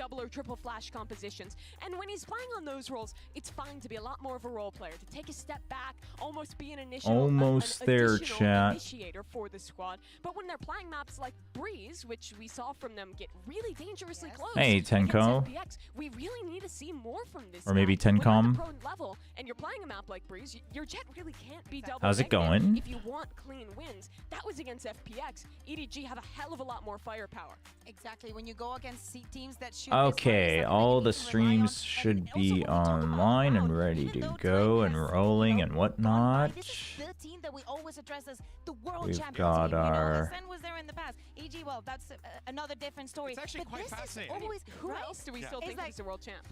double or triple flash compositions. And when he's playing on those roles, it's fine to be a lot more of a role player, to take a step back, almost be an initiator for the squad. But when they're playing maps like Breeze, which we saw from them get really dangerously close. Hey, Tenko. We really need to see more from this. Or maybe Tencom. Level, and you're playing a map like Breeze, your Jet really can't be double. How's it going? If you want clean wins, that was against FPX. EDG have a hell of a lot more firepower. Exactly. When you go against teams that shoot. Okay, all the streams should be online and ready to go and rolling and whatnot. This is the team that we always address as the world We've champion got team. our. Sen was there in the past. EG, well, that's another different story. It's actually quite fascinating. Always, who else do we still think is the world champ?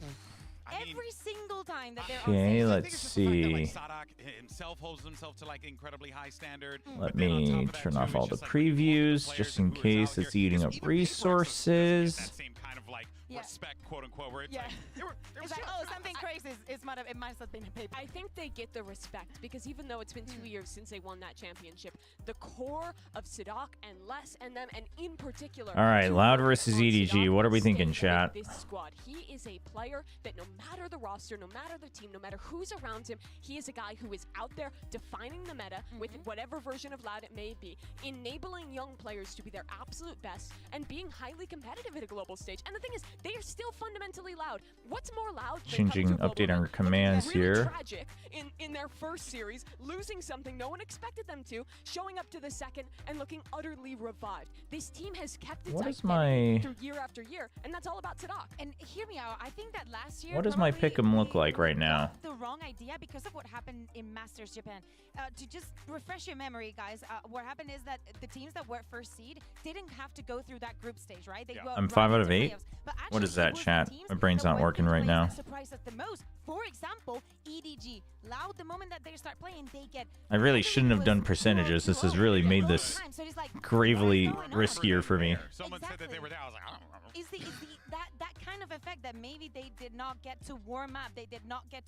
Every single time that they're Okay, on let's see. Sadak himself holds himself to like incredibly high standard. Let me turn off all the previews just in case it's eating up resources. That same kind of like respect, quote unquote, where it's like, it's like, oh, something crazy. It might have been a paper. I think they get the respect because even though it's been 2 years since they won that championship, the core of Sadak and Les and them, and in particular. All right, Loud versus EDG. What are we thinking, chat? This squad, he is a player that no matter the roster, no matter the team, no matter who's around him, he is a guy who is out there defining the meta with whatever version of Loud it may be, enabling young players to be their absolute best and being highly competitive at a global stage. And the thing is, they are still fundamentally Loud. What's more Loud? Changing update on commands here. Tragic in their first series, losing something no one expected them to, showing up to the second and looking utterly revived. This team has kept its identity through year after year, and that's all about Sadak. And hear me out. I think that last year. What does my pick'em look like right now? The wrong idea because of what happened in Masters Japan. To just refresh your memory, guys, what happened is that the teams that were first seed didn't have to go through that group stage, right? They I'm 5 out of 8. What is that, chat? My brain's not working right now. Surprised us the most. For example, EDG, Loud, the moment that they start playing, they get. I really shouldn't have done percentages. This has really made this gravely riskier for me. Someone said that they were there. I was like, I don't know. Is that kind of effect that maybe they did not get to warm up, they did not get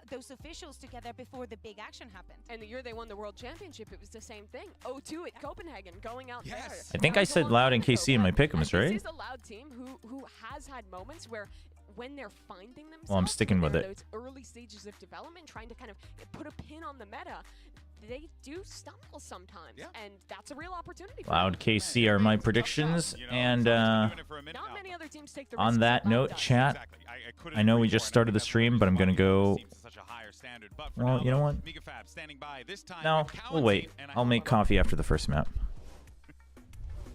those officials together before the big action happened. And the year they won the world championship, it was the same thing. 0-2 at Copenhagen, going out there. I think I said Loud and KC in my pick'ems, right? This is a Loud team who has had moments where when they're finding themselves, well, I'm sticking with it. Those early stages of development, trying to kind of put a pin on the meta, they do stumble sometimes, and that's a real opportunity. Loud KC are my predictions, and not many other teams take the on that note, chat, I know we just started the stream, but I'm gonna go. Well, you know what? No, we'll wait. I'll make coffee after the first map.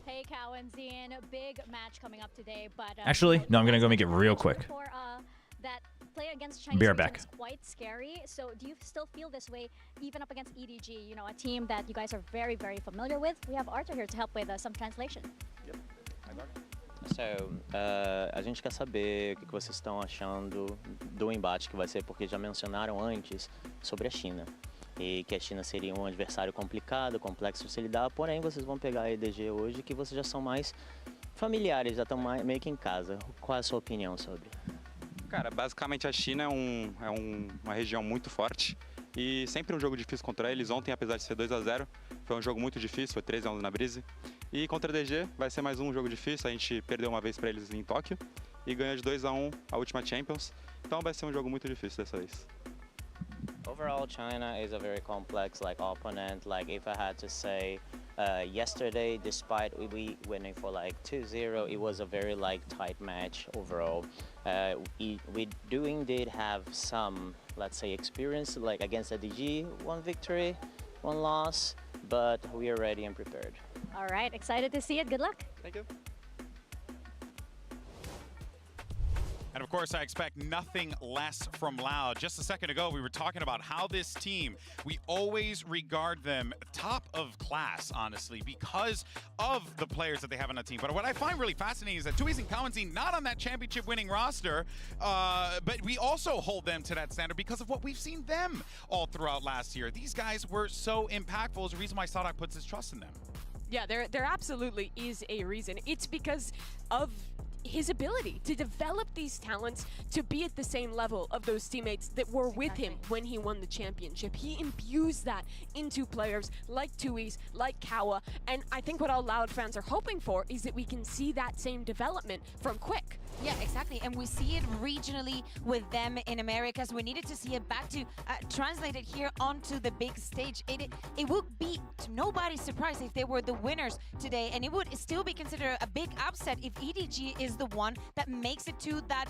Hey, Cow and Zian, big match coming up today, but actually, no, I'm gonna go make it real quick. That play against Chinese Be right back. is quite scary. So do you still feel this way even up against EDG, you know, a team that you guys are very, very familiar with? We have Arthur here to help with some translation. Yep. So, a gente quer saber o que vocês estão achando do embate que vai ser, porque já mencionaram antes sobre a China. E que a China seria um adversário complicado, complexo de se lidar, porém vocês vão pegar a EDG hoje que vocês já são mais familiares, já estão meio que em casa. Qual é a sua opinião sobre? Cara, basicamente a China é uma região muito forte e sempre um jogo difícil contra eles. Ontem, apesar de ser 2-0, foi um jogo muito difícil, foi 3-1 na Breeze. E contra a DG vai ser mais um jogo difícil, a gente perdeu uma vez para eles em Tóquio e ganhou de 2-1 a última Champions. Então vai ser um jogo muito difícil dessa vez. Overall, China is a very complex opponent. If I had to say, yesterday, despite we winning for 2-0, it was a very tight match overall. We do indeed have some, let's say, experience against the DG, 1 victory, 1 loss, but we are ready and prepared. All right, excited to see it. Good luck. Thank you. And of course, I expect nothing less from Loud. Just a second ago, we were talking about how this team, we always regard them top of class, honestly, because of the players that they have on the team. But what I find really fascinating is that Tui's and Kawanzi not on that championship winning roster, but we also hold them to that standard because of what we've seen them all throughout last year. These guys were so impactful. Is the reason why Sadak puts his trust in them. Yeah, there absolutely is a reason. It's because of his ability to develop these talents to be at the same level of those teammates that were with him when he won the championship. He imbues that into players like Tui's, like Kawa, and I think what all Loud fans are hoping for is that we can see that same development from Quick. Yeah, exactly. And we see it regionally with them in Americas. We needed to see it back to translate it here onto the big stage. It would be to nobody's surprise if they were the winners today, and it would still be considered a big upset if EDG is the one that makes it to that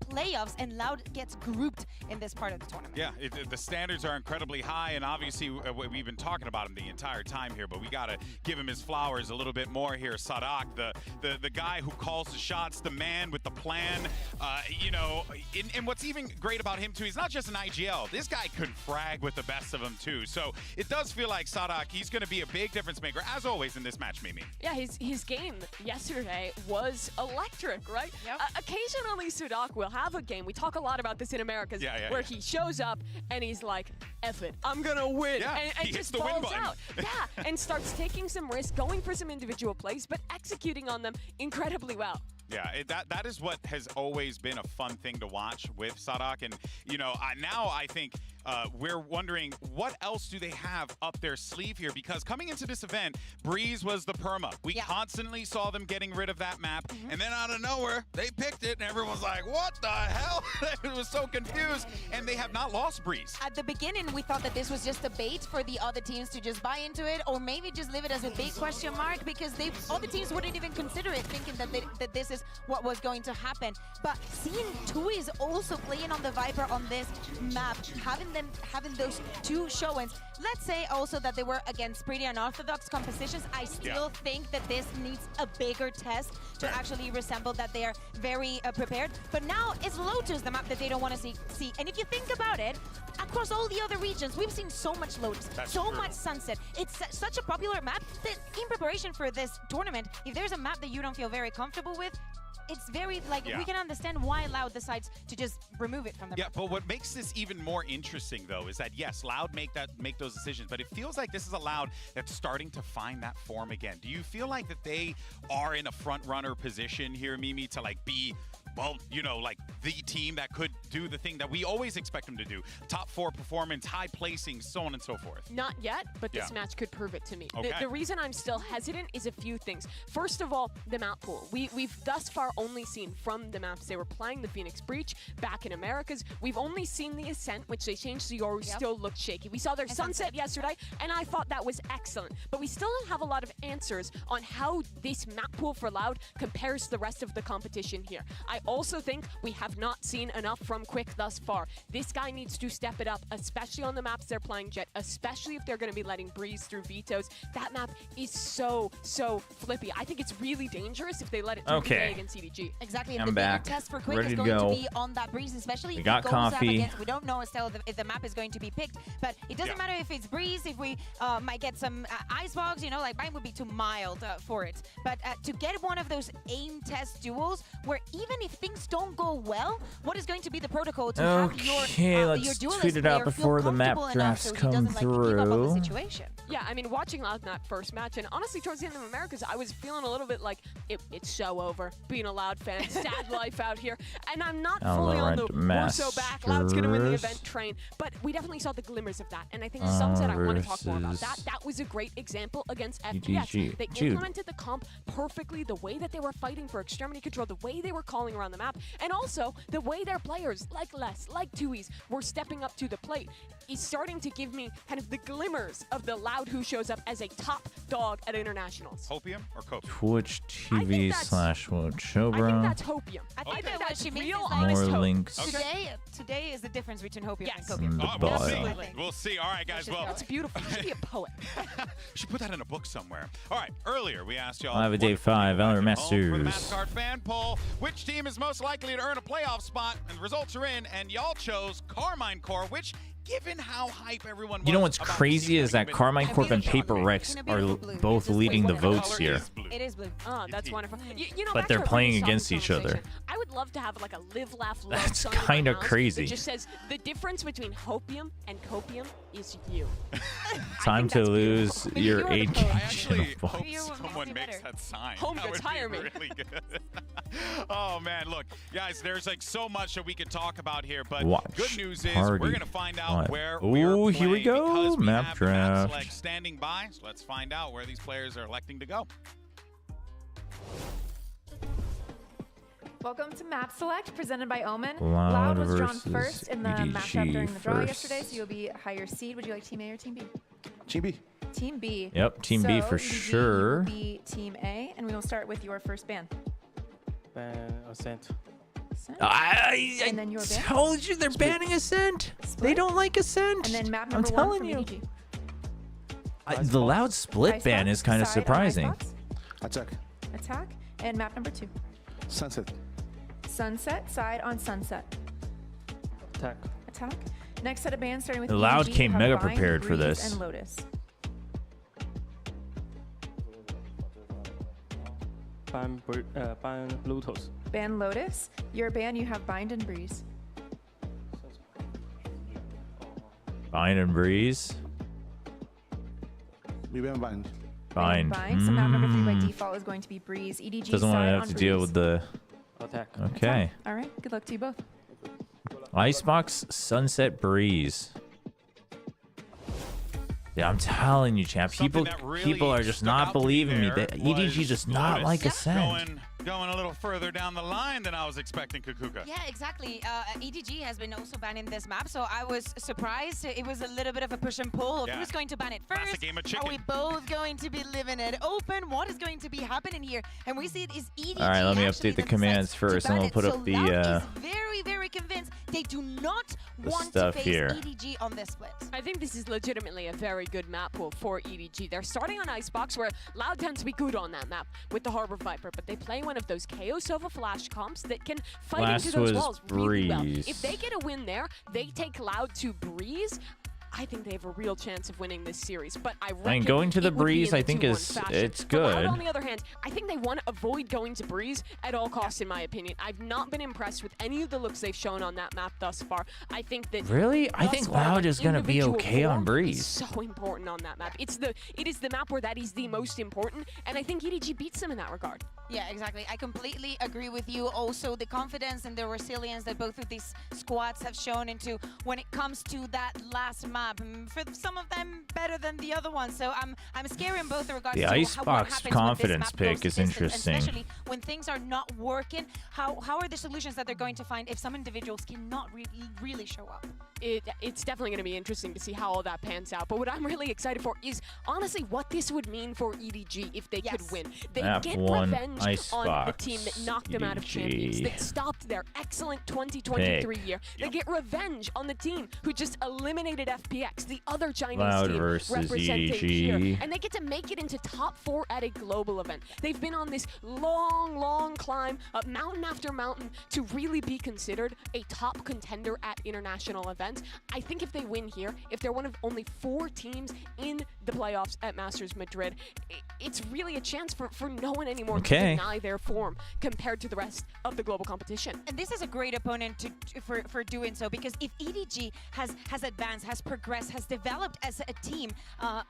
playoffs and Loud gets grouped in this part of the tournament. Yeah, the standards are incredibly high, and obviously we've been talking about him the entire time here, but we got to give him his flowers a little bit more here. Sadak, the guy who calls the shots, the man with the plan. You know, and what's even great about him too, he's not just an IGL. This guy could frag with the best of them too. So it does feel like Sadak, he's going to be a big difference maker, as always in this match, Mimi. Yeah, his game yesterday was electric, right? Yep. Occasionally, Sadak will have a game. We talk a lot about this in Americas, where he shows up and he's like, F it, I'm going to win. Yeah, and just the win balls button. out. Yeah, and starts taking some risks, going for some individual plays, but executing on them incredibly well. Yeah, that is what has always been a fun thing to watch with Sadak. And, you know, now I think we're wondering what else do they have up their sleeve here? Because coming into this event, Breeze was the perma. We constantly saw them getting rid of that map. And then out of nowhere, they picked it and everyone's like, what the hell? It was so confused. And they have not lost Breeze. At the beginning, we thought that this was just a bait for the other teams to just buy into it, or maybe just leave it as a big question mark, because other teams wouldn't even consider it, thinking that this is what was going to happen. But seeing Tui's also playing on the Viper on this map, having those two showings, let's say also that they were against pretty unorthodox compositions, I still think that this needs a bigger test to actually resemble that they are very prepared. But now it's Lotus, the map that they don't want to see. And if you think about it, across all the other regions, we've seen so much Lotus, so much Sunset. It's such a popular map that in preparation for this tournament, if there's a map that you don't feel very comfortable with, it's very, like, we can understand why Loud decides to just remove it from the map. But what makes this even more interesting, though, is that, yes, Loud make those decisions, but it feels like this is a Loud that's starting to find that form again. Do you feel like that they are in a front-runner position here, Mimi, to, like, be, well, you know, like the team that could do the thing that we always expect them to do? Top 4 performance, high placing, so on and so forth. Not yet, but this match could prove it to me. Okay. The reason I'm still hesitant is a few things. First of all, the map pool. We've thus far only seen from the maps they were playing, the Phoenix Breach, back in Americas. We've only seen the Ascent, which they changed to Yoru, still looked shaky. We saw their Sunset yesterday, and I thought that was excellent. But we still don't have a lot of answers on how this map pool for Loud compares to the rest of the competition here. I also think we have not seen enough from Quick thus far. This guy needs to step it up, especially on the maps they're playing Jet, especially if they're going to be letting Breeze through vetoes. That map is so flippy. I think it's really dangerous if they let it do VA against CDG. Exactly. I'm the back. bigger test for Quick Ready is to going go. to be on that Breeze, especially We if got it goes up coffee. against. We don't know still if the map is going to be picked, but it doesn't matter if it's Breeze, if we might get some icebox, you know, like mine would be too mild for it. But to get one of those aim test duels where even if things don't go well, what is going to be the protocol to have your let's duelist tweet it out player before feel the map comfortable enough drafts so he come doesn't, like, give up on the through. situation? Yeah, I mean, watching Loud in that first match, and honestly, towards the end of Americas, I was feeling a little bit like it's so over. Being a Loud fan, sad life out here, and I'm not fully on the we're so back, Loud's gonna win the event train, but we definitely saw the glimmers of that, and I think Sunset, I want to talk more about that. That was a great example against FPS. They implemented the comp perfectly, the way that they were fighting for extremity control, the way they were calling around the map, and also the way their players, like Les, like Tui's, were stepping up to the plate. Is starting to give me kind of the glimmers of the Loud who shows up as a top dog at internationals. Hopium or Copium? Twitch TV / WillChobra. I think that's Hopium. I think that that's she means real, is like honest More hope. links. Today is the difference between Hopium and in Copium. the We'll see. Absolutely. We'll see. All right, guys. Well, That's beautiful. You should be a poet. should put that in a book somewhere. All right. Earlier, we asked y'all. I'll have a day 5, Valor Masters. For the MasterCard fan poll, which team is most likely to earn a playoff spot? And the results are in, and y'all chose Carmine Core, which, given how hype everyone was, You know what's crazy is that Carmine Corp and PRX are both leading the votes here. It is blue. Oh, that's wonderful. You know, But back they're to our playing previous against each other. conversation, I would love to have like a live, laugh, love That's sign in my kinda house crazy. that just says the difference between hopium and copium is you. Time to lose your You're the 8 poet. I actually votes. hope You someone makes me makes better. that sign. Home That goods, would be hire me. really good. Oh man, look, guys, there's like so much that we could talk about here, but Watch good news is party. we're gonna find out What? where Ooh, we're here we playing go. because we Map have the map draft. select standing by. So let's find out where these players are electing to go. Welcome to Map Select, presented by Omen. Loud was drawn versus first in the EDG matchup during the draw first. yesterday, so you'll be higher seed. Would you like Team A or Team B? Team B. Team B. Yep, Team B So, for EDG, sure. You will be Team A, and we will start with your first ban. Ascent. Ascent. I And then your ban. told you they're banning Ascent. They don't like Ascent. And then map I'm number telling one you. from The Loud split ban Icebox, is kind of side on surprising. Icebox. Attack. Attack. And map number 2. Sunset. Sunset, side on Sunset. Attack. Attack. Next set of bans starting with The Loud EDG, came have mega Bind, prepared for Breeze, this. And Lotus. Ban Lotus. Ban Lotus. Your ban, you have Bind and Breeze. Bind and Breeze. We ban Bind. Bind. Bind. So map number 3 by default is going to be Breeze. EDG Doesn't want side to have on to deal Breeze. with the. Attack. Okay. All right. Good luck to you both. Icebox, Sunset, Breeze. Yeah, I'm telling you, champ. Something People, that really people are just stuck not out to me believing me. there EDG was does not Lotus. like Ascent. Going a little further down the line than I was expecting, Kukuka. Yeah, exactly. EDG has been also banning this map, so I was surprised. It was a little bit of a push and pull of Yeah. who's going to ban it Classic first. game of Are chicken. we both going to be living it open? What is going to be happening here? And we see it is EDG. All right, let me actually update the that commands decides to first, and ban we'll it. put So up the, Loud is very, very convinced they do not the want stuff to face here. EDG on this split. I think this is legitimately a very good map pool for EDG. They're starting on Icebox, where Loud tends to be good on that map with the Harbor Viper, but they play one of those KO Sova Flash comps that can fight Last into those was walls really well. Breeze. If they get a win there, they take Loud to Breeze. I think they have a real chance of winning this series, but I reckon going to the it would be Breeze, in the I think 2-1 is- fashion. it's For Loud, good. on the other hand, I think they want to avoid going to Breeze at all costs, in my opinion. I've not been impressed with any of the looks they've shown on that map thus far. I think that Really? I thus think far, Loud is gonna be individual okay on form Breeze. is so important on that map. It is the map where that is the most important, and I think EDG beats them in that regard. Yeah, exactly. I completely agree with you. Also, the confidence and the resilience that both of these squads have shown into when it comes to that last map. For some of them, better than the other ones. So I'm scared in both regards. The to what Icebox happens when confidence this map pick goes to is distance, interesting. Especially when things are not working. How are the solutions that they're going to find if some individuals cannot really show up? It's definitely going to be interesting to see how all that pans out. But what I'm really excited for is honestly what this would mean for EDG if they could win. They Map get 1, revenge on the Icebox, team that knocked them out of champions, EDG. that stopped their excellent 2023 year. They get revenge on the team who just eliminated FPX, the other Chinese Loud team versus represented EDG. here. And they get to make it into top 4 at a global event. They've been on this long, long climb up mountain after mountain to really be considered a top contender at international events. I think if they win here, if they're one of only 4 teams in the playoffs at Masters Madrid, it's really a chance for no one anymore to deny their form compared to the rest of the global competition. And this is a great opponent for doing so, because if EDG has advanced, has progressed, has developed as a team,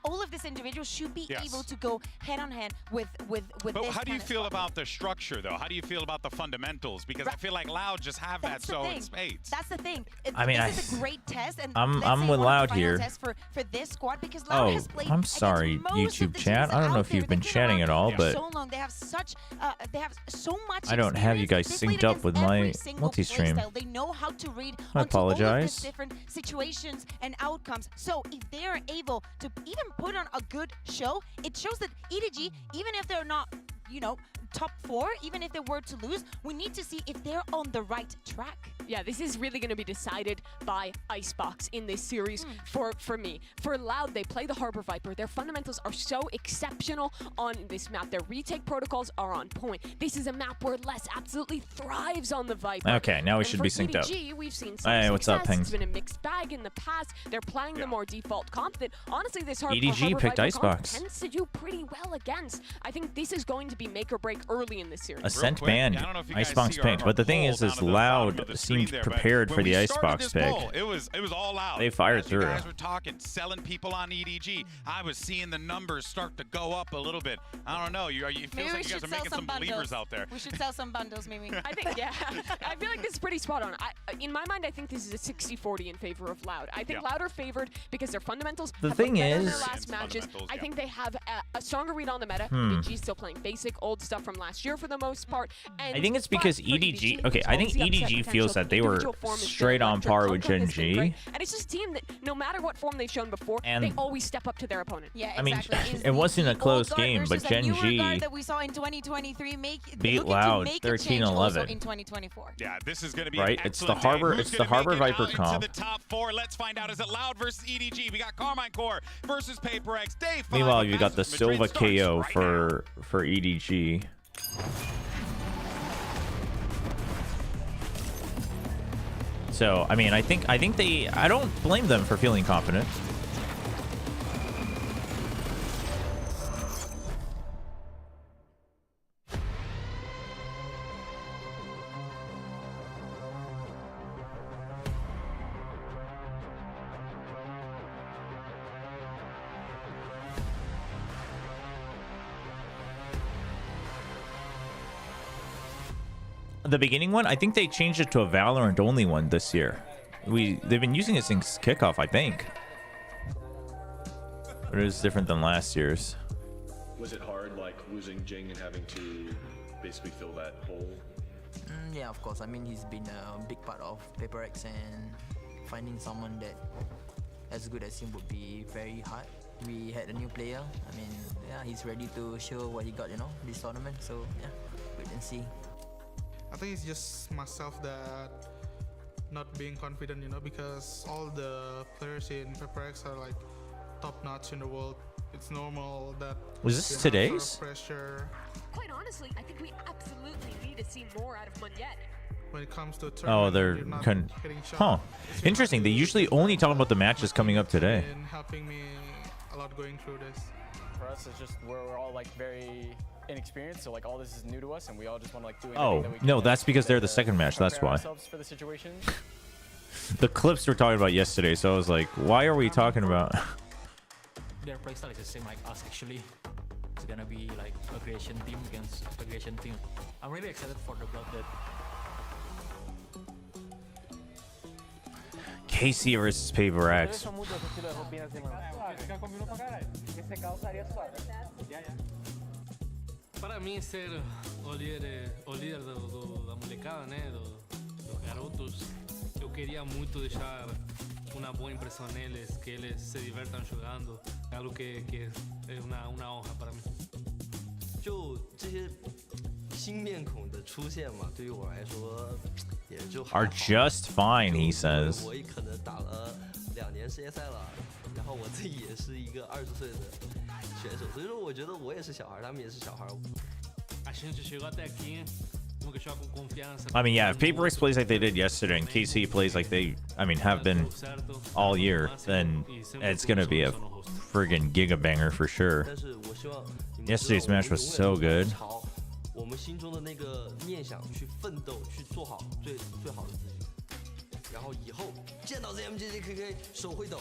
all of these individuals should be able to go head on head with But this how do you kind of feel squad. about the structure, though? How do you feel about the fundamentals? Because I feel like Loud just have that That's the so in thing. spades. That's the thing. I mean, this is a great test, and I'm let's say with one of the Loud final here. tests for this squad, because Loud has played I'm against sorry, most of YouTube the chat. teams I don't know out if there. you've been They've chatting around at all, for but so long. They have so much. I don't have you guys experience. synced They up played with against my every single multi-stream. playstyle. They know how to read I onto all of apologize. these different situations and outcomes. So if they are able to even put on a good show, it shows that EDG, even if they're not, top 4, even if they were to lose, we need to see if they're on the right track. Yeah, this is really going to be decided by Icebox in this series for me. For Loud, they play the Harbor Viper. Their fundamentals are so exceptional on this map. Their retake protocols are on point. This is a map where Les absolutely thrives on the Viper. Okay, now we And should for be synced up. EDG, we've seen some Hey, what's up, success. Pings? It's been a mixed bag in the past. They're playing the more default comp that, honestly, this Harbor EDG Viper picked comp Icebox. tends to do pretty well against. I think this is going to be make or break early in this series. Ascent quick, banned, I don't know if you guys Icebox see picked. our But the thing poll is down at the bottom Loud of the seemed screen there, but prepared for when the we started Icebox this pick. poll, it was all out. They fired As you through. guys were talking, selling people on EDG. I was seeing the numbers start to go up a little bit. I don't know. You feel Maybe like we you guys should are sell making some some believers bundles. out there. We should sell some bundles, maybe. I think, yeah. I feel like this is pretty spot on. In my mind, I think this is a 60-40 in favor of Loud. I think Loud are favored because their fundamentals The have thing looked better in is- their last matches. I think they have a stronger read on the meta. Hmm. EDG still playing basic, old stuff from last year for the most part. And I think it's because EDG. Okay, I think EDG feels that they were straight on par with Gen G. And it's just a team that no matter what form they've shown before, And they always step up to their opponent. Yeah, I mean, exactly. it wasn't a close game, but Gen G that we saw in 2023 beat Loud 13-11 in 2024. Yeah, this is going to be right. It's the Harbor. It's the Harbor Viper comp. The top 4. Let's find out. Is it Loud versus EDG? We got Carmine Core versus PRX. Day 5. Meanwhile, you got the Silva KO for EDG. So I mean, I think they. I don't blame them for feeling confident. The beginning one, I think they changed it to a Valorant only one this year. They've been using it since kickoff, I think. But it is different than last year's. Was it hard, like losing Jing and having to basically fill that hole? Yeah, of course. I mean, he's been a big part of PRX, and finding someone that as good as him would be very hard. We had a new player. I mean, yeah, he's ready to show what he got, you know, this tournament. So yeah, wait and see. I think it's just myself that not being confident, you know, because all the players in PRX are like top notch in the world. It's normal that was this today's pressure. Quite honestly, I think we absolutely need to see more out of Munyet. When it comes to they're interesting. They usually only talk about the matches coming up today. And helping me a lot going through this. For us, it's just we're all like very inexperienced, so like all this is new to us, and we all just want to like do anything that we can. No, that's because they're the second match. That's why. For the situation. The clips we're talking about yesterday, so I was like, why are we talking about? Their playstyle is the same like us actually. It's gonna be like aggression team against aggression team. I'm really excited for the blood that. KC versus PRX. Para mim ser o líder da molecada, né, dos garotos, eu queria muito deixar uma boa impressão neles, que eles se divertam jogando, é algo que é uma honra para mim. 就这些新面孔的出现嘛，对于我来说也就 Are just fine, he says. 我也可能打了2年世界赛了，然后我自己也是一个20岁的选手，所以说我觉得我也是小孩，他们也是小孩。A gente chegou até aqui. I mean, yeah, if PRX plays like they did yesterday and KC plays like they, I mean, have been all year, then it's going to be a friggin' gigabanger for sure. Yesterday's match was so good. 我们心中的那个念想去奋斗，去做好最好的自己，然后以后见到 ZMJJKK 手会抖。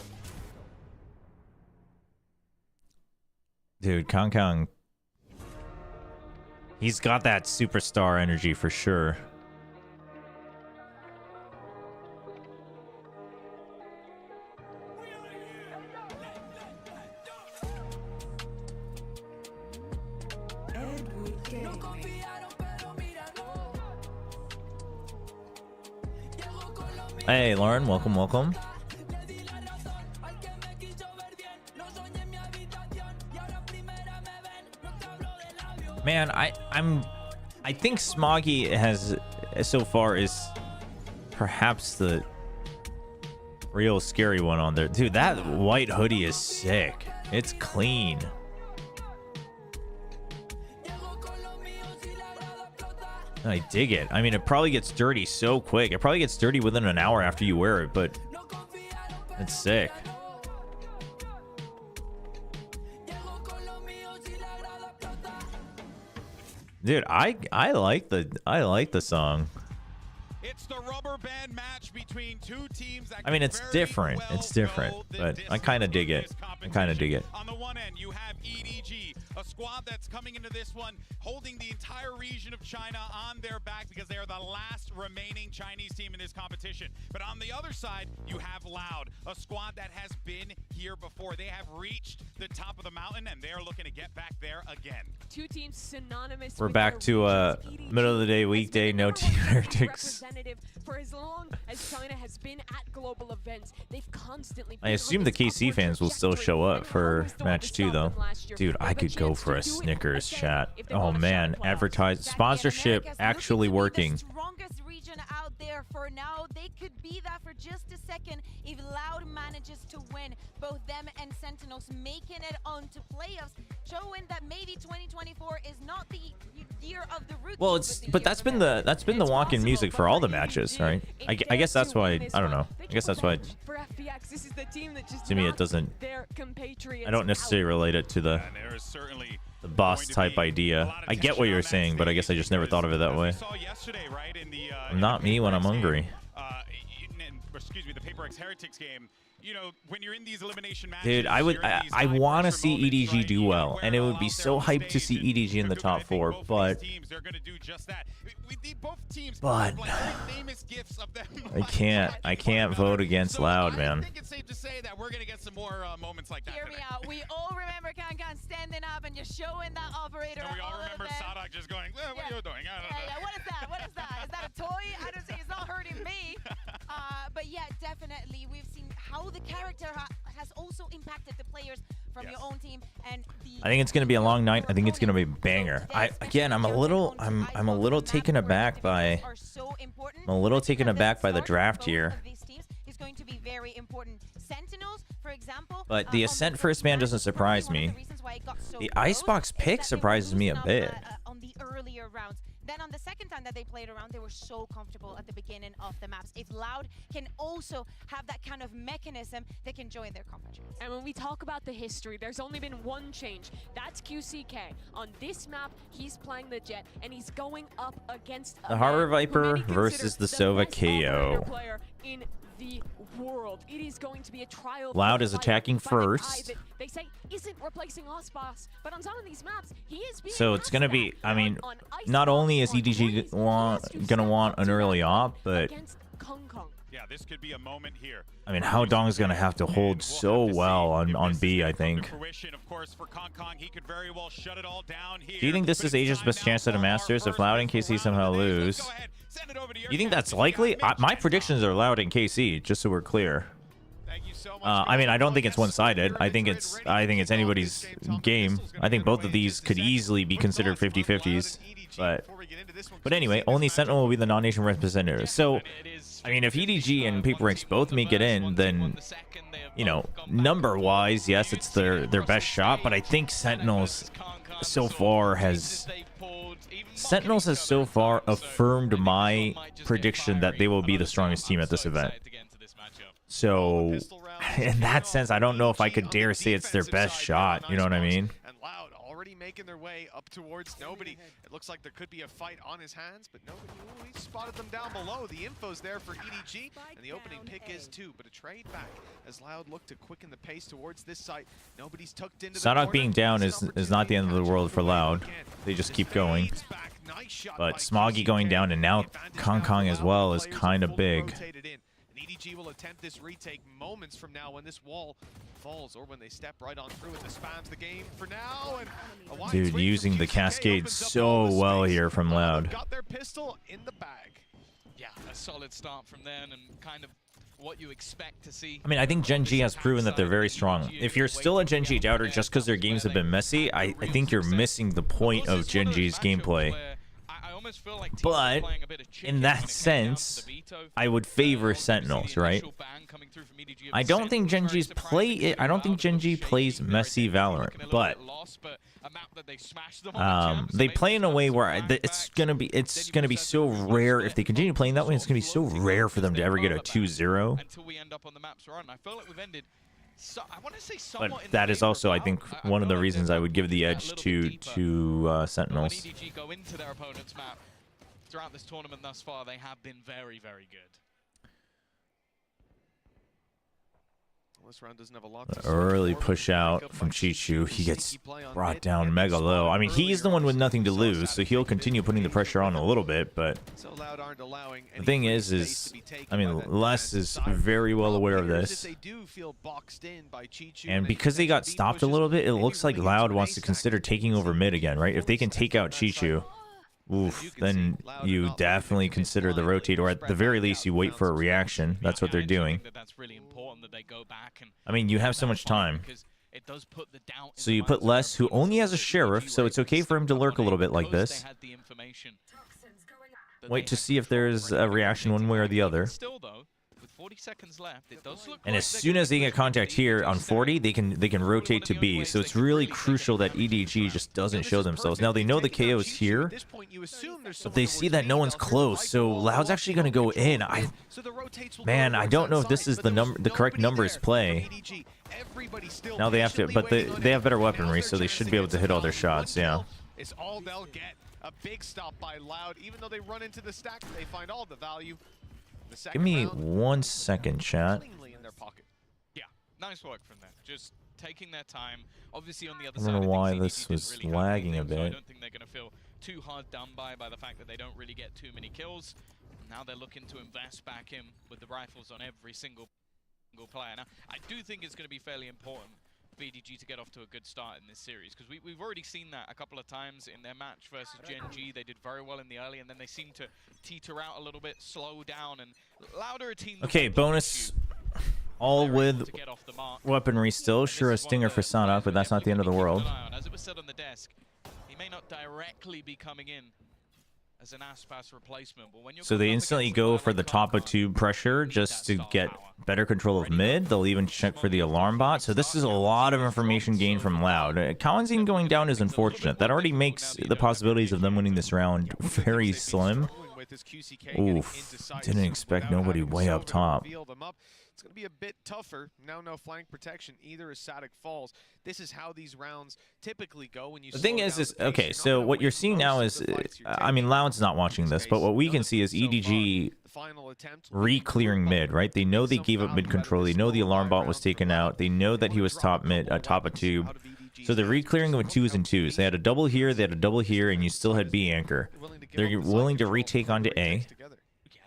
Dude, Kang, he's got that superstar energy for sure. Hey, Lauren, welcome, welcome. Man, I think Smoggy has so far is perhaps the real scary one on there. Dude, that white hoodie is sick. It's clean. I dig it. I mean, it probably gets dirty so quick. It probably gets dirty within an hour after you wear it, but it's sick. Dude, I like the song. It's the rubber band match between two teams that I mean, it's different. It's different, but I kind of dig it. I kind of dig it. On the one end, you have EDG, a squad that's coming into this one holding the entire region of China on their back because they are the last remaining Chinese team in this competition. But on the other side, you have Loud, a squad that has been here before. They have reached the top of the mountain, and they're looking to get back there again. Two teams synonymous. We're with back their to regions. middle of the day weekday, no team heretics. Representative for as long as China has been at global events, they've constantly. I assume the KC fans will still show up for match 2 though. Dude, I could go for a Snickers chat. Oh man, advertise sponsorship actually working. Strongest region out there for now. They could be that for just a second if Loud manages to win. Both them and Sentinels making it onto playoffs, showing that maybe 2024 is not the year of the rookies. Well, that's been the walk-in music for all the matches, right? I guess that's why I don't know. I guess that's why For FPX, this is the team that just to me it doesn't. I don't necessarily relate it to the boss type idea. I get what you're saying, but I guess I just never thought of it that way. I'm not me when I'm hungry. Excuse me, the PRX Heretics game. You know, when you're in these elimination matches, Dude, I want to see EDG do well, and it would be so hyped to see EDG in the top 4, but I can't vote against Loud, man. I think it's safe to say that we're gonna get some more moments like that. Hear me out. We all remember Kankan standing up and just showing that operator. And we all remember Sadak just going, "Well, what are you doing?" I don't know. What is that? What is that? Is that a toy? I don't say it's not hurting me. But yeah, definitely, we've seen how the character has also impacted the players from your own team, and I think it's gonna be a long night. I think it's gonna be a banger. I'm a little taken aback by the draft here. Is going to be very important. Sentinels, for example. But the Ascent first man doesn't surprise me. The Icebox pick surprises me a bit. On the earlier rounds. Then on the second time that they played around, they were so comfortable at the beginning of the maps. If Loud can also have that kind of mechanism, they can join their comfort. And when we talk about the history, there's only been one change. That's QCK. On this map, he's playing the Jet, and he's going up against The Harbor Viper versus the Sova KO. Player in the world. It is going to be a trial. Loud is attacking first. They say isn't replacing Ospas, but on some of these maps, he is being So it's gonna be. I mean, not only is EDG gonna want an early op, but yeah, this could be a moment here. I mean, Hao Dong's gonna have to hold so well on B, I think. Of course, for Kong, he could very well shut it all down here. Do you think this is Asia's best chance at a Masters if Loud and KC somehow lose? You think that's likely? My predictions are Loud and KC, just so we're clear. I mean, I don't think it's one-sided. I think it's anybody's game. I think both of these could easily be considered 50-50s. But anyway, only Sentinel will be the non-nation representative. So, I mean, if EDG and PRX both make it in, then, you know, number-wise, yes, it's their best shot. But I think Sentinels so far has affirmed my prediction that they will be the strongest team at this event. So, in that sense, I don't know if I could dare say it's their best shot. You know what I mean? And Loud already making their way up towards Nobody. It looks like there could be a fight on his hands, but Nobody, he spotted them down below. The info's there for EDG, and the opening pick is too. But a trade back as Loud looked to quicken the pace towards this site. Nobody's tucked into the Sadak being down is not the end of the world for Loud. They just keep going. But Smoggy going down and now Kong as well is kind of big. EDG will attempt this retake moments from now when this wall falls or when they step right on through it. This spams the game for now. And Dude, using the cascade so well here from Loud. Got their pistol in the bag. Yeah, a solid start from them and kind of what you expect to see. I mean, I think Gen G has proven that they're very strong. If you're still a Gen G doubter just because their games have been messy, I think you're missing the point of Gen G's gameplay. But in that sense, I would favor Sentinels, right? I don't think Gen G's I don't think Gen G plays messy Valorant, but they play in a way where it's gonna be so rare if they continue playing that way. It's gonna be so rare for them to ever get a 2-0. But that is also, I think, one of the reasons I would give the edge to Sentinels. throughout this tournament thus far, they have been very, very good. This round doesn't have a lot Early push out from Chichu. He gets brought down mega low. I mean, he's the one with nothing to lose, so he'll continue putting the pressure on a little bit. But the thing is I mean, Les is very well aware of this. And because they got stopped a little bit, it looks like Loud wants to consider taking over mid again, right? If they can take out Chichu, oof, then you definitely consider the rotate, or at the very least, you wait for a reaction. That's what they're doing. I mean, you have so much time. So you put Les, who only has a sheriff, so it's okay for him to lurk a little bit like this. Wait to see if there's a reaction one way or the other. 40 seconds left. It does look And as soon as they get contact here on 40, they can rotate to B. So it's really crucial that EDG just doesn't show themselves. Now they know the KO is here, but they see that no one's close. So Loud's actually going to go in. Man, I don't know if this is the correct numbers play. Now they have to, but they have better weaponry, so they should be able to hit all their shots. Yeah. It's all they'll get. A big stop by Loud. Even though they run into the stack, they find all the value. Give me 1 second, chat. Yeah, nice work from them. Just taking their time. Obviously, on the other I side, don't know why think this CDG was did really lagging a so I bit. don't think they're going to feel too hard done by the fact that they don't really get too many kills. Now they're looking to invest back in with the rifles on every single player. Now, I do think it's going to be fairly important for EDG to get off to a good start in this series, because we've already seen that a couple of times in their match versus Gen G. They did very well in the early, and then they seem to teeter out a little bit, slow down, and Louder a team. Okay, bonus. All with weaponry still. Sure, a stinger for Sana, but that's not the end of the world. As it was said on the desk, he may not directly be coming in as an Aspas replacement, but when you're So they instantly go for the top of tube pressure just to get better control of mid. They'll even check for the alarm bot. So this is a lot of information gained from Loud. Kawanzin going down is unfortunate. That already makes the possibilities of them winning this round very slim. Oof. Didn't expect nobody way up top. It's going to be a bit tougher. Now no flank protection either as Sadek falls. This is how these rounds typically go when you The thing is okay, so what you're seeing now is, I mean, Loud's not watching this, but what we can see is EDG re-clearing mid, right? They know they gave up mid control. They know the alarm bot was taken out. They know that he was top mid, top of tube. So they're re-clearing with 2s and 2s. They had a double here, they had a double here, and you still had B anchor. They're willing to retake onto A.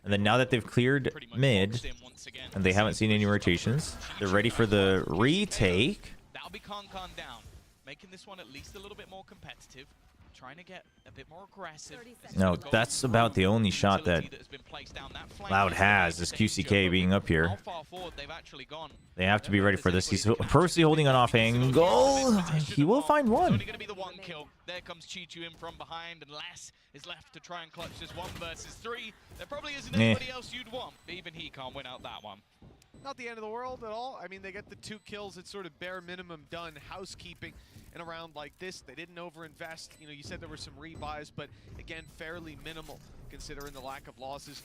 And then now that they've cleared mid, and they haven't seen any rotations, they're ready for the retake. That'll be Con down, making this one at least a little bit more competitive, trying to get a bit more aggressive. No, that's about the only shot that Loud has, is QCK being up here. They have to be ready for this. He's purposely holding an off angle. He will find one. Going to be the one kill. There comes Chichu in from behind, and Les is left to try and clutch this 1 versus 3. There probably isn't anybody else you'd want, but even he can't win out that one. Not the end of the world at all. I mean, they get the 2 kills. It's sort of bare minimum done housekeeping in a round like this. They didn't overinvest. You know, you said there were some rebuys, but again, fairly minimal considering the lack of losses.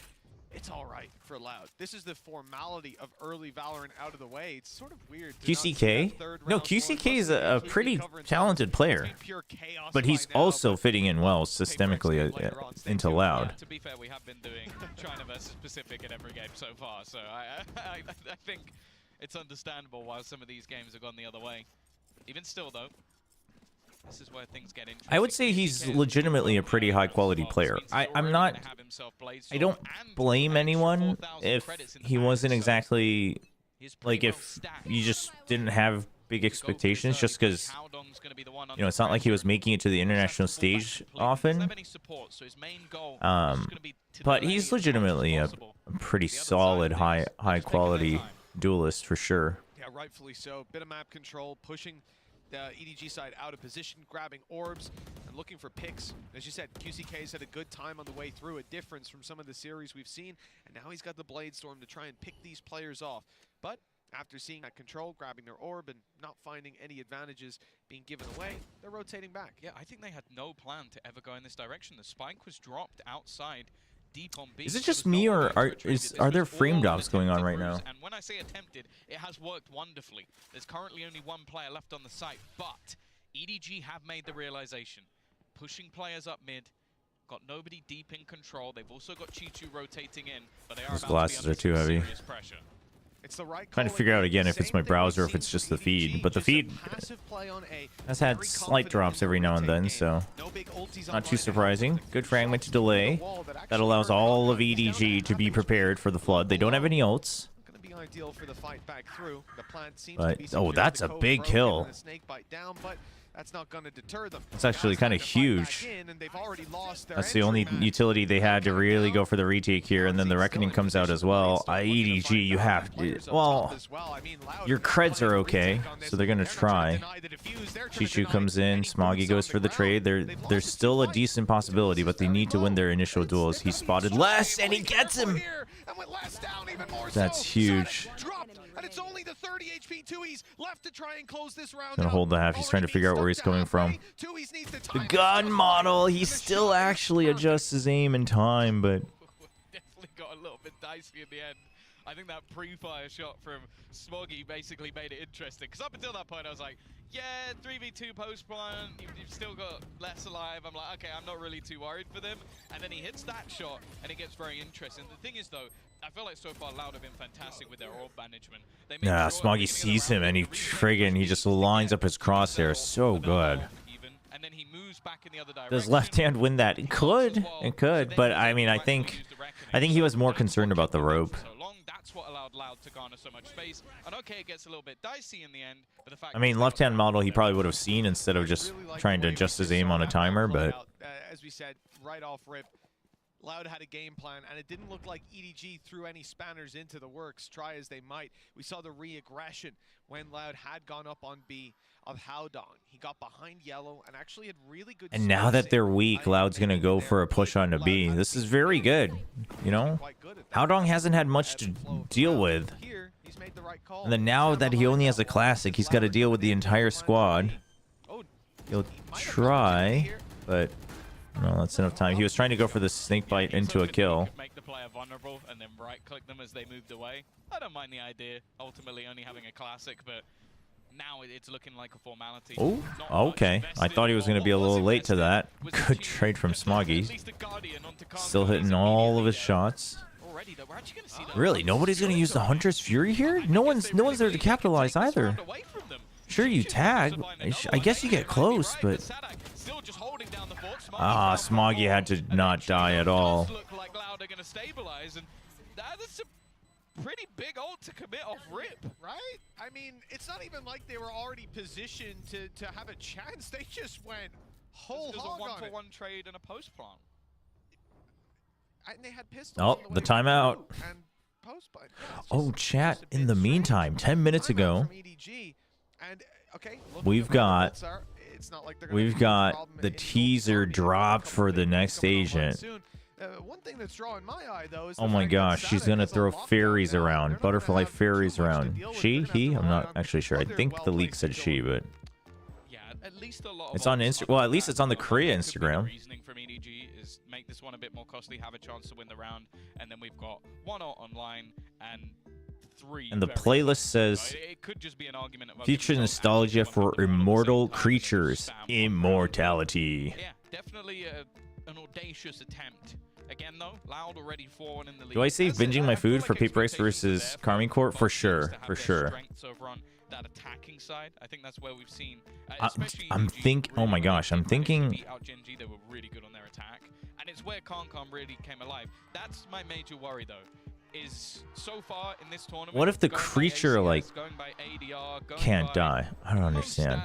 It's all right for Loud. This is the formality of early Valorant out of the way. It's sort of weird. QCK? No, QCK is a pretty talented player, but he's also fitting in well systemically into Loud. To be fair, we have been doing China versus Pacific in every game so far, so I think it's understandable why some of these games have gone the other way. Even still, though, this is where things get interesting. I would say he's legitimately a pretty high-quality player. I don't blame anyone if he wasn't exactly, like, if you just didn't have big expectations, just because, you know, it's not like he was making it to the international stage often. But he's legitimately a pretty solid, high-quality duelist for sure. Yeah, rightfully so. Bit of map control, pushing the EDG side out of position, grabbing orbs and looking for picks. As you said, QCK's had a good time on the way through, a difference from some of the series we've seen, and now he's got the Blade Storm to try and pick these players off. But after seeing that control, grabbing their orb, and not finding any advantages being given away, they're rotating back. Yeah, I think they had no plan to ever go in this direction. The spike was dropped outside deep on B. Is it just me, or are there frame drops going on right now? And when I say attempted, it has worked wonderfully. There's currently only 1 player left on the site, but EDG have made the realization. Pushing players up mid, got nobody deep in control. They've also got Chichu rotating in, but they are Those about glasses to be are under too some heavy. serious pressure. It's the right Trying to figure out again if it's my browser or if it's just the feed. But the feed has had slight drops every now and then, so not too surprising. Good fragment delay. That allows all of EDG to be prepared for the flood. They don't have any ults. Ideal for the fight back through. The plant seems But to be oh, secure. that's The a code big broken kill. and the snake bite down, but that's not going to deter them. It's actually kind of huge. That's the only utility they had to really go for the retake here, and then the Reckoning comes out as well. EDG, you have to. Well, your creds are okay, so they're gonna try. Chichu comes in, Smoggy goes for the trade. There's still a decent possibility, but they need to win their initial duels. He spotted Les, and he gets him. That's huge. And it's only the 30 HP Tui's left to try and close this round. Gonna hold the half. He's trying to figure out where he's coming from. The gun model. He still actually adjusts his aim in time, but Definitely got a little bit dicey in the end. I think that pre-fire shot from Smoggy basically made it interesting. Because up until that point, I was like, yeah, 3v2 post-plant, you've still got less alive. I'm like, okay, I'm not really too worried for them. And then he hits that shot, and it gets very interesting. The thing is, though, I feel like so far Loud have been fantastic with their orb management. yeah, Smoggy sees him, and he just lines up his crosshair. So good. And then he moves back in the other direction. Does left hand win that? It could. It could. But I mean, I think he was more concerned about the rope. That's what allowed Loud to garner so much space. And okay, it gets a little bit dicey in the end. But the fact I mean, left hand model he probably would have seen instead of just trying to adjust his aim on a timer, but As we said, right off rip, Loud had a game plan, and it didn't look like EDG threw any spanners into the works, try as they might. We saw the re-aggression when Loud had gone up on B of Howdong. He got behind yellow and actually had really good and now that they're weak, Loud's gonna go for a push on to B. This is very good, you know? Howdong hasn't had much to deal with. And then now that he only has a classic, he's got to deal with the entire squad. He'll try, but no, that's enough time. He was trying to go for the snake bite into a kill. Make the player vulnerable and then right-click them as they moved away. I don't mind the idea, ultimately only having a classic, but now it's looking like a formality. Oh, okay. I thought he was going to be a little late to that. Good trade from Smoggy. Still hitting all of his shots. Really, nobody's going to use the Hunter's Fury here? No one's there to capitalize either. Sure, you tag. I guess you get close, but Smoggy had to not die at all. That's a pretty big ult to commit off rip, right? I mean, it's not even like they were already positioned to have a chance. They just went whole hog on it. It was a one-for-one trade and a post-plant. And they had pistols. Oh, the timeout. Oh, chat. In the meantime, 10 minutes ago, we've got the teaser dropped for the next agent. One thing that's drawing my eye, though, is oh my gosh, she's gonna throw fairies around, butterfly fairies around. He? I'm not actually sure. I think the leak said she, but yeah, at least a lot of it's on Insta. Well, at least it's on the Korea Instagram. Reasoning from EDG is make this one a bit more costly, have a chance to win the round, and then we've got one ult online and 3. And the playlist says it could just be an argument about future nostalgia for immortal creatures, immortality. Yeah, definitely an audacious attempt. Again, though, Loud already 4-1 in the league. Do I say binging my food for PRX versus Carmine Court? For sure, for sure. Over on that attacking side, I think that's where we've seen. Oh my gosh, I'm thinking. They were really good on their attack, and it's where ConCom really came alive. That's my major worry, though. Is so far in this tournament. What if the creature like can't die? I don't understand.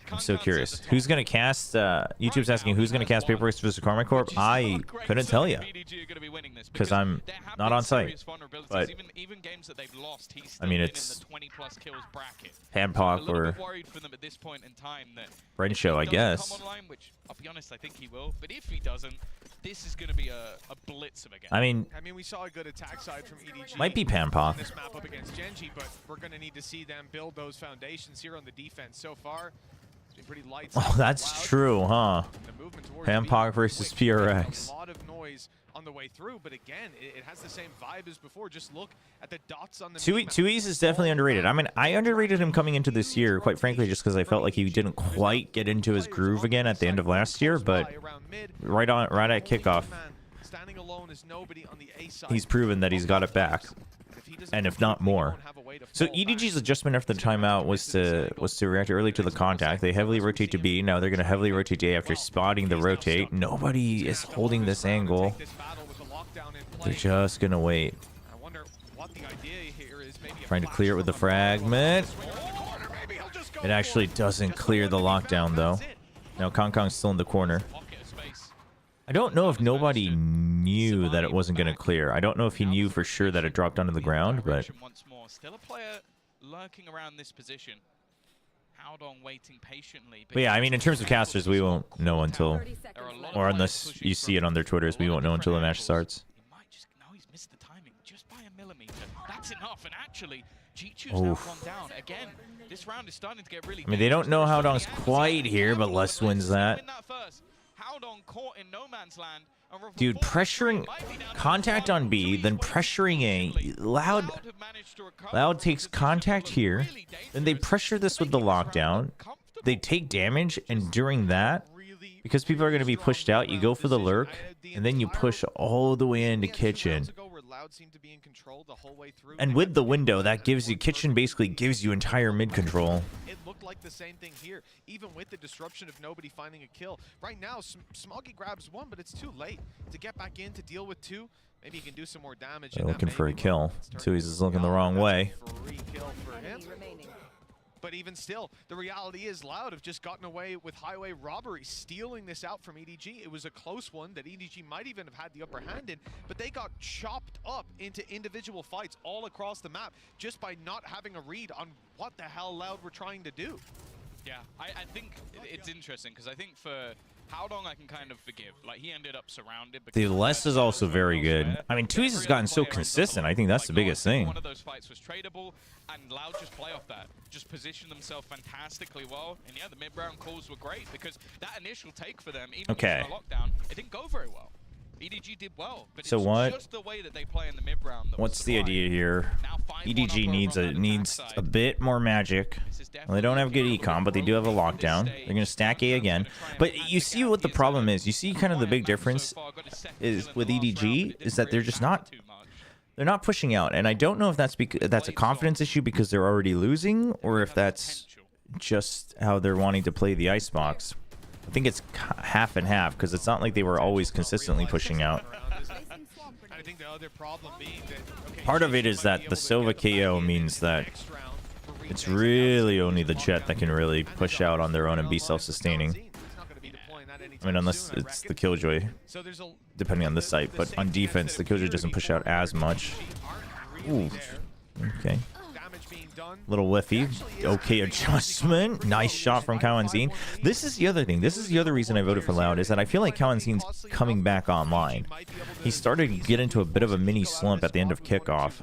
I'm so curious. Who's gonna cast? YouTube's asking who's gonna cast PRX versus Karma Corp. I couldn't tell you because I'm not on site. But I mean, it's Padpop or Red Show, I guess. Which I'll be honest, I think he will. But if he doesn't, this is going to be a blitz of a game. I mean, we saw a good attack side from EDG. Might be Panpop. This map up against Genji, but we're going to need to see them build those foundations here on the defense. So far, Pretty light Oh, that's true, huh? Pampog versus PRX. A lot of noise on the way through, but again, it has the same vibe as before. Just look at the dots on the map. Tui's is definitely underrated. I mean, I underrated him coming into this year, quite frankly, just because I felt like he didn't quite get into his groove again at the end of last year. But right at kickoff, he's proven that he's got it back, and if not more. So EDG's adjustment after the timeout was to react early to the contact. They heavily rotate to B. Now they're going to heavily rotate to A after spotting the rotate. Nobody is holding this angle. They're just going to wait. Trying to clear it with the fragment. It actually doesn't clear the lockdown, though. Now Kong's still in the corner. I don't know if nobody knew that it wasn't going to clear. I don't know if he knew for sure that it dropped onto the ground, but... Still a player lurking around this position. Howdong waiting patiently. But yeah, I mean, in terms of casters, we won't know until... Or unless you see it on their Twitters, we won't know until the match starts. No, he's missed the timing just by a millimeter. That's enough, and actually, G2's now gone down. Again, this round is starting to get really... I mean, they don't know Howdong's quite here, but Les wins that. Howdong caught in no man's land. Dude, pressuring contact on B, then pressuring A. Loud takes contact here. Then they pressure this with the lockdown. They take damage, and during that, because people are going to be pushed out, you go for the lurk, and then you push all the way into Kitchen. And with the window, that gives you... Kitchen basically gives you entire mid control. It looked like the same thing here, even with the disruption of nobody finding a kill. Right now, Smoggy grabs one, but it's too late to get back in to deal with two. Maybe he can do some more damage. They're looking for a kill. Tui's is looking the wrong way. Free kill for him. But even still, the reality is Loud have just gotten away with highway robbery, stealing this out from EDG. It was a close one that EDG might even have had the upper hand in, but they got chopped up into individual fights all across the map just by not having a read on what the hell Loud were trying to do. Yeah, I think it's interesting because I think for Howdong I can kind of forgive. Like, he ended up surrounded. The Les is also very good. I mean, Tui's has gotten so consistent. I think that's the biggest thing. One of those fights was tradable, and Loud just play off that. Just position themselves fantastically well. And yeah, the mid-round calls were great because that initial take for them, even with the lockdown, it didn't go very well. EDG did well, but so it's just the way that they play in the mid-round. What's the idea here? EDG needs a bit more magic. Well, they don't have good econ, but they do have a lockdown. They're going to stack A again. But you see what the problem is. You see kind of the big difference is with EDG is that they're just not... They're not pushing out. And I don't know if that's a confidence issue because they're already losing, or if that's just how they're wanting to play the icebox. I think it's half and half because it's not like they were always consistently pushing out. Part of it is that the Sova KO means that it's really only the Jet that can really push out on their own and be self-sustaining. I mean, unless it's the Killjoy, depending on the site. But on defense, the Killjoy doesn't push out as much. Ooh, okay. Little whiffy. Okay, adjustment. Nice shot from Kawanzine. This is the other thing. This is the other reason I voted for Loud, is that I feel like Kawanzine's coming back online. He started to get into a bit of a mini slump at the end of kickoff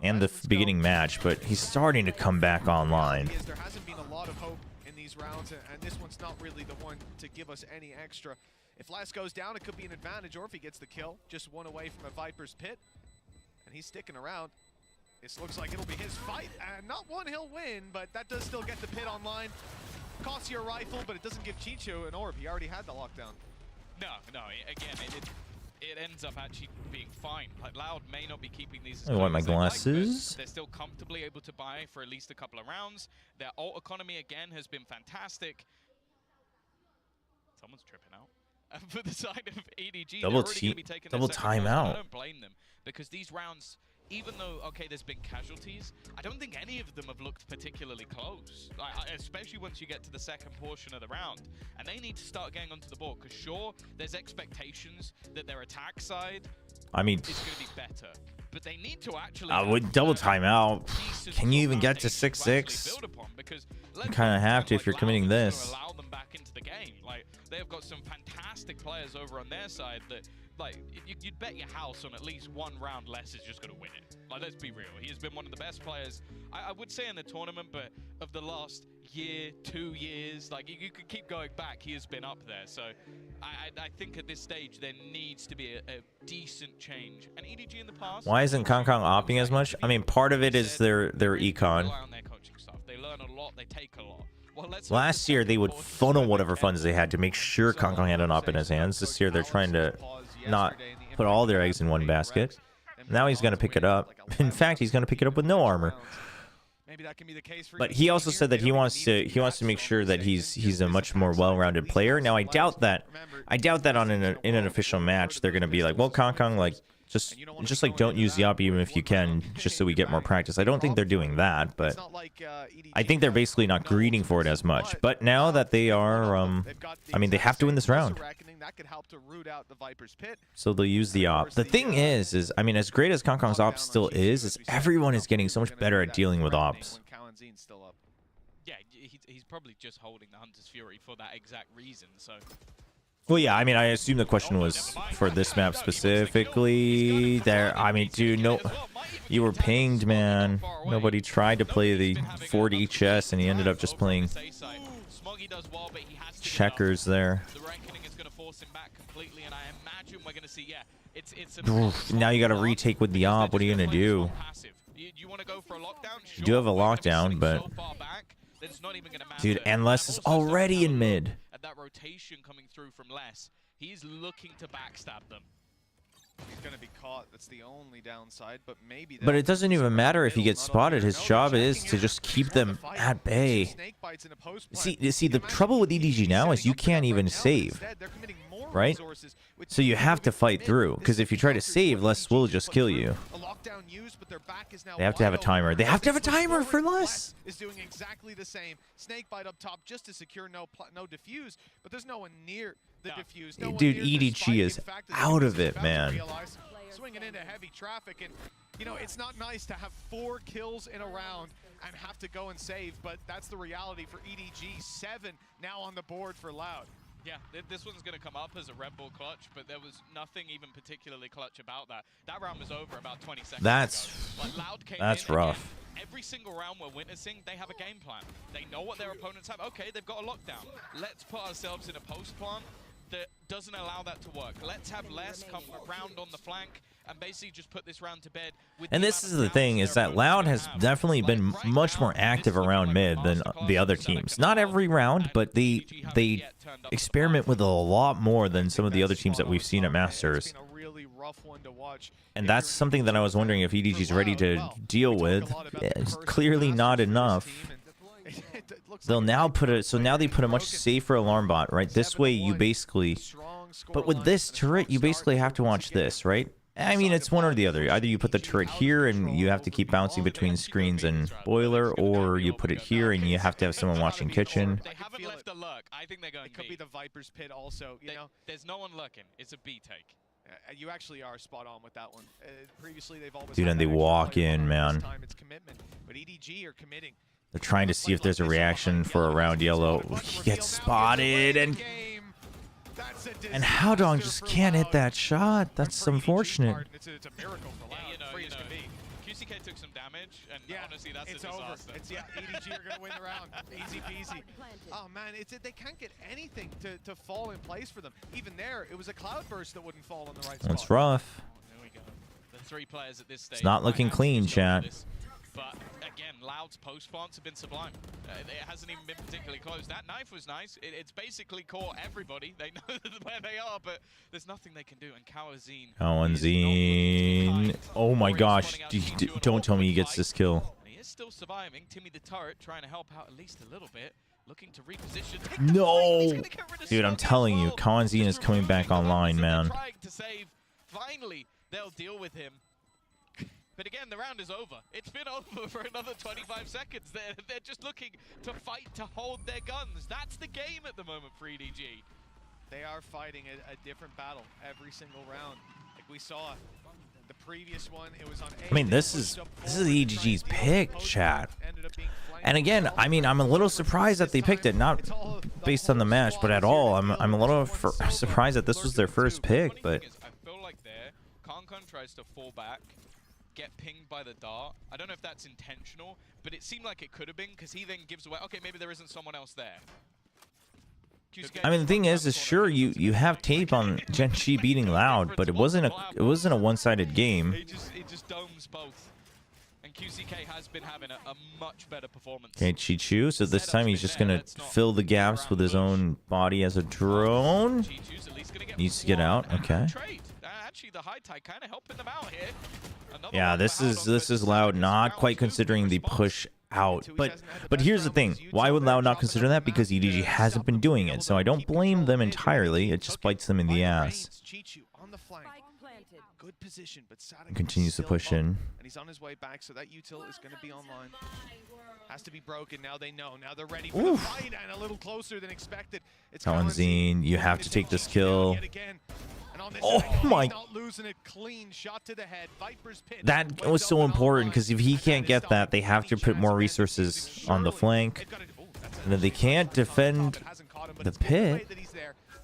and the beginning match, but he's starting to come back online. There hasn't been a lot of hope in these rounds, and this one's not really the one to give us any extra. If Last goes down, it could be an advantage, or if he gets the kill, just one away from a Viper's pit, and he's sticking around. This looks like it'll be his fight, and not one he'll win, but that does still get the pit online. Costs you a rifle, but it doesn't give Chicho an orb. He already had the lockdown. No, again, it ends up actually being fine. Like, Loud may not be keeping these as I want my like, glasses. they're still comfortably able to buy for at least a couple of rounds. Their ult economy, again, has been fantastic. Someone's tripping out. And for the side of EDG, double timeout. I don't blame them, because these rounds, even though, okay, there's been casualties, I don't think any of them have looked particularly close, like, especially once you get to the second portion of the round. And they need to start getting onto the board, because sure, there's expectations that their attack side is going to be better. But they need to actually... with double timeout, can you even get to 6-6? You kind of have to if you're committing this. Allow them back into the game. Like, they've got some fantastic players over on their side that, like, you'd bet your house on at least one round less is just going to win it. Like, let's be real. He has been one of the best players, I would say, in the tournament, but of the last year, 2 years, like you could keep going back, he has been up there. So I think at this stage there needs to be a decent change. And EDG in the past, Why isn't Kong opping as much? I mean, part of it is their econ. rely on their coaching staff. They learn a lot, they take a lot. Well, let's Last year they would funnel whatever funds they had to make sure Kong had an op in his hands. This year they're trying to not put all their eggs in one basket. Now he's going to pick it up. In fact, he's going to pick it up with no armor. But he also said that he wants to make sure that he's a much more well-rounded player. Now I doubt that on in an official match they're going to be like, well, Kong, like just like don't use the op even if you can, just so we get more practice. I don't think they're doing that, but I think they're basically not greeting for it as much. But now that they are, I mean, they have to win this round, so they'll use the op. The thing is I mean, as great as Kong's op still is everyone is getting so much better at dealing with ops. Yeah, he's probably just holding the Hunter's Fury for that exact reason. So. Well, yeah, I mean, I assume the question was for this map specifically. There, I mean, dude, no, you were pinged, man. Nobody tried to play the 4D chess, and he ended up just playing checkers there. Oof, now you got to retake with the op. What are you gonna do? You do have a lockdown, but dude, Endless is already in mid. That rotation coming through from less, he's looking to backstab them. He's gonna be caught. That's the only downside, but maybe. But it doesn't even matter if he gets spotted. His job is to just keep them at bay. See, the trouble with EDG now is you can't even save, right? So you have to fight through, because if you try to save, Les will just kill you. They have to have a timer. They have to have a timer for Les. Is doing exactly the same. Snakebite up top just to secure no diffuse, but there's no one near the diffuse. No Dude, EDG is out of it, man. Swinging into heavy traffic, and you know it's not nice to have 4 kills in a round and have to go and save, but that's the reality for EDG. 7 now on the board for Loud. Yeah, this one's going to come up as a Red Bull clutch, but there was nothing even particularly clutch about that. That round was over about 20 seconds ago. That's rough. Again, every single round we're witnessing, they have a game plan. They know what their opponents have. Okay, they've got a lockdown. Let's put ourselves in a post plan that doesn't allow that to work. Let's have Les come round on the flank and basically just put this round to bed. And this is the thing, is that Loud has definitely been much more active around mid than the other teams. Not every round, but they experiment with a lot more than some of the other teams that we've seen at Masters. And that's something that I was wondering if EDG's ready to deal with. It's clearly not enough. They'll now put now they put a much safer alarm bot, right? This way you basically, but with this turret, you basically have to watch this, right? I mean, it's one or the other. Either you put the turret here and you have to keep bouncing between screens and boiler, or you put it here and you have to have someone watching kitchen. They haven't left a lurk. I think they're going It could be the Viper's Pit also, you know? There's no one lurking. It's a B take. You actually are spot on with that one. Previously, they've always Dude, and they walk in, man. It's commitment, but EDG are committing. They're trying to see if there's a reaction for a round yellow. He gets spotted, and Howdong just can't hit that shot. That's unfortunate. It's a miracle for Loud. Free as can be. QCK took some damage, and honestly, that's a over. disaster. EDG are going to win the round. Easy peasy. Oh, man, they can't get anything to fall in place for them. Even there, it was a cloudburst that wouldn't fall in the right spot. That's rough. There we go. The 3 players at this stage. It's not looking clean, chat. But again, Loud's post plants have been sublime. It hasn't even been particularly close. That knife was nice. It's basically caught everybody. They know where they are, but there's nothing they can do. And Kawazine. Oh my gosh. Don't tell me he gets this kill. He is still surviving. Timmy the turret trying to help out at least a little bit. Looking to reposition. No! Dude, I'm telling you, Kawazine is coming back online, man. Trying to save. Finally, they'll deal with him. But again, the round is over. It's been over for another 25 seconds. They're just looking to fight to hold their guns. That's the game at the moment for EDG. They are fighting a different battle every single round. Like we saw the previous one, it was on A. I mean, this is EDG's pick, chat. And again, I mean, I'm a little surprised that they picked it, not based on the match, but at all. I'm a little surprised that this was their first pick, but I feel like there, Concon tries to fall back. get pinged by the dart. I don't know if that's intentional, but it seemed like it could have been because he then gives away, okay, maybe there isn't someone else there. I mean, the thing is sure you have tape on Gen G beating Loud, but it wasn't a one-sided game. It just domes both. And QCK has been having a much better performance. Okay, Chichu. So this time he's just gonna fill the gaps with his own body as a drone. Needs to get out. Okay. Actually, the high tide kind of helping them out here. Yeah, this is Loud not quite considering the push out. But here's the thing. Why would Loud not consider that? Because EDG hasn't been doing it. So I don't blame them entirely. It just bites them in the ass. Good position, but Continues to push in. and he's on his way back, so that util is going to be online. Has to be broken. Now they know. Now they're ready for the fight, and a little closer than expected. It's Kawanzine, you have to take this kill. Oh my! Not losing it clean. Shot to the head. Viper's pit. That was so important because if he can't get that, they have to put more resources on the flank. And if they can't defend the pit.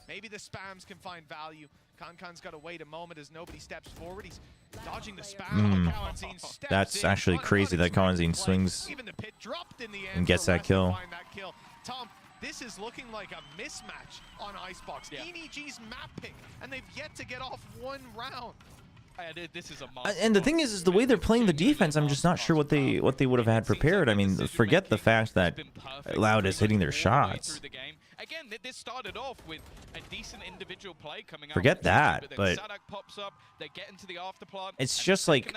Maybe the spams can find value. Kankan's got to wait a moment as nobody steps forward. He's dodging the spam. That's actually crazy that Kawanzine swings and gets that kill. Tom, this is looking like a mismatch on Icebox. EDG's map pick, and they've yet to get off one round. This is a And the thing is the way they're playing the defense, I'm just not sure what they would have had prepared. I mean, forget the fact that Loud is hitting their shots. Again, this started off with a decent individual play coming out. Forget that, but Sadak pops up, they get into the afterplot. it's just like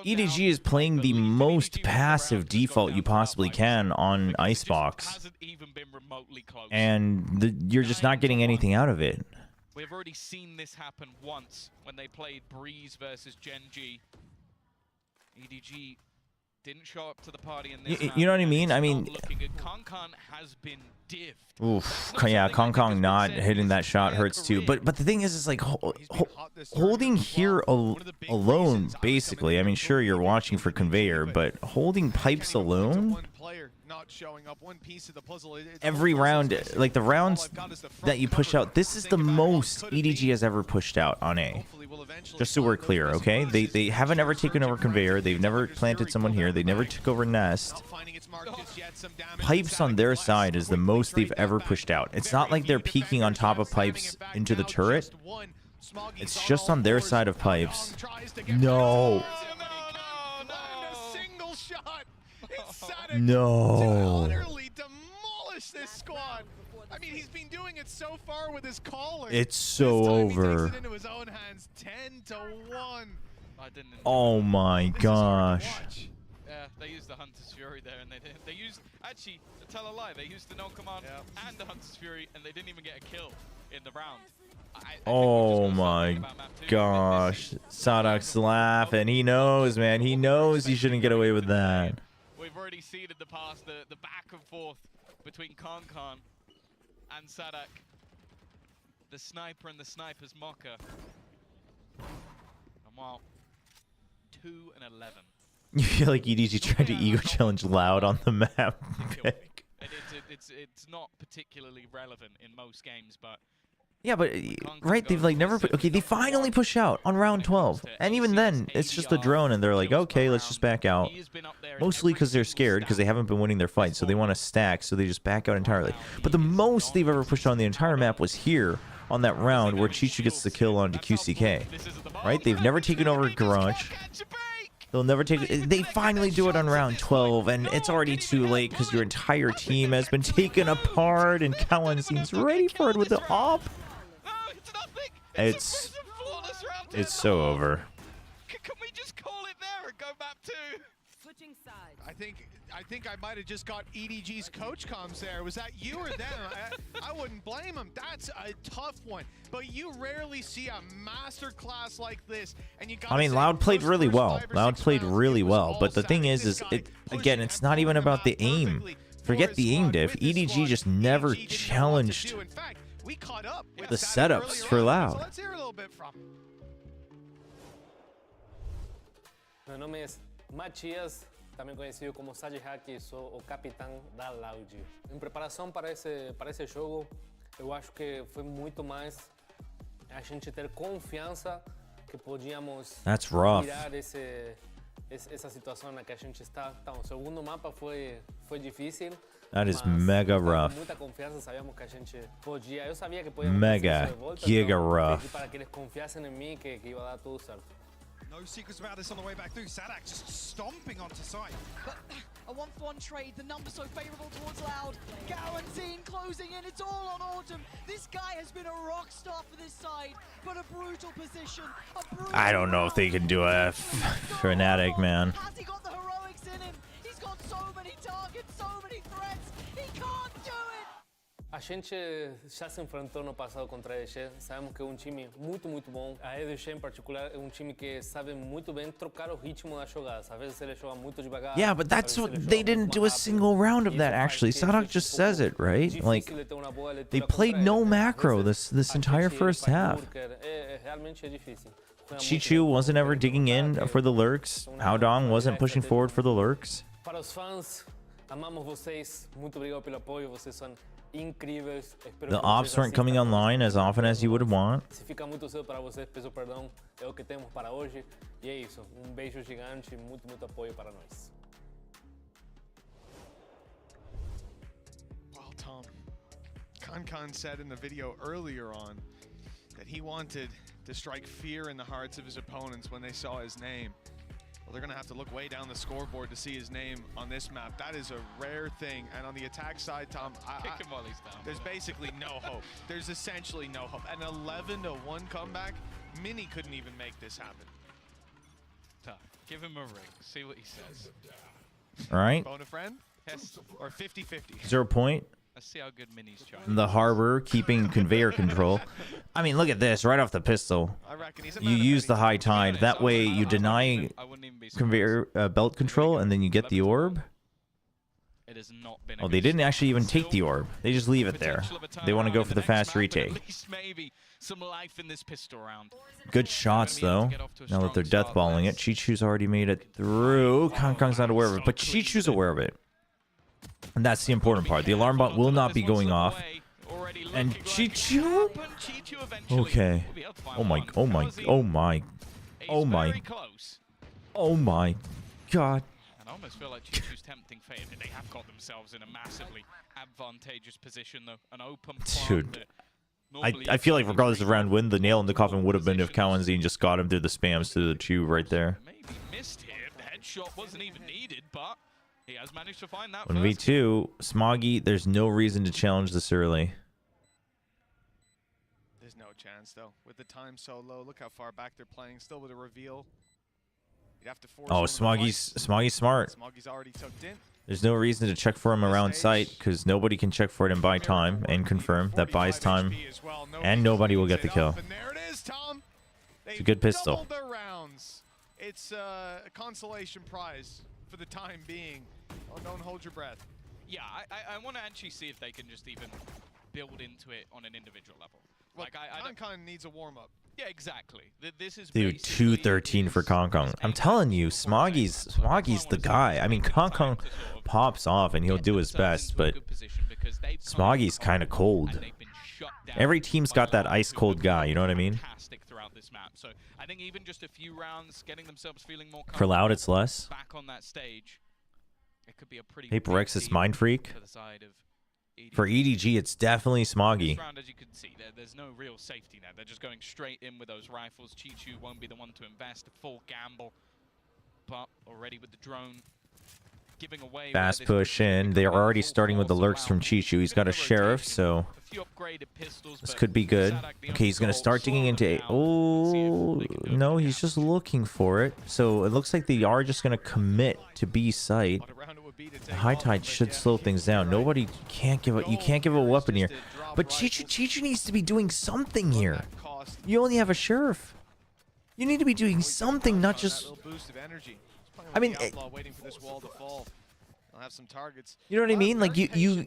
EDG is playing the most passive default you possibly can on Icebox, and you're just not getting anything out of it. We've already seen this happen once when they played Breeze versus Gen G. EDG didn't show up to the party in this. You know what I mean? I mean, Kankan has been diffed. oof, yeah, Kong Kong not hitting that shot hurts too. But the thing is like holding here alone, basically. I mean, sure you're watching for conveyor, but holding pipes alone. Every round, like the rounds that you push out, this is the most EDG has ever pushed out on A. Just so we're clear, okay? They haven't ever taken over conveyor. They've never planted someone here. They never took over nest. Pipes on their side is the most they've ever pushed out. It's not like they're peeking on top of pipes into the turret. It's just on their side of pipes. No. No. Utterly demolish this squad. I mean, he's been doing it so far with his caller. It's so over. He takes it into his own hands, 10-1. Oh my gosh. Yeah, they used the Hunter's Fury there, and they used, actually, to tell a lie, they used the no command and the Hunter's Fury, and they didn't even get a kill in the round. Oh my gosh. Sadak's laughing. He knows, man. He knows he shouldn't get away with that. We've already seen in the past the back and forth between Kankan and Sadak. The sniper and the sniper's mocker. And wow, 2 and 11. You feel like EDG tried to ego challenge Loud on the map. It's not particularly relevant in most games, but yeah, but right, they've like never okay, they finally push out on round 12. And even then, it's just a drone and they're like, "Okay, let's just back out." Mostly cuz they're scared because they haven't been winning their fights, so they want to stack, so they just back out entirely. But the most they've ever pushed on the entire map was here on that round where Chichu gets the kill onto QCK. Right? They've never taken over Garage. They'll never take it. They finally do it on round 12, and it's already too late because your entire team has been taken apart, and Kawanzine's ready for it with the op. It's so over. Can we just call it there and go back to switching sides? I think I might have just got EDG's coach comms there. Was that you or them? I wouldn't blame him. That's a tough one. But you rarely see a master class like this. And you got I mean, Loud played really well. Loud played really well. But the thing is again, it's not even about the aim. Forget the aim diff. EDG just never challenged the setups for Loud. Let's hear a little bit from him. Meu nome é Matias, também conhecido como Sage Hack, e sou o capitão da Loud. Em preparação para esse jogo, eu acho que foi muito mais a gente ter confiança que podíamos That's rough. tirar esa situación en la que a gente está. O segundo mapa fue difícil. That is mega rough. Muita confiança, sabíamos que a gente podia. Eu sabia que podíamos Mega giga rough. para que eles confiassem em mim que ia dar tudo certo. No secrets about this on the way back through. Sadak just stomping onto site. But a 1-for-1 trade, the numbers so favorable towards Loud. Guaranteeing closing in, it's all on Autumn. This guy has been a rock star for this side, but a brutal position. I don't know if they can do a Fnatic, man. Has he got the heroics in him? He's got so many targets, so many threats. He can't do it. A gente já se enfrentou no passado contra a EG, sabemos que é time muito bom. A EG em particular é time que sabe muito bem trocar o ritmo das jogadas. Às vezes ele joga muito devagar. Yeah, but that's what they didn't do a single round of that actually. Sadak just says it, right? Like they played no macro this entire first half. Realmente é difícil. Chichu wasn't ever digging in for the lurks. Haodong wasn't pushing forward for the lurks. Para os fãs, amamos vocês. Muito obrigado pelo apoio. Vocês são incríveis. The ops weren't coming online as often as you would want. Se fica muito cedo para vocês, peço perdão. É o que temos para hoje. E é isso. Beijo gigante, muito apoio para nós. Well, Tom, Kankan said in the video earlier on that he wanted to strike fear in the hearts of his opponents when they saw his name. Well, they're going to have to look way down the scoreboard to see his name on this map. That is a rare thing. And on the attack side, Tom, Kick him while he's down. there's basically no hope. There's essentially no hope. An 11-1 comeback, Mini couldn't even make this happen. Tough. Give him a ring. See what he says. All right. Phone a friend? Yes. Or 50-50. 0 point. Let's see how good Mini's trying. The Harbor keeping conveyor control. I mean, look at this right off the pistol. You use the high tide. That way you deny conveyor belt control and then you get the orb. It has not been Oh, they didn't actually even take the orb. They just leave it there. They want to go for the fast retake. At least maybe some life in this pistol round. Good shots, though. Now that they're deathballing it. Chichu's already made it through. Kongkong's not aware of it, but Chichu's aware of it. And that's the important part. The alarm bot will not be going off. And Chichu? Okay. Oh my god. And I almost feel like Chichu's tempting fate. They have got themselves in a massively advantageous position, though. An open Dude. I feel like regardless of round win, the nail in the coffin would have been if Kawanzine just got him through the spams to the tube right there. Maybe missed him. The headshot wasn't even needed, but he has managed to find that. 1v2, Smoggy, there's no reason to challenge this early. There's no chance, though. With the time so low, look how far back they're playing. Still with a reveal. You'd have to force Oh, Smoggy's smart. Smoggy's already tucked in. There's no reason to check for him around site because nobody can check for it and buy time and confirm. That buys time, and nobody will get the kill. It's a good pistol. Their rounds. It's a consolation prize for the time being. Oh, don't hold your breath. Yeah, I want to actually see if they can just even build into it on an individual level. Well, Kankan needs a warm-up. Yeah, exactly. This is Dude, 213 for Kongkong. I'm telling you, Smoggy's the guy. I mean, Kongkong pops off and he'll do his best, but Smoggy's kind of cold. Every team's got that ice-cold guy, you know what I mean? Throughout this map. So I think even just a few rounds, getting themselves feeling more For Loud, it's less. Back on that stage, it could be a pretty PRX is Mind Freak. to the side of EDG. For EDG, it's definitely Smoggy. This round, as you can see, there's no real safety there. They're just going straight in with those rifles. Chichu won't be the one to invest, a full gamble. But already with the drone giving away. Fast push in. They're already starting with the lurks from Chichu. He's got a sheriff, so this could be good. Okay, he's going to start digging into A. Oh, no, he's just looking for it. So it looks like they are just going to commit to B site. The high tide should slow things down. Nobody can't give a, you can't give a weapon here. But Chichu needs to be doing something here. You only have a sheriff. You need to be doing something, not just. I mean, you know what I mean? Like you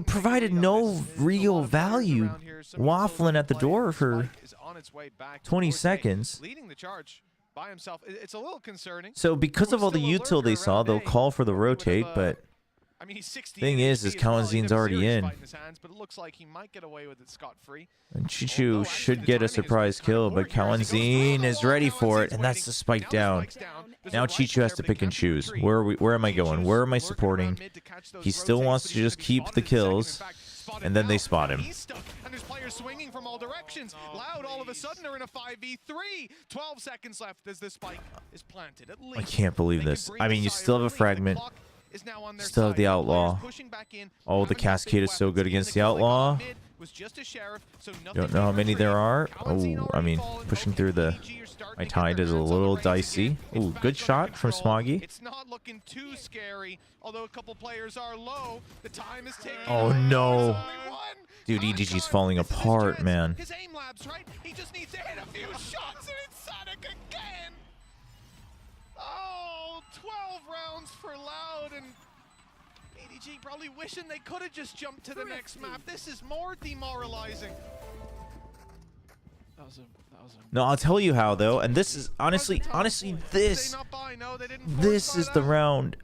provided no real value, waffling at the door for 20 seconds. By himself. It's a little concerning. So because of all the util they saw, they'll call for the rotate, but I mean, he's 60. Thing is Kalenzin's already in. Hands, but it looks like he might get away with it scot-free. And Chichu should get a surprise kill, but Kalenzin is ready for it, and that's the spike down. Now Chichu has to pick and choose. Where am I going? Where am I supporting? He still wants to just keep the kills, and then they spot him. And there's players swinging from all directions. Loud all of a sudden are in a 5v3. 12 seconds left as the spike is planted. At least I can't believe this. I mean, you still have a fragment. Still have the Outlaw. Oh, the Cascade is so good against the Outlaw. Don't know how many there are. Oh, I mean, pushing through the... My Tide is a little dicey. Ooh, good shot from Smoggy. It's not looking too scary, although a couple players are low. The time is taking. Oh, no. Dude, EDG's falling apart, man. His aim labs, right? He just needs to hit a few shots, and it's Sonic again. Oh, 12 rounds for Loud, and EDG probably wishing they could have just jumped to the next map. This is more demoralizing. No, I'll tell you how, though. And this is, honestly, this is the round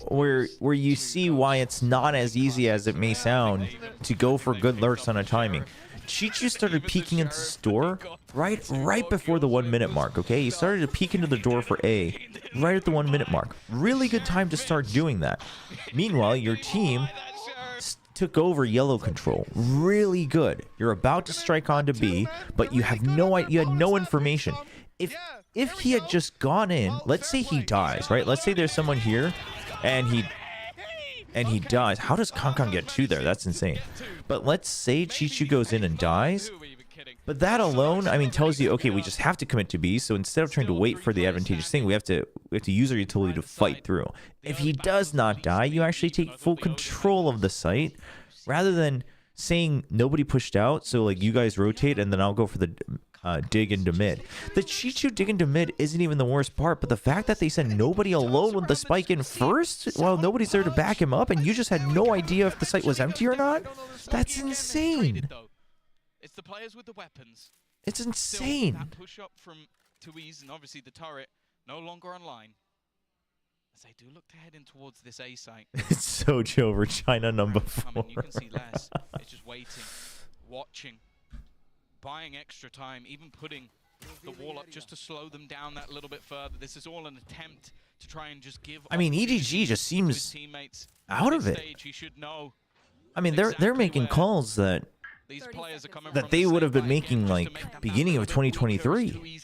where you see why it's not as easy as it may sound to go for good lurks on a timing. Chichu started peeking into the store right before the 1 minute mark, okay? He started to peek into the door for A right at the 1 minute mark. Really good time to start doing that. Meanwhile, your team took over yellow control. Really good. You're about to strike onto B, but you have no idea, you had no information. If he had just gone in, let's say he dies, right? Let's say there's someone here and he dies. How does Kankan get 2 there? That's insane. But let's say Chichu goes in and dies. But that alone, I mean, tells you, okay, we just have to commit to B. So instead of trying to wait for the advantageous thing, we have to use our utility to fight through. If he does not die, you actually take full control of the site rather than saying nobody pushed out. So like you guys rotate and then I'll go for the dig into mid. The Chichu dig into mid isn't even the worst part, but the fact that they sent nobody alone with the spike in first while nobody's there to back him up and you just had no idea if the site was empty or not, that's insane. It's the players with the weapons. It's insane. That push up from Tuiz and obviously the turret no longer online. As they do look to head in towards this A site. It's Sojo over China number 4. You can see less. It's just waiting, watching, buying extra time, even putting the wall up just to slow them down that little bit further. This is all an attempt to try and just give. I mean, EDG just seems out of it. I mean, they're making calls that they would have been making like beginning of 2023.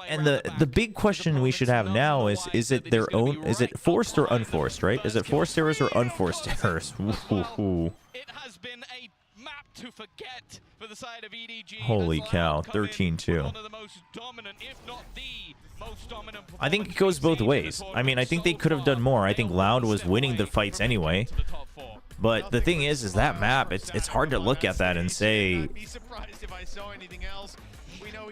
And the big question we should have now is it their own, is it forced or unforced, right? Is it forced errors or unforced errors? It has been a map to forget for the side of EDG. Holy cow, 13-2. I think it goes both ways. I mean, I think they could have done more. I think Loud was winning the fights anyway. But the thing is that map, it's hard to look at that and say,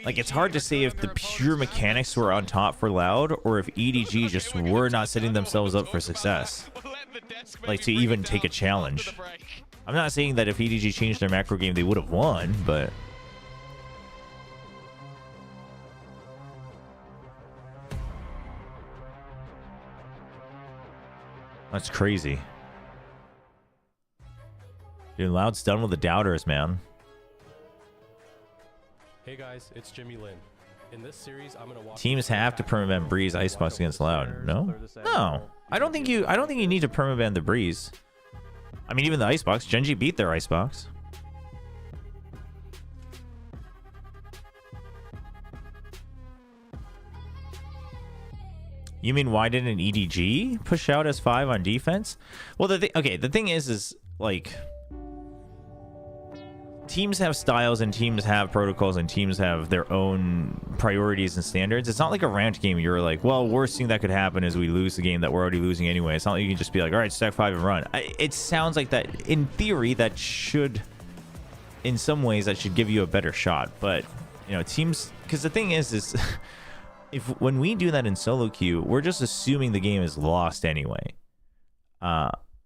like, it's hard to say if the pure mechanics were on top for Loud or if EDG just were not setting themselves up for success, like to even take a challenge. I'm not saying that if EDG changed their macro game they would have won, but that's crazy. Dude, Loud's done with the doubters, man. Hey guys, it's Jimmy Lin. In this series, I'm gonna watch. Teams have to permaban Breeze Icebox against Loud. No? No. I don't think you need to permaban the Breeze. I mean, even the Icebox, Genji beat their Icebox. You mean why didn't EDG push out S5 on defense? Well, the thing is like, teams have styles and teams have protocols and teams have their own priorities and standards. It's not like a ranked game. You're like, well, worst thing that could happen is we lose the game that we're already losing anyway. It's not like you can just be like, all right, stack 5 and run. It sounds like that in theory that should, in some ways, that should give you a better shot. But you know, teams, because the thing is when we do that in solo queue, we're just assuming the game is lost anyway.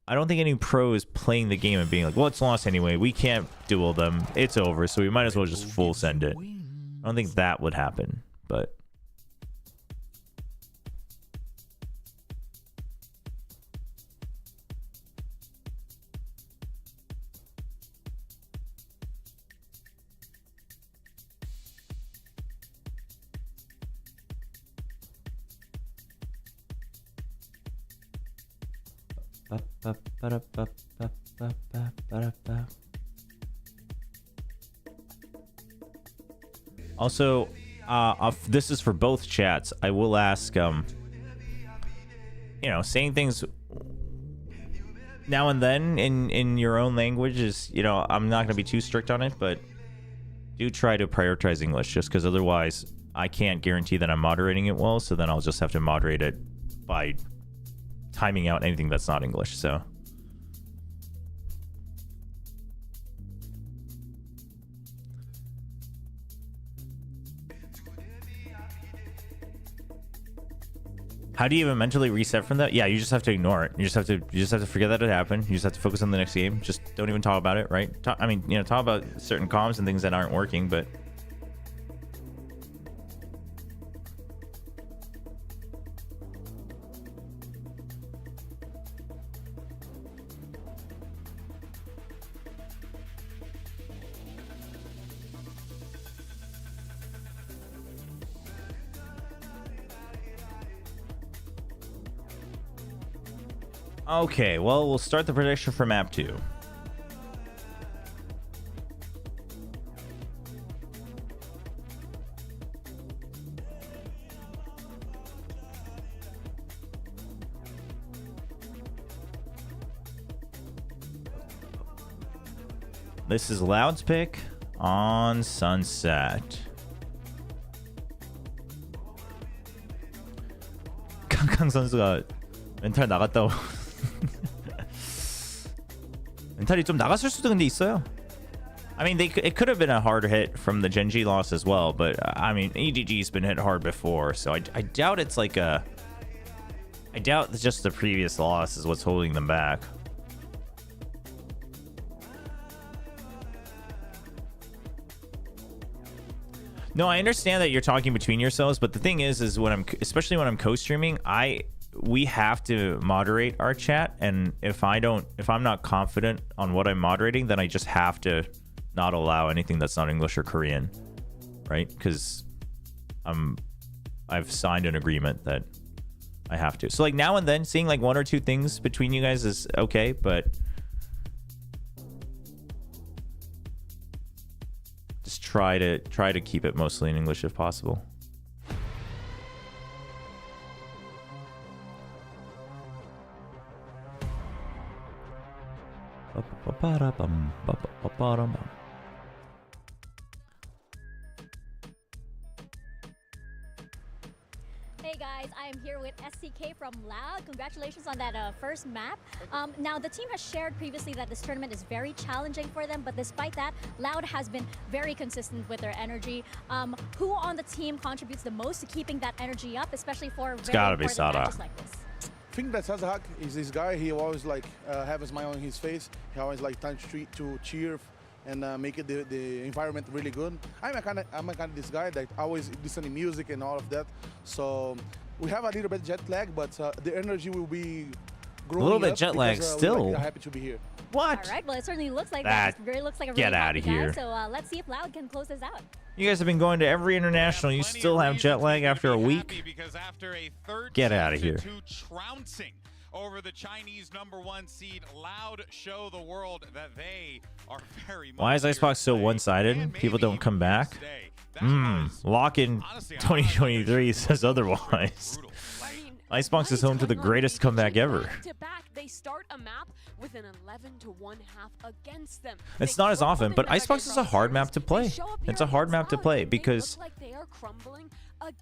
I don't think any pro is playing the game and being like, well, it's lost anyway. We can't duel them. It's over. So we might as well just full send it. I don't think that would happen, but Also, this is for both chats. I will ask, you know, saying things now and then in your own language is, you know, I'm not going to be too strict on it, but do try to prioritize English, just because otherwise I can't guarantee that I'm moderating it well, so then I'll just have to moderate it by timing out anything that's not English, so. How do you even mentally reset from that? Yeah, you just have to ignore it. You just have to forget that it happened. You just have to focus on the next game. Just don't even talk about it, right? I mean, you know, talk about certain comms and things that aren't working, but okay, well, we'll start the prediction for map 2. This is Loud's pick on Sunset. 캉캉 선수가 멘탈 나갔다고. 멘탈이 좀 나갔을 수도 근데 있어요. I mean, it could have been a hard hit from the Genji loss as well, but I mean, EDG's been hit hard before, so I doubt it's like a. I doubt it's just the previous loss is what's holding them back. No, I understand that you're talking between yourselves, but the thing is when especially when I'm co-streaming, we have to moderate our chat, and if I'm not confident on what I'm moderating, then I just have to not allow anything that's not English or Korean, right? Because I've signed an agreement that I have to. So like now and then, seeing like one or two things between you guys is okay, but just try to keep it mostly in English if possible. Hey guys, I am here with SCK from Loud. Congratulations on that first map. Now the team has shared previously that this tournament is very challenging for them, but despite that, Loud has been very consistent with their energy. Who on the team contributes the most to keeping that energy up, especially for very important matches like this? I think that Sazahak is this guy. He always like have a smile on his face. He always like time to cheer and make it the environment really good. I'm a kind of this guy that always listening music and all of that. So we have a little bit jet lag, but the energy will be growing. A little bit up jet lag because, still. We're happy to be here. What? All right, well it certainly looks like that. It really looks like a Get really out of happy here. guy. So let's see if Loud can close this out. You guys have been going to every international. You still have jet lag after a week? Get out of here. Trouncing over the Chinese #1 seed, Loud show the world that they are very much. Why is Icebox so one-sided? People don't come back? Lock in 2023 says otherwise. Icebox is home to the greatest comeback ever. They start a map with an 11-1 half against them. It's not as often, but Icebox is a hard map to play. It's a hard map to play because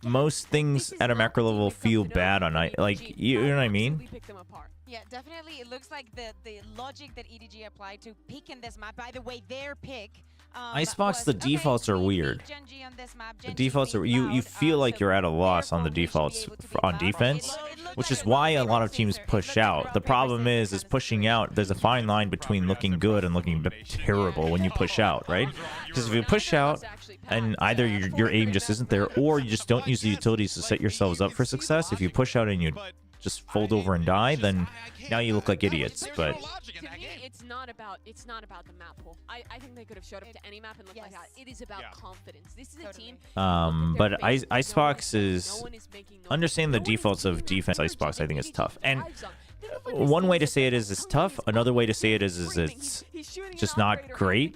most things at a macro level feel bad on night. Like, you know what I mean? Yeah, definitely. It looks like the logic that EDG applied to picking this map. By the way, their pick. Icebox, the defaults are weird. The defaults are you feel like you're at a loss on the defaults on defense, which is why a lot of teams push out. The problem is pushing out. There's a fine line between looking good and looking terrible when you push out, right? Because if you push out and either your aim just isn't there, or you just don't use the utilities to set yourselves up for success. If you push out and you just fold over and die, then now you look like idiots. But to me, it's not about the map pool. I think they could have showed up to any map and looked like that. It is about confidence. This is a team. but Icebox is understanding the defaults of defense. Icebox, I think, is tough. And one way to say it is it's tough. Another way to say it is it's just not great.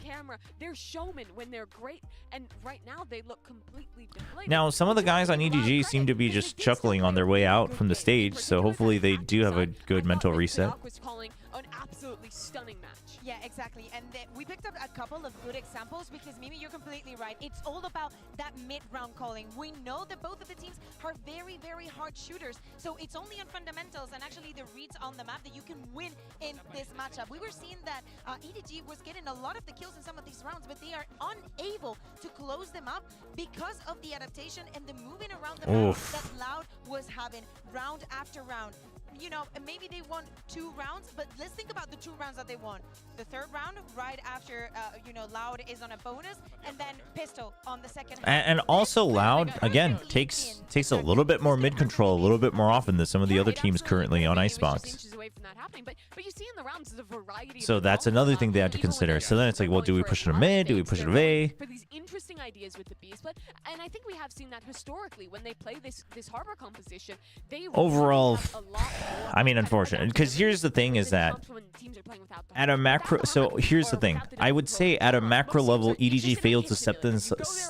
They're showmen when they're great, and right now they look completely deflated. Now, some of the guys on EDG seem to be just chuckling on their way out from the stage, so hopefully they do have a good mental reset. Was calling an absolutely stunning match. Yeah, exactly. And we picked up a couple of good examples because, Mimi, you're completely right. It's all about that mid-round calling. We know that both of the teams are very, very hard shooters. So it's only on fundamentals and actually the reads on the map that you can win in this matchup. We were seeing that EDG was getting a lot of the kills in some of these rounds, but they are unable to close them up because of the adaptation and the moving around the map that Loud was having round after round. You know, maybe they won 2 rounds, but let's think about the 2 rounds that they won. The third round, right after, you know, Loud is on a bonus, and then Pistol on the second. And also Loud, again, takes a little bit more mid control, a little bit more often than some of the other teams currently on Icebox. So that's another thing they have to consider. So then it's like, well, do we push it to mid? Do we push it to A? For these interesting ideas with the B split, and I think we have seen that historically when they play this harbor composition. They Overall, I mean, unfortunate, because here's the thing is that at a macro, so here's the thing, I would say at a macro level, EDG failed to set themselves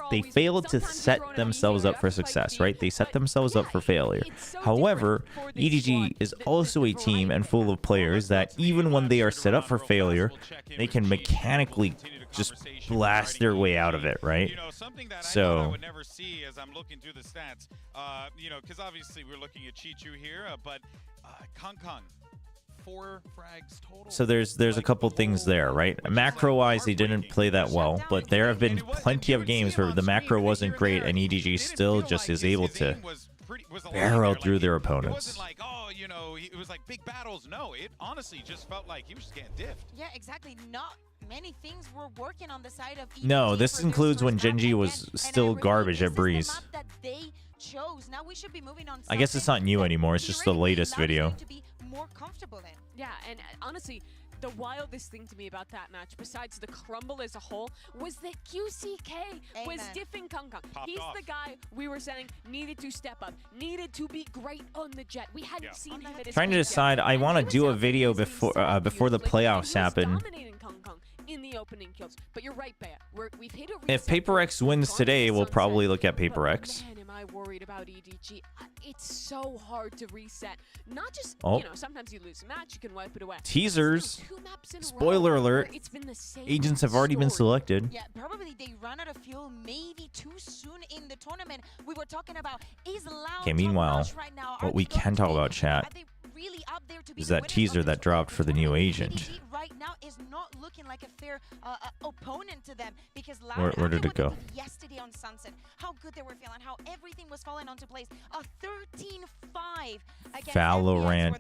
up for success, right? They set themselves up for failure. However, EDG is also a team and full of players that even when they are set up for failure, they can mechanically just blast their way out of it, right? You know, something that so I would never see as I'm looking through the stats, you know, because obviously we're looking at Chichu here, but Kong 4 frags total. So there's a couple things there, right? Macro-wise, they didn't play that well, but there have been plenty of games where the macro wasn't great and EDG still just is able to barrel through their opponents. It wasn't like, oh, you know, it was like big battles. No, it honestly just felt like he was just getting diffed. Yeah, exactly. Not many things were working on the side of EDG. No, this includes when Genji was still garbage at Breeze. Now we should be moving on. I guess it's not new anymore. It's just the latest video. More comfortable in. Yeah, and honestly, the wildest thing to me about that match, besides the crumble as a whole, was that QCK was diffing Kong. He's the guy we were saying needed to step up, needed to be great on the jet. We hadn't seen him at his Trying to decide, I want to do a video before the playoffs happen. In the opening kills, but you're right, Bea. We've hit a If PRX wins today, we'll probably look at PRX. Man, am I worried about EDG? It's so hard to reset. Not just, you know, sometimes you lose a match, you can wipe it away. Teasers. Spoiler alert. It's been the same Agents have already been selected. Yeah, probably they ran out of fuel maybe too soon in the tournament. We were talking about is Loud. Okay, meanwhile, what we can talk about, chat, really up there to be is that teaser that dropped for the new agent. Right now is not looking like a fair opponent to them because Loud Where did it go? Yesterday on Sunset, how good they were feeling, how everything was falling onto place. A 13-5 against Valorant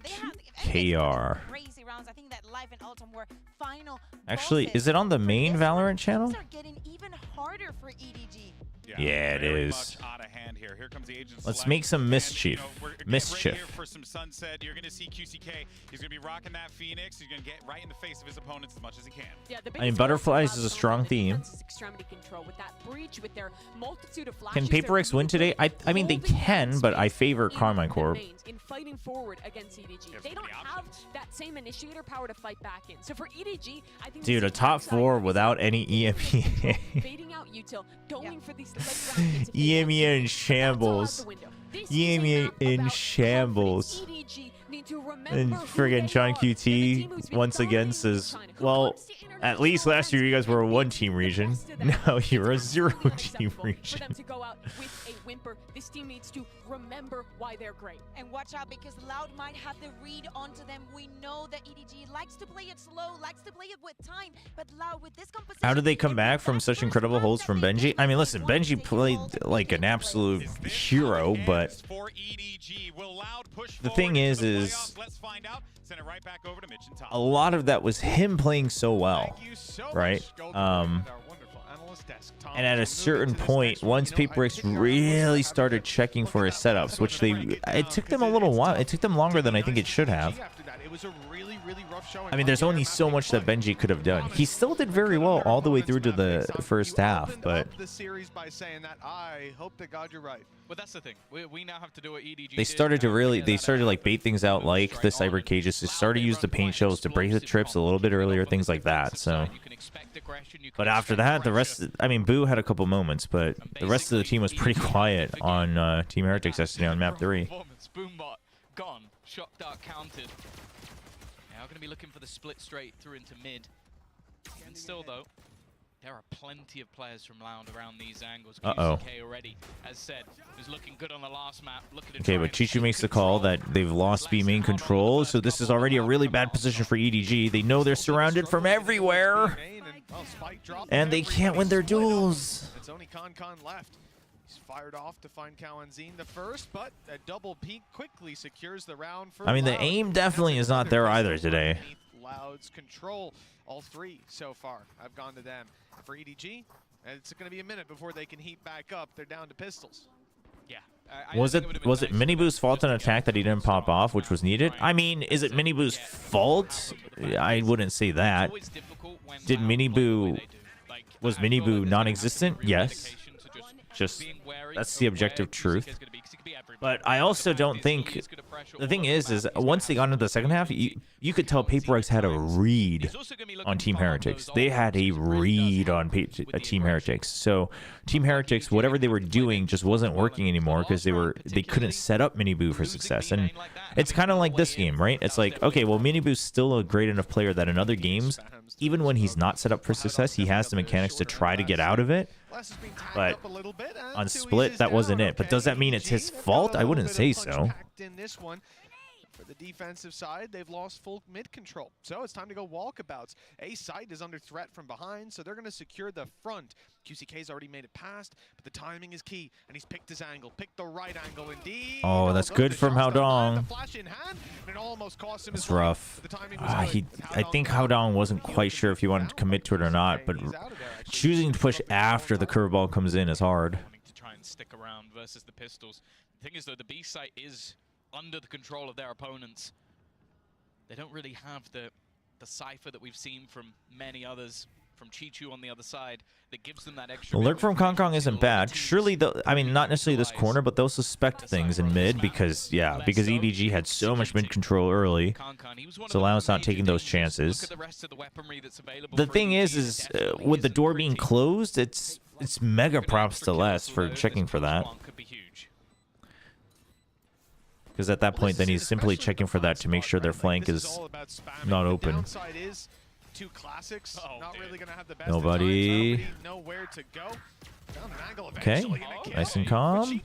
KR. Crazy rounds. I think that Live and Ultim were final. Actually, is it on the main Valorant channel? Things are getting even harder for EDG. Yeah, it is. Out of hand here. Here comes the agent Let's select. make some mischief. And, you know, Mischief. Right here for some sunset. You're going to see QCK. He's going to be rocking that Phoenix. He's going to get right in the face of his opponents as much as he can. Yeah, I mean, Butterflies is a strong theme. Extremity control with that breach, with their multitude of Can flashes, PRX win today? I mean, they can, but I favor Carmine Corp. In fighting forward against EDG. They don't have that same initiator power to fight back in. So for EDG, I think Dude, a top 4 without any EMEA. fading out util, going for these late round hits. EMEA in shambles. EMEA in shambles. And friggin' John QT once again says, well, at least last year you guys were a 1-team region. Now you're a 0-team region. For them to go out with a whimper, this team needs to remember why they're great. And watch out because Loud might have the read onto them. We know that EDG likes to play it slow, likes to play it with time, but Loud with this composition. How did they come back from such incredible holds from Benji? I mean, listen, Benji played like an absolute hero, but the thing is a lot of that was him playing so well, right? And at a certain point, once PRX really started checking for his setups, which it took them a little while. It took them longer than I think it should have. was a really, really rough showing. I mean, there's only so much that Benji could have done. He still did very well all the way through to the first half, but the series by saying that. I hope to God you're right. But that's the thing. We now have to do what EDG they started to like bait things out like the cyber cages. They started to use the paint shells to break the trips a little bit earlier, things like that. So, but after that, the rest, I mean, Boo had a couple moments, but the rest of the team was pretty quiet on Team Heretics yesterday on map 3. Boombot gone. Shock dart counted. Now going to be looking for the split straight through into mid. And still though, there are plenty of players from Loud around these angles. QCK already, as said, is looking good on the last map. Okay, but Chichu makes the call that they've lost B main control, so this is already a really bad position for EDG. They know they're surrounded from everywhere, and they can't win their duels. It's only Con left. He's fired off to find Kawanzine the first, but a double peek quickly secures the round for I mean, the Loud. aim definitely is not there either today. Loud's control. All three so far have gone to them. For EDG, it's going to be a minute before they can heat back up. They're down to pistols. Yeah. Was it Miniboo's fault an attack that he didn't pop off, which was needed? I mean, is it Miniboo's fault? I wouldn't say that. Did was Miniboo non-existent? Yes. Just that's the objective truth. But I also don't think the thing is once they got into the second half, you could tell PRX had a read on Team Heretics. They had a read on Team Heretics. So Team Heretics, whatever they were doing, just wasn't working anymore because they couldn't set up Miniboo for success. And it's kind of like this game, right? It's like, okay, well, Miniboo's still a great enough player that in other games, even when he's not set up for success, he has the mechanics to try to get out of it. But on Split, that wasn't it. But does that mean it's his fault? I wouldn't say so. For the defensive side, they've lost full mid control. So it's time to go walkabouts. A site is under threat from behind, so they're going to secure the front. QCK's already made it past, but the timing is key, and he's picked his angle. Picked the right angle indeed. Oh, that's good from Haodong. That's rough. I think Haodong wasn't quite sure if he wanted to commit to it or not, but choosing to push after the curveball comes in is hard. To try and stick around versus the pistols. The thing is, though, the B site is under the control of their opponents. They don't really have the cipher that we've seen from many others, from Chichu on the other side, that gives them that extra. Alert from Kong isn't bad. Surely, I mean, not necessarily this corner, but they'll suspect things in mid because EDG had so much mid control early, so Loud's not taking those chances. The thing is with the door being closed, it's mega props to Les for checking for that. Because at that point, then he's simply checking for that to make sure their flank is not open. Two classics, not really gonna have the best Nobody. Nowhere to go. Okay, nice and calm.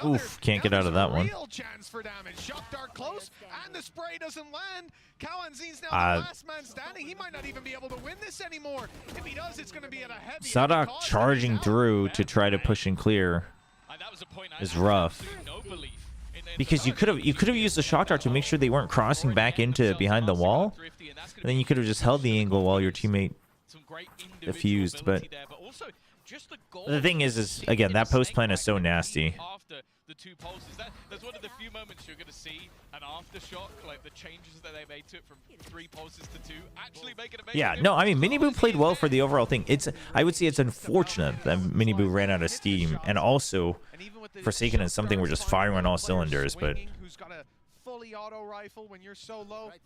Oof, can't get out of that one. Chance for damage. Shock dart close, and the spray doesn't land. Kawanzine's now the last man standing. He might not even be able to win this anymore. If he does, it's gonna be at a heavy. Sadak charging through to try to push and clear is rough. Because you could have used the shock dart to make sure they weren't crossing back into behind the wall, and then you could have just held the angle while your teammate defused. But the thing is again, that post plan is so nasty. After the two pulses, that's one of the few moments you're going to see an aftershock, like the changes that they made to it from 3 pulses to 2, actually make it amazing. Yeah, no, I mean, Miniboo played well for the overall thing. I would say it's unfortunate that Miniboo ran out of steam, and also Forsaken is something we're just firing on all cylinders, but you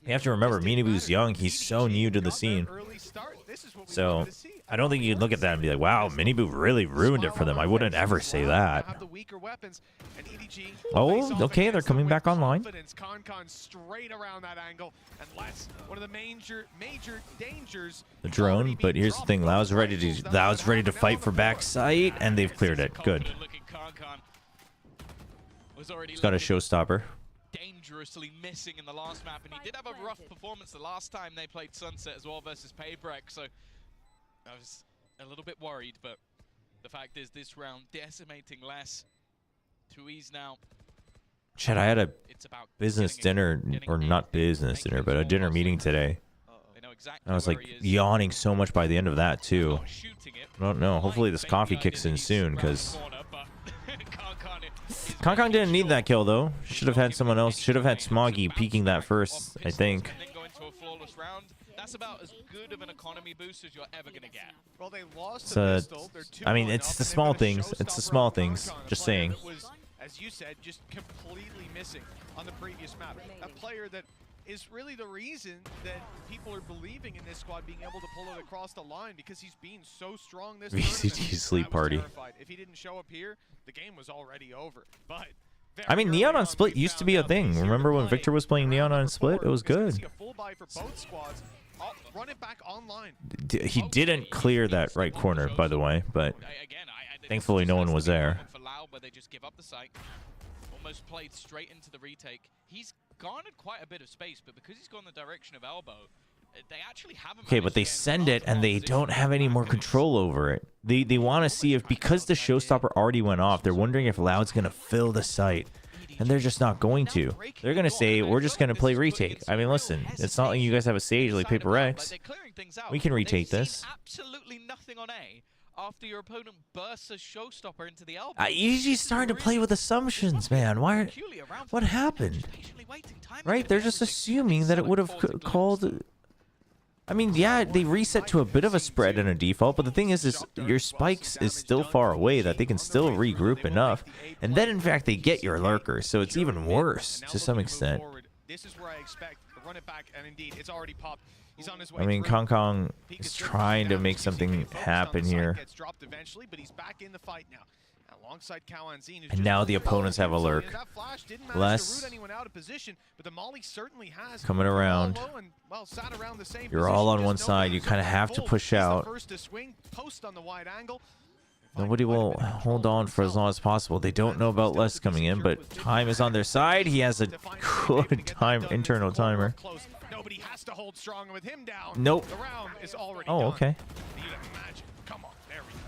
have to remember, Miniboo's young. He's so new to the scene. So I don't think you can look at that and be like, wow, Miniboo really ruined it for them. I wouldn't ever say that. Oh, okay, they're coming back online. The drone, but here's the thing, Lau's ready to fight for backside, and they've cleared it. Good. He's got a showstopper. Dangerously missing in the last map, and he did have a rough performance the last time they played Sunset as well versus PRX, so I was a little bit worried, but the fact is this round decimating less. 2Es now. Chad, I had a business dinner, or not business dinner, but a dinner meeting today. I was like yawning so much by the end of that too. I don't know, hopefully this coffee kicks in soon, because Kong didn't need that kill though. Should have had someone else. Should have had Smoggy peeking that first, I think. first round, that's about as good of an economy boost as you're ever going to get. Well, they lost So, I mean, it's the small things. It's the small things. Just saying. Was, as you said, just completely missing on the previous map. A player that is really the reason that people are believing in this squad being able to pull it across the line, because he's been so strong this VCT sleep party. terrified. If he didn't show up here, the game was already over. But I mean, Neon on Split used to be a thing. Remember when Victor was playing Neon on Split? It was good. He didn't clear that right corner, by the way, but thankfully no one was there. For Loud, where they just give up the site, almost played straight into the retake. He's garnered quite a bit of space, but because he's gone the direction of Elbow, they actually haven't. Okay, but they send it and they don't have any more control over it. They want to see if, because the showstopper already went off, they're wondering if Loud's going to fill the site. And they're just not going to. They're going to say, we're just going to play retake. I mean, listen, it's not like you guys have a stage like PRX. We can retake this. Absolutely nothing on A after your opponent bursts a showstopper into the elbow. EDG's starting to play with assumptions, man. What happened? Right? They're just assuming that it would have called... I mean, yeah, they reset to a bit of a spread and a default, but the thing is your spikes is still far away that they can still regroup enough. And then, in fact, they get your lurker, so it's even worse to some extent. This is where I expect to run it back, and indeed, it's already popped. He's on his way. I mean, Kong Kong is trying to make something happen here. Gets dropped eventually, but he's back in the fight now. Alongside And now the opponents have a lurk. Less coming around. You're all on one side. You kind of have to push out. Nobody will hold on for as long as possible. They don't know about Les coming in, but time is on their side. He has a good internal timer. Nobody has to hold strong with him down. Nope. The round is already done. Okay. Come on, there we go.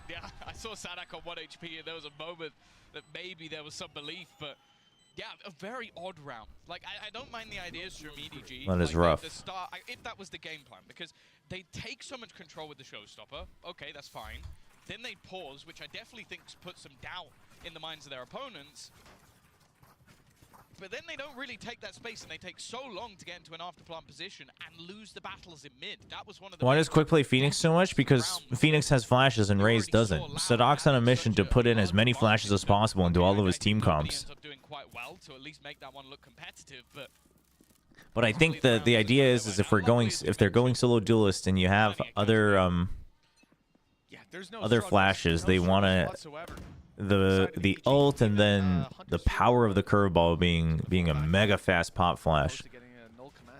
Yeah, I saw Sadak on 1 HP, and there was a moment that maybe there was some belief, but yeah, a very odd round. Like, I don't mind the ideas from EDG. That is rough. The start, if that was the game plan, because they take so much control with the showstopper. Okay, that's fine. Then they pause, which I definitely think puts some doubt in the minds of their opponents. But then they don't really take that space, and they take so long to get into an afterplant position and lose the battles in mid. That was one of the... Why does Quick play Phoenix so much? Because Phoenix has flashes and Raze doesn't. Sadok's on a mission to put in as many flashes as possible into all of his team comps. But I think the idea is if they're going solo duelist and you have other flashes, they want to the ult and then the power of the curveball being a mega fast pop flash,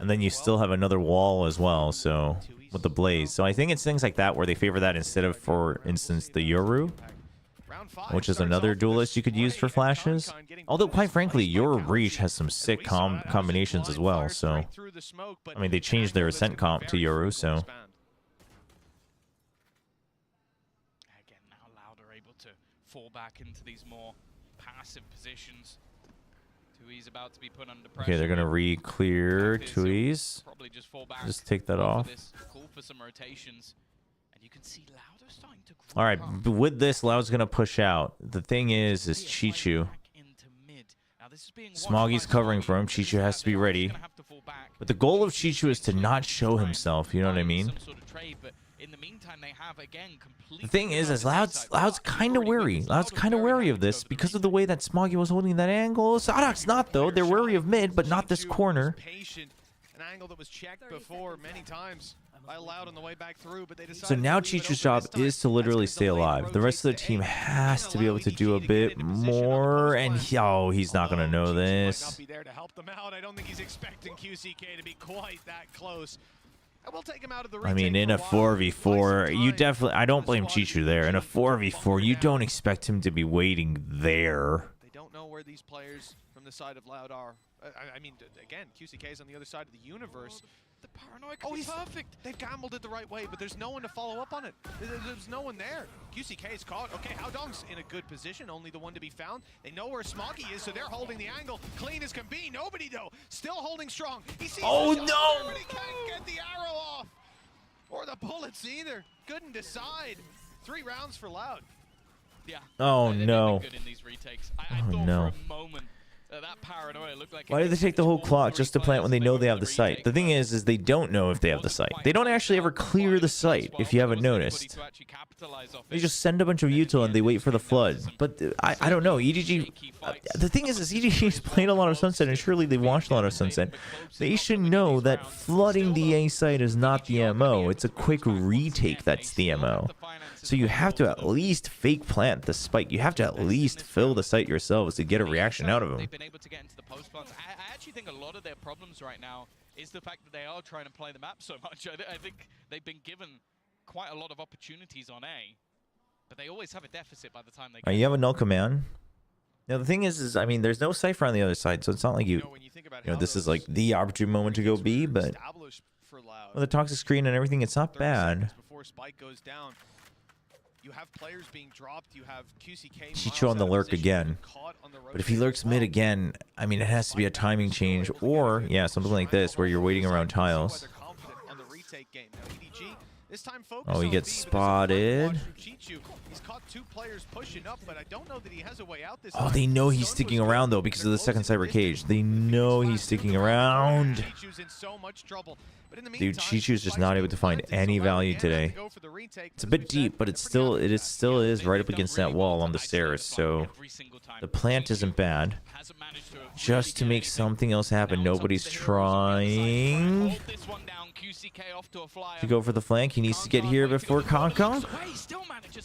and then you still have another wall as well, so with the blaze. So I think it's things like that where they favor that instead of, for instance, the Yoru, which is another duelist you could use for flashes. Although quite frankly, Yoru Breach has some sick combinations as well. So I mean, they changed their ascent comp to Yoru, so fall back into these more passive positions. Tui's about to be put under pressure. okay, they're gonna re-clear Tui's. Probably just fall back. Just take that off. Call for some rotations, and you can see Lauder starting to All right, with this, Loud's gonna push out. The thing is Chichu. Smoggy's covering for him. Chichu has to be ready. But the goal of Chichu is to not show himself. You know what I mean? The thing is Loud's kind of wary. Loud's kind of wary of this because of the way that Smoggy was holding that angle. Sadok's not, though. They're wary of mid, but not this corner. An angle that was checked before many times by Loud on the way back through, but they decided So now Chichu's job is to literally stay alive. The rest of the team has to be able to do a bit more, and he's not going to know this. Be there to help them out. I don't think he's expecting QCK to be quite that close. We'll take him out of the I mean, in a 4v4, you definitely... I don't blame Chichu there. In a 4v4, you don't expect him to be waiting there. They don't know where these players from the side of Loud are. I mean, again, QCK is on the other side of the universe. The paranoia could be perfect. They've gambled it the right way, but there's no one to follow up on it. There's no one there. QCK is caught. Okay, Howdong's in a good position, only the one to be found. They know where Smoggy is, so they're holding the angle. Clean as can be. Nobody, though, still holding strong. He sees oh, the no! But he can't get the arrow off. Or the bullets either. Couldn't decide. 3 rounds for Loud. Yeah. Oh, no. Good in these retakes. I thought for a moment that paranoia looked like. Why do they take the whole clock just to plant when they know they have the site? The thing is they don't know if they have the site. They don't actually ever clear the site, if you haven't noticed. They just send a bunch of util and they wait for the flood. But I don't know. EDG, the thing is EDG's played a lot of Sunset, and surely they've watched a lot of Sunset. They should know that flooding the A site is not the MO. It's a quick retake that's the MO. So you have to at least fake plant the spike. You have to at least fill the site yourselves to get a reaction out of them. They've been able to get into the post plants. I actually think a lot of their problems right now is the fact that they are trying to play the map so much. I think they've been given quite a lot of opportunities on A, but they always have a deficit by the time they get. You have a null command. Now the thing is I mean, there's no Cypher on the other side, so it's not like you know, this is like the opportune moment to go B, but with the toxic screen and everything, it's not bad. Before spike goes down, you have players being dropped. You have QCK Chicho on the lurk again. But if he lurks mid again, I mean, it has to be a timing change, or yeah, something like this where you're waiting around tiles. Oh, he gets spotted. Oh, they know he's sticking around though because of the second cyber cage. They know he's sticking around. Dude, Chichu's just not able to find any value today. It's a bit deep, but it still is right up against that wall on the stairs. So the plant isn't bad. Just to make something else happen, nobody's trying to go for the flank. He needs to get here before Kong.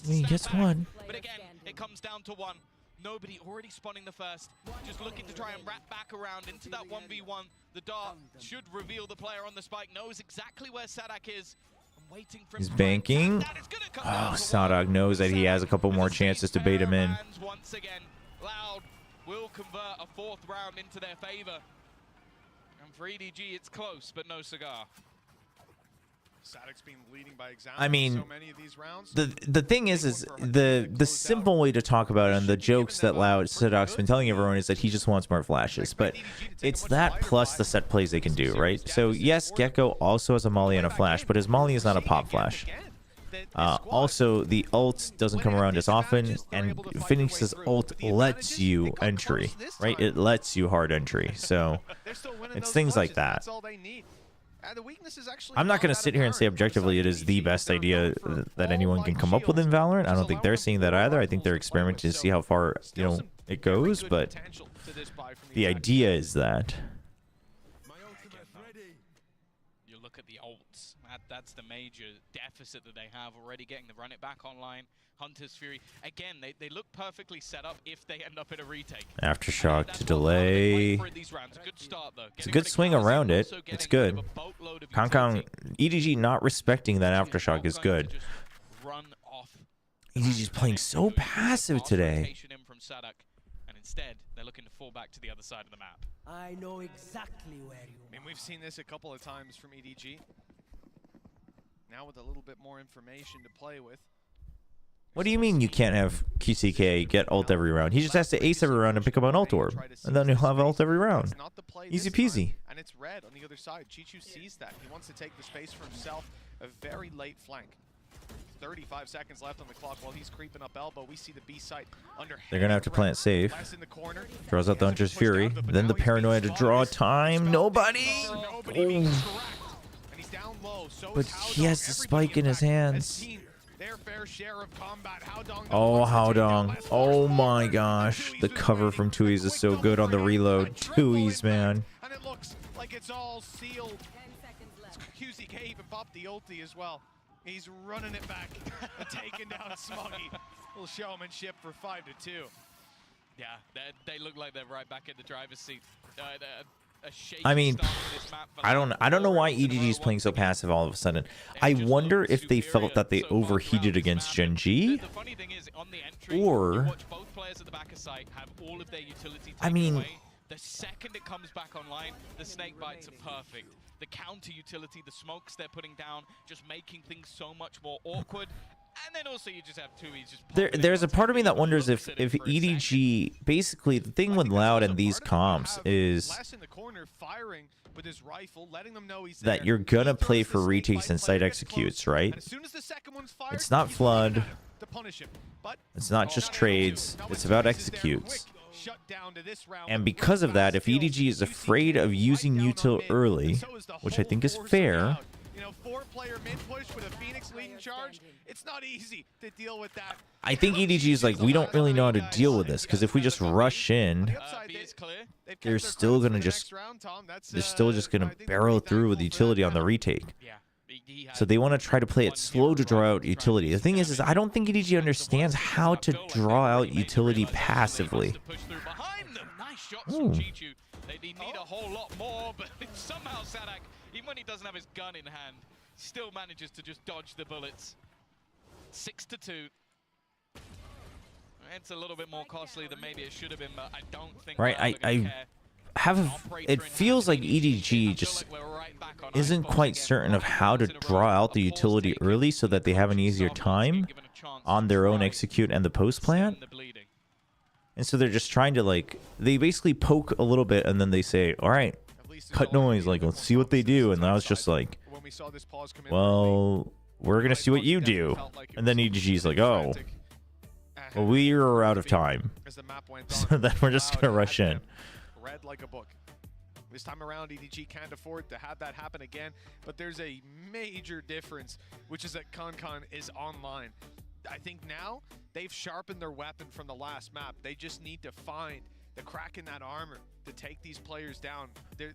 He gets one. But again, it comes down to one. Nobody already spawning the first. Just looking to try and wrap back around into that 1v1. The dart should reveal the player on the spike. Knows exactly where Sadak is. I'm waiting for him. He's banking. Oh, Sadak knows that he has a couple more chances to bait him in. Once again, Loud will convert a fourth round into their favor. And for EDG, it's close, but no cigar. Sadak's been leading by example. I mean, so many of these rounds. the thing is the simple way to talk about it, and the jokes that Sadak's been telling everyone, is that he just wants more flashes. But it's that plus the set plays they can do, right? So yes, Gecko also has a molly and a flash, but his molly is not a pop flash. Also, the ult doesn't come around as often, and Phoenix's ult lets you entry, right? It lets you hard entry. So it's things like that. I'm not going to sit here and say objectively it is the best idea that anyone can come up with in Valorant. I don't think they're seeing that either. I think they're experimenting to see how far, you know, it goes, but the idea is that. You look at the ults. That's the major deficit that they have already, getting the run it back online. Hunter's Fury. Again, they look perfectly set up if they end up in a retake. Aftershock to delay. It's a good swing around it. It's good. Kong, EDG not respecting that Aftershock is good. EDG's playing so passive today. And instead, they're looking to fall back to the other side of the map. I know exactly where you are. I mean, we've seen this a couple of times from EDG. Now with a little bit more information to play with. What do you mean you can't have QCK get ult every round? He just has to ace every round and pick up an ult orb, and then he'll have ult every round. Easy peasy. And it's red on the other side. Chichu sees that. He wants to take the space for himself. A very late flank. 35 seconds left on the clock while he's creeping up elbow. We see the B site under. They're gonna have to plant safe. Throws out the Hunter's Fury. Then the paranoia to draw time. Nobody. Oh. But he has the spike in his hands. Oh, Haodong. Oh my gosh. The cover from Tui's is so good on the reload. Tui's, man. And it looks like it's all sealed. QCK even popped the ulti as well. He's running it back and taking down Smoggy. Little showmanship for 5-2. Yeah, they look like they're right back in the driver's seat. I mean, I don't know why EDG is playing so passive all of a sudden. I wonder if they felt that they overheated against Gen G, or I mean, the second it comes back online, the snake bites are perfect. The counter utility, the smokes they're putting down, just making things so much more awkward. And then also you just have Tui's just there's a part of me that wonders if EDG, basically the thing with Loud and these comps is that you're gonna play for retakes and site executes, right? It's not flood. It's not just trades. It's about executes. shut down to this round. And because of that, if EDG is afraid of using util early, which I think is fair, You know, 4-player mid push with a Phoenix leading charge. It's not easy to deal with that. I think EDG is like, we don't really know how to deal with this, because if we just rush in, they're still gonna just barrel through with utility on the retake. So they want to try to play it slow to draw out utility. The thing is I don't think EDG understands how to draw out utility passively. Nice shots from Chichu. They need a whole lot more, but somehow Sadak, even when he doesn't have his gun in hand, still manages to just dodge the bullets. 6-2. It's a little bit more costly than maybe it should have been, but I don't think. Right, I it feels like EDG just isn't quite certain of how to draw out the utility early so that they have an easier time on their own execute and the post plant. And so they're just trying to, like, they basically poke a little bit and then they say, all right, cut noise, like, let's see what they do. And I was just like, well, we're gonna see what you do. And then EDG's like, oh, well, we're out of time, so then we're just gonna rush in. Read like a book. This time around, EDG can't afford to have that happen again, but there's a major difference, which is that Concon is online. I think now they've sharpened their weapon from the last map. They just need to find the crack in that armor to take these players down.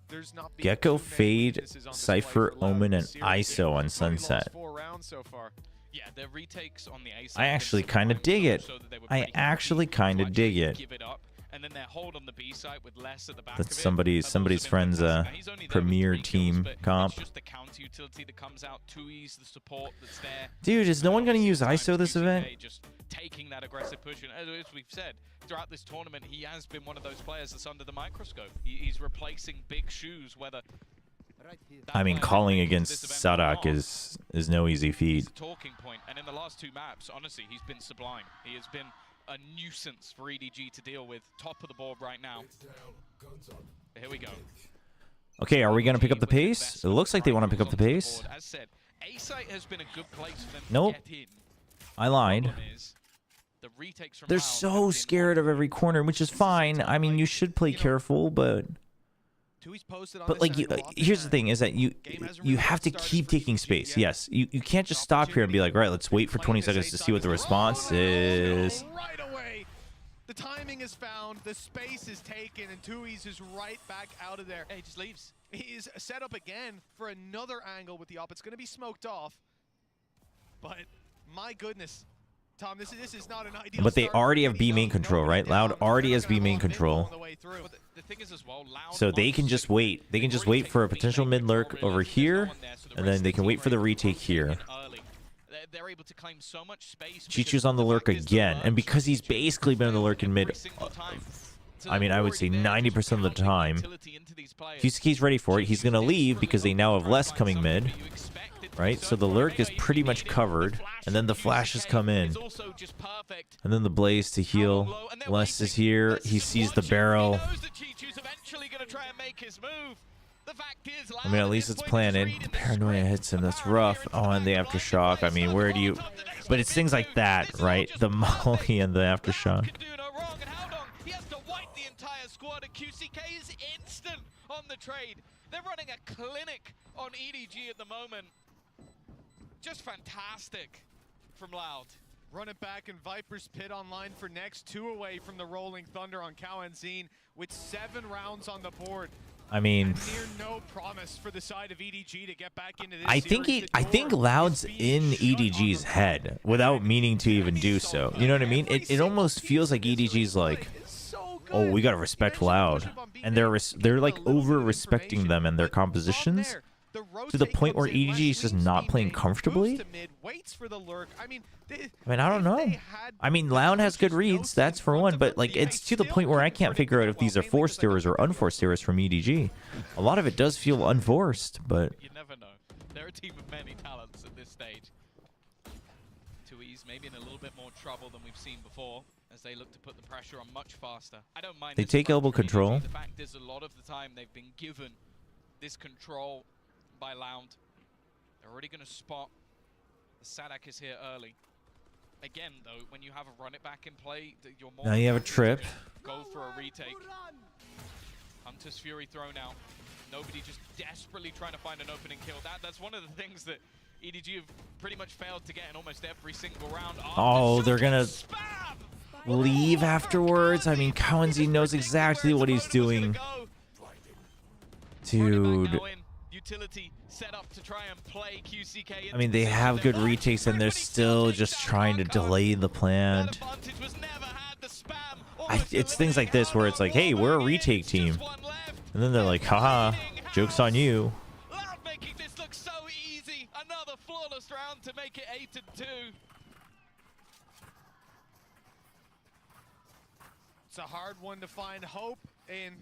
There's not Gecko, Fade, Cypher, Omen, and ISO on Sunset. 4 rounds so far. Yeah, their retakes on the A I actually kind of dig it. I actually kind of dig it. And then their hold on the B side with less at the back That's of it. somebody's friend's premier team comp. It's just the counter utility that comes out, 2Es, the support that's there. Dude, is no one gonna use ISO this event? Just taking that aggressive push, and as we've said throughout this tournament, he has been one of those players that's under the microscope. He's replacing big shoes, whether. I mean, calling against Sadak is no easy feat. It's a talking point, and in the last 2 maps, honestly, he's been sublime. He has been a nuisance for EDG to deal with. Top of the board right now. Here we go. Okay, are we going to pick up the pace? It looks like they want to pick up the pace. As said, A site has been a good place for them Nope. to get in. I lied. They're so scared of every corner, which is fine. I mean, you should play careful, but like, here's the thing: is that you have to keep taking space. Yes, you can't just stop here and be like, right, let's wait for 20 seconds to see what the response is. Right away, the timing is found, the space is taken, and 2Es is right back out of there. He just leaves. He's set up again for another angle with the op. It's going to be smoked off, but my goodness. Tom, this is not an ideal But they already have B main control, right? Loud already has B main control. So they can just wait. They can just wait for a potential mid lurk over here, and then they can wait for the retake here. They're able to claim so much space. Chichu's on the lurk again, and because he's basically been on the lurk in mid, I mean, I would say 90% of the time. If he's ready for it, he's going to leave because they now have less coming mid, right? So the lurk is pretty much covered, and then the flashes come in. And then the blaze to heal. Les is here. He sees the barrel. I mean, at least it's planted. The paranoia hits him. That's rough. Oh, and the aftershock. I mean, where do you... But it's things like that, right? The molly and the aftershock. QCK is instant on the trade. They're running a clinic on EDG at the moment. Just fantastic from Loud. Run it back, and Viper's Pit online for next. 2 away from the Rolling Thunder on Cow and Zine with 7 rounds on the board. I mean, near no promise for the side of EDG to get back into this. I think Loud's in EDG's head without meaning to even do so. You know what I mean? It almost feels like EDG's like, oh, we gotta respect Loud, and they're like over respecting them and their compositions to the point where EDG is just not playing comfortably. I mean, I don't know. I mean, Loud has good reads, that's for one, but like it's to the point where I can't figure out if these are forced errors or unforced errors from EDG. A lot of it does feel unforced, but you never know. They're a team of many talents at this stage. 2Es maybe in a little bit more trouble than we've seen before, as they look to put the pressure on much faster. I don't mind. They take elbow control. The fact is, a lot of the time they've been given this control by Loud. They're already going to spot. The Sadak is here early. Again, though, when you have a run it back in play, you're more Now you have a trip. go for a retake. Hunter's Fury thrown out. Nobody just desperately trying to find an opening kill. That's one of the things that EDG have pretty much failed to get in almost every single round. Oh, they're gonna leave afterwards. I mean, Cowanzy knows exactly what he's doing. Dude. Utility set up to try and play QCK. I mean, they have good retakes and they're still just trying to delay the plan. It's things like this where it's like, hey, we're a retake team. And then they're like, haha, joke's on you. Loud making this look so easy. Another flawless round to make it 8-2. It's a hard one to find hope in.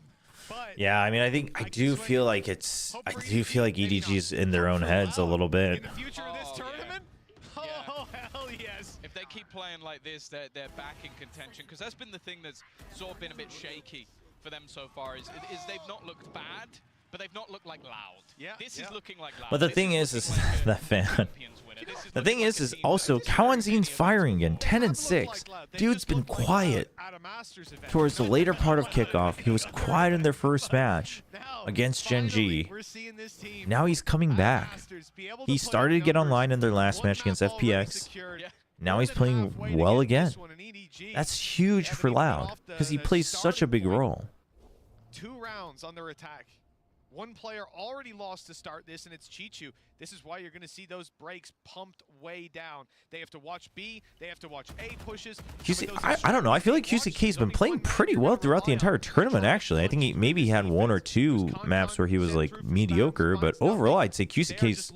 But Yeah, I mean, I do feel like EDG's in their own heads a little bit. future of this tournament? Oh, hell yes. If they keep playing like this, they're back in contention, because that's been the thing that's sort of been a bit shaky for them so far, is they've not looked bad, but they've not looked like Loud. Yeah, this is looking like Loud. But the thing is that fan. The thing is also Cowanzine's firing again, 10-6. Dude's been quiet towards the later part of kickoff. He was quiet in their first match against Gen G. Now he's coming back. He started to get online in their last match against FPX. Now he's playing well again. That's huge for Loud because he plays such a big role. 2 rounds on their attack. One player already lost to start this, and it's Chichu. This is why you're going to see those breaks pumped way down. They have to watch B. They have to watch A pushes. I don't know. I feel like QCK's been playing pretty well throughout the entire tournament, actually. I think he maybe had 1 or 2 maps where he was, like, mediocre. But overall, I'd say QCK's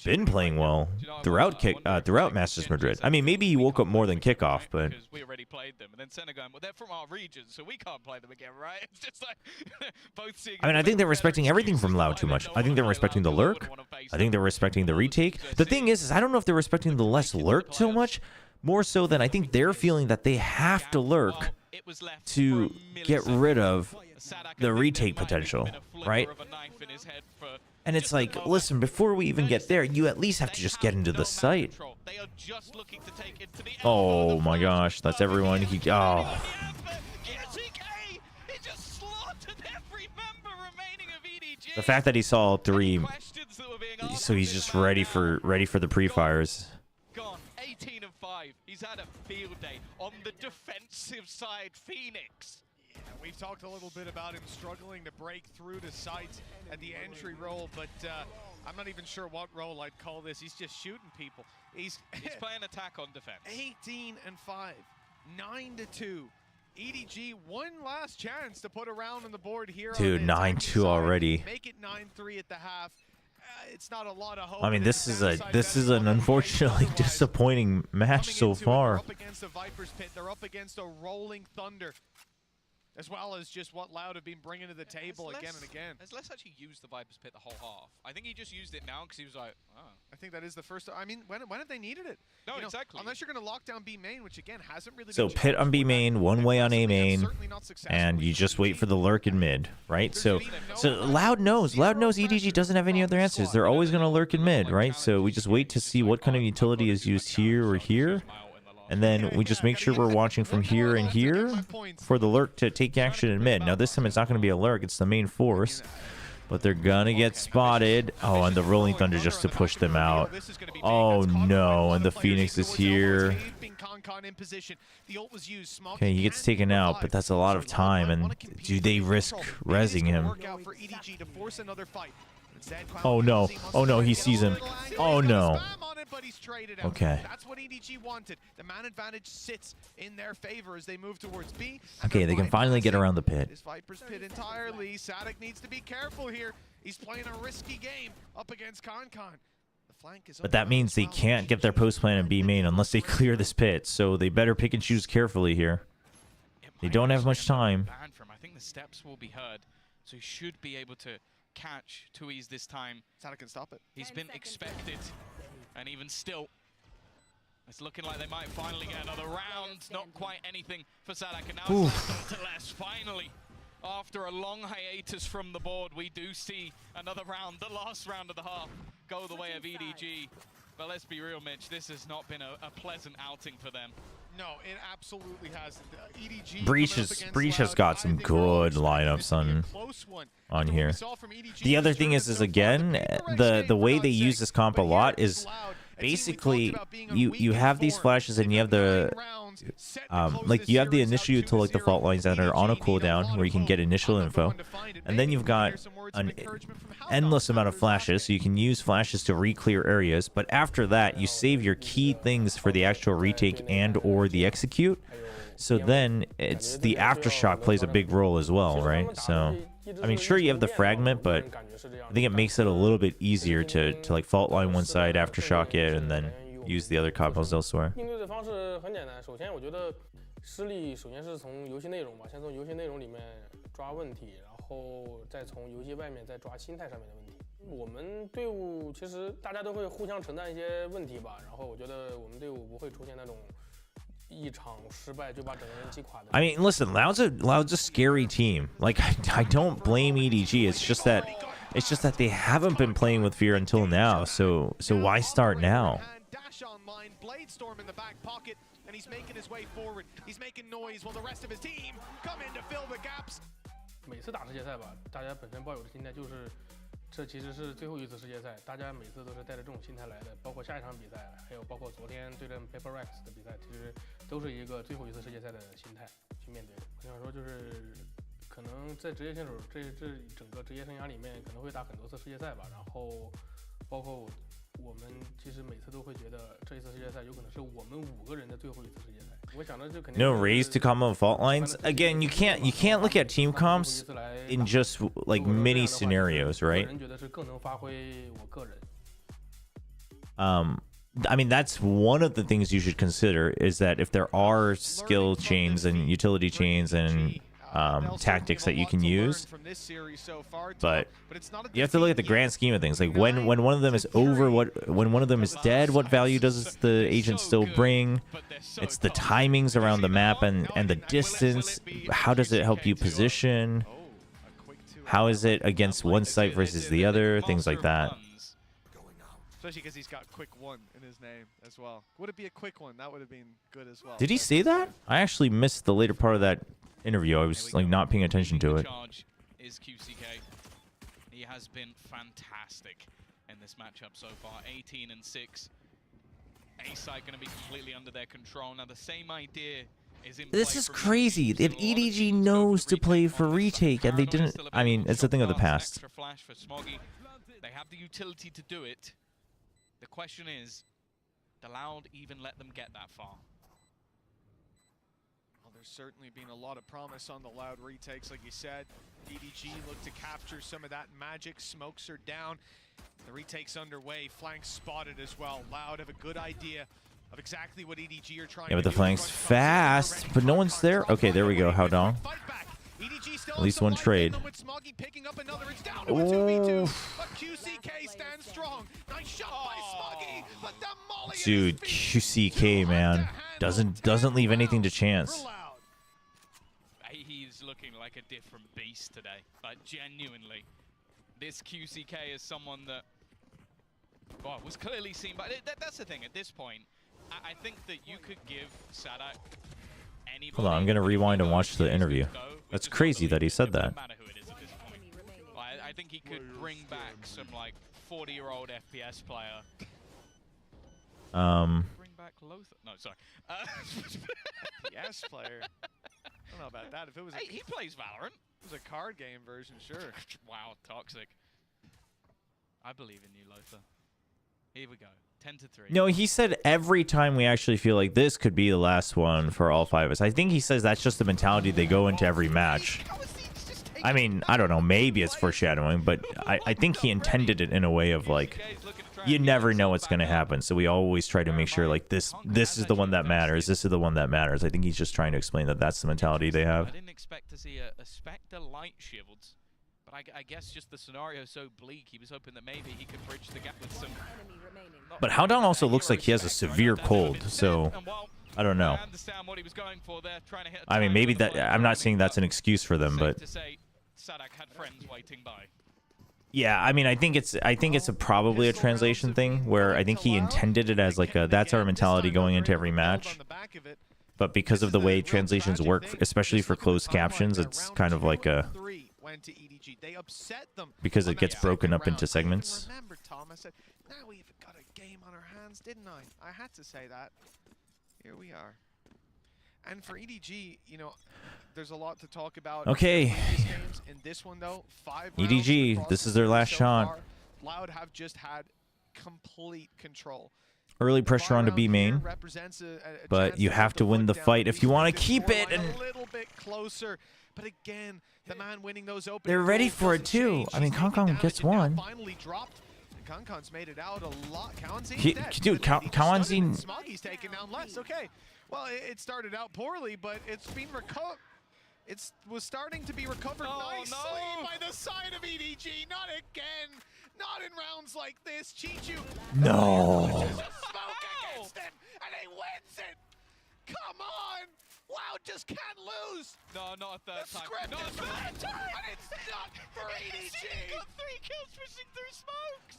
been playing well throughout Masters Madrid. I mean, maybe he woke up more than kickoff, but... We already played them. And then Senna going, well, they're from our region, so we can't play them again, right? It's just like both seeing... I mean, I think they're respecting everything from Loud too much. I think they're respecting the lurk. I think they're respecting the retake. The thing is I don't know if they're respecting the less lurk so much, more so than I think they're feeling that they have to lurk to get rid of the retake potential, right? And it's like, listen, before we even get there, you at least have to just get into the site. Oh my gosh, that's everyone. The fact that he saw 3, so he's just ready for the pre-fires. Gone 18-5. He's had a field day on the defensive side. Phoenix. Yeah, we've talked a little bit about him struggling to break through to sites at the entry role, but I'm not even sure what role I'd call this. He's just shooting people. He's playing attack on defense. 18-5, 9-2. EDG, one last chance to put a round on the board here. Dude, 9-2 already. Make it 9-3 at the half. It's not a lot of hope. I mean, this is an unfortunately disappointing match so far. They're up against a Viper's Pit. They're up against a Rolling Thunder, as well as just what Loud have been bringing to the table again and again. Has Les actually used the Viper's Pit the whole half? I think he just used it now because he was like, oh. I think that is the first. I mean, when have they needed it? No, exactly. Unless you're going to lock down B main, which again hasn't really So been pit on B main, one way on A main, and you just wait for the lurk in mid, right? So Loud knows EDG doesn't have any other answers. They're always going to lurk in mid, right? So we just wait to see what kind of utility is used here or here. And then we just make sure we're watching from here and here for the lurk to take action in mid. Now this time it's not going to be a lurk, it's the main force. But they're going to get spotted. Oh, and the Rolling Thunder just to push them out. Oh no, and the Phoenix is here. Okay, he gets taken out, but that's a lot of time. And do they risk rezzing him? Oh no, he sees him. Oh no. Okay. That's what EDG wanted. The man advantage sits in their favor as they move towards B. Okay, they can finally get around the pit. This Viper's Pit entirely. Sadek needs to be careful here. He's playing a risky game up against Con. The flank is But that means they can't get their post plan in B main unless they clear this pit. So they better pick and choose carefully here. They don't have much time. I think the steps will be heard, so he should be able to catch Tui's this time. Sadek can stop it. He's been expected. And even still, it's looking like they might finally get another round. Not quite anything for Sadek. And now it's to Les. Finally, after a long hiatus from the board, we do see another round, the last round of the half, go the way of EDG. But let's be real, Mitch, this has not been a pleasant outing for them. No, it absolutely hasn't. EDG Breach has got some good lineups on here. The other thing is again, the way they use this comp a lot is basically you have these flashes and you have the like you have the initial to like the fault lines that are on a cooldown where you can get initial info, and then you've got an endless amount of flashes, so you can use flashes to re-clear areas, but after that you save your key things for the actual retake and or the execute. So then it's the aftershock plays a big role as well, right? So I mean, sure, you have the fragment, but I think it makes it a little bit easier to like fault line one side, aftershock it, and then use the other combos elsewhere. 应对的方式很简单，首先我觉得失利首先是从游戏内容吧，先从游戏内容里面抓问题，然后再从游戏外面再抓心态上面的问题。我们队伍其实大家都会互相承担一些问题吧，然后我觉得我们队伍不会出现那种一场失败就把整个人击垮的。 I mean, listen, Loud's a scary team. Like I don't blame EDG. It's just that they haven't been playing with fear until now. So why start now? Storm in the back pocket, and he's making his way forward. He's making noise while the rest of his team come in to fill the gaps. 每次打世界赛吧，大家本身抱有的心态就是，这其实是最后一次世界赛，大家每次都是带着这种心态来的。包括下一场比赛，还有包括昨天对阵 PRX 的比赛，其实都是一个最后一次世界赛的心态去面对的。我想说就是，可能在职业选手这整个职业生涯里面，可能会打很多次世界赛吧，然后包括我们其实每次都会觉得这一次世界赛有可能是我们5个人的最后一次世界赛。我想着就肯定 No raise to combo fault lines. Again, you can't look at team comps in just like mini scenarios, right? I mean, that's one of the things you should consider is that if there are skill chains and utility chains and tactics that you can use, but you have to look at the grand scheme of things. Like when one of them is over, when one of them is dead, what value does the agent still bring? It's the timings around the map and the distance. How does it help you position? How is it against one site versus the other? Things like that. Especially because he's got quick one in his name as well. Would it be a quick one? That would have been good as well. Did he say that? I actually missed the later part of that interview. I was like not paying attention to it. Is QCK. He has been fantastic in this matchup so far. 18 and 6. A side going to be completely under their control. Now the same idea is in This is crazy. If EDG knows to play for retake and they didn't, I mean, it's a thing of the past. Extra flash for Smoggy. They have the utility to do it. The question is, did Loud even let them get that far? Well, there's certainly been a lot of promise on the Loud retakes, like you said. EDG looked to capture some of that magic. Smokes are down. The retake's underway. Flanks spotted as well. Loud have a good idea of exactly what EDG are trying to do. Yeah, but the flank's fast, but no one's there. Okay, there we go. How dong? At least one trade. Ooh. Dude, QCK, man, doesn't leave anything to chance. He's looking like a different beast today, but genuinely, this QCK is someone that was clearly seen by. That's the thing. At this point, I think that you could give Sadak anybody. Hold on, I'm gonna rewind and watch the interview. That's crazy that he said that. I think he could bring back some like 40-year-old FPS player. Bring back Lothar? No, sorry. FPS player. I don't know about that. If it was, he plays Valorant. It was a card game version, sure. Wow, toxic. I believe in you, Lothar. Here we go. 10-3. No, he said every time we actually feel like this could be the last one for all 5 of us. I think he says that's just the mentality they go into every match. I mean, I don't know, maybe it's foreshadowing, but I think he intended it in a way of like, you never know what's going to happen, so we always try to make sure like this is the one that matters, this is the one that matters. I think he's just trying to explain that that's the mentality they have. I didn't expect to see a Spectre light shields, but I guess just the scenario is so bleak, he was hoping that maybe he could bridge the gap with some... But Howdong also looks like he has a severe cold, so I don't know. I mean, maybe that, I'm not saying that's an excuse for them, but... Sadak had friends waiting by. Yeah, I mean, I think it's probably a translation thing where I think he intended it as like a that's our mentality going into every match. But because of the way translations work, especially for closed captions, it's kind of like a because it gets broken up into segments. Remember, Tom, I said, now we've got a game on our hands, didn't I? I had to say that. Here we are. And for EDG, you know, there's a lot to talk about. Okay. In this one, though, 5 EDG, this is their last shot. Loud have just had complete control. Early pressure on to B main, but you have to win the fight if you want to keep it. And a little bit closer, but again, the man winning those open. They're ready for it too. I mean, Kong gets one. Finally dropped. Kankan's made it out a lot. Dude, Kawanzi. Smoggy's taken down less. Okay. Well, it started out poorly, but it's been recovered. It was starting to be recovered nicely by the side of EDG. Not again. Not in rounds like this. Chichu. No. Smoke against him, and he wins it. Come on. Loud just can't lose. No, not a third time. Not a third time. And it's not for EDG. Got 3 kills pushing through smokes.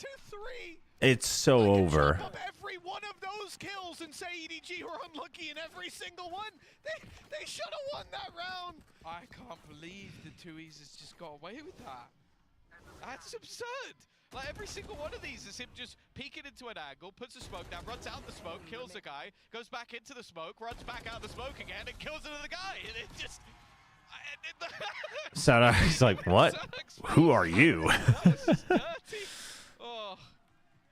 12-3. It's so over. Every one of those kills and say EDG were unlucky in every single one. They should have won that round. I can't believe the 2Es has just got away with that. That's absurd. Like every single one of these is him just peeking into an angle, puts a smoke down, runs out the smoke, kills a guy, goes back into the smoke, runs back out the smoke again, and kills another guy. And it just. Sadak's like, what? Who are you? Oh,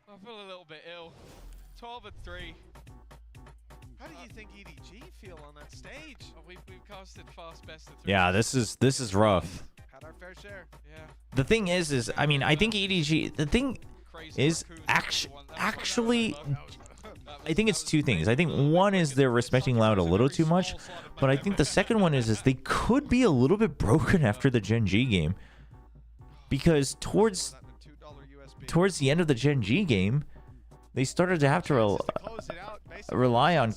I feel a little bit ill. 12-3. How do you think EDG feel on that stage? Oh, we've casted fast best of 3. Yeah, this is rough. Had our fair share. Yeah. The thing is I mean, I think EDG. The thing is actually. I think it's two things. I think one is they're respecting Loud a little too much, but I think the second one is they could be a little bit broken after the Gen G game, because towards the end of the Gen G game, they started to have to rely on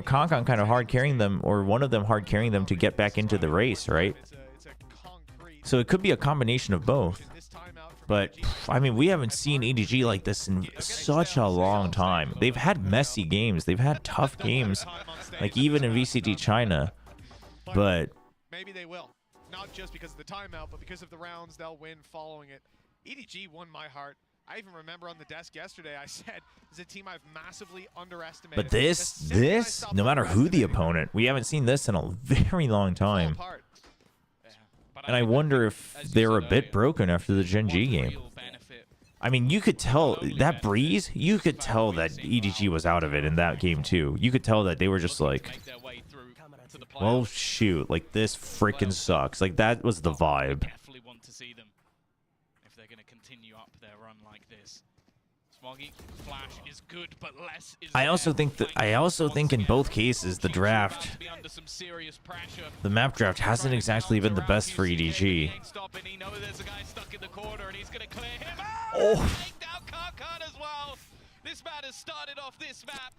Kong kind of hard carrying them, or one of them hard carrying them to get back into the race, right? So it could be a combination of both. But, I mean, we haven't seen EDG like this in such a long time. They've had messy games. They've had tough games, like even in VCT China. But maybe they will. Not just because of the timeout, but because of the rounds they'll win following it. EDG won my heart. I even remember on the desk yesterday, I said, this is a team I've massively underestimated. But this, no matter who the opponent, we haven't seen this in a very long time. And I wonder if they're a bit broken after the Gen G game. I mean, you could tell that breeze, you could tell that EDG was out of it in that game too. You could tell that they were just like, well, shoot, like this freaking sucks. Like that was the vibe. Definitely want to see them if they're going to continue up their run like this. Smoggy flash is good, but less is I also think in both cases the map draft hasn't exactly been the best for EDG. Oh. This man has started off this map.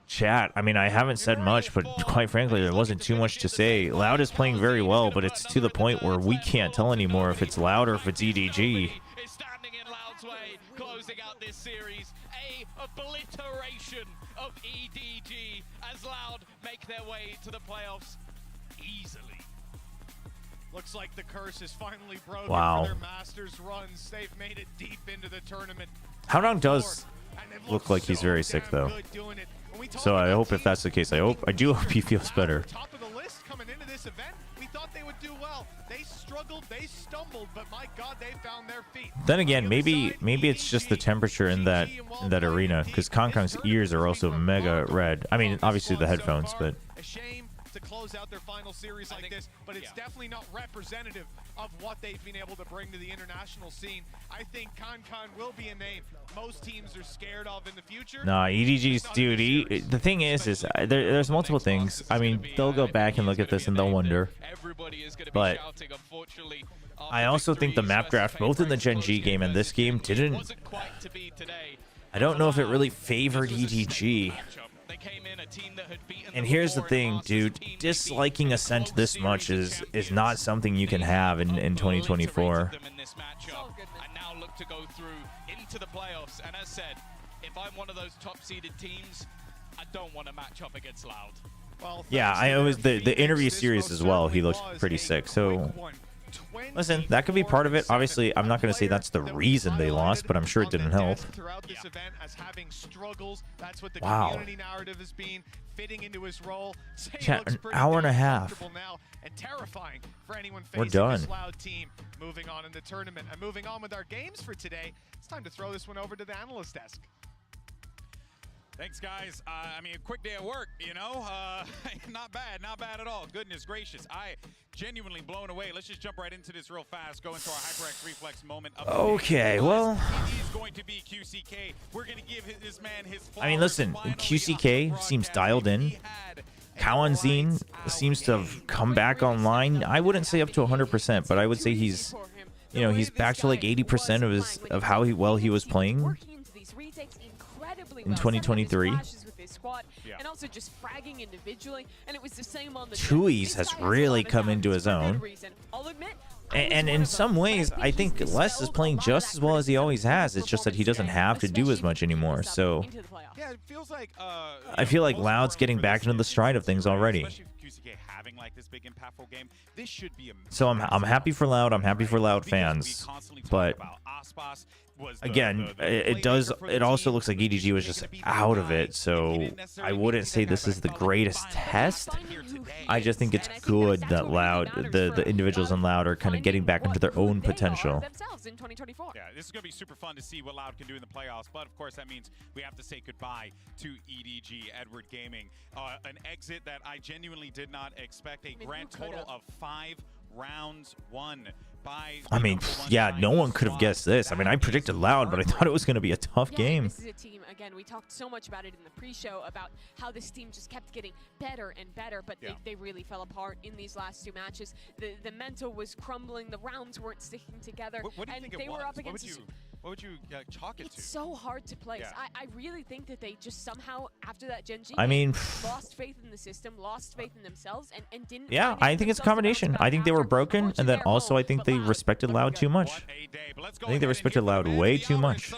Chat, I mean, I haven't said much, but quite frankly, there wasn't too much to say. Loud is playing very well, but it's to the point where we can't tell anymore if it's Loud or if it's EDG. Closing out this series, a obliteration of EDG as Loud make their way to the playoffs easily. Looks like the curse is finally broken for their Masters runs. They've made it deep into the tournament. Howdong does look like he's very sick though, so I hope if that's the case, I do hope he feels better. Top of the list coming into this event, we thought they would do well. They struggled, they stumbled, but my God, they found their feet. Then again, maybe it's just the temperature in that arena, because Kong's ears are also mega red. I mean, obviously the headphones, but a shame to close out their final series like this, but it's definitely not representative of what they've been able to bring to the international scene. I think Kong will be a name most teams are scared of in the future. Nah, EDG's dude. The thing is there's multiple things. I mean, they'll go back and look at this and they'll wonder. But I also think the map draft, both in the Gen G game and this game, didn't. I don't know if it really favored EDG. came in, a team that had beaten And them here's the before in thing, Masters dude. team, Disliking Ascent this much is not something you can have in 2024. them in this matchup, and now look to go through into the playoffs. And as said, if I'm one of those top-seeded teams, I don't want to match up against Loud. Well, Yeah, I was the interview series as well. He looked pretty sick. So listen, that could be part of it. Obviously, I'm not going to say that's the reason they lost, but I'm sure it didn't help. Throughout this event as having struggles, that's what the Wow. community narrative has been, fitting into his role. Chat, an hour and a half. Now and terrifying for anyone We're facing done. this Loud team. Moving on in the tournament and moving on with our games for today. It's time to throw this one over to the analyst desk. Thanks, guys. I mean, a quick day at work, you know? Not bad at all. Goodness gracious. I genuinely blown away. Let's just jump right into this real fast. Go into our HyperX Reflex moment. Okay, well, He's going to be QCK. We're going to give this man his I mean, listen, QCK seems dialed in. Kawanzine seems to have come back online. I wouldn't say up to 100%, but I would say he's, you know, he's back to like 80% of how well he was playing in 2023. And also just fragging individually, and it was the same on the Tui's has really come into his own. And in some ways, I think Les is playing just as well as he always has. It's just that he doesn't have to do as much anymore. So Yeah, it feels like I feel like Loud's getting back into the stride of things already. QCK having like this big impactful game. This should be a So I'm happy for Loud. I'm happy for Loud fans. But again, it also looks like EDG was just out of it. So I wouldn't say this is the greatest test. I just think it's good that Loud, the individuals in Loud are kind of getting back into their own potential. in 2024. Yeah, this is going to be super fun to see what Loud can do in the playoffs, but of course that means we have to say goodbye to EDG, Edward Gaming. An exit that I genuinely did not expect, a grand total of 5 rounds won by... I mean, yeah, no one could have guessed this. I mean, I predicted Loud, but I thought it was going to be a tough game. This is a team, again, we talked so much about it in the pre-show, about how this team just kept getting better and better, but they really fell apart in these last 2 matches. The mental was crumbling, the rounds weren't sticking together, What do you and think they it were was? up against... What would you chalk it It's to? so hard to place. Yeah. I really think that they just somehow, after that Gen G, I mean, lost faith in the system, lost faith in themselves, and didn't... Yeah, I think it's a combination. I think they were broken, and then also I think they respected Loud too much. I think they respected Loud way too much.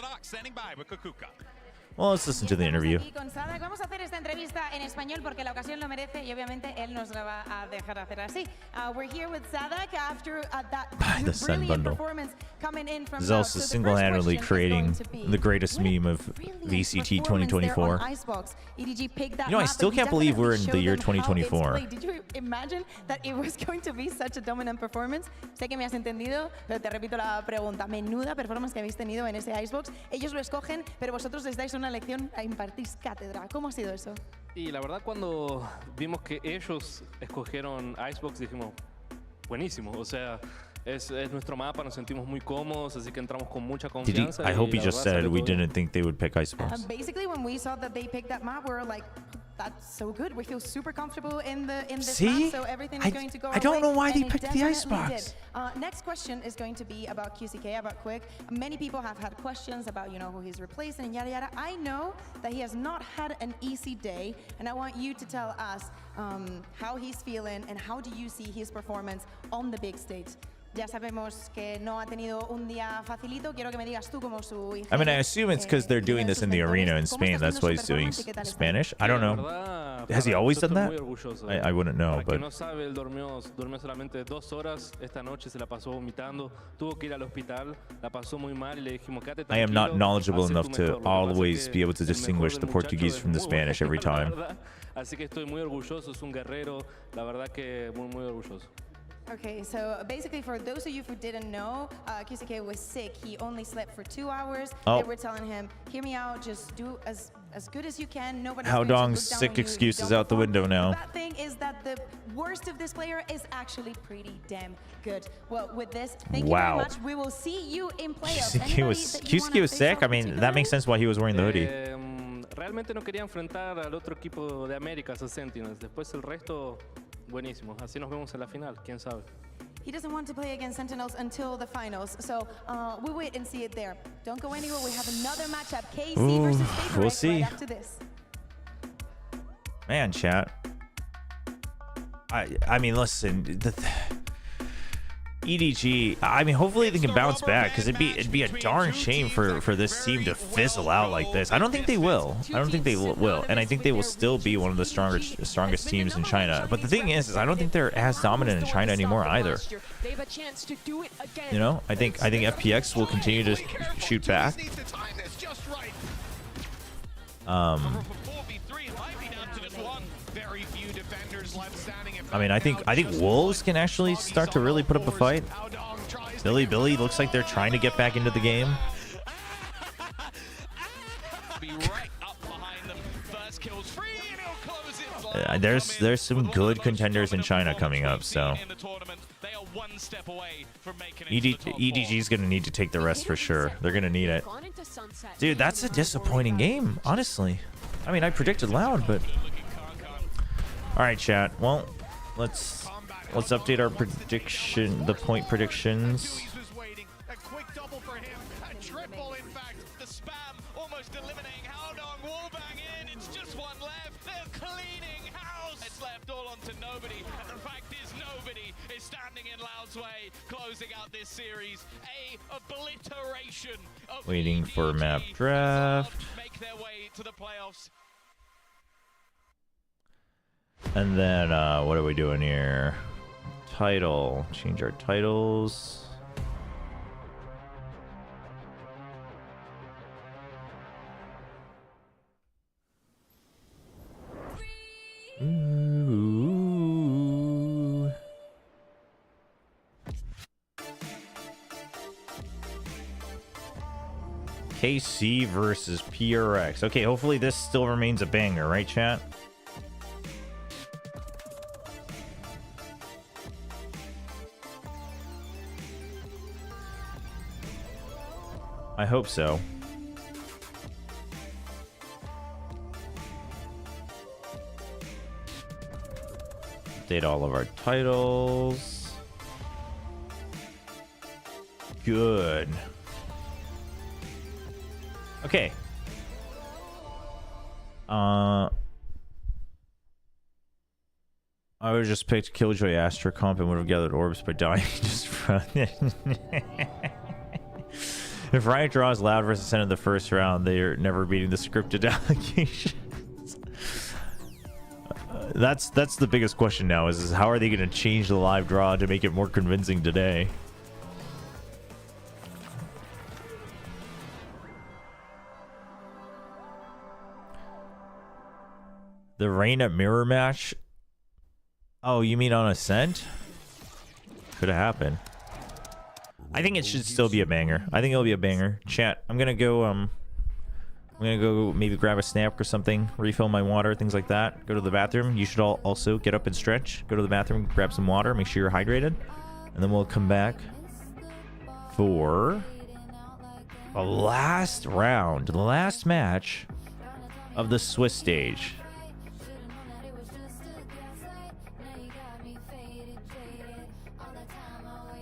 Well, let's listen to the interview. Vamos a hacer esta entrevista en español porque la ocasión lo merece y obviamente él nos la va a dejar hacer así. We're here with Sadak after that The Sun brilliant Bundle. performance coming in from Zel's is single-handedly creating the greatest meme of VCT 2024. You know, I still can't believe we're in the year 2024. Did you imagine that it was going to be such a dominant performance? Sé que me has entendido, pero te repito la pregunta. Menuda performance que habéis tenido en ese Icebox. Ellos lo escogen, pero vosotros les dais una lección, impartís cátedra. ¿Cómo ha sido eso? Y la verdad cuando vimos que ellos escogieron Icebox dijimos, buenísimo, o sea, es nuestro mapa, nos sentimos muy cómodos, así que entramos con mucha confianza. I hope he just said we didn't think they would pick Icebox. Basically, when we saw that they picked that map, we were like, that's so good. We feel super comfortable in this See? map, so everything is going to go I don't our know way, why they and it picked the definitely Icebox. did. Next question is going to be about QCK, about Quick. Many people have had questions about, you know, who he's replacing and yada yada. I know that he has not had an easy day, and I want you to tell us how he's feeling and how do you see his performance on the big stage. Ya sabemos que no ha tenido un día facilito. Quiero que me digas tú como su I mean, I assume it's because they're doing this in the arena in Spain. That's why he's doing Spanish. I don't know. Has he always done that? I wouldn't know, but... no sabe, él durmió solamente 2 horas. Esta noche se la pasó vomitando. Tuvo que ir al hospital. La pasó muy mal y le dijimos, quédate tranquilo. I am not knowledgeable enough to always be able to distinguish the Portuguese from the Spanish every time. Así que estoy muy orgulloso. Es un guerrero. La verdad que muy orgulloso. Okay, so basically for those of you who didn't know, QCK was sick. He only slept for 2 hours. They were telling him, hear me out, just do as good as you can. Nobody. How Dong's sick excuses out the window now. That thing is that the worst of this player is actually pretty damn good. Well, with this, thank you very much. We will see you in playoffs. QCK was sick? I mean, that makes sense why he was wearing the hoodie. Realmente no quería enfrentar al otro equipo de Américas, a Sentinels. Después el resto, buenísimo. Así nos vemos en la final, quién sabe. He doesn't want to play against Sentinels until the finals, so we'll wait and see it there. Don't go anywhere. We have another matchup, KC versus PRX, we'll see. right after this. Man, chat. I mean, listen, EDG. I mean, hopefully they can bounce back, because it'd be a darn shame for this team to fizzle out like this. I don't think they will. I don't think they will, and I think they will still be one of the strongest teams in China. But the thing is I don't think they're as dominant in China anymore either. You know, I think FPX will continue to shoot back. I mean, I think Wolves can actually start to really put up a fight. Billy looks like they're trying to get back into the game. There's some good contenders in China coming up, so EDG is gonna need to take the rest for sure. They're gonna need it. Dude, that's a disappointing game, honestly. I mean, I predicted Loud, but all right, chat. Well, let's update our prediction, the point predictions. A quick double for him, a triple in fact. The spam almost eliminating Haodong. Wallbang in, it's just one left. They're cleaning house. It's left all onto nobody, and the fact is nobody is standing in Loud's way, closing out this series. A obliteration of Waiting for map draft. make their way to the playoffs. And then, what are we doing here? Title. Change our titles. Ooh. KC versus PRX. Okay, hopefully this still remains a banger, right, chat? I hope so. Update all of our titles. Good. Okay. I would have just picked Killjoy Astra Comp and would have gathered orbs by dying just from If Riot draws Loud versus Sen in the first round, they're never beating the scripted allegations. That's the biggest question now is how are they going to change the live draw to make it more convincing today? The Rain at Mirror match? Oh, you mean on Ascent? Could have happened. I think it should still be a banger. I think it'll be a banger. Chat, I'm gonna go maybe grab a snack or something, refill my water, things like that. Go to the bathroom. You should all also get up and stretch. Go to the bathroom, grab some water, make sure you're hydrated. And then we'll come back for the last round, the last match of the Swiss stage.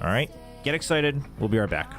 All right. Get excited. We'll be right back.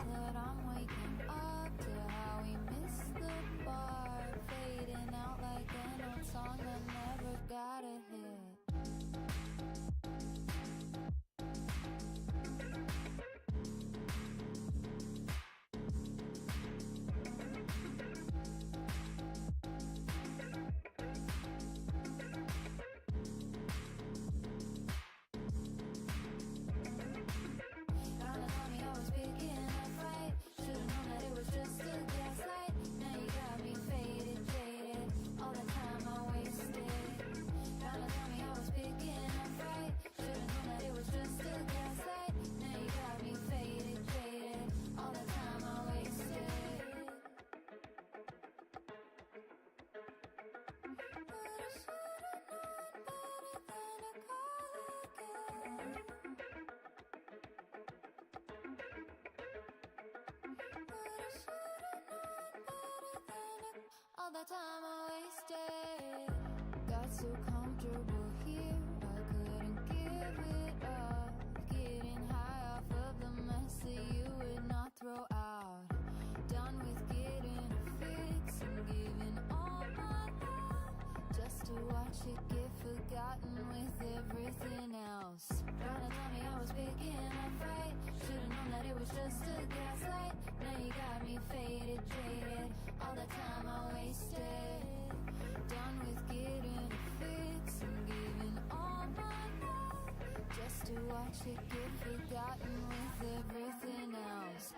all the time I wasted. Got so comfortable here, I couldn't give it up. Getting high off of the mess that you would not throw out. Done with getting a fix and giving all my love just to watch it get could get forgotten with everything else.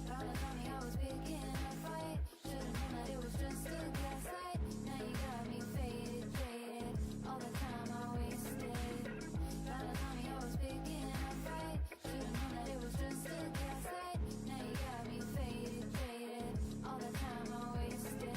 Trying to tell me I was picking a fight. Should've known that it was just a gaslight. Now you got me faded, jaded. All the time I wasted. Trying to tell me I was picking a fight. Should've known that it was just a gaslight. Now you got me faded, jaded. All the time I wasted.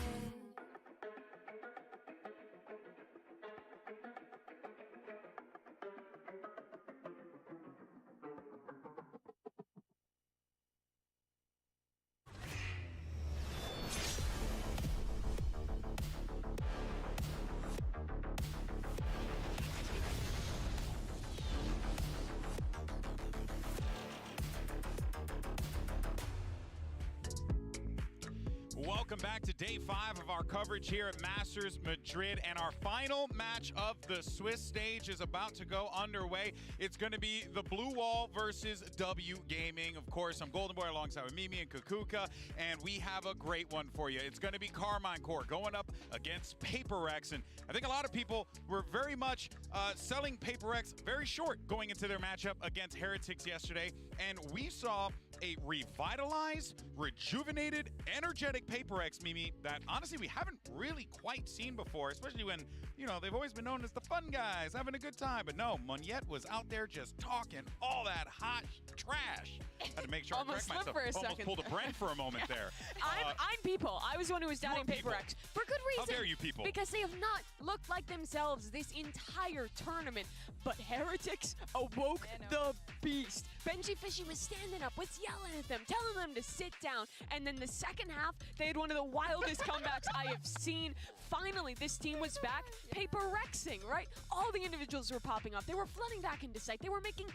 Welcome back to day 5 of our coverage here at Masters Madrid, and our final match of the Swiss stage is about to go underway. It's going to be the Blue Wall versus W Gaming. Of course, I'm Golden Boy alongside with Mimi and Kukuka, and we have a great one for you. It's going to be Carmine Corp going up against PRX, and I think a lot of people were very much selling PRX very short going into their matchup against Heretics yesterday, and we saw a revitalized, rejuvenated, energetic PRX, Mimi, that honestly we haven't really quite seen before, especially when, you know, they've always been known as the fun guys, having a good time. But no, Moniette was out there just talking all that hot trash. Had to make sure I correct myself. For a Almost second pulled a Brent for a moment there. I'm people. I was one who was doubting PRX for good reason. How dare you people? Because they have not looked like themselves this entire tournament. But Heretics awoke the beast. Benji Fishy was standing up, was yelling at them, telling them to sit down. And then the second half, they had one of the wildest comebacks I have seen. Finally, this team was back. PRXing, right? All the individuals were popping up. They were flooding back into sight. They were making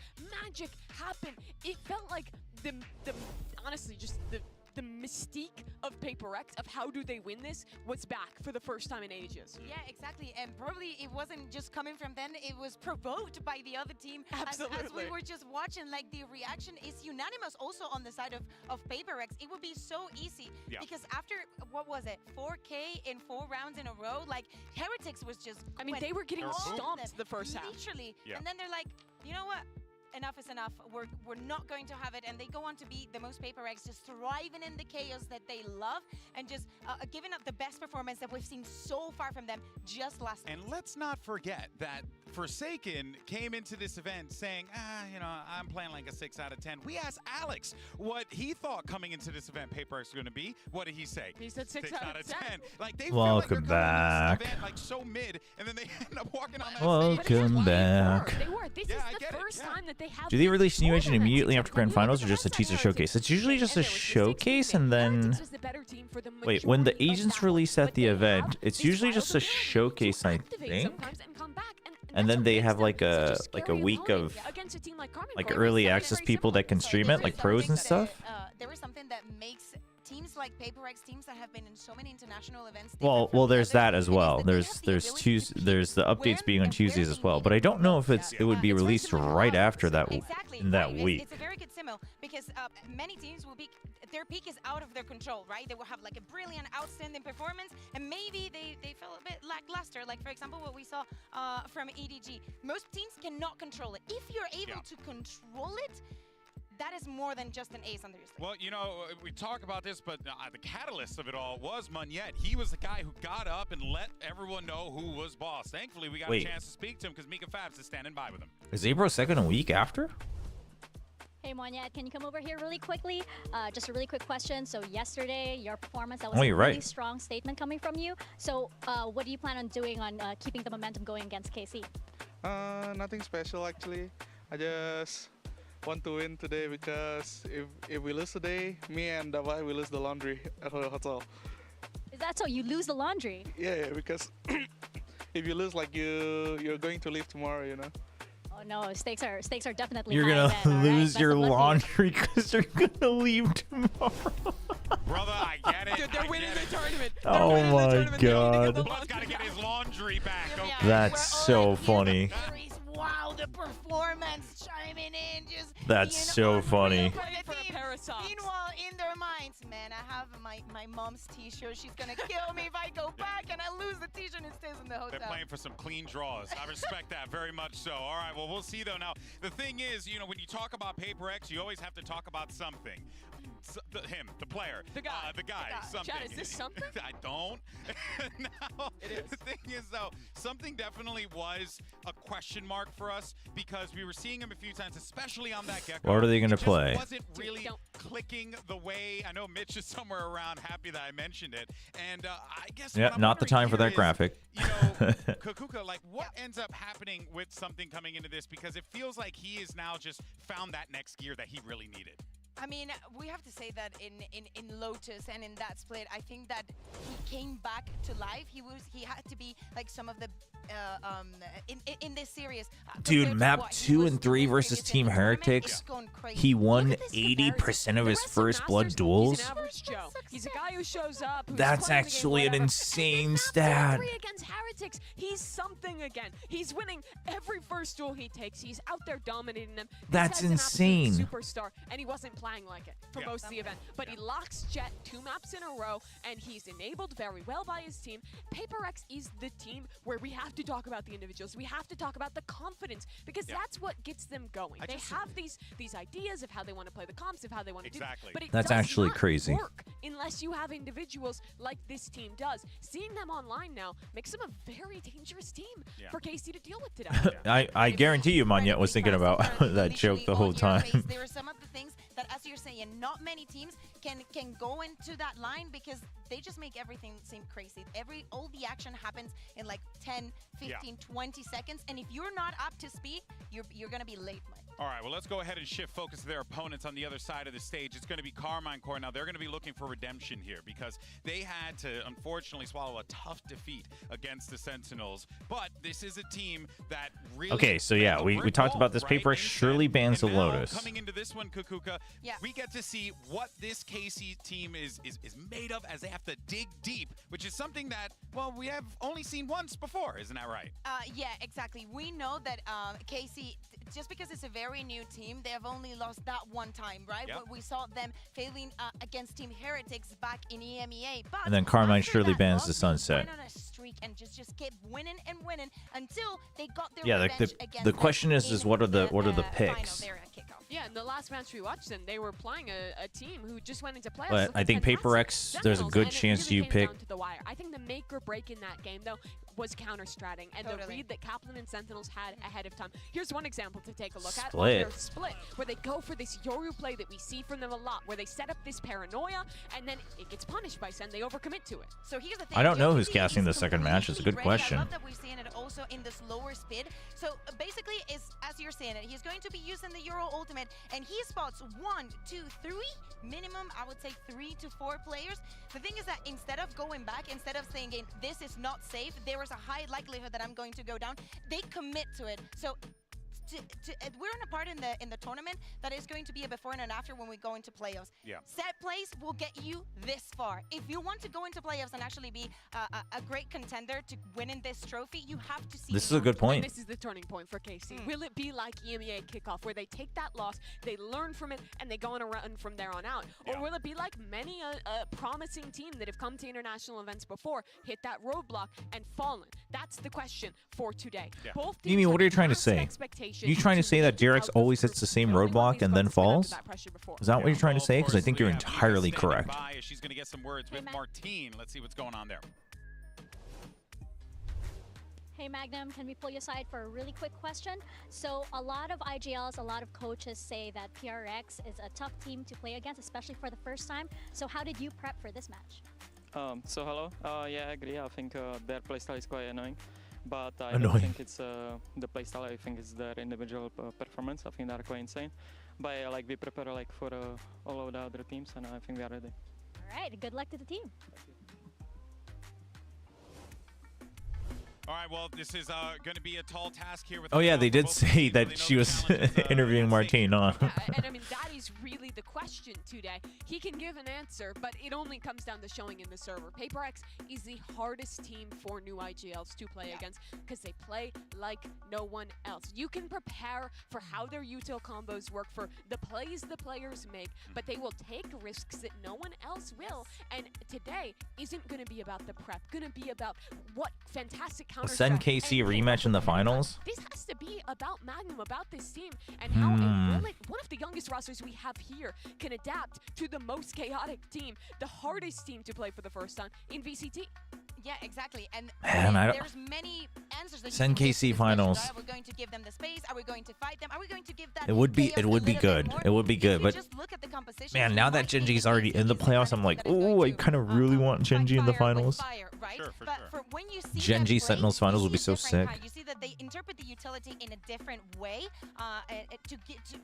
magic happen. It felt like the honestly, just the mystique of PRX, of how do they win this, was back for the first time in ages. Yeah, exactly. And probably it wasn't just coming from them, it was provoked by the other team. Absolutely. As we were just watching, like, the reaction is unanimous also on the side of PRX. It would be so easy because after, what was it, 4K in 4 rounds in a row, like, Heretics was just, I mean, they were getting stomped the first half. Literally. And then they're like, you know what? Enough is enough. We're not going to have it. And they go on to be the most PRX, just thriving in the chaos that they love and just giving up the best performance that we've seen so far from them just last week. And let's not forget that Forsaken came into this event saying, you know, I'm playing like a 6 out of 10. We asked Alex what he thought coming into this event PRX was going to be. What did he say? He said 6 out of 10. Like, they Welcome feel like back. this event, like, so mid, and then they end up walking on that Welcome back. They were. This is the first time that they have. Do they release new engine immediately after grand finals, or just a teaser showcase? It's usually just a showcase, and then wait, when the agents release at the event, it's usually just a showcase, I think. And then they have like a week of like early access people that can stream it, like pros and stuff. There is something that makes teams like PRX, teams that have been in so many international events. Well, there's that as well. There's the updates being on Tuesdays as well. But I don't know if it would be released right after that in that week. It's a very good symbol because many teams will be, their peak is out of their control, right? They will have like a brilliant, outstanding performance, and maybe they feel a bit lackluster. Like, for example, what we saw from EDG. Most teams cannot control it. If you're able to control it, that is more than just an ace under your sleeve. Well, you know, we talk about this, but the catalyst of it all was Moniette. He was the guy who got up and let everyone know who was boss. Thankfully, we got a chance to speak to him because Mika Fabs is standing by with him. Is April 2nd a week after? Hey, Moniette, can you come over here really quickly? Just a really quick question. So yesterday, your performance, that was a really strong statement coming from you. So what do you plan on doing on keeping the momentum going against KC? Nothing special, actually. I just want to win today because if we lose today, me and Davai will lose the laundry at the hotel. Is that so? You lose the laundry? Yeah, because if you lose, like you're going to leave tomorrow, you know. Oh no, stakes are definitely. You're gonna lose your laundry because you're gonna leave tomorrow. Brother, I get it. Dude, they're winning the tournament. Oh my god. Blood's got to get his laundry back. Okay. That's so funny. Wow, the performance chiming in, just That's so funny. Meanwhile, in their minds, man, I have my mom's t-shirt. She's gonna kill me if I go back and I lose the t-shirt and stays in the hotel. They're playing for some clean draws. I respect that very much so. All right, well, we'll see, though. Now, the thing is, you know, when you talk about PRX, you always have to talk about something. The player. The guy. Something. Chad, is this something? I don't. Now, the thing is, though, something definitely was a question mark for us because we were seeing him a few times, especially on that Gecko. What are they going to play? It wasn't really clicking the way. I know Mitch is somewhere around happy that I mentioned it. And I guess Yeah, not the time for that graphic. You know, Kukuka, like, what ends up happening with something coming into this? Because it feels like he has now just found that next gear that he really needed. I mean, we have to say that in Lotus and in that split, I think that he came back to life. He had to be like some of the in this series. Dude, map 2 and 3 versus Team Heretics. He won 80% of his first blood duels. He's an average Joe. He's a guy who shows up. That's actually an insane stat. 3 against Heretics. He's something again. He's winning every first duel he takes. He's out there dominating them. That's insane. Superstar, and he wasn't playing like it for most of the event. But he locks Jet 2 maps in a row, and he's enabled very well by his team. PRX is the team where we have to talk about the individuals. We have to talk about the confidence because that's what gets them going. They have these ideas of how they want to play the comps, of how they want to do. But it That's does actually not crazy. work unless you have individuals like this team does. Seeing them online now makes them a very dangerous team for KC to deal with today. I guarantee you Monyet was thinking about that joke the whole time. There are some of the things that, as you're saying, not many teams can go into that line because they just make everything seem crazy. All the action happens in like 10, 15, 20 seconds, and if you're not up to speed, you're gonna be late, Mike. All right, well, let's go ahead and shift focus to their opponents on the other side of the stage. It's going to be Carmine Core. Now, they're going to be looking for redemption here because they had to, unfortunately, swallow a tough defeat against the Sentinels. But this is a team that really... Okay, so yeah, we talked about this. PRX surely bans the Lotus. Coming into this one, Kukuka, we get to see what this KC team is made of as they have to dig deep, which is something that, well, we have only seen once before. Isn't that right? Yeah, exactly. We know that KC, just because it's a very new team, they have only lost that one time, right? Yep. We saw them failing against Team Heretics back in EMEA. But And then Carmine after surely that bans loss, the Sunset. They went on a streak and just kept winning and winning until they got their Yeah, revenge the against question them is in what are the final picks? there at kickoff. Yeah, in the last match we watched them, they were playing a team who just went into playoffs. But I think PRX, there's a good chance you pick. To the wire. I think the make or break in that game, though, was counter-stratting and the read that Kaplan and Sentinels had ahead of time. Here's one example to take a look at. On their split, where they go for this Yoru play that we see from them a lot, where they set up this paranoia, and then it gets punished by Sen. They overcommit to it. So here's the thing. I don't know who's casting the second match. It's a good question. I love that we're seeing it also in this lower speed. So basically, as you're saying it, he's going to be using the Euro Ultimate, and he spots 1, 2, 3, minimum, I would say 3 to 4 players. The thing is that instead of going back, instead of saying, this is not safe, there is a high likelihood that I'm going to go down, they commit to it. So we're in a part in the tournament that is going to be a before and an after when we go into playoffs. Set plays will get you this far. If you want to go into playoffs and actually be a great contender to winning this trophy, you have to see. This is a good point. And this is the turning point for KC. Will it be like EMEA kickoff, where they take that loss, they learn from it, and they go on a run from there on out? Or will it be like many a promising team that have come to international events before, hit that roadblock, and fallen? That's the question for today. Both Mimi, what are you trying to say? You trying to say that PRX always hits the same roadblock and then falls? Is that what you're trying to say? Because I think you're entirely correct. She's going to get some words with Martine. Let's see what's going on there. Hey Magnum, can we pull you aside for a really quick question? So a lot of IGLs, a lot of coaches say that PRX is a tough team to play against, especially for the first time. So how did you prep for this match? So hello. Yeah, I agree. I think their playstyle is quite annoying. But I don't think it's the playstyle. I think it's their individual performance. I think they're quite insane. But like we prepare like for all of the other teams, and I think we are ready. All right. Good luck to the team. All right, well, this is going to be a tall task here. With Oh yeah, they did say that she was interviewing Martine, huh? And I mean, that is really the question. question today, he can give an answer, but it only comes down to showing in the server. PRX is the hardest team for new IGLs to play against because they play like no one else. You can prepare for how their util combos work, for the plays the players make, but they will take risks that no one else will. And today isn't going to be about the prep, going to be about what fantastic counter. Send KC rematch in the finals. This has to be about Magnum, about this team, and how one of the youngest rosters we have here can adapt to the most chaotic team, the hardest team to play for the first time in VCT. Yeah, exactly. And Man, there's many answers that Send you can KC give finals. Are we going to give them the space? Are we going to fight them? Are we going to give that? It would be good. It would be good, but man, now that Genji's already in the playoffs, I'm like, oh, I kind of really want Genji in the finals. Sure, for when you see Genji Sentinels finals would be so sick. You see that they interpret the utility in a different way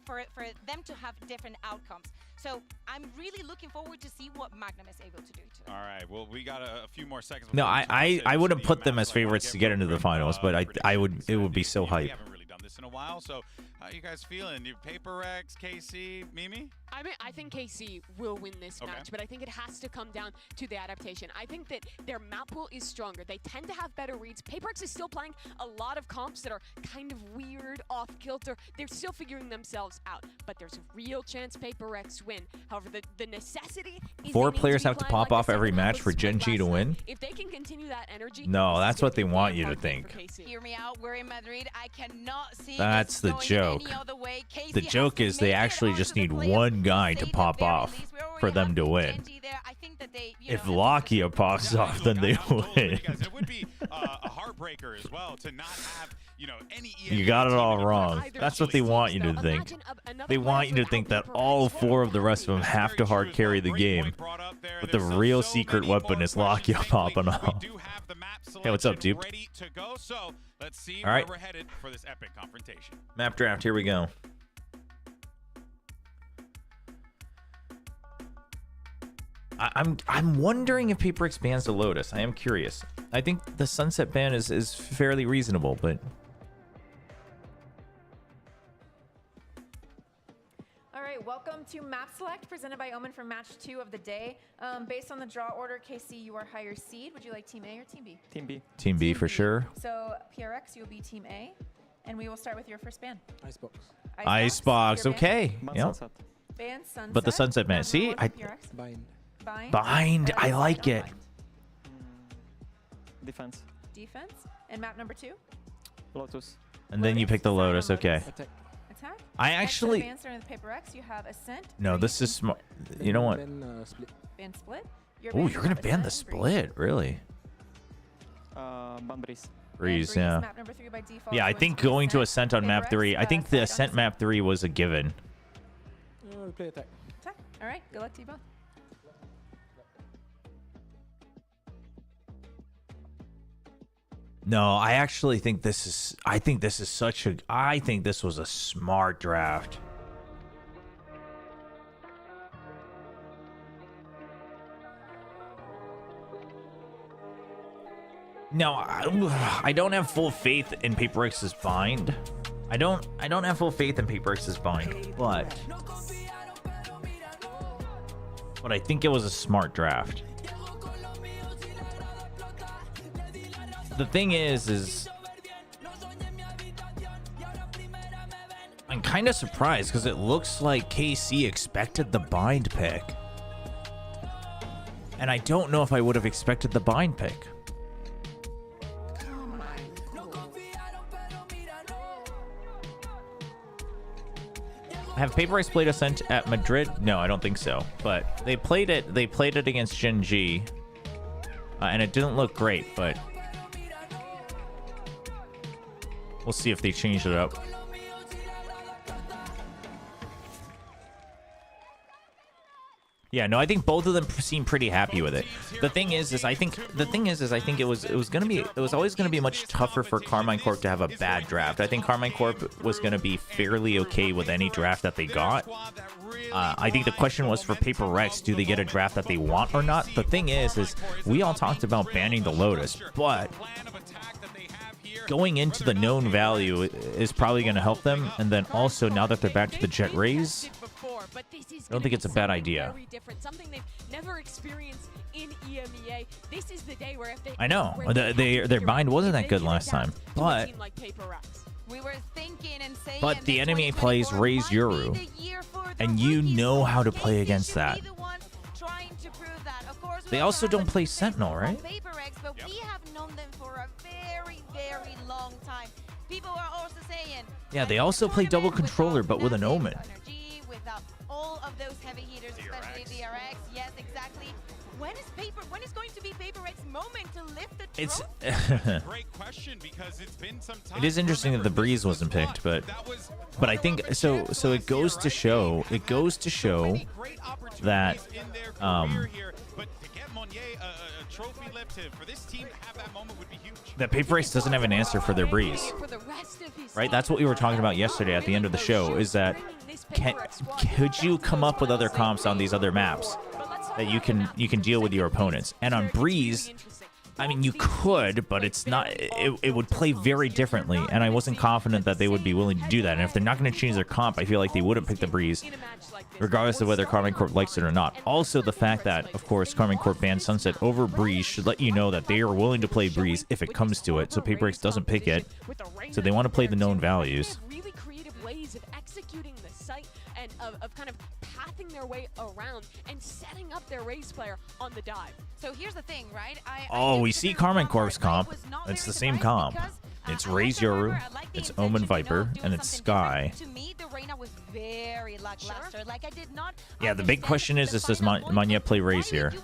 for them to have different outcomes. So I'm really looking forward to see what Magnum is able to do today. All right, well, we got a few more seconds. No, I wouldn't put them as favorites to get into the finals, but it would be so hype. We haven't really done this in a while, so how you guys feeling? You PRX, KC, Mimi? I mean, I think KC will win this match, but I think it has to come down to the adaptation. I think that their map pool is stronger. They tend to have better reads. PRX is still playing a lot of comps that are kind of weird, off-kilter. They're still figuring themselves out, but there's a real chance PRX win. However, the necessity is 4 players have to pop off every match for Genji to win. If they can continue that energy, No, that's what they want you to think. Hear me out. We're in Madrid. I cannot see That's the joke. The joke is they actually just need one guy to pop off for them to win. If Lakia pops off, then they win. It would be a heartbreaker as well to not have, any You got it all wrong. That's what they want you to think. They want you to think that all 4 of the rest of them have to hard carry the game. But the real secret weapon is Lakia popping off. Hey, what's up, dude? Let's see all right. where we're headed for this epic confrontation. Map draft, here we go. I'm wondering if PRX bans the Lotus. I am curious. I think the Sunset ban is fairly reasonable, but all right, welcome to Map Select presented by Omen for match 2 of the day. Based on the draw order, KC, you are higher seed. Would you like Team A or Team B? Team B. Team B for sure. So PRX, you'll be Team A, and we will start with your first ban. Icebox. Icebox, okay. Yep. Ban Sunset. But the Sunset ban, see, Bind. I like it. Defense. Defense. And map number 2? Lotus. And then you pick the Lotus, okay. Attack. I actually. Answer in the PRX, you have Ascent. No, this is smart. You know what? Ban Split. Oh, you're gonna ban the Split, really? Ban Breeze. Breeze, yeah. Map number 3 by default. Yeah, I think going to Ascent on map 3. I think the Ascent map 3 was a given. Play attack. Attack. All right, good luck to you both. No, I actually think this is. I think this was a smart draft. No, I don't have full faith in PRX's bind. I don't have full faith in PRX's bind, but I think it was a smart draft. The thing is I'm kind of surprised because it looks like KC expected the bind pick. And I don't know if I would have expected the bind pick. Have PRX played Ascent at Madrid? No, I don't think so. But they played it against Genji. And it didn't look great, but we'll see if they change it up. Yeah, no, I think both of them seem pretty happy with it. The thing is I think it was always gonna be much tougher for Carmine Corp to have a bad draft. I think Carmine Corp was gonna be fairly okay with any draft that they got. I think the question was for PRX, do they get a draft that they want or not? The thing is we all talked about banning the Lotus, but going into the known value is probably going to help them. And then also, now that they're back to the Jet Rays, but this is I don't think it's a bad idea. very different, something they've never experienced in EMEA. This is the day where if they I know their bind wasn't that good last time, but like PRX. We were thinking and saying but the enemy plays Raise Yoru, and you know how to play against that. They also don't play Sentinel, right? But we have known them for a very, very long time. People are also saying, Yeah, they also play double controller, but with an Omen. without all of those heavy hitters, especially PRX. Yes, exactly. When is going to be PRX's moment to lift the trophy? It's Great question, because it's been some time. it is interesting that the Breeze wasn't picked, but I think so it goes to show that Trophy lift for this team to have that moment would be huge. that PRX doesn't have an answer for their Breeze. Right? That's what we were talking about yesterday at the end of the show, is that could you come up with other comps on these other maps that you can deal with your opponents? And on Breeze, I mean, you could, but it's not. It would play very differently, and I wasn't confident that they would be willing to do that. And if they're not going to change their comp, I feel like they wouldn't pick the Breeze, regardless of whether Karmine Corp likes it or not. Also, the fact that, of course, Karmine Corp banned Sunset over Breeze should let you know that they are willing to play Breeze if it comes to it. So PRX doesn't pick it, so they want to play the known values. Really creative ways of executing the site and of kind of pathing their way around and setting up their Raze player on the dive. So here's the thing, right? Oh, we see Karmine Corp's comp. It's the same comp. It's Raze Yoru, it's Omen Viper, and it's Sky. To me, the Reyna was very lackluster. Like, I did not. Yeah, the big question is does Monyet play Raze here?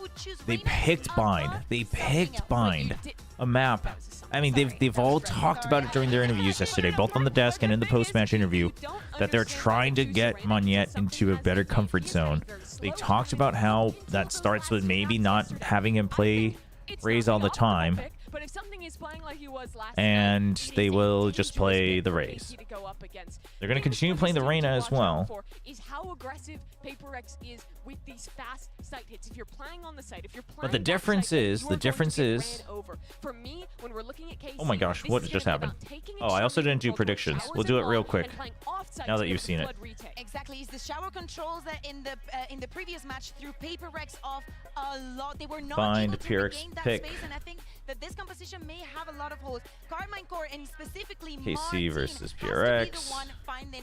They picked Bind. They picked Bind, a map. I mean, they've all talked about it during their interviews yesterday, both on the desk and in the post-match interview, that they're trying to get Monyet into a better comfort zone. They talked about how that starts with maybe not having him play Raze all the time, But if something is playing like he was last and they will just play the Raze. They're going to continue playing the Reyna as well. Is how aggressive PRX is with these fast site hits. If you're playing on the site, if you're playing But the difference is, for me, when we're looking at KC, oh my gosh, what just happened? Oh, I also didn't do predictions. We'll do it real quick now that you've seen it. Exactly, it's the shower controls that in the previous match threw PRX off a lot. They were not Find able to PRX regain that pick. space, and I think that this composition may have a lot of holes. Karmine Corp and specifically KC Martin versus has to be PRX. the one finding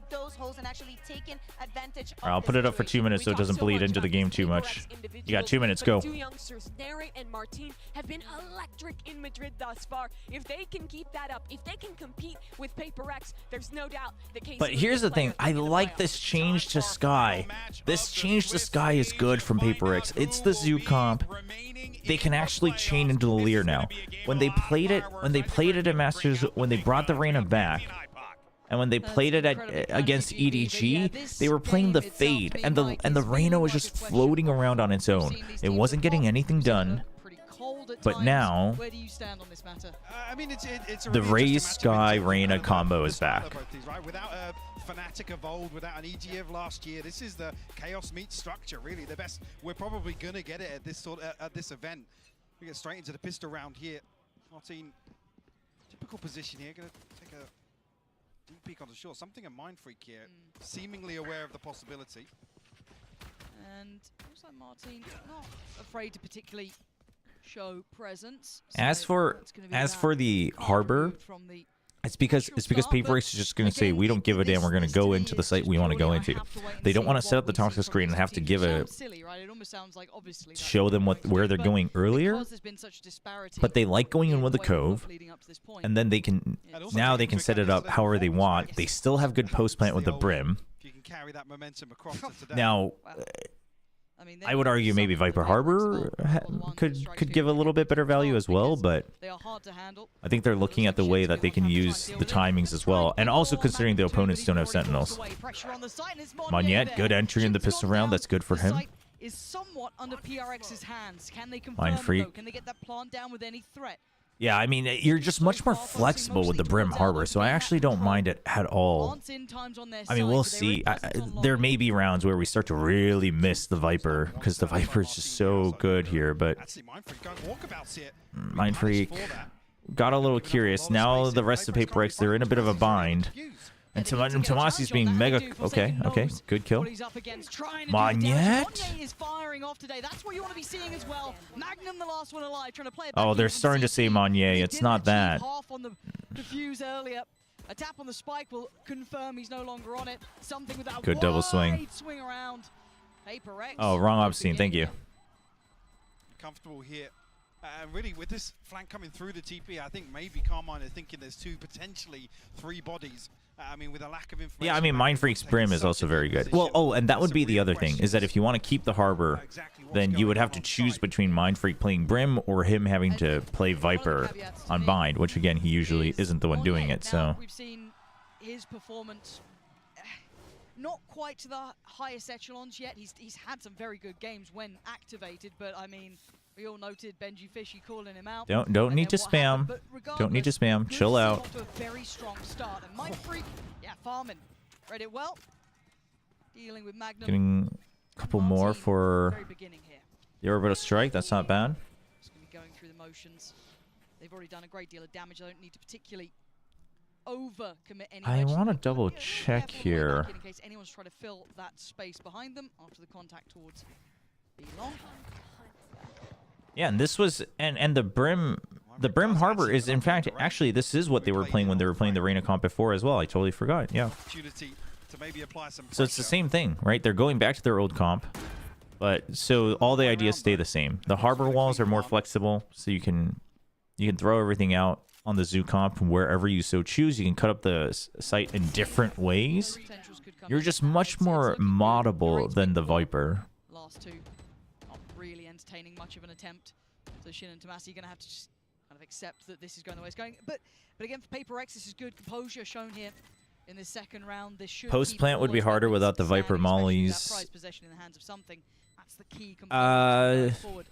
those holes and actually taking advantage of I'll put it up for 2 minutes so it doesn't bleed into the game too much. You got 2 minutes, go. Two youngsters, Narrate and Martin, have been electric in Madrid thus far. If they can keep that up, if they can compete with PRX, there's no doubt that KC. But here's the thing, I like this change to Sky. This change to Sky is good from PRX. It's the Zoo comp. They can actually chain into the Leer now. When they played it at Masters, when they brought the Reyna back, and when they played it against EDG, they were playing the Fade, and the Reyna was just floating around on its own. It wasn't getting anything done. But now, Where do you stand on this matter? I mean, it's the Raze Sky Reyna combo is back. Without a Fnatic of old, without an EG of last year, this is the Chaos meets structure, really the best. We're probably gonna get it at this event. We get straight into the pistol round here. Martin, typical position here, gonna take a deep peek on the shore. Something a Mind Freak here, seemingly aware of the possibility. And looks like Martin not afraid to particularly show presence. As for the Harbor, it's because PRX is just going to say, we don't give a damn, we're going to go into the site we want to go into. They don't want to set up the toxic screen and have to give show them where they're going earlier. But they like going in with the Cove, and then they can set it up however they want. They still have good post plant with the Brim. Now, I would argue maybe Viper Harbor could give a little bit better value as well, but I think they're looking at the way that they can use the timings as well, and also considering the opponents don't have Sentinels. Monyet, good entry in the pistol round, that's good for him. Is somewhat under PRX's hands. Can they confirm? Mind Freak. Can they get that plant down with any threat? Yeah, I mean, you're just much more flexible with the Brim Harbor, so I actually don't mind it at all. I mean, we'll see. There may be rounds where we start to really miss the Viper, because the Viper is just so good here, but Mind Freak got a little curious. Now the rest of PRX, they're in a bit of a bind, And Tomasi's being mega. Okay, good kill. Monyet? is firing off today. That's what you want to be seeing as well. Magnum, the last one alive, trying to play it Oh, they're starting to say Monyet. It's not that. Half on the fuse earlier. A tap on the spike will confirm he's no longer on it. Something with that Good double swing. swing around. PRX. Oh, wrong obscene. Thank you. Comfortable here. Really, with this flank coming through the TP, I think maybe Carmine are thinking there's potentially three bodies. I mean, with a lack of information. Yeah, I mean, Mind Freak's Brim is also very good. Well, oh, and that would be the other thing, is that if you want to keep the Harbor, then you would have to choose between Mind Freak playing Brim or him having to play Viper on Bind, which, again, he usually isn't the one doing it, so... We've seen his performance not quite to the highest echelons yet. He's had some very good games when activated, but, I mean... We all noted Benji Fishy calling him out. Don't need to spam. Don't need to spam. Chill out. To a very strong start. And Mind Freak, yeah, farming. Read it well. Dealing with Magnum. Getting a couple more for the orbital strike. That's not bad. Just going to be going through the motions. They've already done a great deal of damage. I don't need to particularly over-commit any. I want to double check here. In case anyone's trying to fill that space behind them after the contact towards the long. Yeah, and this was the Brim Harbor is in fact actually this is what they were playing when they were playing the Reina comp before as well. I totally forgot. Yeah. So it's the same thing, right? They're going back to their old comp, but so all the ideas stay the same. The Harbor walls are more flexible, so you can throw everything out on the Zoo comp wherever you so choose. You can cut up the site in different ways. You're just much more moddable than the Viper. Last two. Really entertaining much of an attempt. So Shin and Tomasi are going to have to just kind of accept that this is going the way it's going. But again, for PRX, this is good composure shown here in this second round. This should Post plant would be harder without the Viper mollies. Prize possession in the hands of something. That's the key component forward.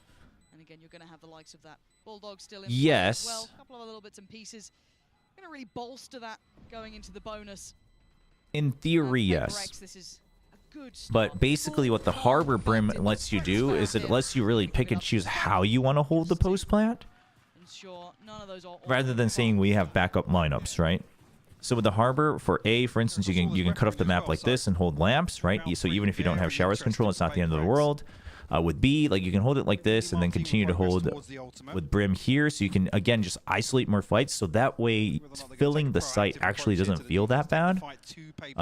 And again, you're going to have the likes of that Bulldog still in play as well. A couple of little bits and pieces. Going to really bolster that going into the bonus. In theory, yes. This is but basically what the Harbor Brim lets you do is it lets you really pick and choose how you want to hold the post plant rather than saying we have backup lineups, right? So with the Harbor, for A, for instance, you can cut off the map like this and hold lamps, right? So even if you don't have showers control, it's not the end of the world. With B, like you can hold it like this and then continue to hold with Brim here, so you can again just isolate more fights, so that way filling the site actually doesn't feel that bad,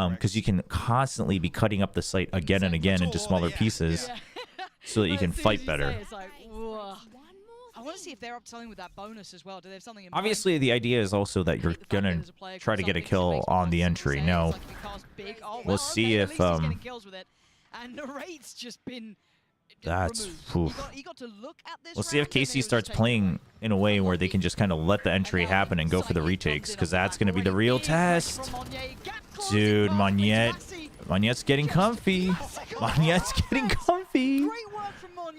because you can constantly be cutting up the site again and again into smaller pieces so that you can fight better. I want to see if they're up to something with that bonus as well. Do they have something in Obviously, the idea is also that you're gonna try to get a kill on the entry. No, we'll see if and the rate's just been. That's oof. He got to look at this. We'll see if KC starts playing in a way where they can just kind of let the entry happen and go for the retakes, because that's going to be the real test. Dude, Monyet's getting comfy. Monyet's getting comfy.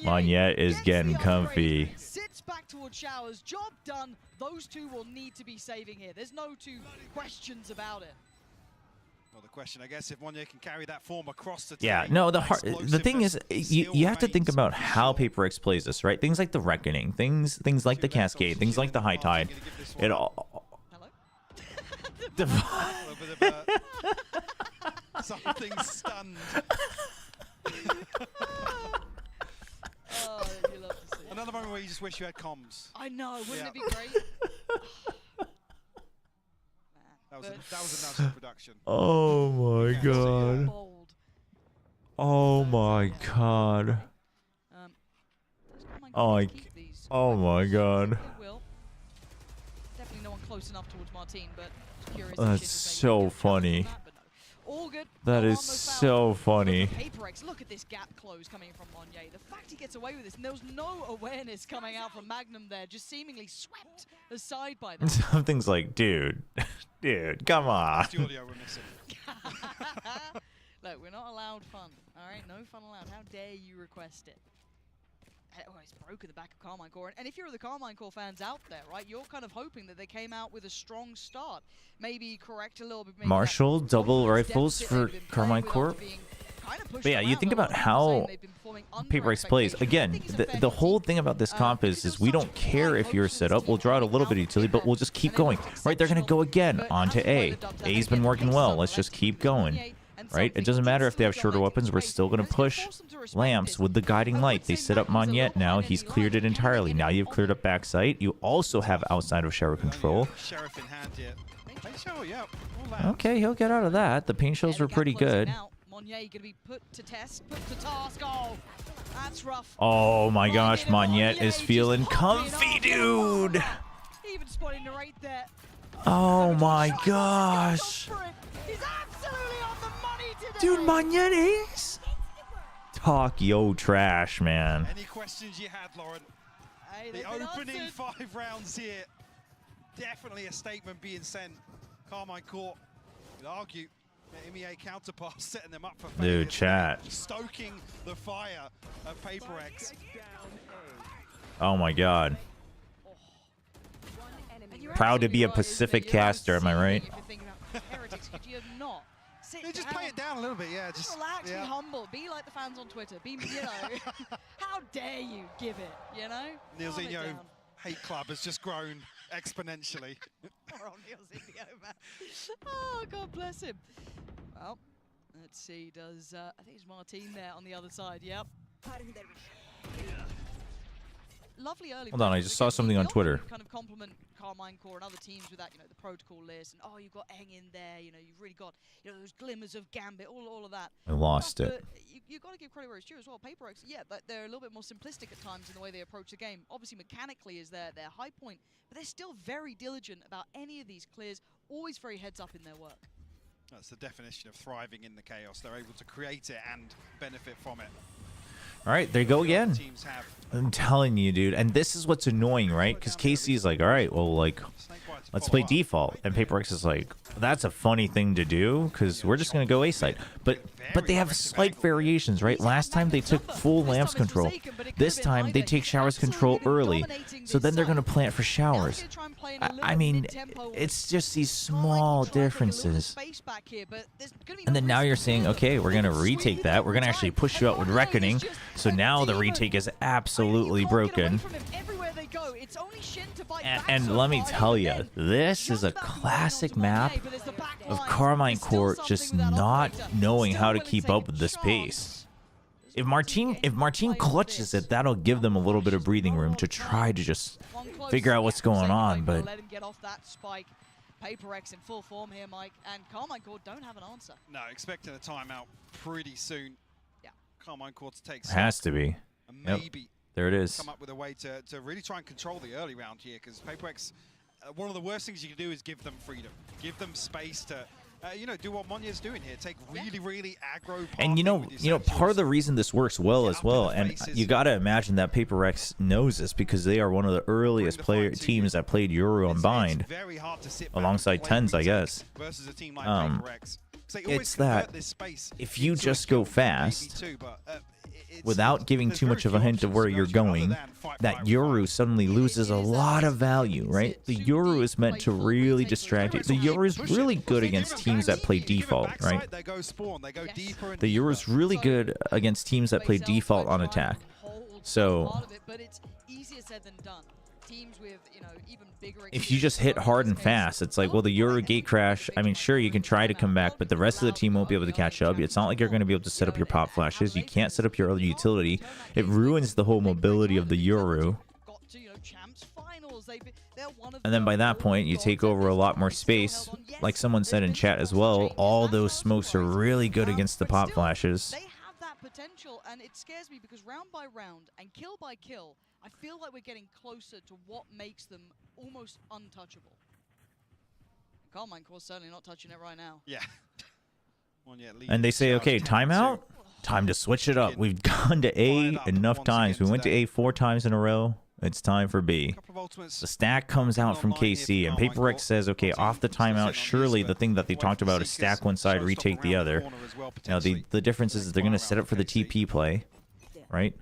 Monyet is getting comfy. Sits back towards showers. Job done. Those two will need to be saving here. There's no two questions about it. Well, the question, I guess, if Monyet can carry that form across the yeah, no, the thing is, you have to think about how PRX plays this, right? Things like the Reckoning, things like the Cascade, things like the High Tide. It all. Something stunned. Oh, you love to see. Another moment where you just wish you had comms. I know, wouldn't it be great? That was a nice production. Oh my god. Oh my god. Oh my god. Definitely no one close enough towards Martine, but curious. That's so funny. All good. That is so funny. PRX, look at this gap close coming from Monyet. The fact he gets away with this, and there was no awareness coming out from Magnum there, just seemingly swept aside by them. Something's like, dude, come on. That's the audio we're missing. Look, we're not allowed fun. All right, no fun allowed. How dare you request it? Oh, it's broken the back of Carmine Core. And if you're the Carmine Core fans out there, right, you're kind of hoping that they came out with a strong start. Maybe correct a little bit. Marshall, double rifles for Carmine Core. But yeah, you think about how PRX plays. Again, the whole thing about this comp is we don't care if you're set up. We'll draw out a little bit of utility, but we'll just keep going. Right, they're going to go again onto A. A's been working well. Let's just keep going. Right? It doesn't matter if they have shorter weapons. We're still going to push lamps with the guiding light. They set up Monette now. He's cleared it entirely. Now you've cleared up backside. You also have outside of shower control. Sheriff in hand here. Paint shower, yeah. Okay, he'll get out of that. The paint shells were pretty good. Monette gonna be put to test, put to task. Oh, that's rough. Oh my gosh, Monette is feeling comfy, dude. Even spotting the right there. Oh my gosh. He's absolutely on the money today. Dude, Monette is talk yo trash, man. Any questions you had, Lauren? Hey, the opening 5 rounds here. Definitely a statement being sent. Carmine Court would argue the MEA counterpart setting them up for failure. Dude, chat. Stoking the fire of PRX. Oh my god. Proud to be a Pacific caster, am I right? They just play it down a little bit, yeah. Just relax, be humble, be like the fans on Twitter. Be, you know, how dare you give it, you know? Neilzinho hate club has just grown exponentially. Poor old Neilzinho, man. Oh, God bless him. Well, let's see. Does I think it's Martin there on the other side? Yep. Lovely early. Hold on, I just saw something on Twitter. Kind of compliment Carmine Core and other teams with that, you know, the protocol list, and oh, you've got Eng in there, you know, you've really got, you know, those glimmers of Gambit, all of that. I lost it. You've got to give credit where it's due as well. PRX, yeah, they're a little bit more simplistic at times in the way they approach the game. Obviously, mechanically is their high point, but they're still very diligent about any of these clears, always very heads up in their work. That's the definition of thriving in the chaos. They're able to create it and benefit from it. All right, there you go again. I'm telling you, dude. And this is what's annoying, right? Because KC's like, all right, well, like, let's play default. And PRX is like, that's a funny thing to do because we're just going to go A side. But they have slight variations, right? Last time they took full lamps control. This time they take showers control early. So then they're going to plant for showers. I mean, it's just these small differences. And then now you're saying, okay, we're going to retake that. We're going to actually push you out with Reckoning. So now the retake is absolutely broken. And let me tell you, this is a classic map of Carmine Court just not knowing how to keep up with this pace. If Martin clutches it, that'll give them a little bit of breathing room to try to just figure out what's going on. But PRX in full form here, Mike, and Carmine Court don't have an answer. No, expecting a timeout pretty soon. Yeah, Carmine Court to take. Has to be. Maybe. There it is. Come up with a way to really try and control the early round here, because PRX, one of the worst things you can do is give them freedom, give them space to, you know, do what Monette's doing here, take really aggro. And you know, part of the reason this works well as well, and you got to imagine that PRX knows this because they are one of the earliest teams that played Euro Unbind, alongside Tens, I guess. Versus a team like PRX. It's that if you just go fast, without giving too much of a hint of where you're going, that Yoru suddenly loses a lot of value, right? The Yoru is meant to really distract you. The Yoru is really good against teams that play default, right? The Yoru is really good against teams that play default on attack. So if you just hit hard and fast, it's like, well, the Yoru gate crash, I mean, sure, you can try to come back, but the rest of the team won't be able to catch up. It's not like you're going to be able to set up your pop flashes. You can't set up your other utility. It ruins the whole mobility of the Yoru. And then by that point, you take over a lot more space. Like someone said in chat as well, all those smokes are really good against the pop flashes. Potential, and it scares me because round by round and kill by kill, I feel like we're getting closer to what makes them almost untouchable. Carmine Core's certainly not touching it right now. Yeah. And they say, okay, timeout? Time to switch it up. We've gone to A enough times. We went to A 4 times in a row. It's time for B. The stack comes out from KC, and PRX says, okay, off the timeout, surely the thing that they talked about is stack one side, retake the other. Now, the difference is that they're going to set up for the TP play, right?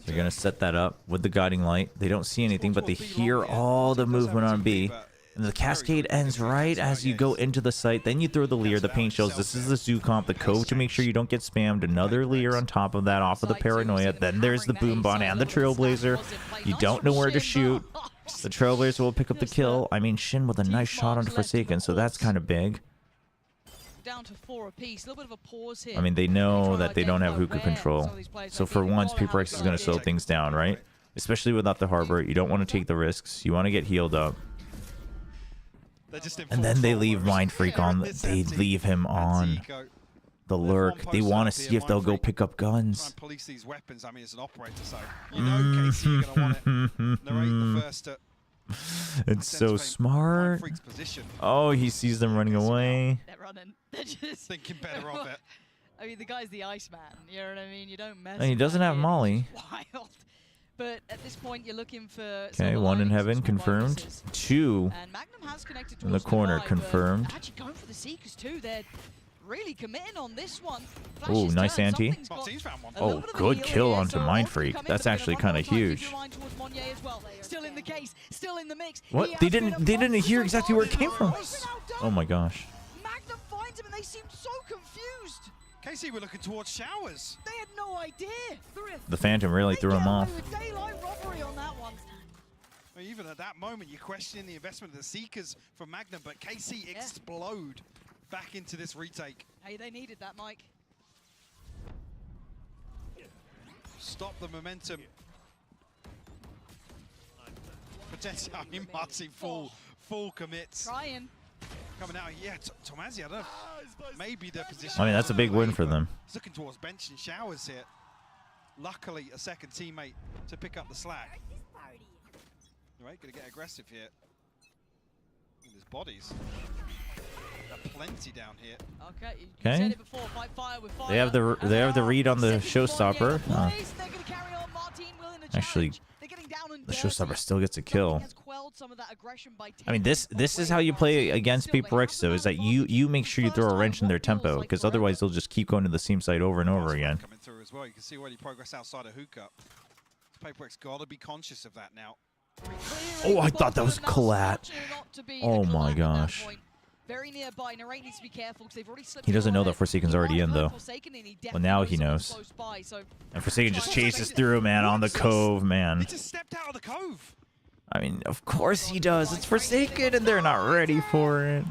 They're going to set that up with the guiding light. They don't see anything, but they hear all the movement on B. And the cascade ends right as you go into the site. Then you throw the Leer, the paint shells. This is the Zoo Comp, the Cove to make sure you don't get spammed. Another Leer on top of that off of the Paranoia. Then there's the Boom Bot and the Trailblazer. You don't know where to shoot. The Trailblazer will pick up the kill. I mean, Shin with a nice shot onto Forsaken, so that's kind of big. Down to 4 apiece. A little bit of a pause here. I mean, they know that they don't have hookah control. So for once, PRX is going to slow things down, right? Especially without the Harbor. You don't want to take the risks. You want to get healed up. And then they leave Mind Freak on. They leave him on the lurk. They want to see if they'll go pick up guns. Police these weapons. I mean, it's an operator, so you know KC are going to want it. Narrate the first. It's so smart. Oh, he sees them running away. They're running. They're just thinking better of it. I mean, the guy's the Iceman. You know what I mean? You don't mess. And he doesn't have Molly. Wild. But at this point, you're looking for. Okay, 1 in heaven confirmed. 2 in the corner confirmed. Actually going for the Seekers too. They're really committing on this one. Oh, nice anti. Oh, good kill onto Mind Freak. That's actually kind of huge. Still in the case, still in the mix. What? They didn't hear exactly where it came from. Oh my gosh. Magnum finds him and they seemed so confused. KC were looking towards showers. They had no idea. The Phantom really threw him off. Daylight robbery on that one. Well, even at that moment, you're questioning the investment of the Seekers from Magnum, but KC explode back into this retake. Hey, they needed that, Mike. Stop the momentum. Potentially, I mean, Martin full commits. Trying. Coming out, yeah, Tomazzi, I don't know. Maybe the position. I mean, that's a big win for them. He's looking towards bench and showers here. Luckily, a second teammate to pick up the slack. All right, gonna get aggressive here. There's bodies. There are plenty down here. Okay. You Okay. said it before, fight fire with fire. They have the read on the Showstopper. Actually, the Showstopper still gets a kill. I mean, this is how you play against PRX, though, is that you make sure you throw a wrench in their tempo, because otherwise they'll just keep going to the seam site over and over again. Coming through as well. You can see already progress outside of hookup. PRX got to be conscious of that now. Oh, I thought that was Collat. Oh my gosh. Very nearby. Narrate needs to be careful because they've already slipped. He doesn't know that Forsaken's already in, though. Well, now he knows. And Forsaken just chases through, man, on the Cove, man. He just stepped out of the Cove. I mean, of course he does. It's Forsaken, and they're not ready for it.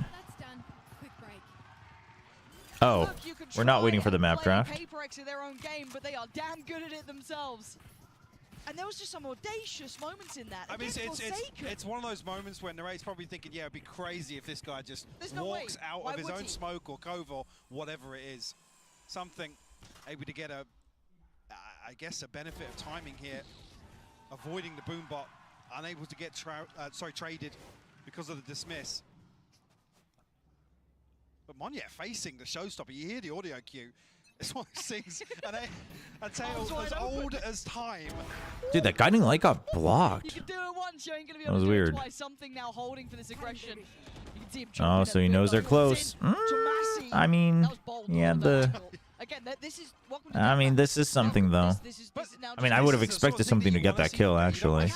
Oh, we're not waiting for the map draft. PRX in their own game, but they are damn good at it themselves. And there was just some audacious moments in that. I mean, it's one of those moments when Narate's probably thinking, yeah, it'd be crazy if this guy just walks out of his own smoke or Cove or whatever it is. Something able to get I guess, a benefit of timing here. Avoiding the boom bot, unable to get traded because of the dismiss. But Monye facing the Showstopper, you hear the audio cue. It's one of those things, a tale as old as time. Dude, that guy didn't got blocked. You can do it once, you ain't gonna be That able was to do weird. it twice. Something now holding for this aggression. You can see him Oh, so he knows they're close. I mean, yeah, I mean, this is something, though. I mean, I would have expected something to get that kill, actually.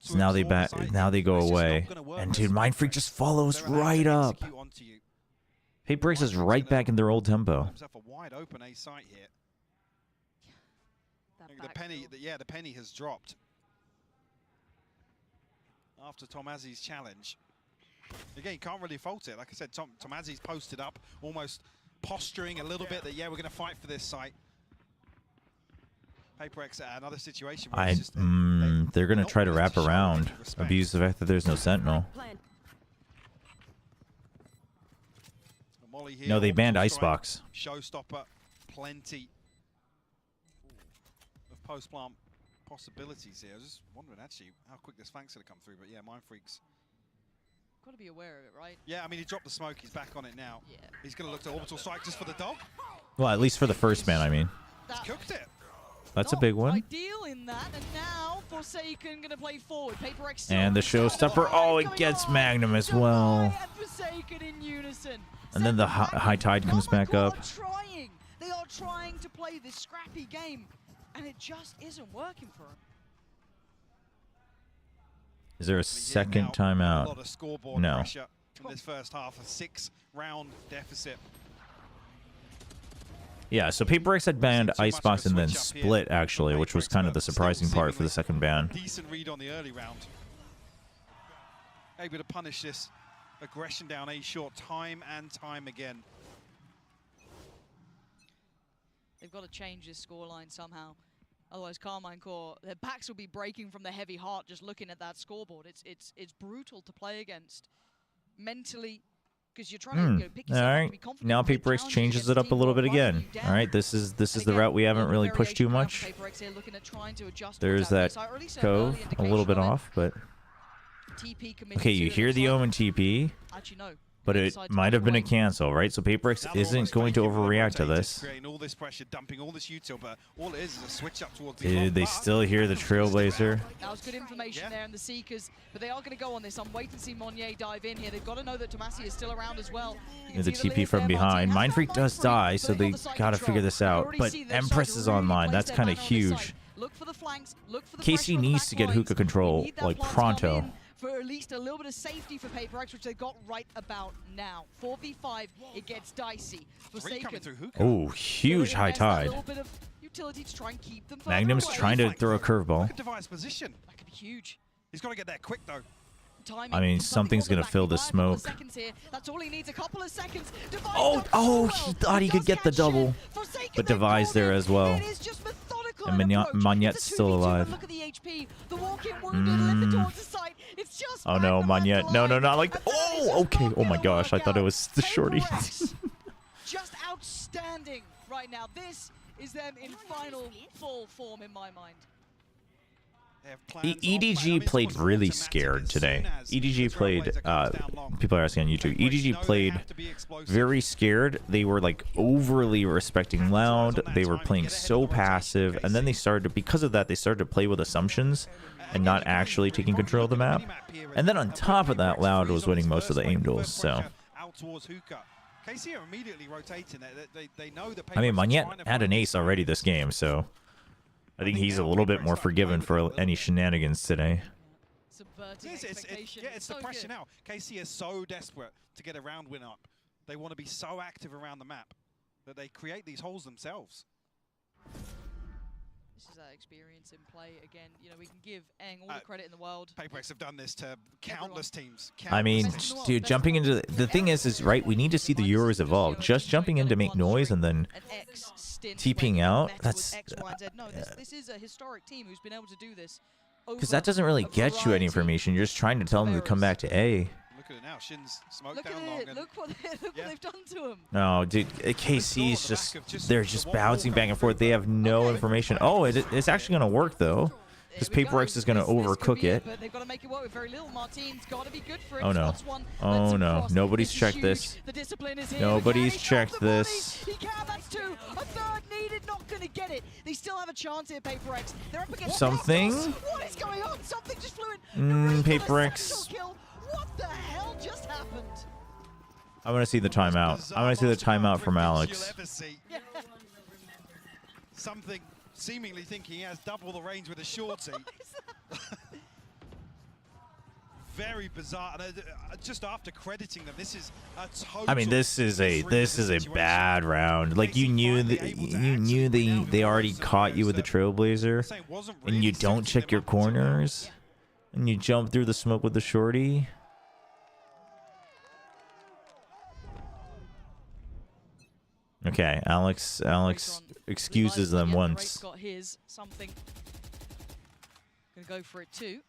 So now they go away. And dude, Mind Freak just follows right up. PRX is right back in their old tempo. A wide open A site here. The penny has dropped after Tomazzi's challenge. Again, you can't really fault it. Like I said, Tomazzi's posted up, almost posturing a little bit that, yeah, we're going to fight for this site. PRX another situation where it's just, they're going to try to wrap around, abuse the fact that there's no Sentinel. No, they banned Icebox. Showstopper, plenty of post-plant possibilities here. I was just wondering, actually, how quick this flank's going to come through. But yeah, Mind Freak's got to be aware of it, right? Yeah, I mean, he dropped the smoke. He's back on it now. Yeah. He's going to look to orbital strike just for the dog. Well, at least for the first man, I mean. He's cooked it. That's a big one. Ideal in that, and now Forsaken going to play forward. PRX And the Showstopper. Oh, it gets Magnum as well. Forsaken in unison. And then the high tide comes back up. They are trying to play this scrappy game, and it just isn't working for them. Is there a second A timeout? lot of scoreboard No. pressure in this first half, a 6-round deficit. Yeah, so PRX had banned Icebox and then split, actually, which was kind of the surprising part for the second ban. Decent read on the early round. Able to punish this aggression down A short time and time again. They've got to change this scoreline somehow. Otherwise, Carmine Core, their backs will be breaking from the heavy heart just looking at that scoreboard. It's brutal to play against mentally, because you're trying to pick All yourself up right, to be confident. now PRX changes it up a little bit again. All right, this is the route we haven't really pushed too much. There's that cove, a little bit off, but okay, you hear the Omen TP, but it might have been a cancel, right? So PRX isn't going to overreact to this. Creating all this pressure, dumping all this util, but all it is a switch up towards the Dude, they still hear the Trailblazer. That was good information there in the Seekers, but they are going to go on this. I'm waiting to see Monnier dive in here. They've got to know that Tomasi is still around as well. The TP from behind. Mindfreak does die, so they gotta figure this out. But Empress is online. That's kind of huge. Look for the flanks, look for the KC needs to get hookah control like pronto. For at least a little bit of safety for PRX, which they got right about now. 4v5, it gets dicey. Forsaken. Oh, huge high tide. Utility to try and keep them Magnum's trying to throw a curveball. Device position. That could be huge. He's got to get there quick though. I mean, something's gonna fill the smoke. That's all he needs, a couple of seconds. Oh, he thought he could get the double, but Devi's there as well. And Magnet's still alive. Look at the HP. The walk-in wounded lifted towards the site. It's just Oh no, Magnet. No, not like. Oh, okay. Oh my gosh, I thought it was the shorty. Just outstanding right now. This is them in final full form in my mind. EDG played really scared today. EDG played, people are asking on YouTube, EDG played very scared. They were like overly respecting Loud. They were playing so passive. And then they started to, because of that, they started to play with assumptions and not actually taking control of the map. And then on top of that, Loud was winning most of the aim duels, so. I mean, Magnet had an ace already this game, so. I think he's a little bit more forgiven for any shenanigans today. It's the pressure now. KC is so desperate to get a round win up. They want to be so active around the map that they create these holes themselves. This is that experience in play. Again, you know, we can give Eng all the credit in the world. PRX have done this to countless teams. I mean, dude, jumping into the thing is right, we need to see the Euros evolve. Just jumping in to make noise and then TPing out, that's No, this is a historic team who's been able to do this. because that doesn't really get you any information. You're just trying to tell them to come back to A. Look at it now. Shin's smoked Look down at long. it. Look what they've done to him. No, dude, KC's just, they're just bouncing back and forth. They have no information. Oh, it's actually going to work, though. Because PRX is going to overcook it. But they've got to make it work with very little. Martin's got to be good for it. Oh, no. Oh, no. Nobody's checked this. Nobody's checked this. He can. That's two. A third needed. Not going to get it. They still have a chance here, PRX. They're up against Something? What is going on? Something just flew in. PRX. What the hell just happened? I want to see the timeout. I want to see the timeout from Alex. Something seemingly thinking he has double the range with a shorty. Very bizarre. Just after crediting them, this is a total. I mean, this is a bad round. Like you knew they already caught you with the Trailblazer, and you don't check your corners, and you jump through the smoke with the shorty. Okay, Alex excuses them once. Got his something. Gonna go for it too.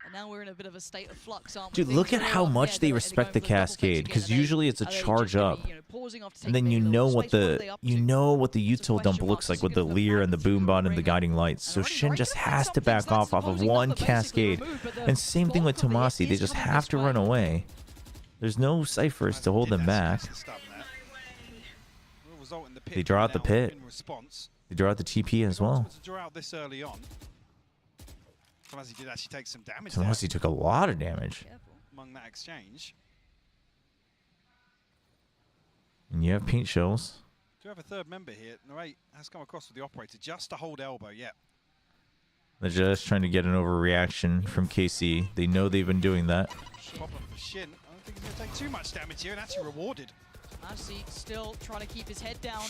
And now we're in a bit of a state of flux, aren't we? Dude, look at how much they respect the cascade, because usually it's a charge up, and then you know what the util dump looks like with the Lear and the boombot and the guiding lights. So Shin just has to back off of one cascade, and same thing with Tomasi. They just have to run away. There's no ciphers to hold them back. They draw out the pit. They draw out the TP as well. Tomasi did actually take some damage. Tomasi took a lot of damage. Among that exchange. And you have paint shells. Do you have a third member here? Narrate has come across with the operator just to hold elbow, yeah. They're just trying to get an overreaction from KC. They know they've been doing that. Problem for Shin. I don't think he's going to take too much damage here and actually rewarded. Massey still trying to keep his head down.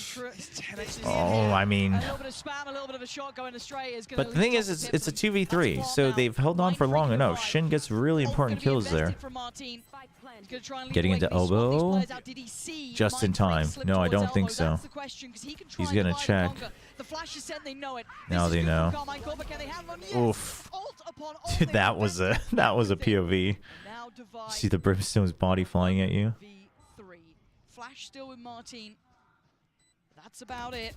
Oh, I mean... A little bit of spam, a little bit of a shot going astray is going to... But the thing is, it's a 2v3, so they've held on for long enough. Shin gets really important kills there. Getting into elbow. Just in time. No, I don't think so. He's going to check. Now they know. Oof. Dude, that was a POV. See the Brimstone's body flying at you. Flash still with Martin. That's about it.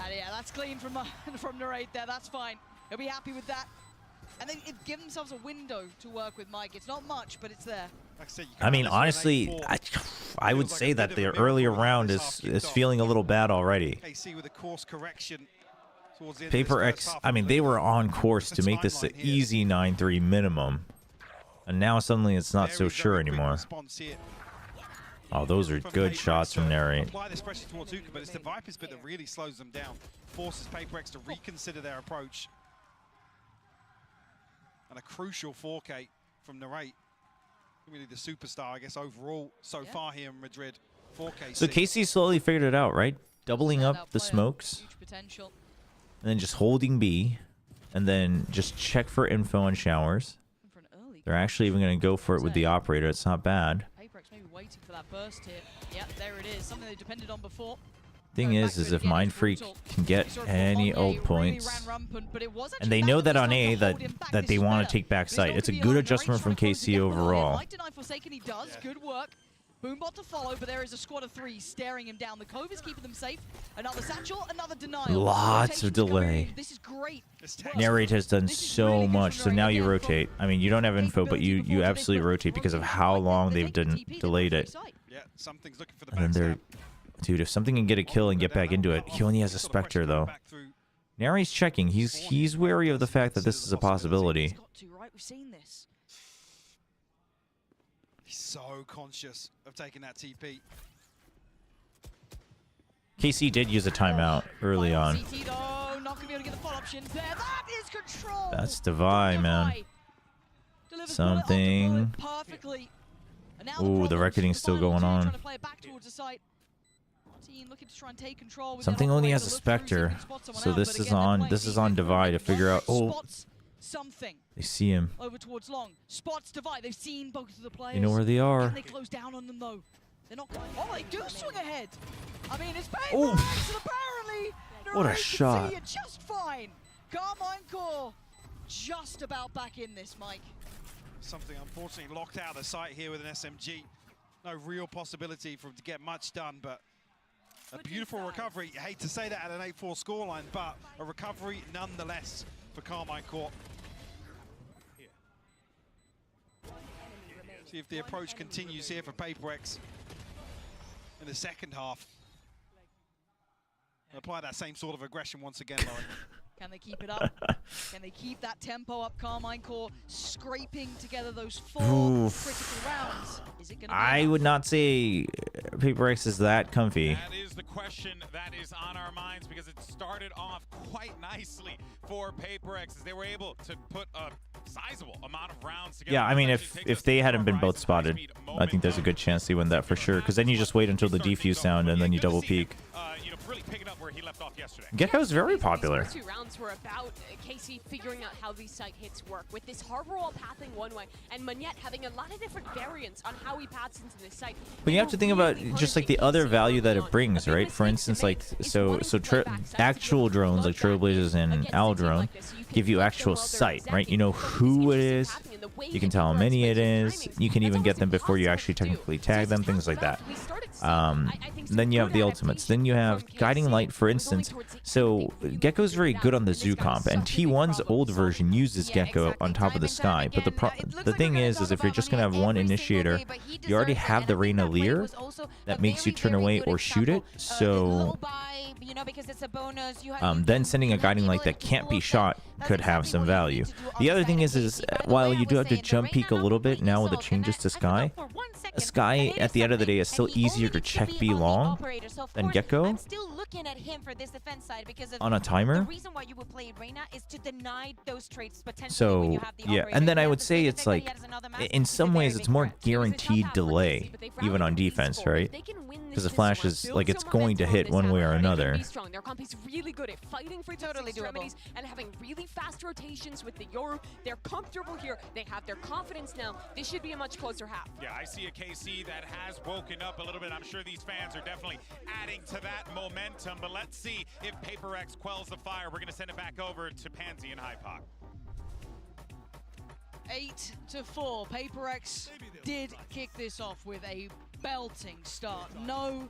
And yeah, that's clean from Narrate there. That's fine. He'll be happy with that. And they give themselves a window to work with Mike. It's not much, but it's there. I mean, honestly, I would say that the earlier round is feeling a little bad already. Paper X, I mean, they were on course to make this an easy 9-3 minimum. And now suddenly it's not so sure anymore. Oh, those are good shots from Narrate. Apply this pressure towards Uka, but it's the Viper's bit that really slows them down. Forces Paper X to reconsider their approach. And a crucial 4K from Narrate. Really the superstar, I guess, overall so far here in Madrid. 4K. So KC slowly figured it out, right? Doubling up the smokes. And then just holding B. And then just check for info on showers. They're actually even going to go for it with the operator. It's not bad. Maybe waiting for that burst here. Yep, there it is. Something they depended on before. Thing is if Mind Freak can get any ult points, and they know that on A that they want to take back site. It's a good adjustment from KC overall. He does good work. Boombot to follow, but there is a squad of 3 staring him down. The Cove is keeping them safe. Another satchel, another denial. Lots of delay. This is great. Narrate has done so much, so now you rotate. I mean, you don't have info, but you absolutely rotate because of how long they've delayed it. Yeah, something's looking for the And then they're... Dude, if something can get a kill and get back into it, he only has a Spectre, though. Narrate's checking. He's wary of the fact that this is a possibility. We've seen this. He's so conscious of taking that TP. KC did use a timeout early on. That's Divide, man. Something. Ooh, the recording's still going on. Something only has a Spectre, so this is on Divide to figure out. Oh, they see him. Over towards Long. Spots Divide. They've seen both of the players. You know where they are. Can they close down on them though? They're not. Oh, they do swing ahead. I mean, it's Paper X, and apparently what a shot! See it just fine. Carmine Core just about back in this, Mike. Something unfortunately locked out of the site here with an SMG. No real possibility for him to get much done, but a beautiful recovery. You hate to say that at an 8-4 scoreline, but a recovery nonetheless for Carmine Core. See if the approach continues here for Paper X in the second half. Apply that same sort of aggression once again, Lauren. Can they keep it up? Can they keep that tempo up? Carmine Core scraping together those 4 critical rounds. Is it gonna be I would not say Paper X is that comfy. That is the question that is on our minds because it started off quite nicely for Paper X as they were able to put a sizable amount of rounds together. Yeah, I mean, if they hadn't been both spotted, I think there's a good chance they win that for sure. Because then you just wait until the defuse sound and then you double peek. Really picking up where he left off yesterday. Gecko's very popular. These 2 rounds were about KC figuring out how these site hits work, with this harbor wall pathing one way, and Manette having a lot of different variants on how he paths into this site. But you have to think about just like the other value that it brings, right? For instance, like actual drones like Trailblazers and Owl Drone give you actual sight, right? You know who it is. You can tell how many it is. You can even get them before you actually technically tag them, things like that. Then you have the ultimates. Then you have Guiding Light, for instance. So Gecko's very good on the Zoo comp, and T1's old version uses Gecko on top of the sky. But the thing is if you're just going to have one initiator, you already have the Reyna Lear that makes you turn away or shoot it. So then sending a Guiding Light that can't be shot could have some value. The other thing is while you do have to jump peek a little bit now with the changes to Sky, Sky at the end of the day is still easier to check B long than Gecko I'm still looking at him for this defense side because of on a timer. The reason why you would play Reina is to deny those traits potentially when So you have the yeah, operator. and then I Yeah, would the say same it's effect that he like had as another match in is a some very ways big it's more threat. guaranteed delay even on defense, right? Because the flash is like it's going to hit one way or another. Strong. Their comp is really good at fighting for totally extremities and having really fast rotations with the Yoru. They're comfortable here. They have their confidence now. This should be a much closer half. Yeah, I see a KC that has woken up a little bit. I'm sure these fans are definitely adding to that momentum, but let's see if PRX quells the fire. We're going to send it back over to Pansy and Hypoc. 8-4. PRX did kick this off with a belting start. No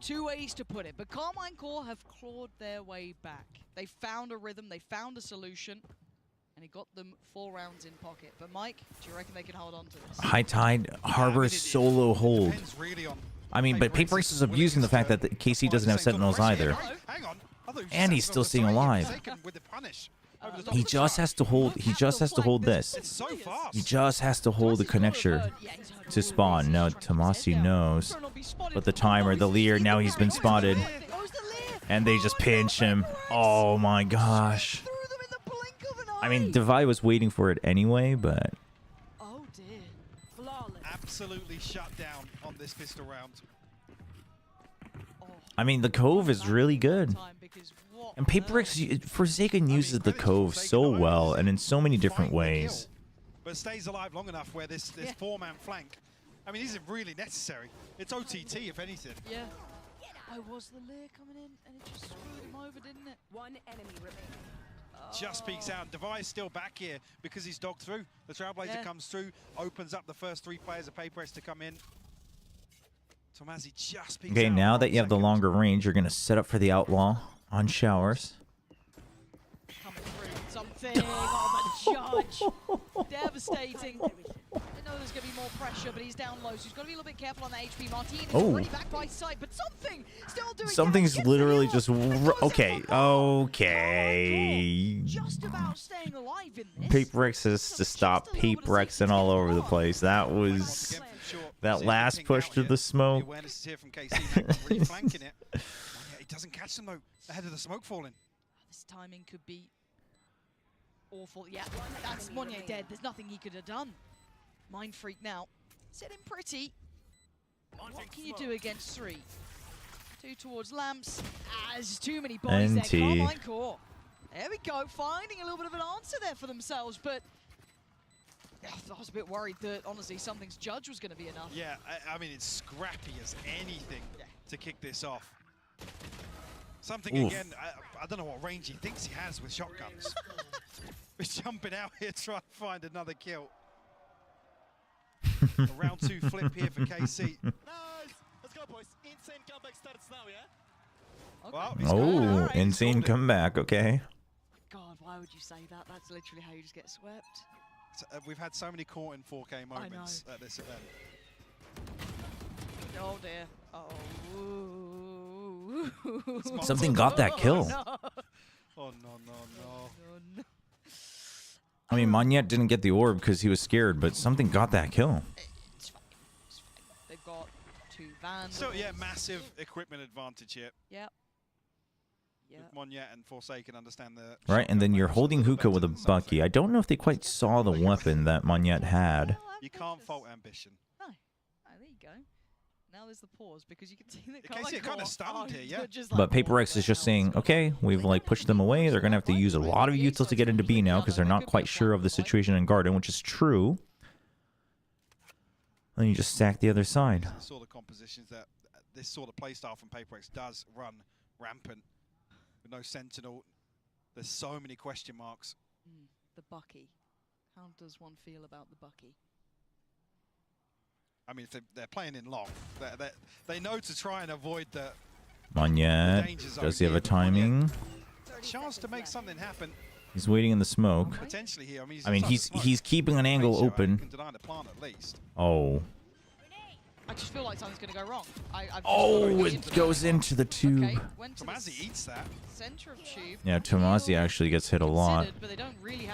two ways to put it, but Carmine Core have clawed their way back. They found a rhythm, they found a solution, and it got them 4 rounds in pocket. But Mike, do you reckon they can hold on to this? High Tide harbors solo hold. I mean, but PRX is abusing the fact that the KC doesn't have Sentinels either. And he's still staying alive. He just has to hold. He just has to hold this. He just has to hold the connector to spawn. Now Tomasi knows, but the timer, the Lear. Now he's been spotted, and they just pinch him. Oh my gosh! I mean, Devi was waiting for it anyway, but oh dear, absolutely shut down on this pistol round. I mean, the Cove is really good. And PRX, Forsaken uses the Cove so well and in so many different ways. But stays alive long enough where this 4-man flank, I mean, isn't really necessary. It's OTT, if anything. Yeah. I was the Lear coming in, and it just screwed him over, didn't it? One enemy remaining. Just peeks out. Devi's still back here because he's dogged through. The Trailblazer comes through, opens up the first 3 players of PRX to come in. Tomasi just peeks Okay, out now for that you have the 1 second. longer range, you're going to set up for the Outlaw on Showers. Coming through something. Oh, the judge. Devastating. I know there's going to be more pressure, but he's down low, so he's got to be a little bit careful on the HP. Martin is already back by sight, but something still doing Something's damage. literally just okay. Okay. Just about staying alive in this. PRX has to stop PRXing all over the place. That was that last push to the smoke. Awareness is here from KC, really flanking it. Yeah, he doesn't catch them though, ahead of the smoke falling. This timing could be awful. Yeah, that's Monye dead. There's nothing he could have done. Mind Freak now. Sitting pretty. What can you do against 3? 2 towards Lamps. There's too many bodies there. Carmine Core. There we go. Finding a little bit of an answer there for themselves, but I was a bit worried that, honestly, something's judge was going to be enough. Yeah, I mean, it's scrappy as anything to kick this off. Something, again, I don't know what range he thinks he has with shotguns. He's jumping out here trying to find another kill. A round 2 flip here for KC. Nice. Let's go, boys. Insane comeback starts now, yeah? Well, Oh, insane comeback. Okay. God, why would you say that? That's literally how you just get swept. So, we've had so many caught in 4K moments at this event. Oh dear. Oh. Something got that kill. Oh no. I mean, Monyet didn't get the orb because he was scared, but something got that kill. It's fine. They've got 2 Vandals. So yeah, massive equipment advantage here. Yep. Monyet and Forsaken understand the Right, and then you're holding Hookah with a Bucky. I don't know if they quite saw the weapon that Monyet had. You can't fault ambition. No. Oh, there you go. Now there's the pause because you can see that KC kind of stunned here, yeah. But PRX is just saying, okay, we've like pushed them away. They're gonna have to use a lot of utils to get into B now because they're not quite sure of the situation in Garden, which is true. Then you just stack the other side. The sort of compositions that this sort of playstyle from PRX does run rampant. With no Sentinel, there's so many question marks. The Bucky. How does one feel about the Bucky? I mean, if they're playing in long, they know to try and avoid the Monyet, does he have a timing? chance to make something happen. He's waiting in the smoke. Potentially here. I mean, he's keeping an angle open. Can deny the plant at least. Oh. I just feel like something's going to go wrong. Oh, it goes into the tube. Okay, Tomasi eats that. Center of tube. Yeah, Tomasi actually gets hit a lot.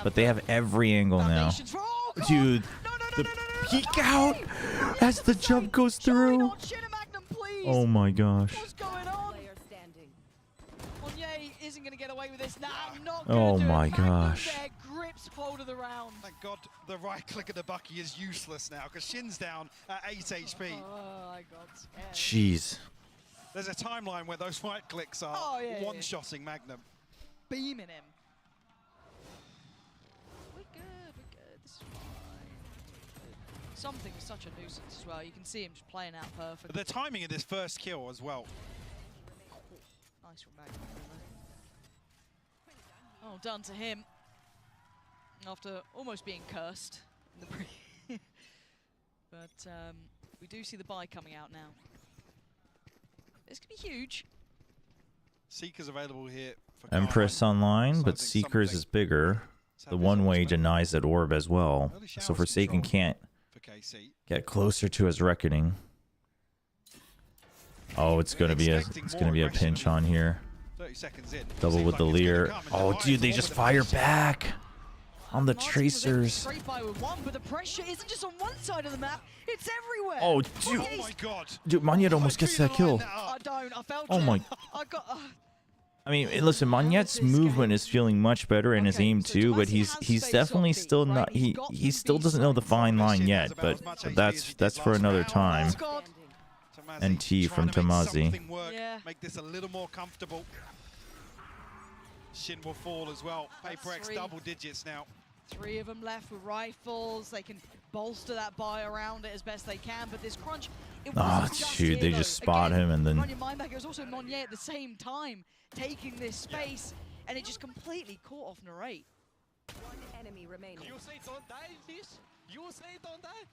But they have every angle now. Dude. The peek out as the jump goes through. Oh my gosh. What's going on? Monnier isn't going to get away with this. Nah, not Oh gonna do my it. Magnum gosh. there grips hold of the round. Thank God the right click of the Bucky is useless now because Shin's down at 8 HP. Oh, I got scared. Jeez. There's a timeline where those right clicks are one-shotting Magnum. Beaming him. We're good, this is fine. Something is such a nuisance as well. You can see him just playing out perfect. The timing of this first kill as well. Nice from Magnum. Oh, done to him. After almost being cursed. In the but we do see the buy coming out now. This could be huge. Seeker's available here. For Empress online, but Seekers is bigger. The one-way denies that orb as well, so Forsaken can't get closer to his reckoning. Oh, it's gonna be a pinch on here. 30 seconds in. Double with the leer. Oh, dude, they just fire back on the tracers. Straight by with one, but the pressure isn't just on one side of the map; it's everywhere. Oh, dude. Oh my God. Dude, Magnet almost gets that kill. I don't. I felt Oh it. my. I got. I mean, listen, Magnet's movement is feeling much better and his aim too, but he's definitely still not. He still doesn't know the fine line yet, but that's for another time. NT from Tamazi. Make this a little more comfortable. Shin will fall as well. Paper X double digits now. 3 of them left with rifles. They can bolster that buy around it as best they can, but this crunch. Oh, shoot, they just spot him and then. Run your mind back. It was also Monnier at the same time taking this space, and it just completely caught off Narrate. One enemy remaining. You say don't die, fish. You say don't die.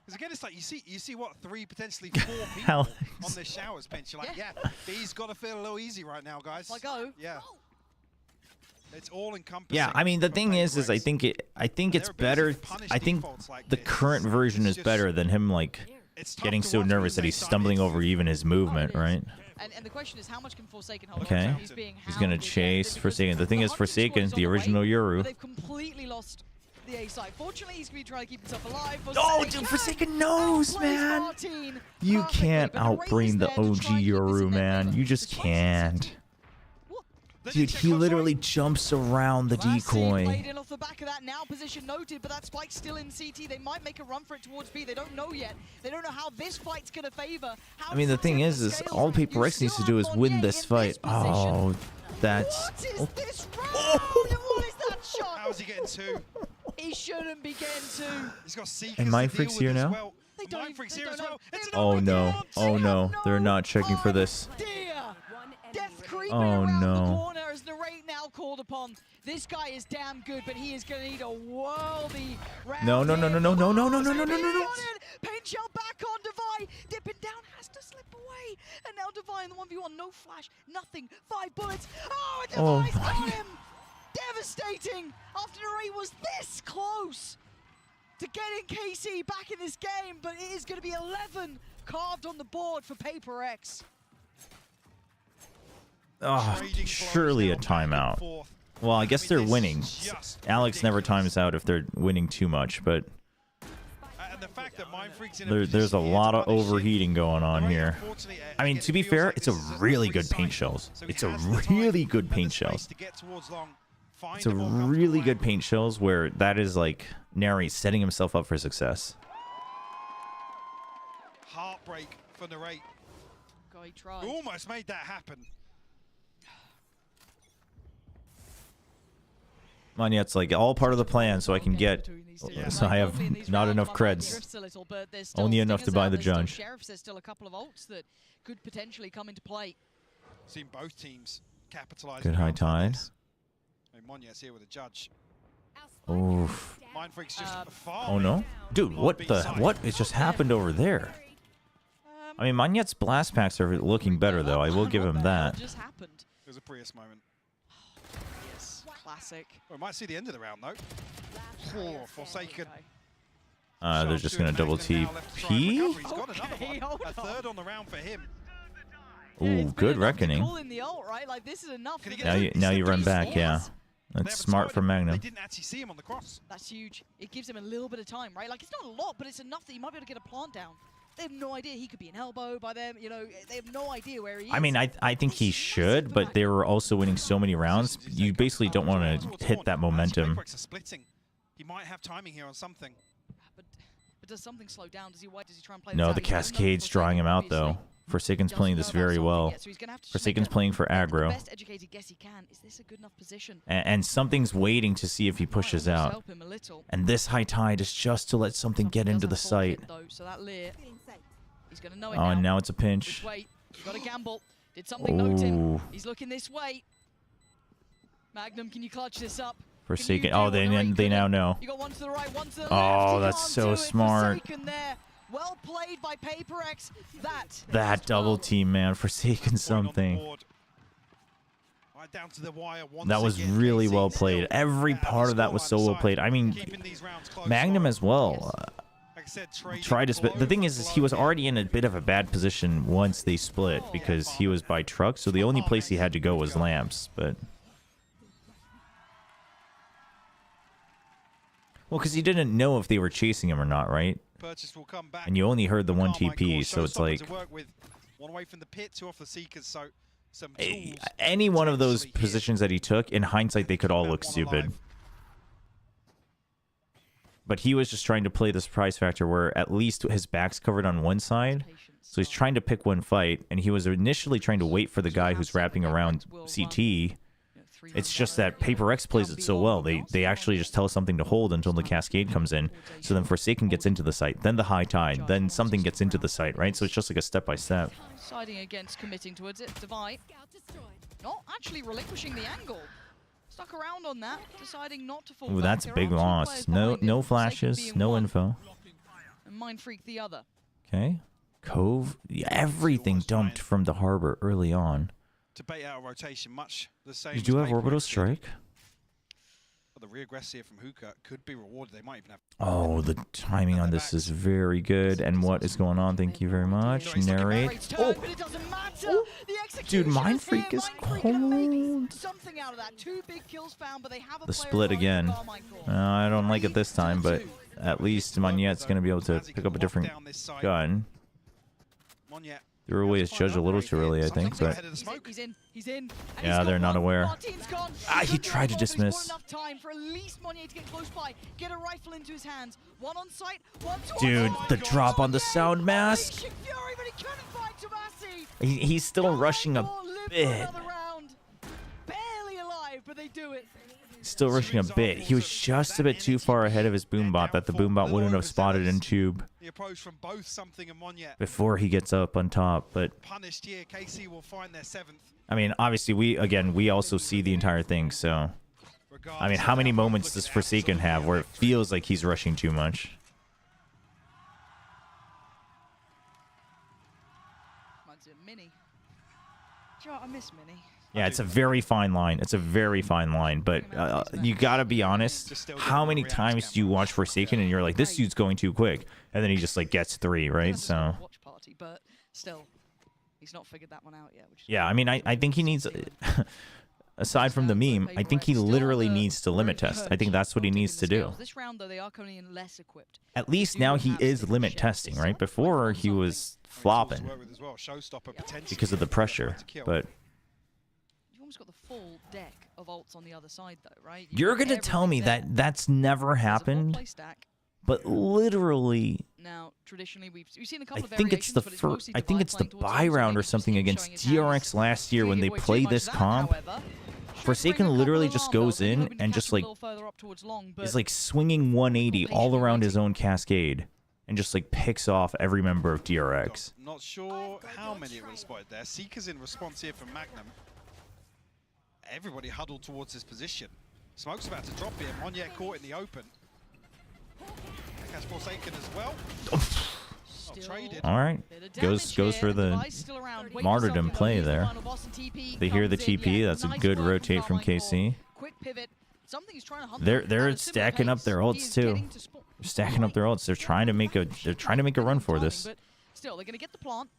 Because again, it's like you see what 3, potentially 4 people on this showers pinch. You're like, yeah, he's got to feel a little easy right now, guys. Like go. Yeah. It's all encompassing. Yeah, I mean the thing is I think it's better. I think the current version is better than him like getting so nervous that he's stumbling over even his movement, right? And the question is, how much can Forsaken hold Okay, on to? he's gonna chase Forsaken. The thing is, Forsaken, the original Yoru. They've completely lost the A side. Fortunately, he's going to be trying to keep himself alive. Oh, dude, Forsaken knows, man. You can't outbrain the OG Yoru, man. You just can't. Dude, he literally jumps around the decoy. Played in off the back of that, now position noted, but that spike's still in CT. They might make a run for it towards B. They don't know yet. They don't know how this fight's going to favor. I mean, the thing is all Paper X needs to do is win this fight. Oh, that's. What is this round? What is that shot? How's he getting 2? He shouldn't be getting 2. He's got Seekers And Mindfreak's here now? well. Mindfreak's here as well. Oh no! Oh no! They're not checking for this. Death creeping Oh around the no! corner as Narrate now called upon. This guy is damn good, but he is going to need a worldy round. No! No! No! No! No! No! No! No! No! No! No! No! No! Pain shell back on Divine. Dipping down, has to slip away. And now Divine, the 1v1, no flash, nothing. 5 bullets. Oh, and Oh Divine's got my. him. Devastating. After Narrate was this close to getting KC back in this game, but it is going to be 11 carved on the board for Paper X. Oh, surely a timeout. Well, I guess they're winning. Alex never times out if they're winning too much, but there's a lot of overheating going on here. I mean, to be fair, it's a really good paint shells. It's a really good paint shells. It's a really good paint shells where that is like Nary setting himself up for success. Heartbreak for Narrate. God, he tried. We almost made that happen. Manyet's like all part of the plan, so I can get. So I have not enough creds. Only enough to buy the judge. Sheriff says still a couple of ults that could potentially come into play. Seen both teams capitalize. Good high tide. Monyet's here with a judge. Oof. Mindfreak's just far. Oh no, dude! What it just happened over there? I mean, Manyet's blast packs are looking better though. I will give him that. Just happened. It was a Prius moment. Yes, classic. We might see the end of the round though. Oh, Forsaken. They're just gonna double TP. He's got another one. A third on the round for him. Ooh, good reckoning. Calling the ult, right? Like this is enough. Now you run back, yeah. That's smart from Magnum. They didn't actually see him on the cross. That's huge. It gives him a little bit of time, right? Like, it's not a lot, but it's enough that he might be able to get a plant down. They have no idea. He could be an elbow by them. You know, they have no idea where he is. I mean, I think he should, but they were also winning so many rounds. You basically don't want to hit that momentum. He might have timing here on something. But does something slow down? Does he try and play No, this the out? He doesn't know Cascade's drawing him out, though. Forsaken's playing this very well. Forsaken's playing for the aggro. best educated guess he can. Is this a good enough position? And something's waiting to see if he pushes out. help him a little. And this high tide is just to let something get into the site. So that Lear, he's going to know it Oh, and now it's a pinch. Wait, you got to gamble. Did something note him? Ooh. He's looking this way. Magnum, can you clutch this up? Forsaken. Oh, they now know. You got one to the right, one to the Oh, left. that's so smart. Forsaken there. Well played by PRX. That double team, man. Forsaken something. Right down to the wire once That was again. really KC well still played. Every part of that was so well played. I mean, Magnum as well. Like I said, Tried to split. The thing is he was already in a bit of a bad position once they split because he was by truck. So the only place he had to go was lamps. But well, because he didn't know if they were chasing him or not, right? Purchase will come back. And you only heard the one TP, so it's like one away from the pit, two off the seekers, so some any one of those positions that he took, in hindsight, they could all look stupid. But he was just trying to play the surprise factor where at least his back's covered on one side. So he's trying to pick one fight, and he was initially trying to wait for the guy who's wrapping around CT. It's just that PRX plays it so well. They actually just tell us something to hold until the Cascade comes in. So then Forsaken gets into the site, then the high tide, then something gets into the site, right? So it's just like a step-by-step. Siding against committing towards it. Divide. Not actually relinquishing the angle. Stuck around on that, deciding not to fall Ooh, back. that's There a big are two loss. players No behind him. no Forsaken flashes, being no one, info. and Mind Freak the other. Okay. Cove. Yeah, everything dumped from the harbor early on. to bait out a rotation, much the same. Did you have Orbital Strike? The reaggressive from Hookah could be rewarded. They might even have. Oh, the timing on this is very good. And what is going on? Thank you very much. Narrate. Oh, dude, Mind Freak is cold. Something out of that. Two big kills found, but they have a The split again. I don't like it this time, but at least Monet's going to be able to pick up a different gun. Threw away his judge a little too early, I think, but He's in. yeah, they're not aware. Ah, he tried to dismiss. Enough time for at least Monnier to get close by, get a rifle into his hands. One on sight, one to Dude, the drop on the sound mask. He's still rushing a bit. Barely alive, but they do it. Still rushing a bit. He was just a bit too far ahead of his boombot that the boombot wouldn't have spotted in tube The approach from both something and Monye. before he gets up on top. But Punished here. KC will find their 7th. I mean, obviously, we also see the entire thing. So, I mean, how many moments does Forsaken have where it feels like he's rushing too much? Reminds me of Mini. Joe, I miss Mini. Yeah, it's a very fine line. It's a very fine line. But you got to be honest. How many times do you watch Forsaken and you're like, this dude's going too quick? And then he just, like, gets 3, right? So, Watch party, but still, he's not figured that one out yet. Which yeah, I mean, I think he needs... Aside from the meme, I think he literally needs to limit test. I think that's what he needs to do. This round, though, they are coming in less equipped. At least now he is limit testing, right? Before, he was flopping because of the pressure. But You've almost got the full deck of ults on the other side, though, right? you're going to tell me that that's never happened? But literally... Now, traditionally, we've seen a couple I of think it's the first. I think it's the buy round or something against DRX last year when they play this comp. Forsaken literally just goes in and just like is like swinging 180 all around his own cascade and just like picks off every member of DRX. Not sure how many it would have spotted there. Seekers in response here from Magnum. Everybody huddled towards his position. Smoke's about to drop here. Monye caught in the open. Has Forsaken as well. All right, goes for the martyrdom play there. They hear the TP. That's a good rotate from KC. They're stacking up their ults too. They're stacking up their ults. They're trying to make a run for this. Still, they're going to get the plant.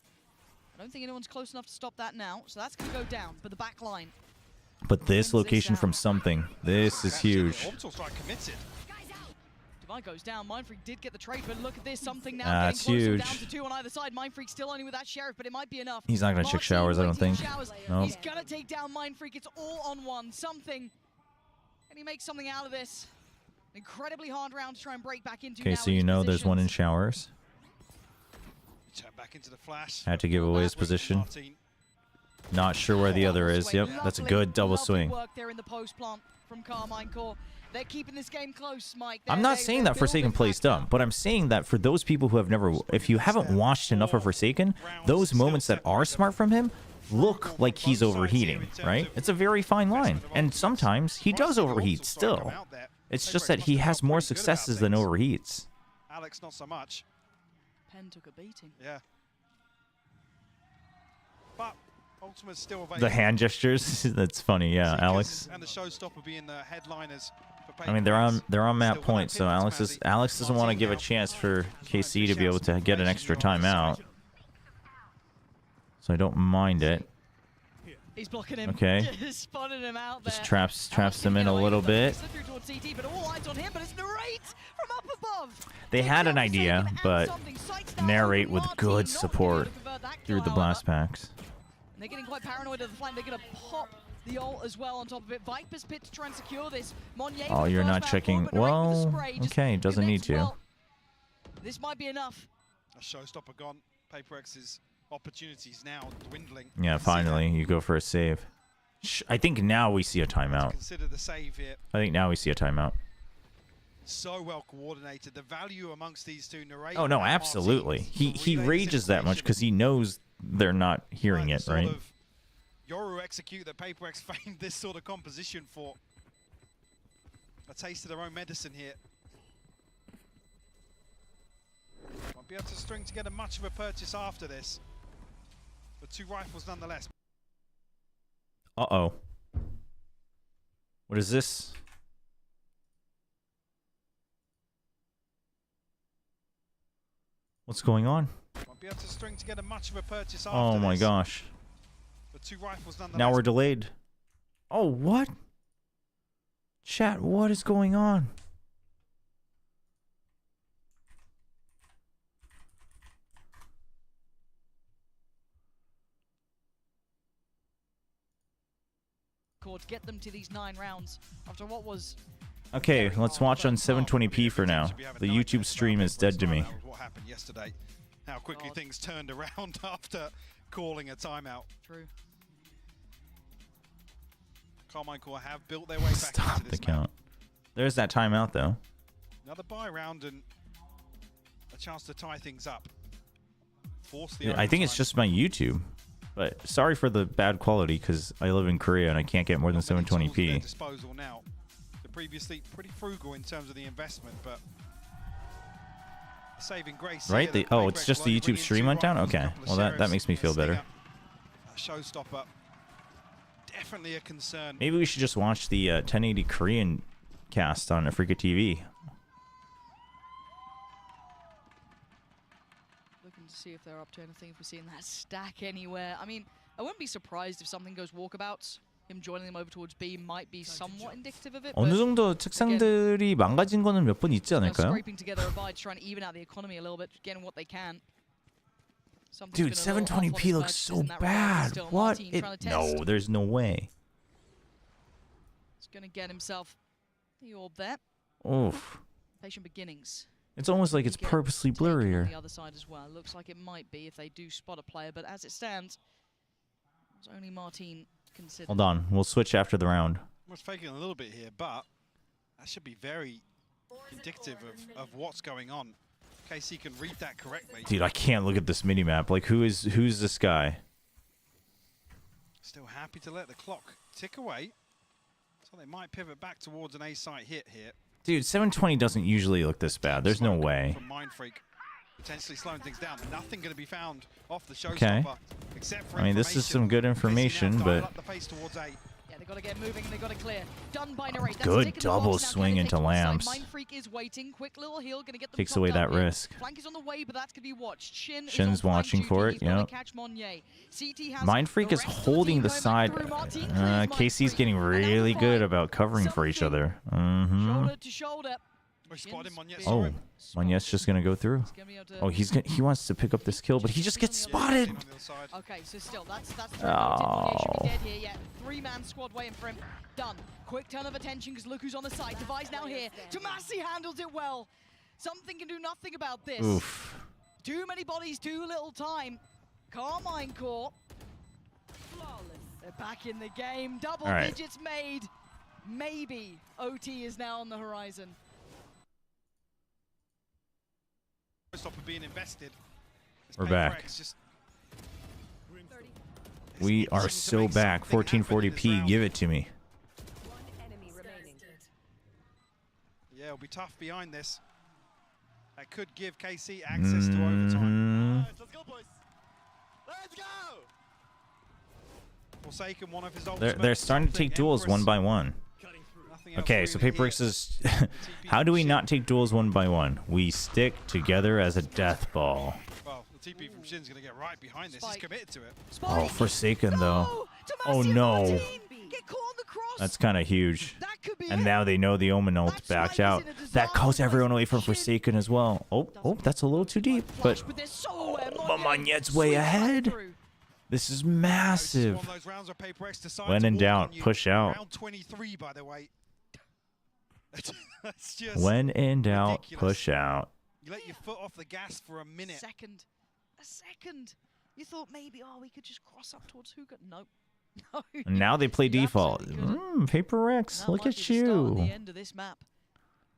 I don't think anyone's close enough to stop that now, so that's going to go down. But the back line, But this location from something. This is huge. Divide goes down. Mindfreak did get the trade, but look at this. Something now That's getting closer huge. down to 2 on either side. Mindfreak still only with that Sheriff, but it might be enough. He's not going to check showers, I don't think. Nope. He's going to take down Mindfreak. It's all on one. Something. And he makes something out of this. An incredibly hard round to try and break back into. Okay, so you know there's one in showers. Turn back into the flash. Had to give away his position. Not sure where the other is. Yep, that's a good double swing. Work there in the post plant from Carmine Core. They're keeping this game close, Mike. I'm not saying that Forsaken plays dumb, but I'm saying that for those people who have never, if you haven't watched enough of Forsaken, those moments that are smart from him look like he's overheating, right? It's a very fine line, and sometimes he does overheat still. It's just that he has more successes than overheats. Alex, not so much. Penn took a beating. Yeah. But Ultimate's still available. The hand gestures, that's funny, yeah, Alex. And the showstopper being the headliners. I mean, they're on map point, so Alex doesn't want to give a chance for KC to be able to get an extra timeout. So I don't mind it. He's blocking him. Okay. Just spotted him out there. Just traps them in a little bit. CT, but all eyes on him, but it's Narrate from up above. They had an idea, but Narrate with good support through the blast packs. And they're getting quite paranoid of the flank. They're going to pop the ult as well on top of it. Viper's Pit to try and secure this. Monnier Oh, you're not checking. Well, okay, doesn't need to. This might be enough. A showstopper gone. PaperX's opportunities now dwindling. Yeah, finally, you go for a save. I think now we see a timeout. Consider the save here. I think now we see a timeout. So well coordinated. The value amongst these two. Narrate. Oh, no, absolutely. He rages that much because he knows they're not hearing it, right? Yoru execute that PaperX famed this sort of composition for. A taste of their own medicine here. Won't be able to string together much of a purchase after this. But 2 rifles nonetheless. Uh-oh. What is this? What's going on? Won't be able to string together much of a purchase after Oh my this. gosh. But 2 rifles nonetheless. Now we're delayed. Oh, what? Chat, what is going on? To get them to these 9 rounds after what was. Okay, let's watch on 720p for now. The YouTube stream is dead to me. What happened yesterday? How quickly things turned around after calling a timeout. True. Carmine Core have built their way back Stop into the this count. There's that timeout though. Another buy round and a chance to tie things up. Force the Yeah, I think it's just my YouTube. But sorry for the bad quality because I live in Korea and I can't get more than 720p. Disposal now. They're previously pretty frugal in terms of the investment, but saving grace. Right? Oh, it's just the YouTube stream went down? Okay. Well, that makes me feel better. A showstopper. Definitely a concern. Maybe we should just watch the 1080 Korean cast on Africa TV. Looking to see if they're up to anything, if we're seeing that stack anywhere. I mean, I wouldn't be surprised if something goes walkabouts. Him joining them over towards B might be somewhat indicative of it. 어느 정도 책상들이 망가진 거는 몇 번 있지 않을까요? Scraping together a buy to try and even out the economy a little bit, getting what they can. Dude, 720p looks so bad. What? No, there's no way. He's going to get himself the orb there. Oof. Patient beginnings. It's almost like it's purposely blurrier. On the other side as well. Looks like it might be if they do spot a player, but as it stands, it's only Martin considered. Hold on, we'll switch after the round. I was faking a little bit here, but that should be very indicative of what's going on. KC can read that correctly. Dude, I can't look at this minimap. Like, who's this guy? Still happy to let the clock tick away. So they might pivot back towards an A site hit here. Dude, 720 doesn't usually look this bad. There's no way. From Mindfreak, potentially slowing things down. Nothing going to be found off the showstopper. Okay. Except for I mean, this is some good information, but... Yeah, They got to get moving. They got to clear. Done by Narrate. That's Good tick in the double box. Now, swing can they into take one side? Lamps. Mindfreak is waiting. Quick little heal. Going to get them Takes top away down that here. risk. Flank is on the way, but that's going to be watched. Shin's watching for it. Yeah. Mindfreak is holding the side. KC's getting really good about covering for each other. Shoulder to shoulder. Oh, Monyet's just gonna go through. Oh, he wants to pick up this kill, but he just gets spotted. Okay, so still, that's Oh. should be dead here yet. 3-man squad waiting for him. Done. Quick turn of attention because look who's on the side. Device now here. Tomasi handles it well. Something can do nothing about this. Oof. Too many bodies, too little time. Carmine Core. They're back in the game. Double digits made. Maybe OT is now on the horizon. Being invested. We're back. We are so back. 1440p, give it to me. Yeah, it'll be tough behind this. That could give KC access to overtime. Let's go, boys. Let's go. Forsaken, one of his They're starting to take duels one by one. Okay, so PRX is... How do we not take duels one by one? We stick together as a death ball. Well, the TP from Shin's going to get right behind this. He's committed to it. Oh, Forsaken, though. Oh, no. That's kind of huge. And now they know the Omen ult backed out. That calls everyone away from Forsaken as well. Oh, that's a little too deep. But Monyet's way ahead. This is massive. When in doubt, push out. Round 23, by the way. That's just when in doubt, ridiculous. Push out. You let your foot off the gas for a minute. A second. You thought maybe, we could just cross up towards Hookah. Nope. No. And now they play default. PRX, look at you. The end of this map.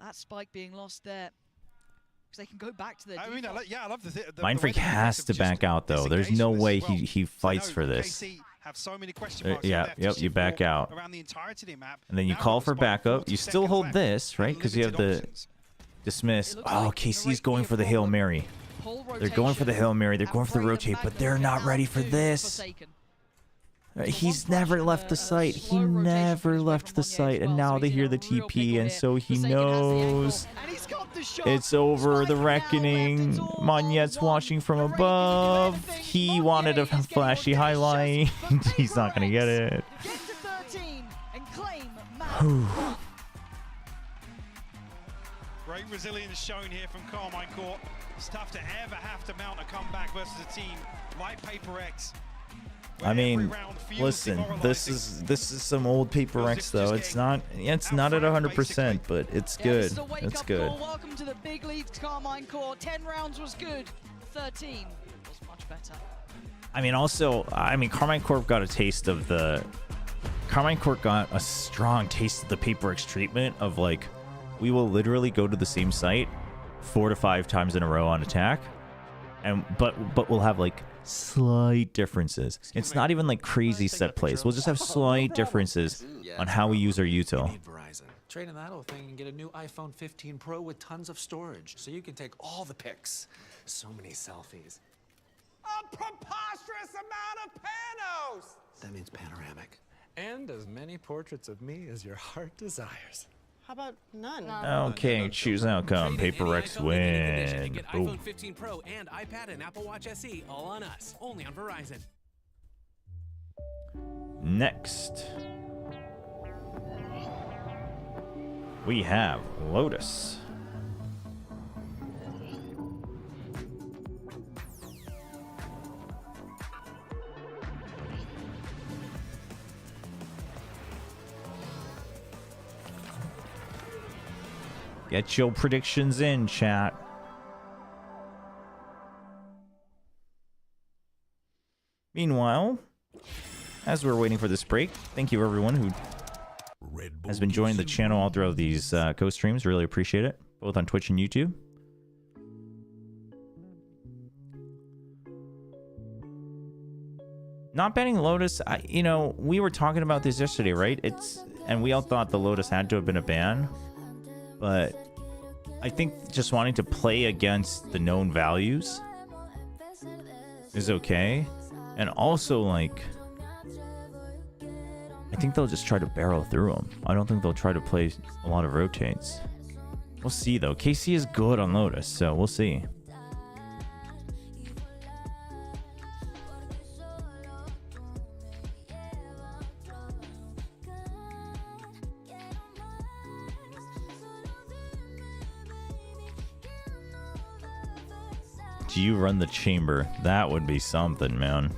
That spike being lost there. Because they can go back to their default. I love the Mindfreak has to back out, though. There's no way he fights for this. Have so many question marks You back out. Around the entirety of the map. And then you call for backup. You still hold this, right? Because you have the dismiss. Oh, KC's going for the Hail Mary. They're going for the Hail Mary. They're going for the rotate, but they're not ready for this. He's never left the site. He never left the site. And now they hear the TP, and so he knows it's over. The reckoning. Monyet's watching from above. He wanted a flashy highlight. He's not going to get it. Great resilience shown here from Carmine Court. It's tough to ever have to mount a comeback versus a team like PRX. I mean, listen, this is some old PRX though. It's not at 100%, but it's good. It's good. Welcome to the big leagues, Carmine Core. 10 rounds was good. 13 was much better. I mean, also, Carmine Corp got a taste of the. Carmine Corp got a strong taste of the PRX treatment of like, we will literally go to the same site 4 to 5 times in a row on attack, but we'll have like slight differences. It's not even like crazy set plays. We'll just have slight differences on how we use our util. Trade in that old thing and get a new iPhone 15 Pro with tons of storage, so you can take all the pics. So many selfies. A preposterous amount of panos! That means panoramic. And as many portraits of me as your heart desires. How about none? Okay, choose outcome. PRX win. Get iPhone 15 Pro and iPad and Apple Watch SE all on us. Only on Verizon. Next, we have Lotus. Get your predictions in, chat. Meanwhile, as we're waiting for this break, thank you everyone who has been joining the channel all throughout these co-streams. Really appreciate it, both on Twitch and YouTube. Not banning Lotus, we were talking about this yesterday, right? And we all thought the Lotus had to have been a ban. But I think just wanting to play against the known values is okay. And also, like, I think they'll just try to barrel through them. I don't think they'll try to play a lot of rotates. We'll see though. KC is good on Lotus, so we'll see. Do you run the chamber? That would be something, man.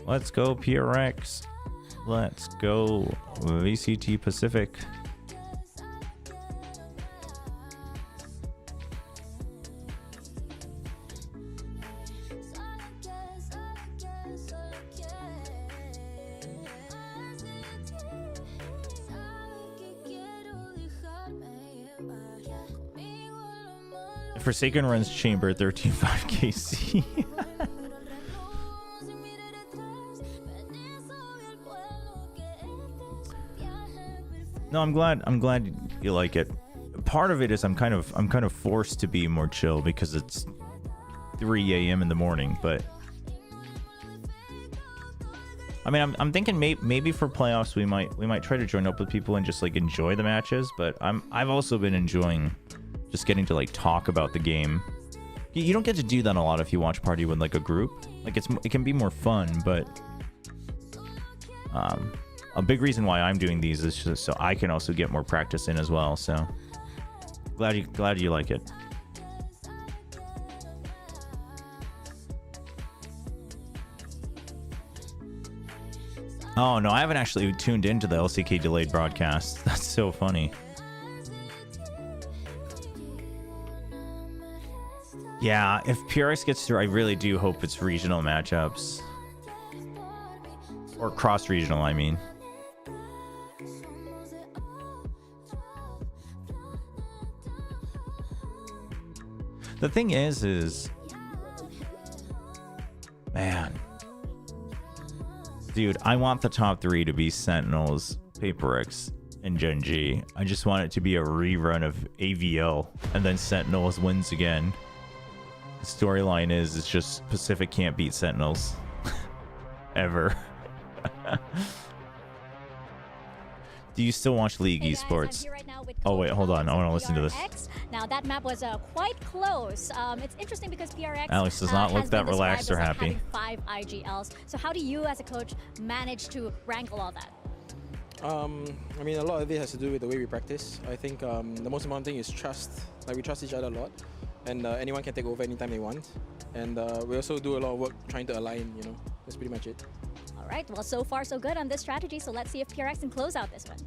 Let's go PRX. Let's go VCT Pacific. Forsaken runs chamber 13.5 KC. No, I'm glad you like it. Part of it is I'm kind of forced to be more chill because it's 3 a.m. in the morning, but I mean I'm thinking maybe for playoffs we might try to join up with people and just like enjoy the matches, but I've also been enjoying just getting to like talk about the game. You don't get to do that a lot if you watch party with like a group. Like it can be more fun, but a big reason why I'm doing these is just so I can also get more practice in as well. So glad you like it. Oh no, I haven't actually tuned into the LCK delayed broadcast. That's so funny. Yeah, if PRX gets through, I really do hope it's regional matchups. Or cross-regional, I mean. The thing is... Man. Dude, I want the top 3 to be Sentinels, PRX, and Gen G. I just want it to be a rerun of AVL, and then Sentinels wins again. The storyline is, it's just Pacific can't beat Sentinels. Ever. Do you still watch League esports? Oh wait, hold on. I want to listen to this. Now that map was quite close. It's interesting because PRX Alex does not look that relaxed or happy. 5 IGLs. So how do you as a coach manage to wrangle all that? I mean, a lot of it has to do with the way we practice. I think the most important thing is trust. Like, we trust each other a lot, and anyone can take over anytime they want. And we also do a lot of work trying to align, you know. That's pretty much it. All right, well, so far so good on this strategy, so let's see if PRX can close out this one.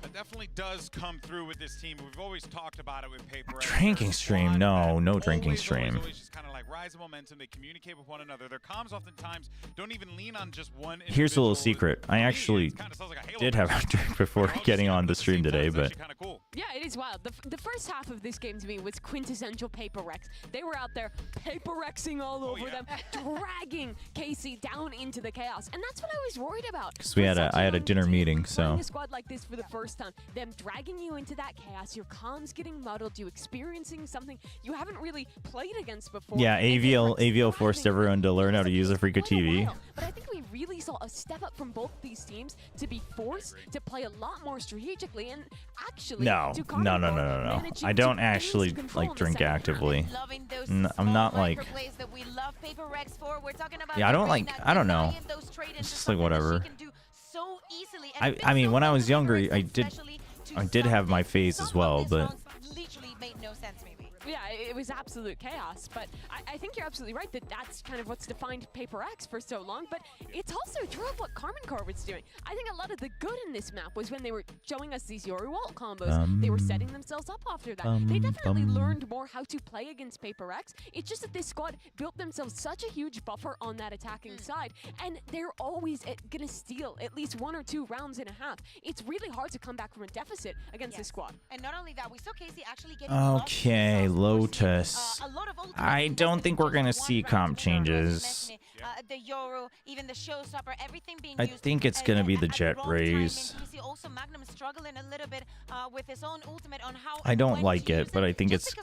It definitely does come through with this team. We've always talked about it with PRX. Drinking stream? No drinking stream. Always just kind of like rise of momentum. They communicate with one another. Their comms oftentimes don't even lean on just one. Here's a little secret. I actually did have a drink before getting on the stream today, but yeah, it is wild. The first half of this game to me was quintessential PRX. They were out there PRXing all over them, dragging KC down into the chaos, and that's what I was worried about. Because I had a dinner meeting, so a squad like this for the first time, them dragging you into that chaos, your comms getting muddled, you experiencing something you haven't really played against before. yeah, AVL forced everyone to learn how to use a Freaka TV. But I think we really saw a step up from both these teams to be forced to play a lot more strategically and actually No. I don't actually like drink actively. I'm not like. Yeah, I don't know. It's just like whatever. I mean, when I was younger, I did have my phase as well, but. Yeah, it was absolute chaos, but I think you're absolutely right that that's kind of what's defined PRX for so long, but it's also true of what Carmen Core was doing. I think a lot of the good in this map was when they were showing us these Yori Walt combos. They were setting themselves up after that. They definitely learned more how to play against PRX. It's just that this squad built themselves such a huge buffer on that attacking side, and they're always gonna steal at least 1 or 2 rounds and a half. It's really hard to come back from a deficit against this squad. And not only that, we saw Casey actually get Okay, Lotus. I don't think we're gonna see comp changes. the Yoru, even the Showstopper, everything being I used. think it's gonna be the at Jet wrong time, and Rays. we see also Magnum struggling a little bit with his own ultimate on how. I don't like it, but I think it's.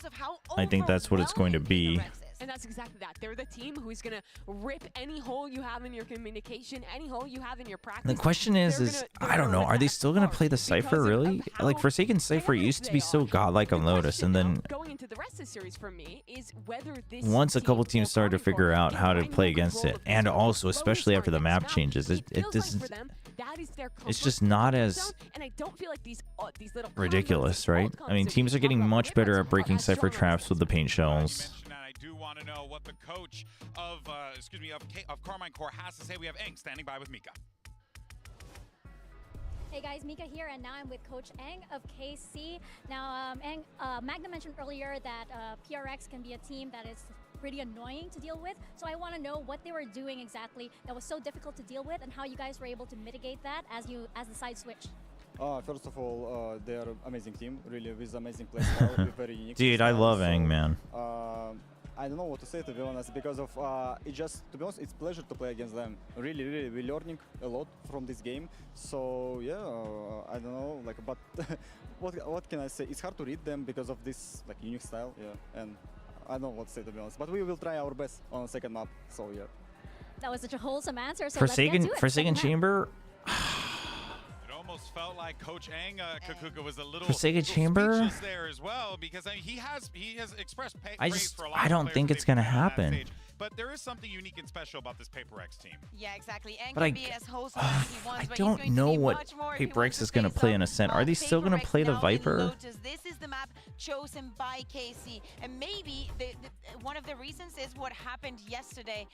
I think that's what it's going to be. And that's exactly that. They're the team who's going to rip any hole you have in your communication, any hole you have in your practice. The question is I don't know. Are they still gonna play the Cypher really? Like Forsaken Cypher used to be so godlike on Lotus, and then going into the rest of the series for me is whether this once a couple teams started to figure out how to play against it, and also especially after the map changes, it's just not as ridiculous, right? I mean, teams are getting much better at breaking Cypher traps with the paint shells. I do want to know what the coach of Carmine Core has to say. We have Eng standing by with Mika. Hey guys, Mika here, and now I'm with Coach Eng of KC. Now, Eng, Magna mentioned earlier that PRX can be a team that is pretty annoying to deal with. So I want to know what they were doing exactly that was so difficult to deal with, and how you guys were able to mitigate that as the side switch. First of all, they're amazing team, really, with amazing playstyle, with very unique. Dude, I love Eng, man. I don't know what to say, to be honest, because of to be honest, it's pleasure to play against them. Really, really, we're learning a lot from this game. So yeah, I don't know, like, but what can I say? It's hard to read them because of this like unique style, yeah. And I don't know what to say, to be honest, but we will try our best on the second map. So yeah. That was such a wholesome answer. So Forsaken Chamber. Almost felt like Coach Eng Kakuka was a little Forsaken Chamber speechless there as well, because I mean, he has expressed praise for a lot I of don't players think it's gonna happen. But there is something unique and special about this PRX team. Yeah, exactly. Eng But can be as wholesome as he wants, I but don't he's going know to be what much more if he PRX wants is to gonna face play up, in Ascent. Are they still gonna PRX play the now in Viper? Lotus. This is the map chosen by KC, and maybe one of the reasons is what happened yesterday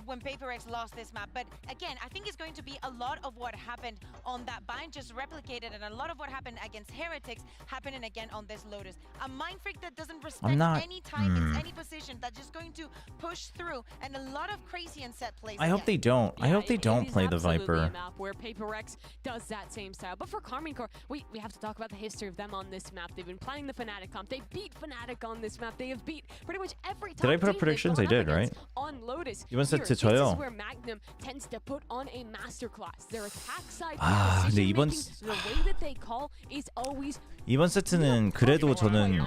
when PRX lost this map. But again, I think it's going to be a lot of what happened on that bind just replicated, and a lot of what happened against Heretics happening again on this Lotus. A Mind Freak that doesn't respect any timings, any position, that's just going to push through, and a lot of crazy and set plays. I hope they don't. I hope they don't play the Viper. A map where PRX does that same style. But for Carmine Core, we have to talk about the history of them on this map. They've been playing the Fnatic comp. They beat Fnatic on this map. They have beat pretty much every top Did I put up team predictions? I they've gone did, up right? against on Lotus. 이번 세트 This 져요. is where Magnum tends to put on a masterclass. Their attack side, 근데 decision 이번 making, the way that they call is always 이번 세트는 그래도 저는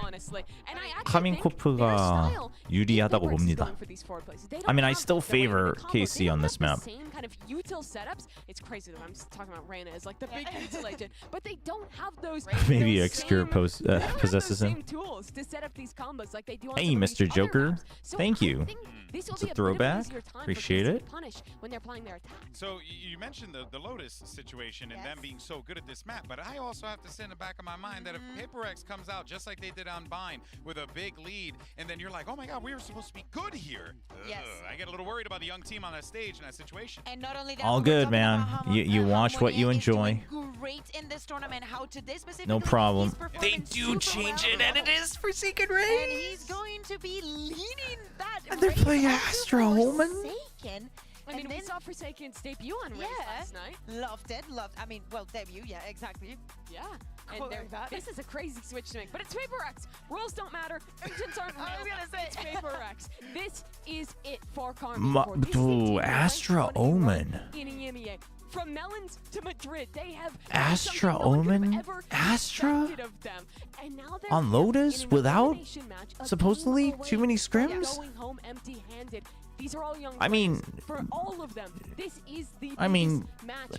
카민코프가 유리하다고 봅니다. I mean, I still favor KC on this map. Same kind of util setups. It's crazy that I'm talking about Reyna as like the big util agent, but they don't have those. Maybe those Excure possesses him. same tools to set up these combos like they do on Hey, some of Mr. these other Joker. maps. So Thank I you. think this will It's a be a throwback. bit of an easier time Appreciate for KC it. to punish when they're playing their attack. So you mentioned the Lotus situation and them being so good at this map, but I also have to say in the back of my mind that if PRX comes out just like they did on Bind with a big lead, and then you're like, oh my God, we were supposed to be good here. I get a little worried about the young team on that stage in that situation. And not only that, All good, man. You watch what you enjoy. Great in this tournament. How today specifically? No problem. They do change it, and it is Forsaken Rays. And he's going to be leading that. And they're playing Astra Omen. I mean, we saw Forsaken's debut on Rays last night. Loved it. I mean, well, debut. Yeah, exactly. Yeah. And this is a crazy switch to make, but it's PRX. Rules don't matter. Agents aren't real. I was gonna say it's PRX. This is it for Carmine. Astra Omen. In EMEA. From Melons to Madrid, they have Astra Omen? Astra? And now on Lotus without supposedly too many scrims? Going home empty-handed. These are all young I mean, for all of them, this is the I mean, match.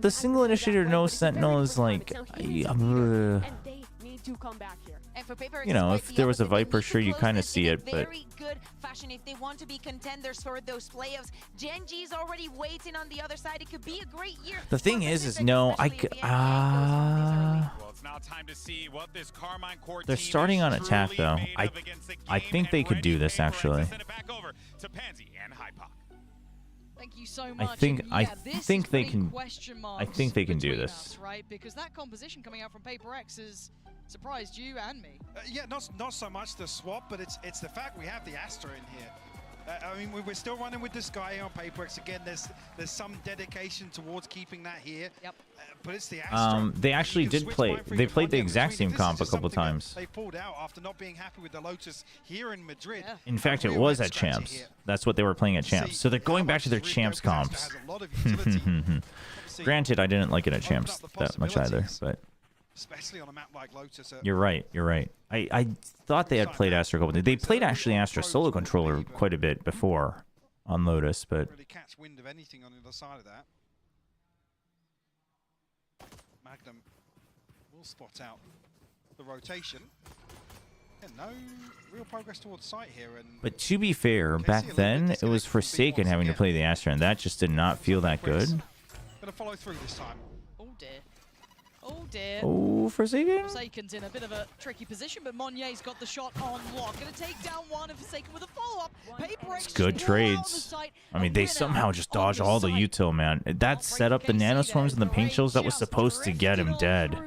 the single initiator no sentinel is like, and they need to come back here. And for PRX, you know, if there was a Viper, sure you kind of see it, but very good fashion if they want to be contenders for those playoffs. Genji's already waiting on the other side. It could be a great year. The thing is no, I could. Well, it's now time to see what this Carmine Core They're starting on attack though. I think they could do this actually. Send it back over to Pansy and Hypok. Thank you so much. I think they can. I think they can do this. Us, right? Because that composition coming out from PRX has surprised you and me. Yeah, not so much the swap, but it's the fact we have the Astra in here. I mean, we're still running with this guy on PaperX. Again, there's some dedication towards keeping that here. Yep. But it's the Astra. They actually did play. They played the exact same comp a couple times. They pulled out after not being happy with the Lotus here in Madrid. Yeah. In fact, it was at Champs. That's what they were playing at Champs. So they're going back to their Champs comps. Granted, I didn't like it at Champs that much either, but especially on a map like Lotus. you're right. You're right. I thought they had played Astra a couple times. They played actually Astra solo controller quite a bit before on Lotus, but really catch wind of anything on the other side of that. Magnum will spot out the rotation. And no real progress towards site here. but to be fair, back then it was Forsaken having to play the Astra, and that just did not feel that good. Gonna follow through this time. Oh dear. Oh dear. Oh, Forsaken. Forsaken's in a bit of a tricky position, but Monier's got the shot on lock. Gonna take down one and Forsaken with a follow-up. PaperX Good trades. I mean, they somehow just dodge all the util, man. That set up the nanoswarms and the paint shells that was supposed to get him dead,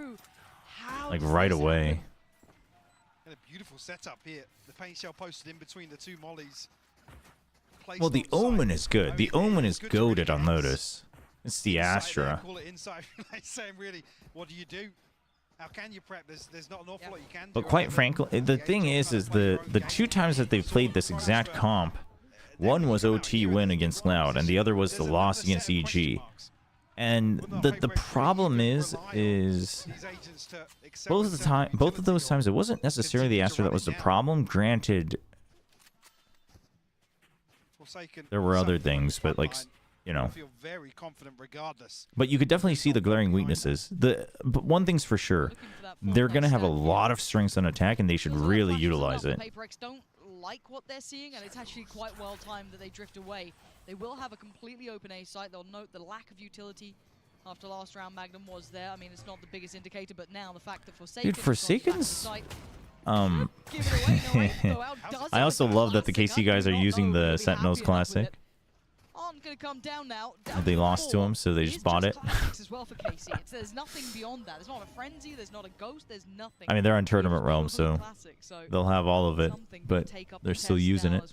like right away. And a beautiful setup here. The paint shell posted in between the two mollies. Well, the Omen is good. The Omen is goated on Lotus. It's the Astra. Call it inside. Like saying, really, what do you do? How can you prep? There's not an awful lot you can do. But quite frankly, the thing is the two times that they've played this exact comp, one was OT win against Loud, and the other was the loss against EG. And the problem is both of those times it wasn't necessarily the Astra that was the problem. Granted, there were other things, but like, you know. But you could definitely see the glaring weaknesses. But one thing's for sure, they're gonna have a lot of strengths on attack, and they should really utilize it. PaperX don't like what they're seeing, and it's actually quite well timed that they drift away. They will have a completely open A site. They'll note the lack of utility after last round. Magnum was there. I mean, it's not the biggest indicator, but now the fact that Forsaken, Dude, Forsaken's I also love that the KC guys are using the Sentinels Classic. Gonna come down now. They lost to him, so they just bought it. As well for KC. There's nothing beyond that. There's not a frenzy. There's not a ghost. There's nothing. I mean, they're on Tournament Realm, so they'll have all of it, but they're still using it.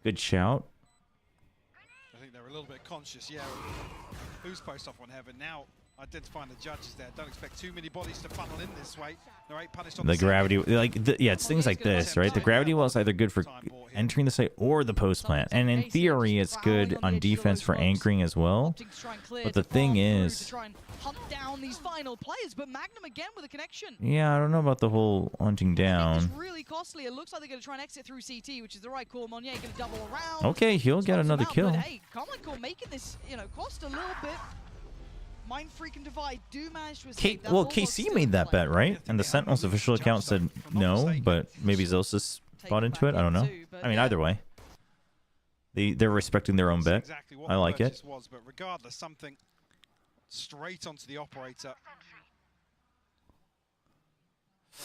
Good shout. I think they're a little bit conscious, yeah. Who's post off on Heaven now? Identifying the judges there. Don't expect too many bodies to funnel in this way. They're punished on The gravity, yeah, it's things like this, right? The gravity well is either good for entering the site or the post plant, and in theory, it's good on defense for anchoring as well. But the thing is, hunt down these final players, but Magnum again with a connection. yeah, I don't know about the whole hunting down. It's really costly. It looks like they're going to try and exit through CT, which is the right call. Monnier going to double around. Okay, he'll get another kill. But hey, Common Core making this, cost a little bit. Mind Freak and Divide do manage to escape. Well, KC made that bet, right? And the Sentinel's official account said no, but maybe Zosis bought into it. I don't know. I mean, either way, they're respecting their own bet. I like it. But regardless, something straight onto the operator.